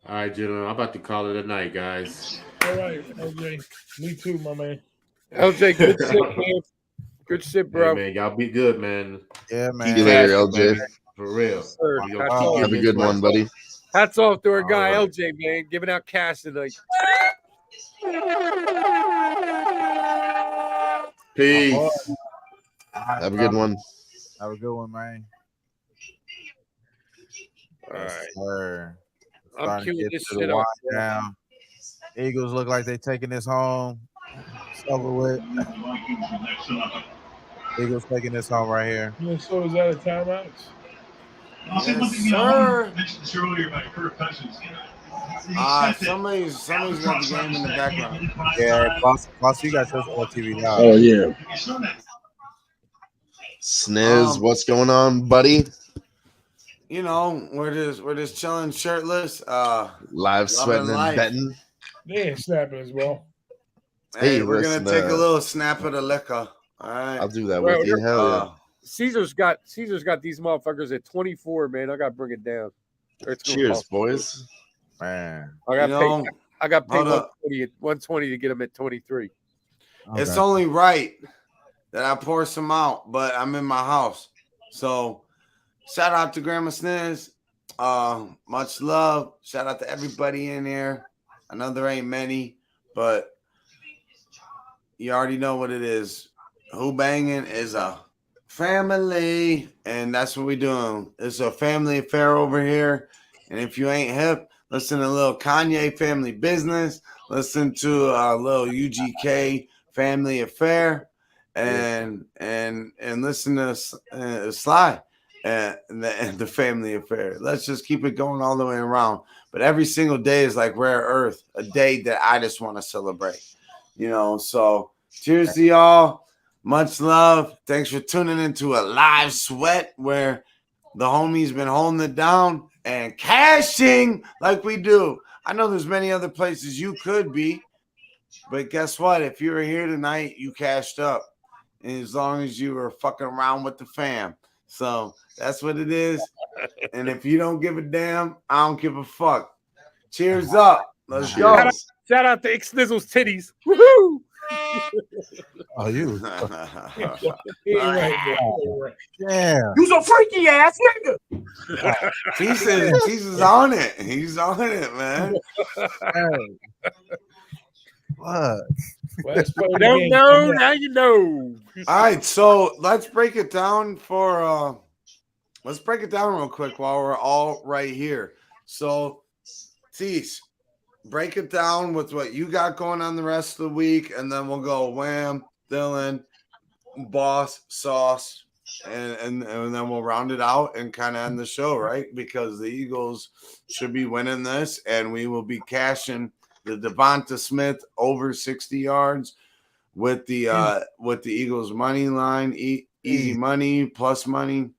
All right, gentlemen. I'm about to call it a night, guys. All right, LJ. Me too, my man. LJ, good shit, man. Good shit, bro. Hey, man, y'all be good, man. Yeah, man. See you later, LJ. For real. Sir, We gonna keep Have a getting good this one, buddy. hats off to our guy All right. LJ, man, giving out cash tonight. Peace. Have a good one. Have a good one, man. All right. Sir. I'm Starting to queuing get this to the shit wind up. down. Eagles look like they're taking this home. It's over with. Eagles taking this home right here. So is that a timeout? I'll say one thing, you know, I mentioned this earlier about Kirk Cousins. Somebody's got the game in the background. Yeah, boss, you got your TV now. Oh yeah. Sniz, what's going on, buddy? You know, we're just chilling shirtless. Live sweating and betting. They ain't snapping as well. Hey, we're gonna take a little snap of the liquor. All right, I'll do that with you. Hell yeah. Caesar's got these motherfuckers at 24, man. I got to bring it down. Cheers, boys. Man, I got paid 120 to get them at 23. Okay. It's only right that I pour some out, but I'm in my house. So shout out to Grandma Sniz. Much love. Shout out to everybody in there. I know there ain't many, but you already know what it is. Who Bangin' is a family, and that's what we doing. It's a family affair over here. And if you ain't hip, listen to a little Kanye Family Business. Listen to a little UGK Family Affair, and listen to Sly and the Family Affair. Let's just keep it going all the way around. But every single day is like Rare Earth, a day that I just want to celebrate. You know, so cheers to y'all. Much love. Thanks for tuning into a live sweat where the homies been holding it down and cashing like we do. I know there's many other places you could be, but guess what? If you were here tonight, you cashed up. And as long as you were fucking around with the fam. So that's what it is. And if you don't give a damn, I don't give a fuck. Cheers up. Let's go. Shout out to X-Nizzle's titties. Woohoo! Oh, you. Yeah. You's a freaky ass nigga. Jesus on it. He's on it, man. What? Don't know, now you know. All right, so let's break it down real quick while we're all right here. So, Tease, break it down with what you got going on the rest of the week, and then we'll go Wham, Dylan, Boss, Sauce, and then we'll round it out and kind of end the show, right? Because the Eagles should be winning this, and we will be cashing the Devonta Smith over 60 yards with the Eagles money line, easy money, plus money,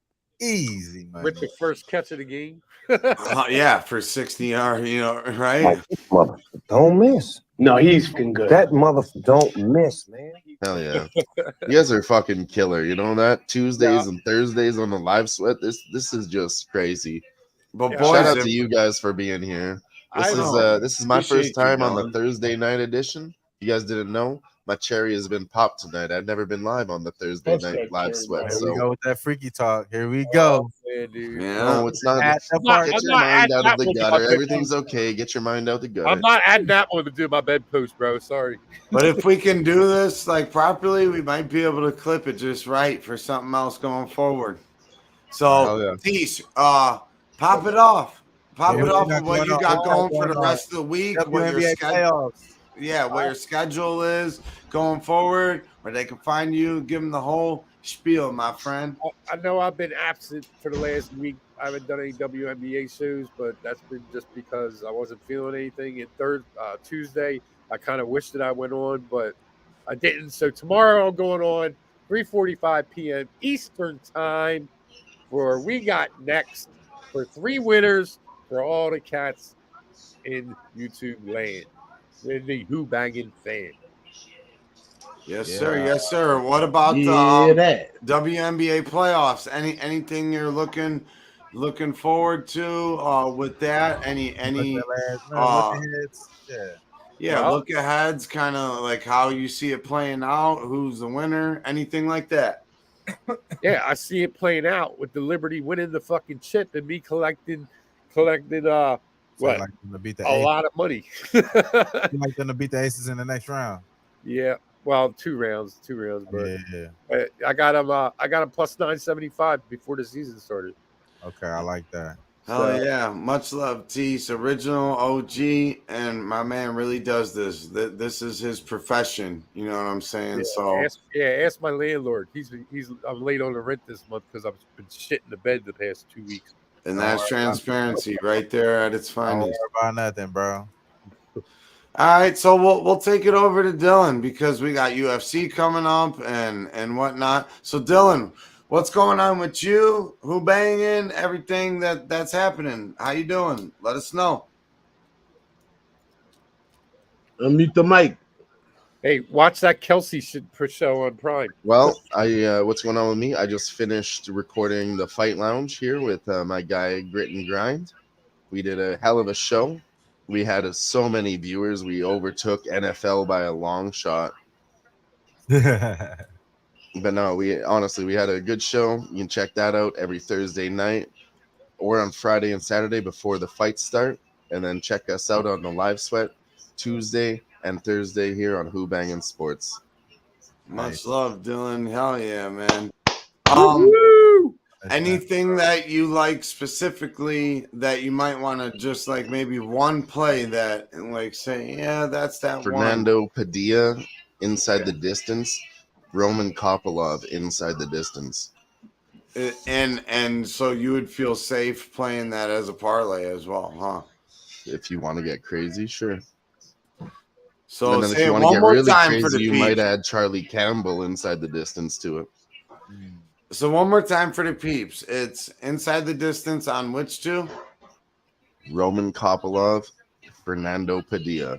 easy money with the first catch of the game. Yeah, for 60 yards, you know, right? Mother, don't miss. No, he's fucking good. That mother don't miss, man. Hell yeah. You guys are fucking killer. You know that? Tuesdays and Thursdays on the live sweat. This is just crazy. But boys, shout out to you guys for being here. This is my first time on the Thursday night edition. You guys didn't know. My cherry has been popped tonight. I've never been live on the Thursday night live sweat. Here we go with that freaky talk. Here we go. No, it's not. Get your mind out of the gutter. Everything's okay. Get your mind out the gutter. I'm not adding that one to do my bedpost, bro. Sorry. But if we can do this like properly, we might be able to clip it just right for something else going forward. So, Tease, pop it off. Pop it off of what you got going for the rest of the week. What your schedule, what your schedule is going forward, where they can find you. Give them the whole spiel, my friend. I know I've been absent for the last week. I haven't done any WNBA shows, but that's been just because I wasn't feeling anything. And Tuesday, I kind of wished that I went on, but I didn't. So tomorrow I'm going on 3:45 p.m. Eastern time for We Got Next for 3 winners for all the cats in YouTube land. They're the Who Bangin' fan. Yes, sir. Yes, sir. What about WNBA playoffs? Anything you're looking forward to with that? Look ahead's kind of like how you see it playing out. Who's the winner? Anything like that? Yeah, I see it playing out with the Liberty winning the fucking chip and me collecting So you What? like them to beat the A Aces. lot of money. You like them to beat the Aces in the next round. Yeah. Well, two rounds, but Yeah. I got him plus 975 before the season started. Okay, I like that. Hell yeah. Much love, Tease. Original OG. And my man really does this. This is his profession. You know what I'm saying? Ask my landlord. I'm late on the rent this month because I've been shitting the bed the past 2 weeks. And that's transparency right there at its finest. Don't worry about nothing, bro. All right, so we'll take it over to Dylan because we got UFC coming up and whatnot. So Dylan, what's going on with you? Who banging? Everything that's happening? How you doing? Let us know. Unmute the mic. Hey, watch that Kelsey show on Prime. Well, what's going on with me? I just finished recording the Fight Lounge here with my guy Grit and Grind. We did a hell of a show. We had so many viewers. We overtook NFL by a long shot. But no, we had a good show. You can check that out every Thursday night or on Friday and Saturday before the fights start. And then check us out on the Live Sweat Tuesday and Thursday here on WhoBanginSports. Much love, Dylan. Hell yeah, man. Anything that you like specifically that you might want to just like maybe one play that and like say, yeah, that's that Fernando Padilla inside the distance, Roman Kopylov inside the distance. And so you would feel safe playing that as a parlay as well, huh? If you want to get crazy, sure. So and then if you want to get really crazy, you might add Charlie Campbell inside the distance to it. So one more time for the peeps. It's inside the distance on which two? Roman Kopylov, Fernando Padilla.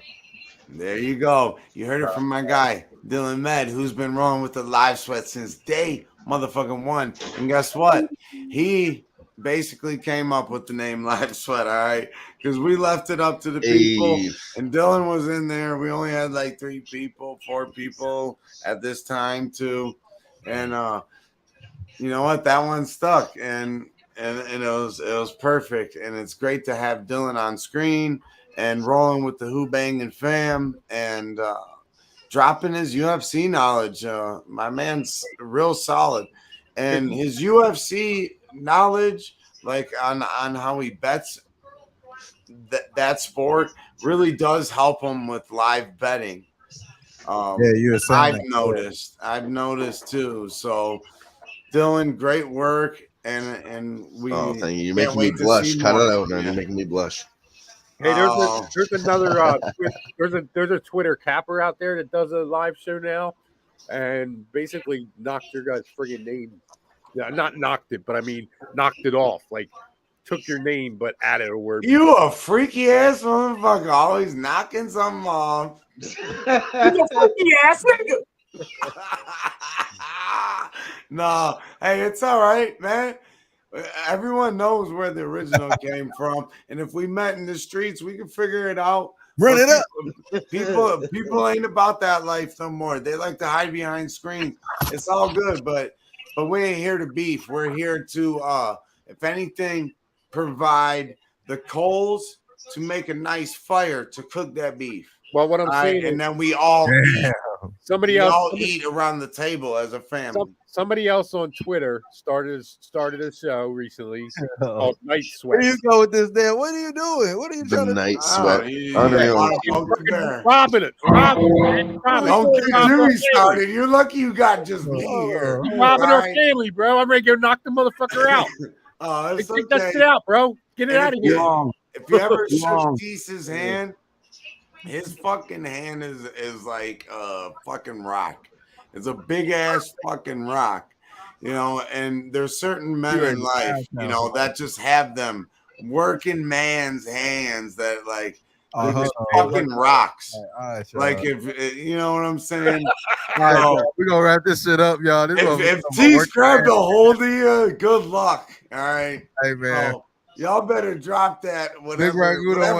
There you go. You heard it from my guy, Dylan Med, who's been rolling with the Live Sweat since day motherfucking one. And guess what? He basically came up with the name Live Sweat, all right? Because we left it up to the people. And Dylan was in there. We only had like 4 people at this time too. And you know what? That one stuck, and it was perfect. And it's great to have Dylan on screen and rolling with the Who Bangin' fam and dropping his UFC knowledge. My man's real solid, and his UFC knowledge, like on how he bets that sport, really does help him with live betting. You were saying I've noticed too. So. Dylan, great work, and we. Oh, thank you. You're making me blush. Cut it out, man. You're making me blush. Hey, there's another there's a Twitter capper out there that does a live show now, and basically knocked your guy's friggin' name. Yeah, not knocked it, but I mean knocked it off. Like took your name but added a word. You a freaky ass motherfucker, always knocking something off. You a freaky ass nigga. No, hey, it's all right, man. Everyone knows where the original came from, and if we met in the streets, we can figure it out. Run it up. People ain't about that life no more. They like to hide behind screens. It's all good, but we ain't here to beef. We're here to, if anything, provide the coals to make a nice fire to cook that beef. Well, what I'm saying, and then we all eat. Somebody else eat around the table as a family. Somebody else on Twitter started a show recently called Night Sweat. Where you go with this, Dan? What are you doing? What are you trying to do? Night Sweat. Unreal. Robbing it. Don't get me started. You're lucky you got just me here. You're robbing our family, bro. I'm ready to go knock the motherfucker out. Take that shit out, bro. Get it out of here. If you ever shook Deese's hand, his fucking hand is like a fucking rock. It's a big ass fucking rock, you know. And there's certain men in life, you know, that just have them working man's hands that like they're just fucking rocks. Like if you know what I'm saying. All right, we're gonna wrap this shit up, y'all. If T's grabbed a hold of you, good luck. All right, hey man. So, y'all better drop that. Whatever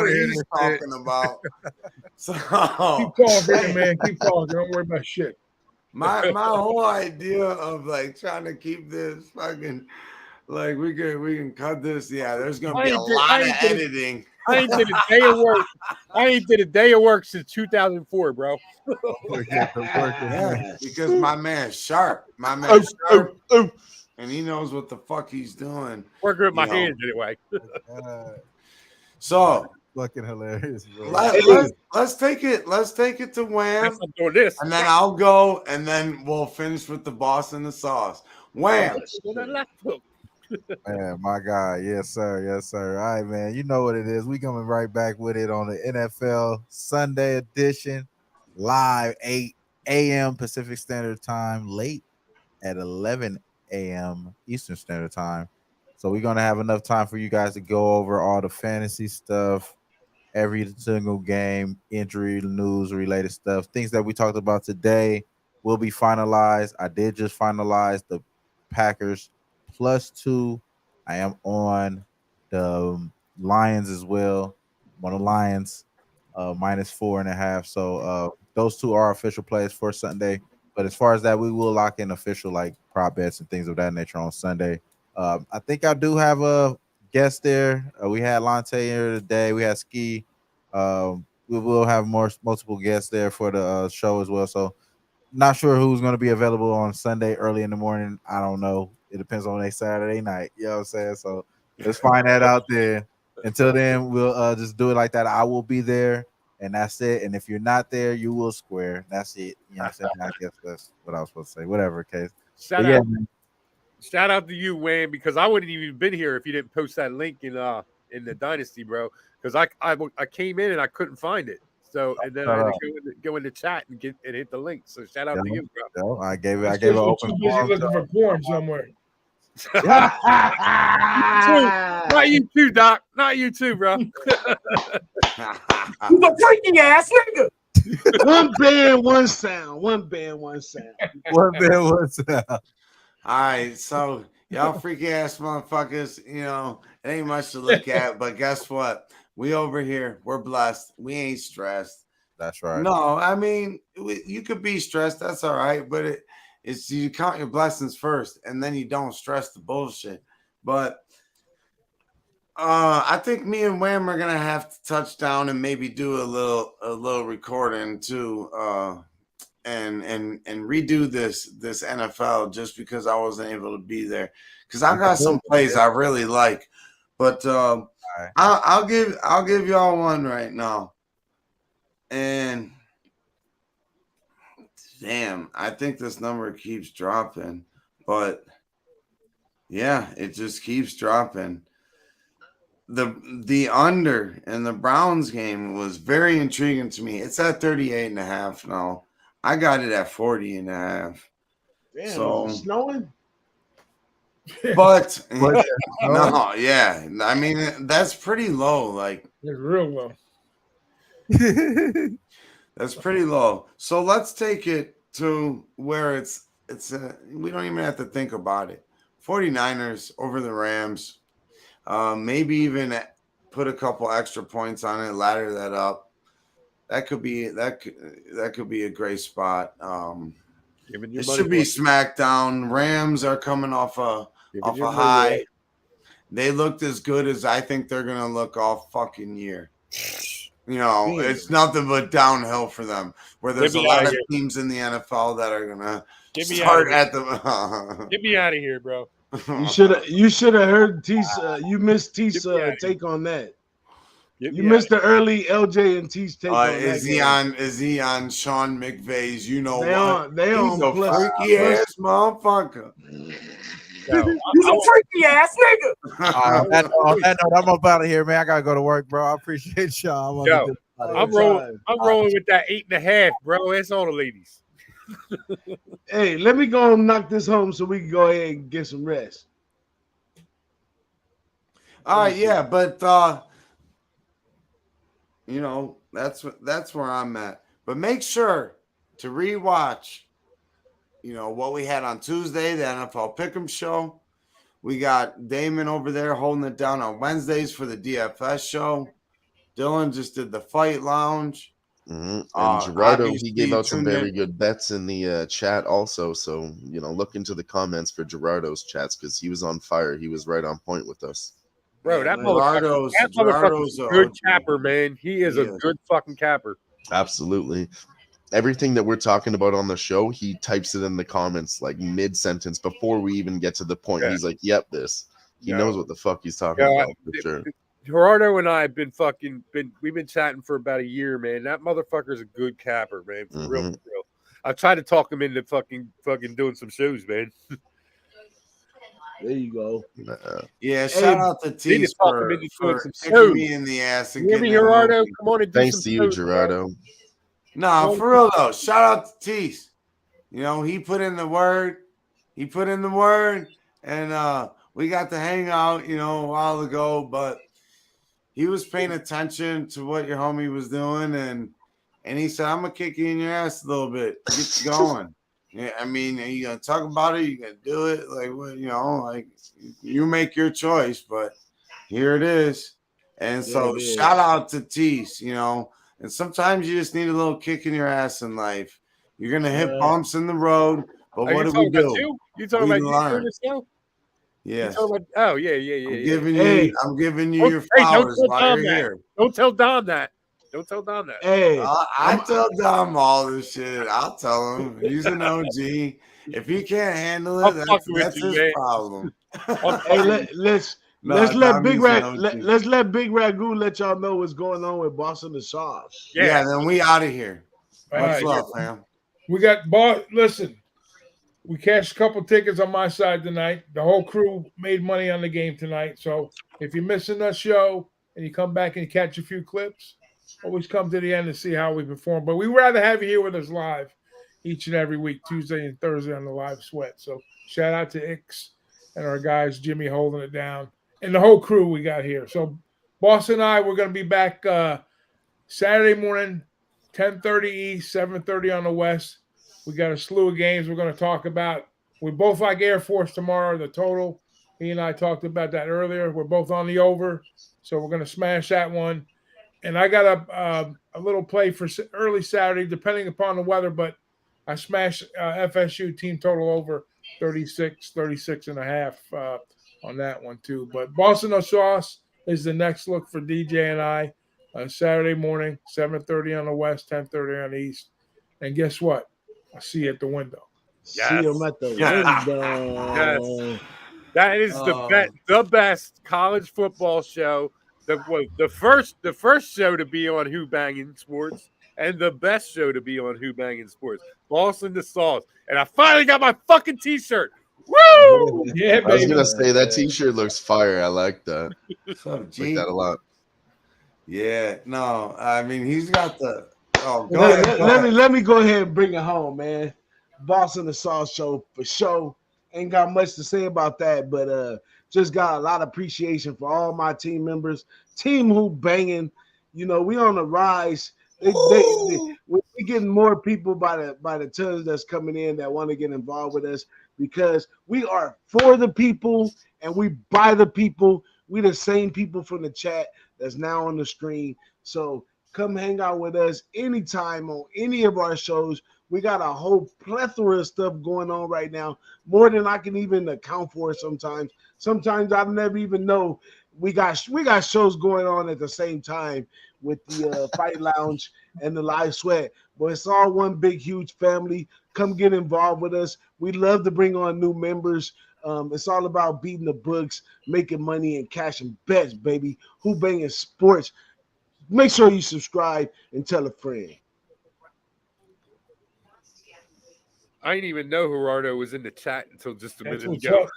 he's talking about. So keep talking, man. Keep talking. Don't worry about shit. My whole idea of like trying to keep this fucking Like we can cut this. Yeah, there's gonna I be a ain't did- lot I of ain't did it. editing. I ain't did a day of work. I ain't did a day of work since 2004, bro. Yeah, because my man's sharp. My man's sharp, and he knows what the fuck he's doing. Working with my You know. hands anyway. So fucking hilarious, bro. Let's take it. Let's take it to Wham. I'm doing this, and then I'll go, and then we'll finish with the boss and the sauce. Wham. Man, my guy. Yes, sir. Yes, sir. All right, man. You know what it is. We coming right back with it on the NFL Sunday edition, live 8 a.m. Pacific Standard Time, late at 11 a.m. Eastern Standard Time. So we're going to have enough time for you guys to go over all the fantasy stuff, every single game, injury news related stuff, things that we talked about today will be finalized. I did just finalize the Packers +2. I am on the Lions as well. I'm on the Lions -4.5. So those two are official plays for Sunday. But as far as that, we will lock in official like prop bets and things of that nature on Sunday. I think I do have a guest there. We had Lante here today. We had Ski. We will have multiple guests there for the show as well. So not sure who's going to be available on Sunday early in the morning. I don't know. It depends on a Saturday night. You know what I'm saying? So let's find that out there. Until then, we'll just do it like that. I will be there, and that's it. And if you're not there, you will square. That's it. You know what I'm saying? I guess that's what I was supposed to say. Whatever case. Shout out to you, Wayne, because I wouldn't even been here if you didn't post that link in the Dynasty, bro. Because I came in and I couldn't find it. So and then I had to go in the chat and hit the link. So shout out to you, bro. I gave an open forum. Looking for porn somewhere. Not you too, Doc. Not you too, bro. You a freaky ass nigga. One band, one sound. One band, one sound. One band, one sound. All right, so y'all freaky ass motherfuckers, you know, it ain't much to look at, but guess what? We over here, we're blessed. We ain't stressed. That's right. No, I mean, you could be stressed. That's all right, but it's you count your blessings first, and then you don't stress the bullshit. But I think me and Wham are gonna have to touch down and maybe do a little recording too, and redo this NFL just because I wasn't able to be there because I got some plays I really like, but I'll give y'all one right now, and damn, I think this number keeps dropping, but yeah, it just keeps dropping. The under in the Browns game was very intriguing to me. It's at 38.5 now. I got it at 40.5. Damn, so is it snowing? But no, yeah. I mean, that's pretty low. Like it's real low. That's pretty low. So let's take it to where it's we don't even have to think about it. 49ers over the Rams. Maybe even put a couple extra points on it, ladder that up. That could be a great spot. It should be SmackDown. Rams are coming off a high. They looked as good as I think they're gonna look all fucking year. You know, it's nothing but downhill for them. Where there's a lot of teams in the NFL that are gonna start at the. Get me out of here, bro. You should have heard T's. You missed T's take on that. You missed the early LJ and T's take on that. Is he on Sean McVay's? You know what? They He's on a freaky ass motherfucker. He's a freaky ass nigga. On that note, I'm up out of here, man. I gotta go to work, bro. I appreciate y'all. I'm rolling with that 8.5, bro. It's all the ladies. Hey, let me go and knock this home so we can go ahead and get some rest. All right, yeah, but you know, that's where I'm at. But make sure to rewatch, you know, what we had on Tuesday, the NFL Pick'em show. We got Damon over there holding it down on Wednesdays for the DFS show. Dylan just did the Fight Lounge. And Gerardo, he gave out some tuned very in. good bets in the chat also. So, look into the comments for Gerardo's chats because he was on fire. He was right on point with us. Bro, that Gerardo's motherfucker's a a good OG. capper, man. He is a good fucking capper. Absolutely. Everything that we're talking about on the show, he types it in the comments like mid-sentence before we even get to the point. Yeah. He's like, yep, this. He knows what the fuck he's talking Yeah, about for sure. Gerardo and I have we've been chatting for about a year, man. That motherfucker's a good capper, man. For real, for real. I tried to talk him into fucking doing some shows, man. There you go. Yeah, shout out to Tease for some kicking shows. me in the ass and You hear me, getting that Gerardo? movie. Come on and do Thanks some to you, shows, Gerardo. No, for real though. Shout out to Tease. He put in the word. He put in the word, and we got to hang out, a while ago. But he was paying attention to what your homie was doing, and he said, "I'm gonna kick you in your ass a little bit, get you going." Yeah, I mean, are you gonna talk about it? You gonna do it? Like what? Like you make your choice, but here it is. And so shout out to Tease, and sometimes you just need a little kick in your ass in life. You're gonna hit bumps in the road, but what do we do? You talking We about you learn. doing this show? Yes. Oh yeah. I'm giving you your flowers while you're here. Don't tell Don that. Don't tell Don that. Hey, I tell Dom all this shit. I'll tell him he's an OG. If he can't handle it, that's his problem. Hey, let's let Big Ragu let y'all know what's going on with Boston the Sauce. Yeah, then we out of here. Much right. love, fam. We got listen, we cashed a couple tickets on my side tonight. The whole crew made money on the game tonight. So if you're missing that show and you come back and catch a few clips, always come to the end and see how we perform. But we'd rather have you here with us live each and every week, Tuesday and Thursday on the Live Sweat. So shout out to Ix and our guys, Jimmy holding it down, and the whole crew we got here. So Boss and I, we're going to be back Saturday morning, 10:30 East, 7:30 on the West. We got a slew of games we're going to talk about. We both like Air Force tomorrow, the total. He and I talked about that earlier. We're both on the over, so we're going to smash that one. And I got a little play for early Saturday, depending upon the weather, but I smashed FSU team total over 36 and a half on that one too. But Boston No Sauce is the next look for DJ and I. Saturday morning, 7:30 on the West, 10:30 on the East. And guess what? I'll see you at the window. See him at the window. Yes. That is the best college football show. The first show to be on Who Bangin' Sports, and the best show to be on Who Bangin' Sports. Boston the Sauce. And I finally got my fucking t-shirt. Woo! Yeah, I was baby. gonna say that t-shirt looks fire. I like that. So, like that a lot. Yeah, no, I mean he's got the. Oh, go ahead. Let me go ahead and bring it home, man. Boston the Sauce show for sure. Ain't got much to say about that, but just got a lot of appreciation for all my team members. Team Who Bangin', we on the rise. We're getting more people by the tons that's coming in that want to get involved with us because we are for the people and we by the people. We the same people from the chat that's now on the screen. So come hang out with us anytime on any of our shows. We got a whole plethora of stuff going on right now, more than I can even account for sometimes. Sometimes I never even know we got shows going on at the same time with the Fight Lounge and the Live Sweat. But it's all one big, huge family. Come get involved with us. We love to bring on new members. It's all about beating the books, making money, and cashing bets, baby. Who Bangin' Sports. Make sure you subscribe and tell a friend. I didn't even know Gerardo was in the chat until just a minute ago.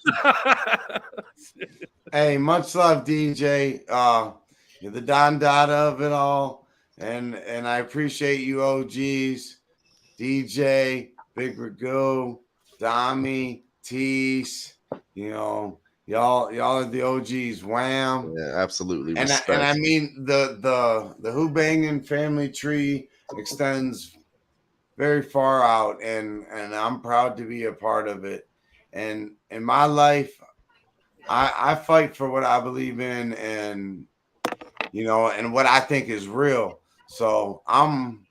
Hey, much love, DJ. You're the Don Dada of it all, and I appreciate you, OGs, DJ, Big Ragu, Dami, Tease. Y'all are the OGs. Wham! Yeah, absolutely. And I mean the Who Bangin' family tree extends very far out, and I'm proud to be a part of it. And in my life, I fight for what I believe in, and and what I think is real. So I'm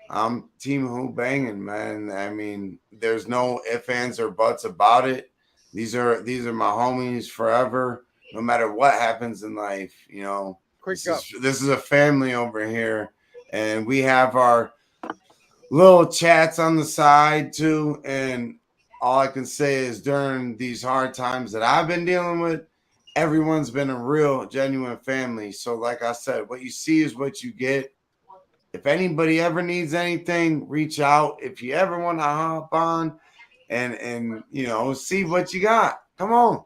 I'm Team Who Banging, man. I mean, there's no ifs, ands, or buts about it. These are my homies forever, no matter what happens in life. You know, this is a family over here, and we have our little chats on the side too. And all I can say is during these hard times that I've been dealing with, everyone's been a real, genuine family. So, like I said, what you see is what you get. If anybody ever needs anything, reach out. If you ever want to hop on and you know, see what you got, come on,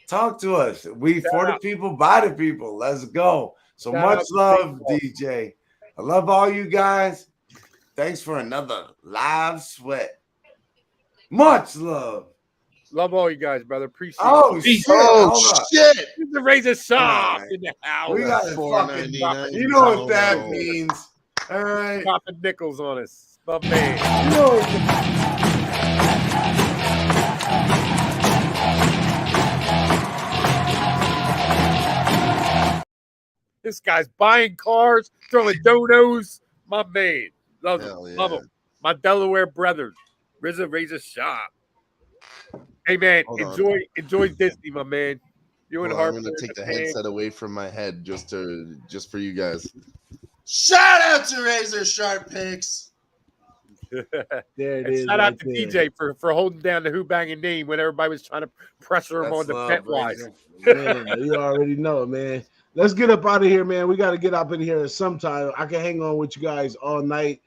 talk to us. We for the people, by the people. Let's go. So much love, DJ. I love all you guys. Thanks for another live sweat. Much love. Love all you guys, brother. Appreciate Oh, it. shit. shit. The razor shop Right. in the house. We got it fucking. You know what that means. All right. Dropping nickels on us. My man. This guy's buying cars, throwing donos. My man. Love him. Love him. My Delaware brothers. Razor Shop. Hey, man. Enjoy Disney, my man. You and I'm Harper. gonna take the headset away from my head just for you guys. Shout out to Razor Sharp Picks. There it And is. shout out to right DJ for holding down the Who Banging name when everybody was trying to pressure him on the pet wise. Man, you already know, man. Let's get up out of here, man. We got to get up in here sometime. I can hang on with you guys all night.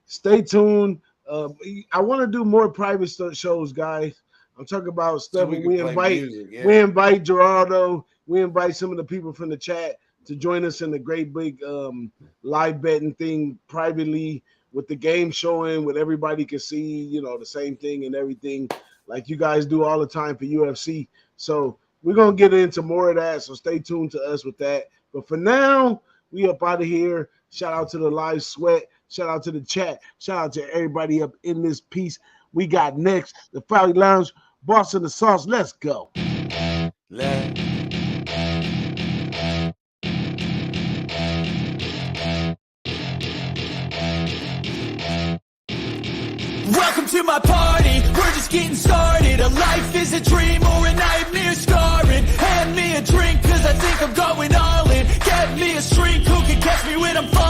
Stay tuned. I want to do more private shows, guys. I'm talking about stuff. So we invite Gerardo. We invite some of the people from the chat to join us in the great big live betting thing privately with the game showing, with everybody can see, you know, the same thing and everything like you guys do all the time for UFC. So we're going to get into more of that. So stay tuned to us with that. But for now, we up out of here. Shout out to the live sweat. Shout out to the chat. Shout out to everybody up in this piece. We got next the Fight Lounge, Boss in the Sauce. Let's go. Welcome to my party, we're just getting started. A life is a dream or a nightmare scarring. Hand me a drink cause I think I'm going all in. Get me a shrink who can catch me when I'm falling.